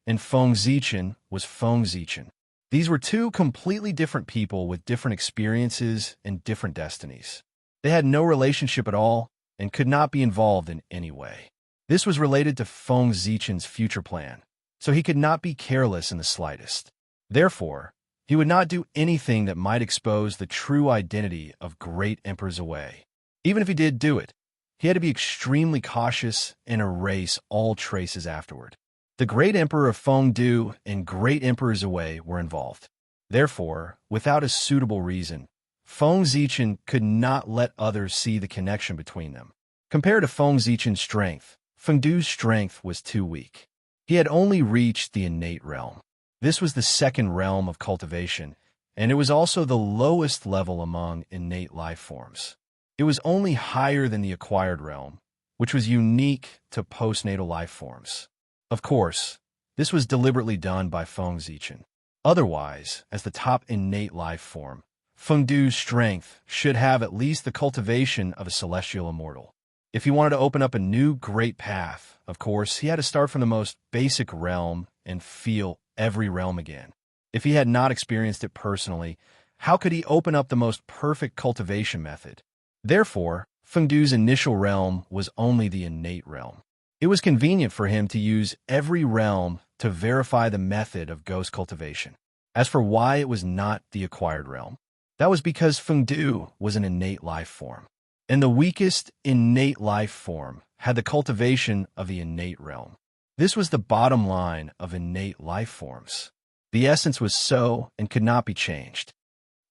and Feng Zichen was Feng Zichen. These were two completely different people with different experiences and different destinies. They had no relationship at all and could not be involved in any way. This was related to Feng Zichen's future plan, so he could not be careless in the slightest. Therefore, he would not do anything that might expose the true identity of Great Emperor Ziwei. Even if he did do it, he had to be extremely cautious and erase all traces afterward. The Great Emperor of Fengdu and Great Emperor Ziwei were involved. Therefore, without a suitable reason, Feng Zichen could not let others see the connection between them. Compared to Feng Zichen's strength, Fengdu's strength was too weak. He had only reached the innate realm. This was the second realm of cultivation, and it was also the lowest level among innate life forms. It was only higher than the acquired realm, which was unique to postnatal life forms. Of course, this was deliberately done by Feng Zichen. Otherwise, as the top innate life form, Fengdu's strength should have at least the cultivation of a celestial immortal. If he wanted to open up a new great path, of course, he had to start from the most basic realm and feel every realm again. If he had not experienced it personally, how could he open up the most perfect cultivation method? Therefore, Fengdu's initial realm was only the innate realm. It was convenient for him to use every realm to verify the method of ghost cultivation. As for why it was not the acquired realm, that was because Fengdu was an innate life form, and the weakest innate life form had the cultivation of the innate realm. This was the bottom line of innate life forms. The essence was so and could not be changed.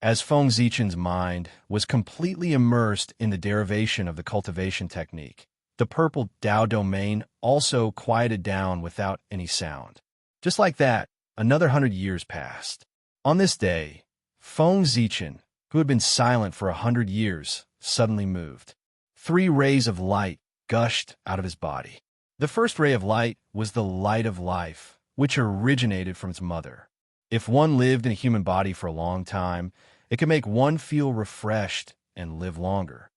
As Feng Zichen's mind was completely immersed in the derivation of the cultivation technique, the purple Tao domain also quieted down without any sound. Just like that, another 100 years passed. On this day, Feng Zichen, who had been silent for 100 years, suddenly moved. 3 rays of light gushed out of his body. The first ray of light was the light of life, which originated from its mother. If one lived in a human body for a long time, it could make one feel refreshed and live longer.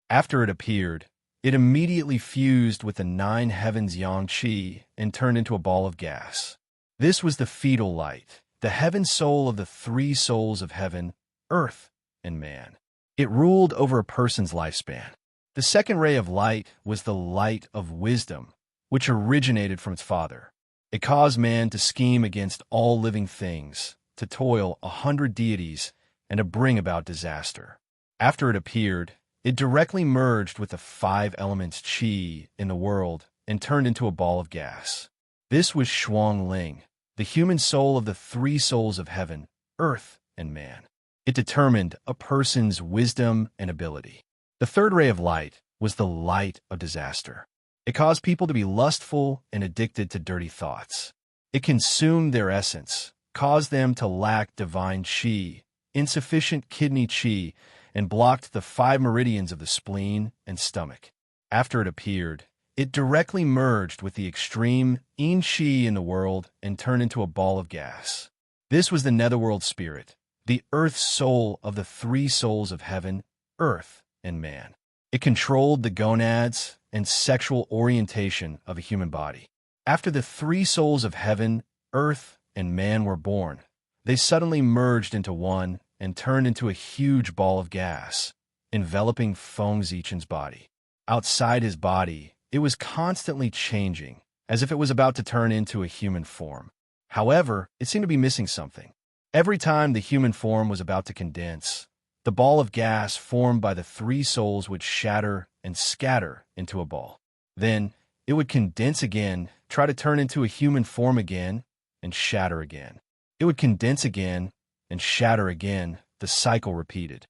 After it appeared, it immediately fused with the 9 heavens yang qi and turned into a ball of gas. This was the fetal light, the heaven soul of the 3 souls of heaven, earth, and man. It ruled over a person's lifespan. The second ray of light was the light of wisdom, which originated from its father. It caused man to scheme against all living things, to toil 100 deities, and to bring about disaster. After it appeared, it directly merged with the 5 elements qi in the world and turned into a ball of gas. This was Shuang Ling, the human soul of the 3 souls of heaven, earth, and man. It determined a person's wisdom and ability. The third ray of light was the light of disaster. It caused people to be lustful and addicted to dirty thoughts. It consumed their essence, caused them to lack divine qi, insufficient kidney qi, and blocked the 5 meridians of the spleen and stomach. After it appeared, it directly merged with the extreme yin qi in the world and turned into a ball of gas. This was the netherworld spirit, the earth soul of the three souls of heaven, earth, and man. It controlled the gonads and sexual orientation of a human body. After the three souls of heaven, earth, and man were born, they suddenly merged into one and turned into a huge ball of gas, enveloping Feng Zichen's body. Outside his body, it was constantly changing, as if it was about to turn into a human form. However, it seemed to be missing something. Every time the human form was about to condense, the ball of gas formed by the three souls would shatter and scatter into a ball. Then, it would condense again, try to turn into a human form again, and shatter again. It would condense again, and shatter again, the cycle repeated.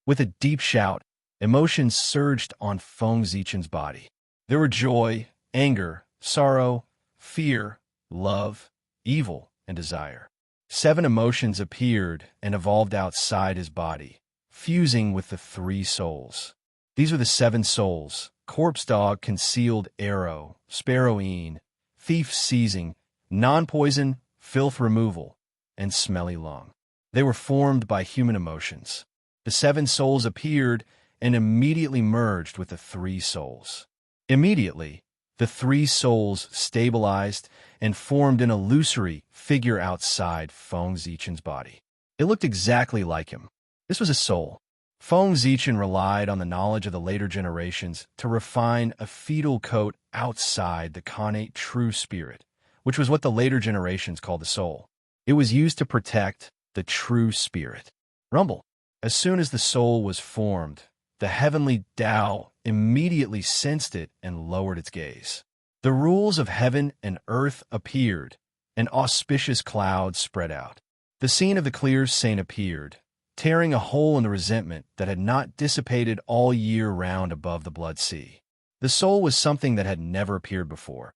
With a deep shout, emotions surged on Feng Zichen's body. There were joy, anger, sorrow, fear, love, evil, and desire. 7 emotions appeared and evolved outside his body, fusing with the three souls. These are the 7 souls: corpse dog, concealed arrow, sparrowine, thief seizing, non-poison, filth removal, and smelly lung. They were formed by human emotions. The 7 souls appeared and immediately merged with the three souls. Immediately, the three souls stabilized and formed an illusory figure outside Feng Zichen's body. It looked exactly like him. This was a soul. Feng Zichen relied on the knowledge of the later generations to refine a fetal coat outside the connate true spirit, which was what the later generations called the soul. It was used to protect the true spirit. Rumble. As soon as the soul was formed, the heavenly Tao immediately sensed it and lowered its gaze. The rules of heaven and earth appeared, and auspicious clouds spread out. The scene of the clear saint appeared, tearing a hole in the resentment that had not dissipated all year round above the blood sea. The soul was something that had never appeared before.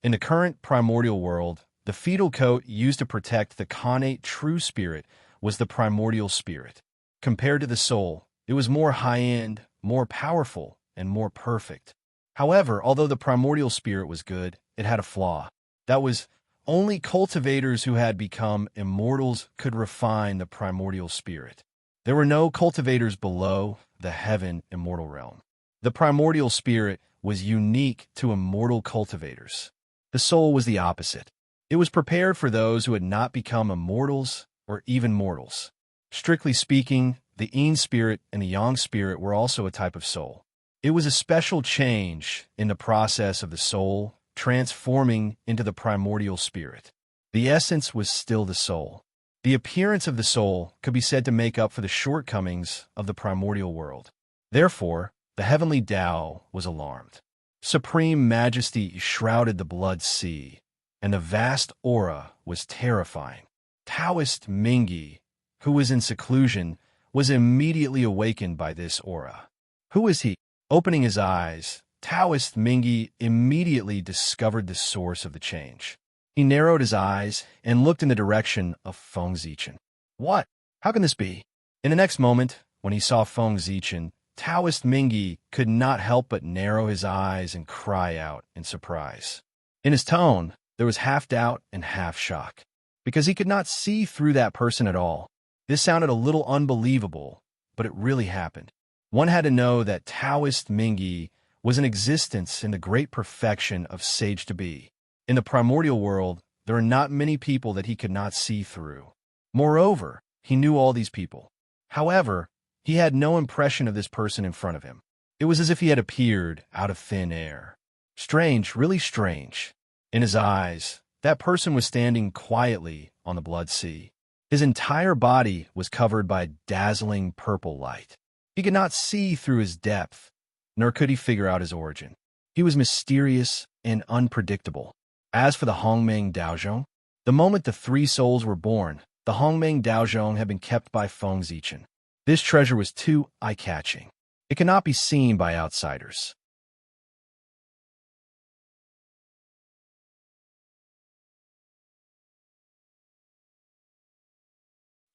In the current primordial world, the fetal coat used to protect the connate true spirit was the primordial spirit. Compared to the soul, it was more high-end, more powerful, and more perfect. However, although the primordial spirit was good, it had a flaw. That was, only cultivators who had become immortals could refine the primordial spirit. There were no cultivators below the heaven immortal realm. The primordial spirit was unique to immortal cultivators. The soul was the opposite. It was prepared for those who had not become immortals or even mortals. Strictly speaking, the Yin spirit and the Yang spirit were also a type of soul. It was a special change in the process of the soul transforming into the primordial spirit. The essence was still the soul. The appearance of the soul could be said to make up for the shortcomings of the primordial world. Therefore, the heavenly Tao was alarmed. Supreme majesty shrouded the blood sea, and the vast aura was terrifying. Taoist Mingi, who was in seclusion, was immediately awakened by this aura. Who is he? Opening his eyes, Taoist Mingi immediately discovered the source of the change. He narrowed his eyes and looked in the direction of Feng Zichen. What? How can this be? In the next moment, when he saw Feng Zichen, Taoist Mingi could not help but narrow his eyes and cry out in surprise. In his tone, there was half doubt and half shock, because he could not see through that person at all. This sounded a little unbelievable, but it really happened. One had to know that Taoist Mingi was in existence in the great perfection of sage to be. In the primordial world, there are not many people that he could not see through. Moreover, he knew all these people. However, he had no impression of this person in front of him. It was as if he had appeared out of thin air. Strange, really strange. In his eyes, that person was standing quietly on the blood sea. His entire body was covered by dazzling purple light. He could not see through his depth, nor could he figure out his origin. He was mysterious and unpredictable. As for the Hongmeng Daozhong, the moment the three souls were born, the Hongmeng Daozhong had been kept by Feng Zichen. This treasure was too eye-catching. It cannot be seen by outsiders.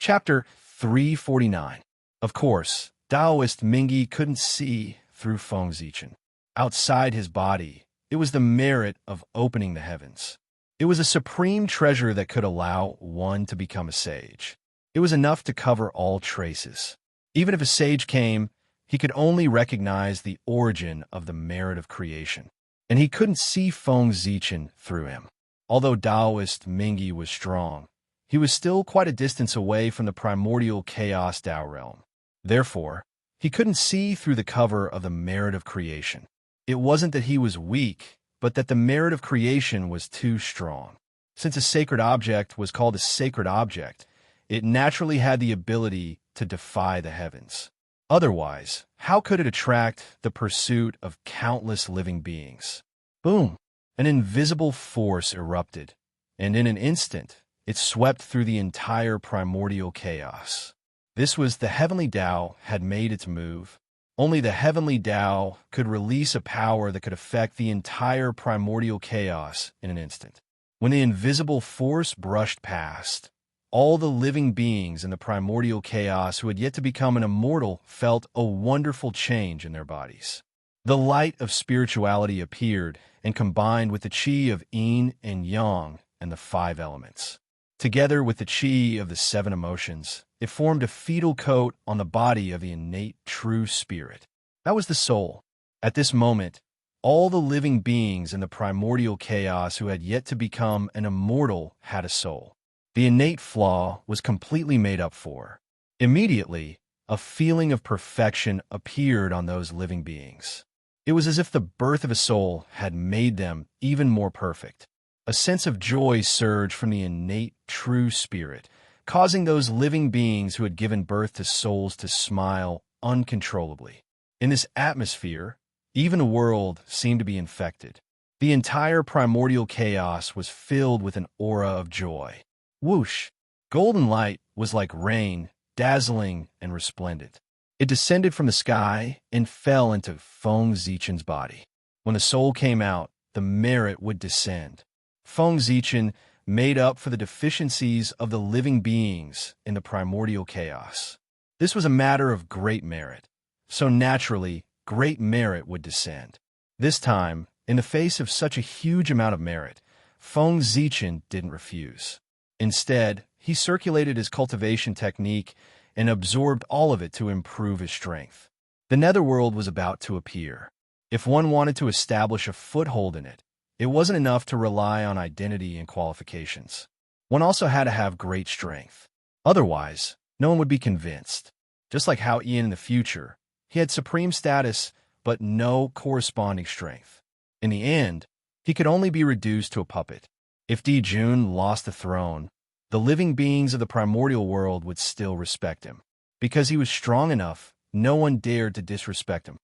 Chapter 349. Of course, Taoist Mingi couldn't see through Feng Zichen. Outside his body, it was the merit of opening the heavens. It was a supreme treasure that could allow one to become a sage. It was enough to cover all traces. Even if a sage came, he could only recognize the origin of the merit of creation. And he couldn't see Feng Zichen through him. Although Taoist Mingi was strong, he was still quite a distance away from the primordial chaos Tao realm. Therefore, he couldn't see through the cover of the merit of creation. It wasn't that he was weak, but that the merit of creation was too strong. Since a sacred object was called a sacred object, it naturally had the ability to defy the heavens. Otherwise, how could it attract the pursuit of countless living beings? Boom! An invisible force erupted, and in an instant, it swept through the entire primordial chaos. This was the heavenly Tao had made its move. Only the heavenly Tao could release a power that could affect the entire primordial chaos in an instant. When the invisible force brushed past, all the living beings in the primordial chaos who had yet to become an immortal felt a wonderful change in their bodies. The light of spirituality appeared and combined with the qi of yin and yang and the 5 elements. Together with the qi of the 7 emotions, it formed a fetal coat on the body of the innate true spirit. That was the soul. At this moment, all the living beings in the primordial chaos who had yet to become an immortal had a soul. The innate flaw was completely made up for. Immediately, a feeling of perfection appeared on those living beings. It was as if the birth of a soul had made them even more perfect. A sense of joy surged from the innate true spirit, causing those living beings who had given birth to souls to smile uncontrollably. In this atmosphere, even the world seemed to be infected. The entire primordial chaos was filled with an aura of joy. Whoosh! Golden light was like rain, dazzling and resplendent. It descended from the sky and fell into Feng Zichen's body. When the soul came out, the merit would descend. Feng Zichen made up for the deficiencies of the living beings in the primordial chaos. This was a matter of great merit, so naturally, great merit would descend. This time, in the face of such a huge amount of merit, Feng Zichen didn't refuse. Instead, he circulated his cultivation technique and absorbed all of it to improve his strength. The netherworld was about to appear. If one wanted to establish a foothold in it, it wasn't enough to rely on identity and qualifications. One also had to have great strength. Otherwise, no one would be convinced. Just like Hao Ian in the future, he had supreme status but no corresponding strength. In the end, he could only be reduced to a puppet. If Di Jun lost the throne, the living beings of the primordial world would still respect him. Because he was strong enough, no one dared to disrespect him.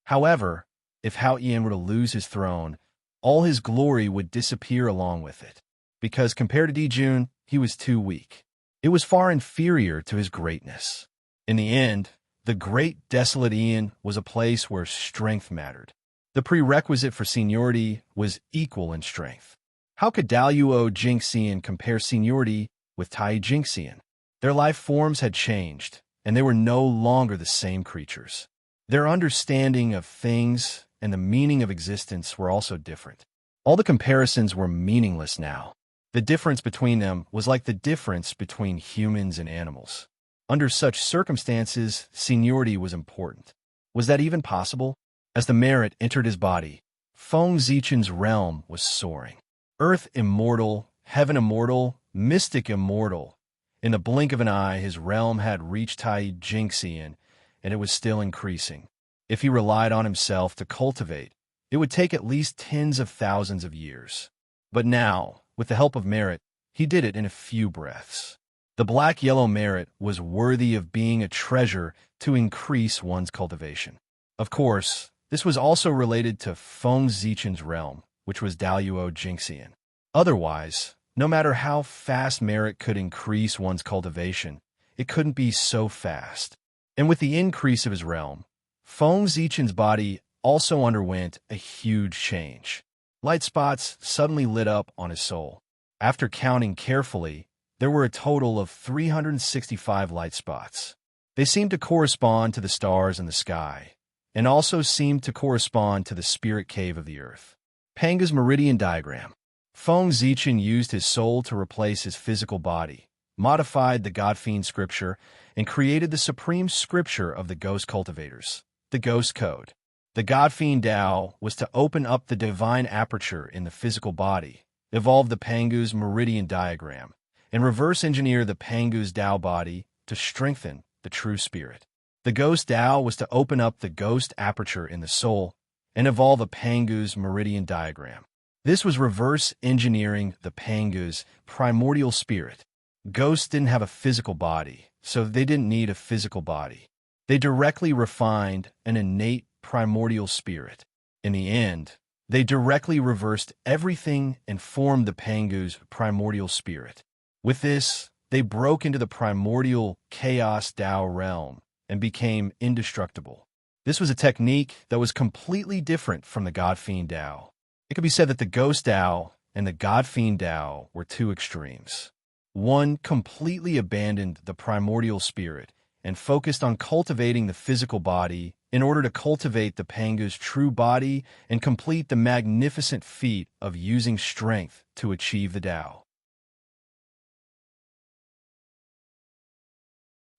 However, if Hao Ian were to lose his throne, all his glory would disappear along with it. Because compared to Di Jun, he was too weak. It was far inferior to his greatness. In the end, the great desolate Ian was a place where strength mattered. The prerequisite for seniority was equal in strength. How could Daluo Jingxian compare seniority with Tai Jingxian? Their life forms had changed, and they were no longer the same creatures. Their understanding of things and the meaning of existence were also different. All the comparisons were meaningless now. The difference between them was like the difference between humans and animals. Under such circumstances, seniority was important. Was that even possible? As the merit entered his body, Feng Zichen's realm was soaring. Earth immortal, heaven immortal, mystic immortal. In the blink of an eye, his realm had reached Tai Jingxian, and it was still increasing. If he relied on himself to cultivate, it would take at least tens of thousands of years. But now, with the help of merit, he did it in a few breaths. The black-yellow merit was worthy of being a treasure to increase one's cultivation. Of course, this was also related to Feng Zichen's realm, which was Daluo Jingxian. Otherwise, no matter how fast merit could increase one's cultivation, it couldn't be so fast. And with the increase of his realm, Feng Zichen's body also underwent a huge change. Light spots suddenly lit up on his soul. After counting carefully, there were a total of 365 light spots. They seemed to correspond to the stars in the sky, and also seemed to correspond to the spirit cave of the earth. Panga's meridian diagram. Feng Zichen used his soul to replace his physical body, modified the God-Fiend scripture, and created the supreme scripture of the ghost cultivators, the Ghost Code. The God-Fiend Tao was to open up the divine aperture in the physical body, evolve the Pangu's meridian diagram, and reverse engineer the Pangu's Tao body to strengthen the true spirit. The Ghost Tao was to open up the ghost aperture in the soul and evolve a Pangu's meridian diagram. This was reverse engineering the Pangu's primordial spirit. Ghosts didn't have a physical body, so they didn't need a physical body. They directly refined an innate primordial spirit. In the end, they directly reversed everything and formed the Pangu's primordial spirit. With this, they broke into the primordial chaos Tao realm and became indestructible. This was a technique that was completely different from the God-Fiend Tao. It could be said that the Ghost Tao and the God-Fiend Tao were two extremes. One completely abandoned the primordial spirit and focused on cultivating the physical body in order to cultivate the Pangu's true body and complete the magnificent feat of using strength to achieve the Tao.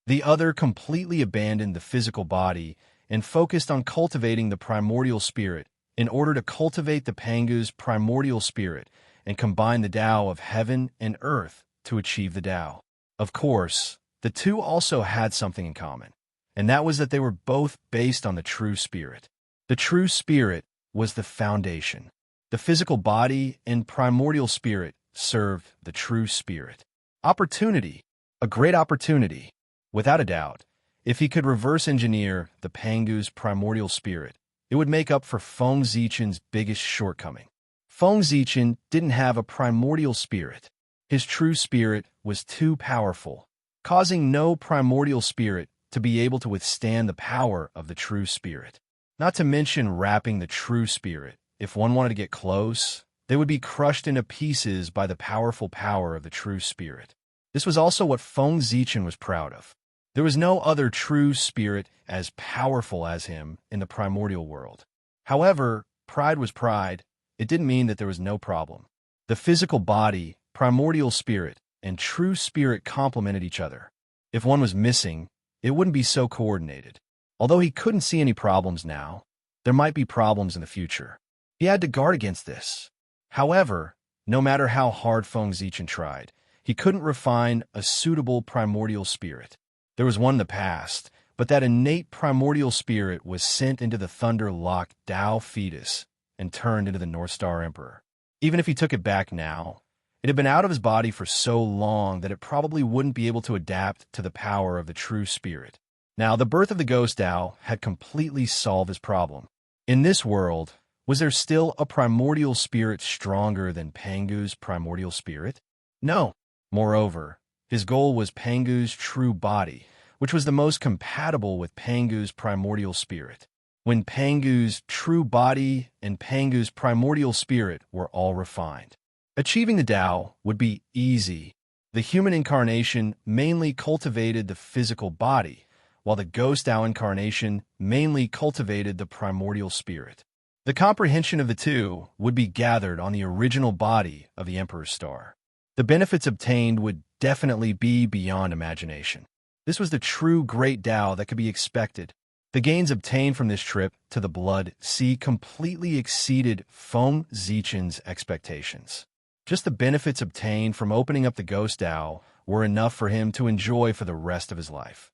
The other completely abandoned the physical body and focused on cultivating the primordial spirit in order to cultivate the Pangu's primordial spirit and combine the Tao of heaven and earth to achieve the Tao. Of course, the two also had something in common, and that was that they were both based on the true spirit. The true spirit was the foundation. The physical body and primordial spirit served the true spirit. Opportunity, a great opportunity. Without a doubt, if he could reverse engineer the Pangu's primordial spirit, it would make up for Feng Zichen's biggest shortcoming. Feng Zichen didn't have a primordial spirit. His true spirit was too powerful, causing no primordial spirit to be able to withstand the power of the true spirit. Not to mention wrapping the true spirit. If one wanted to get close, they would be crushed into pieces by the powerful power of the true spirit. This was also what Feng Zichen was proud of. There was no other true spirit as powerful as him in the primordial world. However, pride was pride. It didn't mean that there was no problem. The physical body, primordial spirit, and true spirit complemented each other. If one was missing, it wouldn't be so coordinated. Although he couldn't see any problems now, there might be problems in the future. He had to guard against this. However, no matter how hard Feng Zichen tried, he couldn't refine a suitable primordial spirit. There was one in the past, but that innate primordial spirit was sent into the thunder-locked Tao fetus and turned into the North Star Emperor. Even if he took it back now, it had been out of his body for so long that it probably wouldn't be able to adapt to the power of the true spirit. Now, the birth of the Ghost Tao had completely solved his problem. In this world, was there still a primordial spirit stronger than Pangu's primordial spirit? No. Moreover, his goal was Pangu's true body, which was the most compatible with Pangu's primordial spirit. When Pangu's true body and Pangu's primordial spirit were all refined, achieving the Tao would be easy. The human incarnation mainly cultivated the physical body, while the Ghost Tao incarnation mainly cultivated the primordial spirit. The comprehension of the two would be gathered on the original body of the Emperor's Star. The benefits obtained would definitely be beyond imagination. This was the true great Tao that could be expected. The gains obtained from this trip to the Blood Sea completely exceeded Feng Zichen's expectations. Just the benefits obtained from opening up the Ghost Tao were enough for him to enjoy for the rest of his life.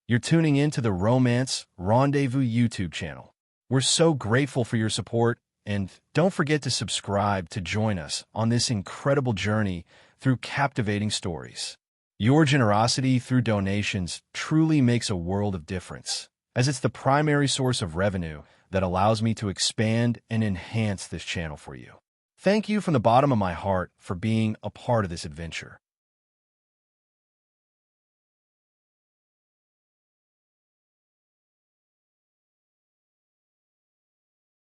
You're tuning in to the Romance Rendezvous YouTube channel. We're so grateful for your support, and don't forget to subscribe to join us on this incredible journey through captivating stories. Your generosity through donations truly makes a world of difference, as it's the primary source of revenue that allows me to expand and enhance this channel for you. Thank you from the bottom of my heart for being a part of this adventure.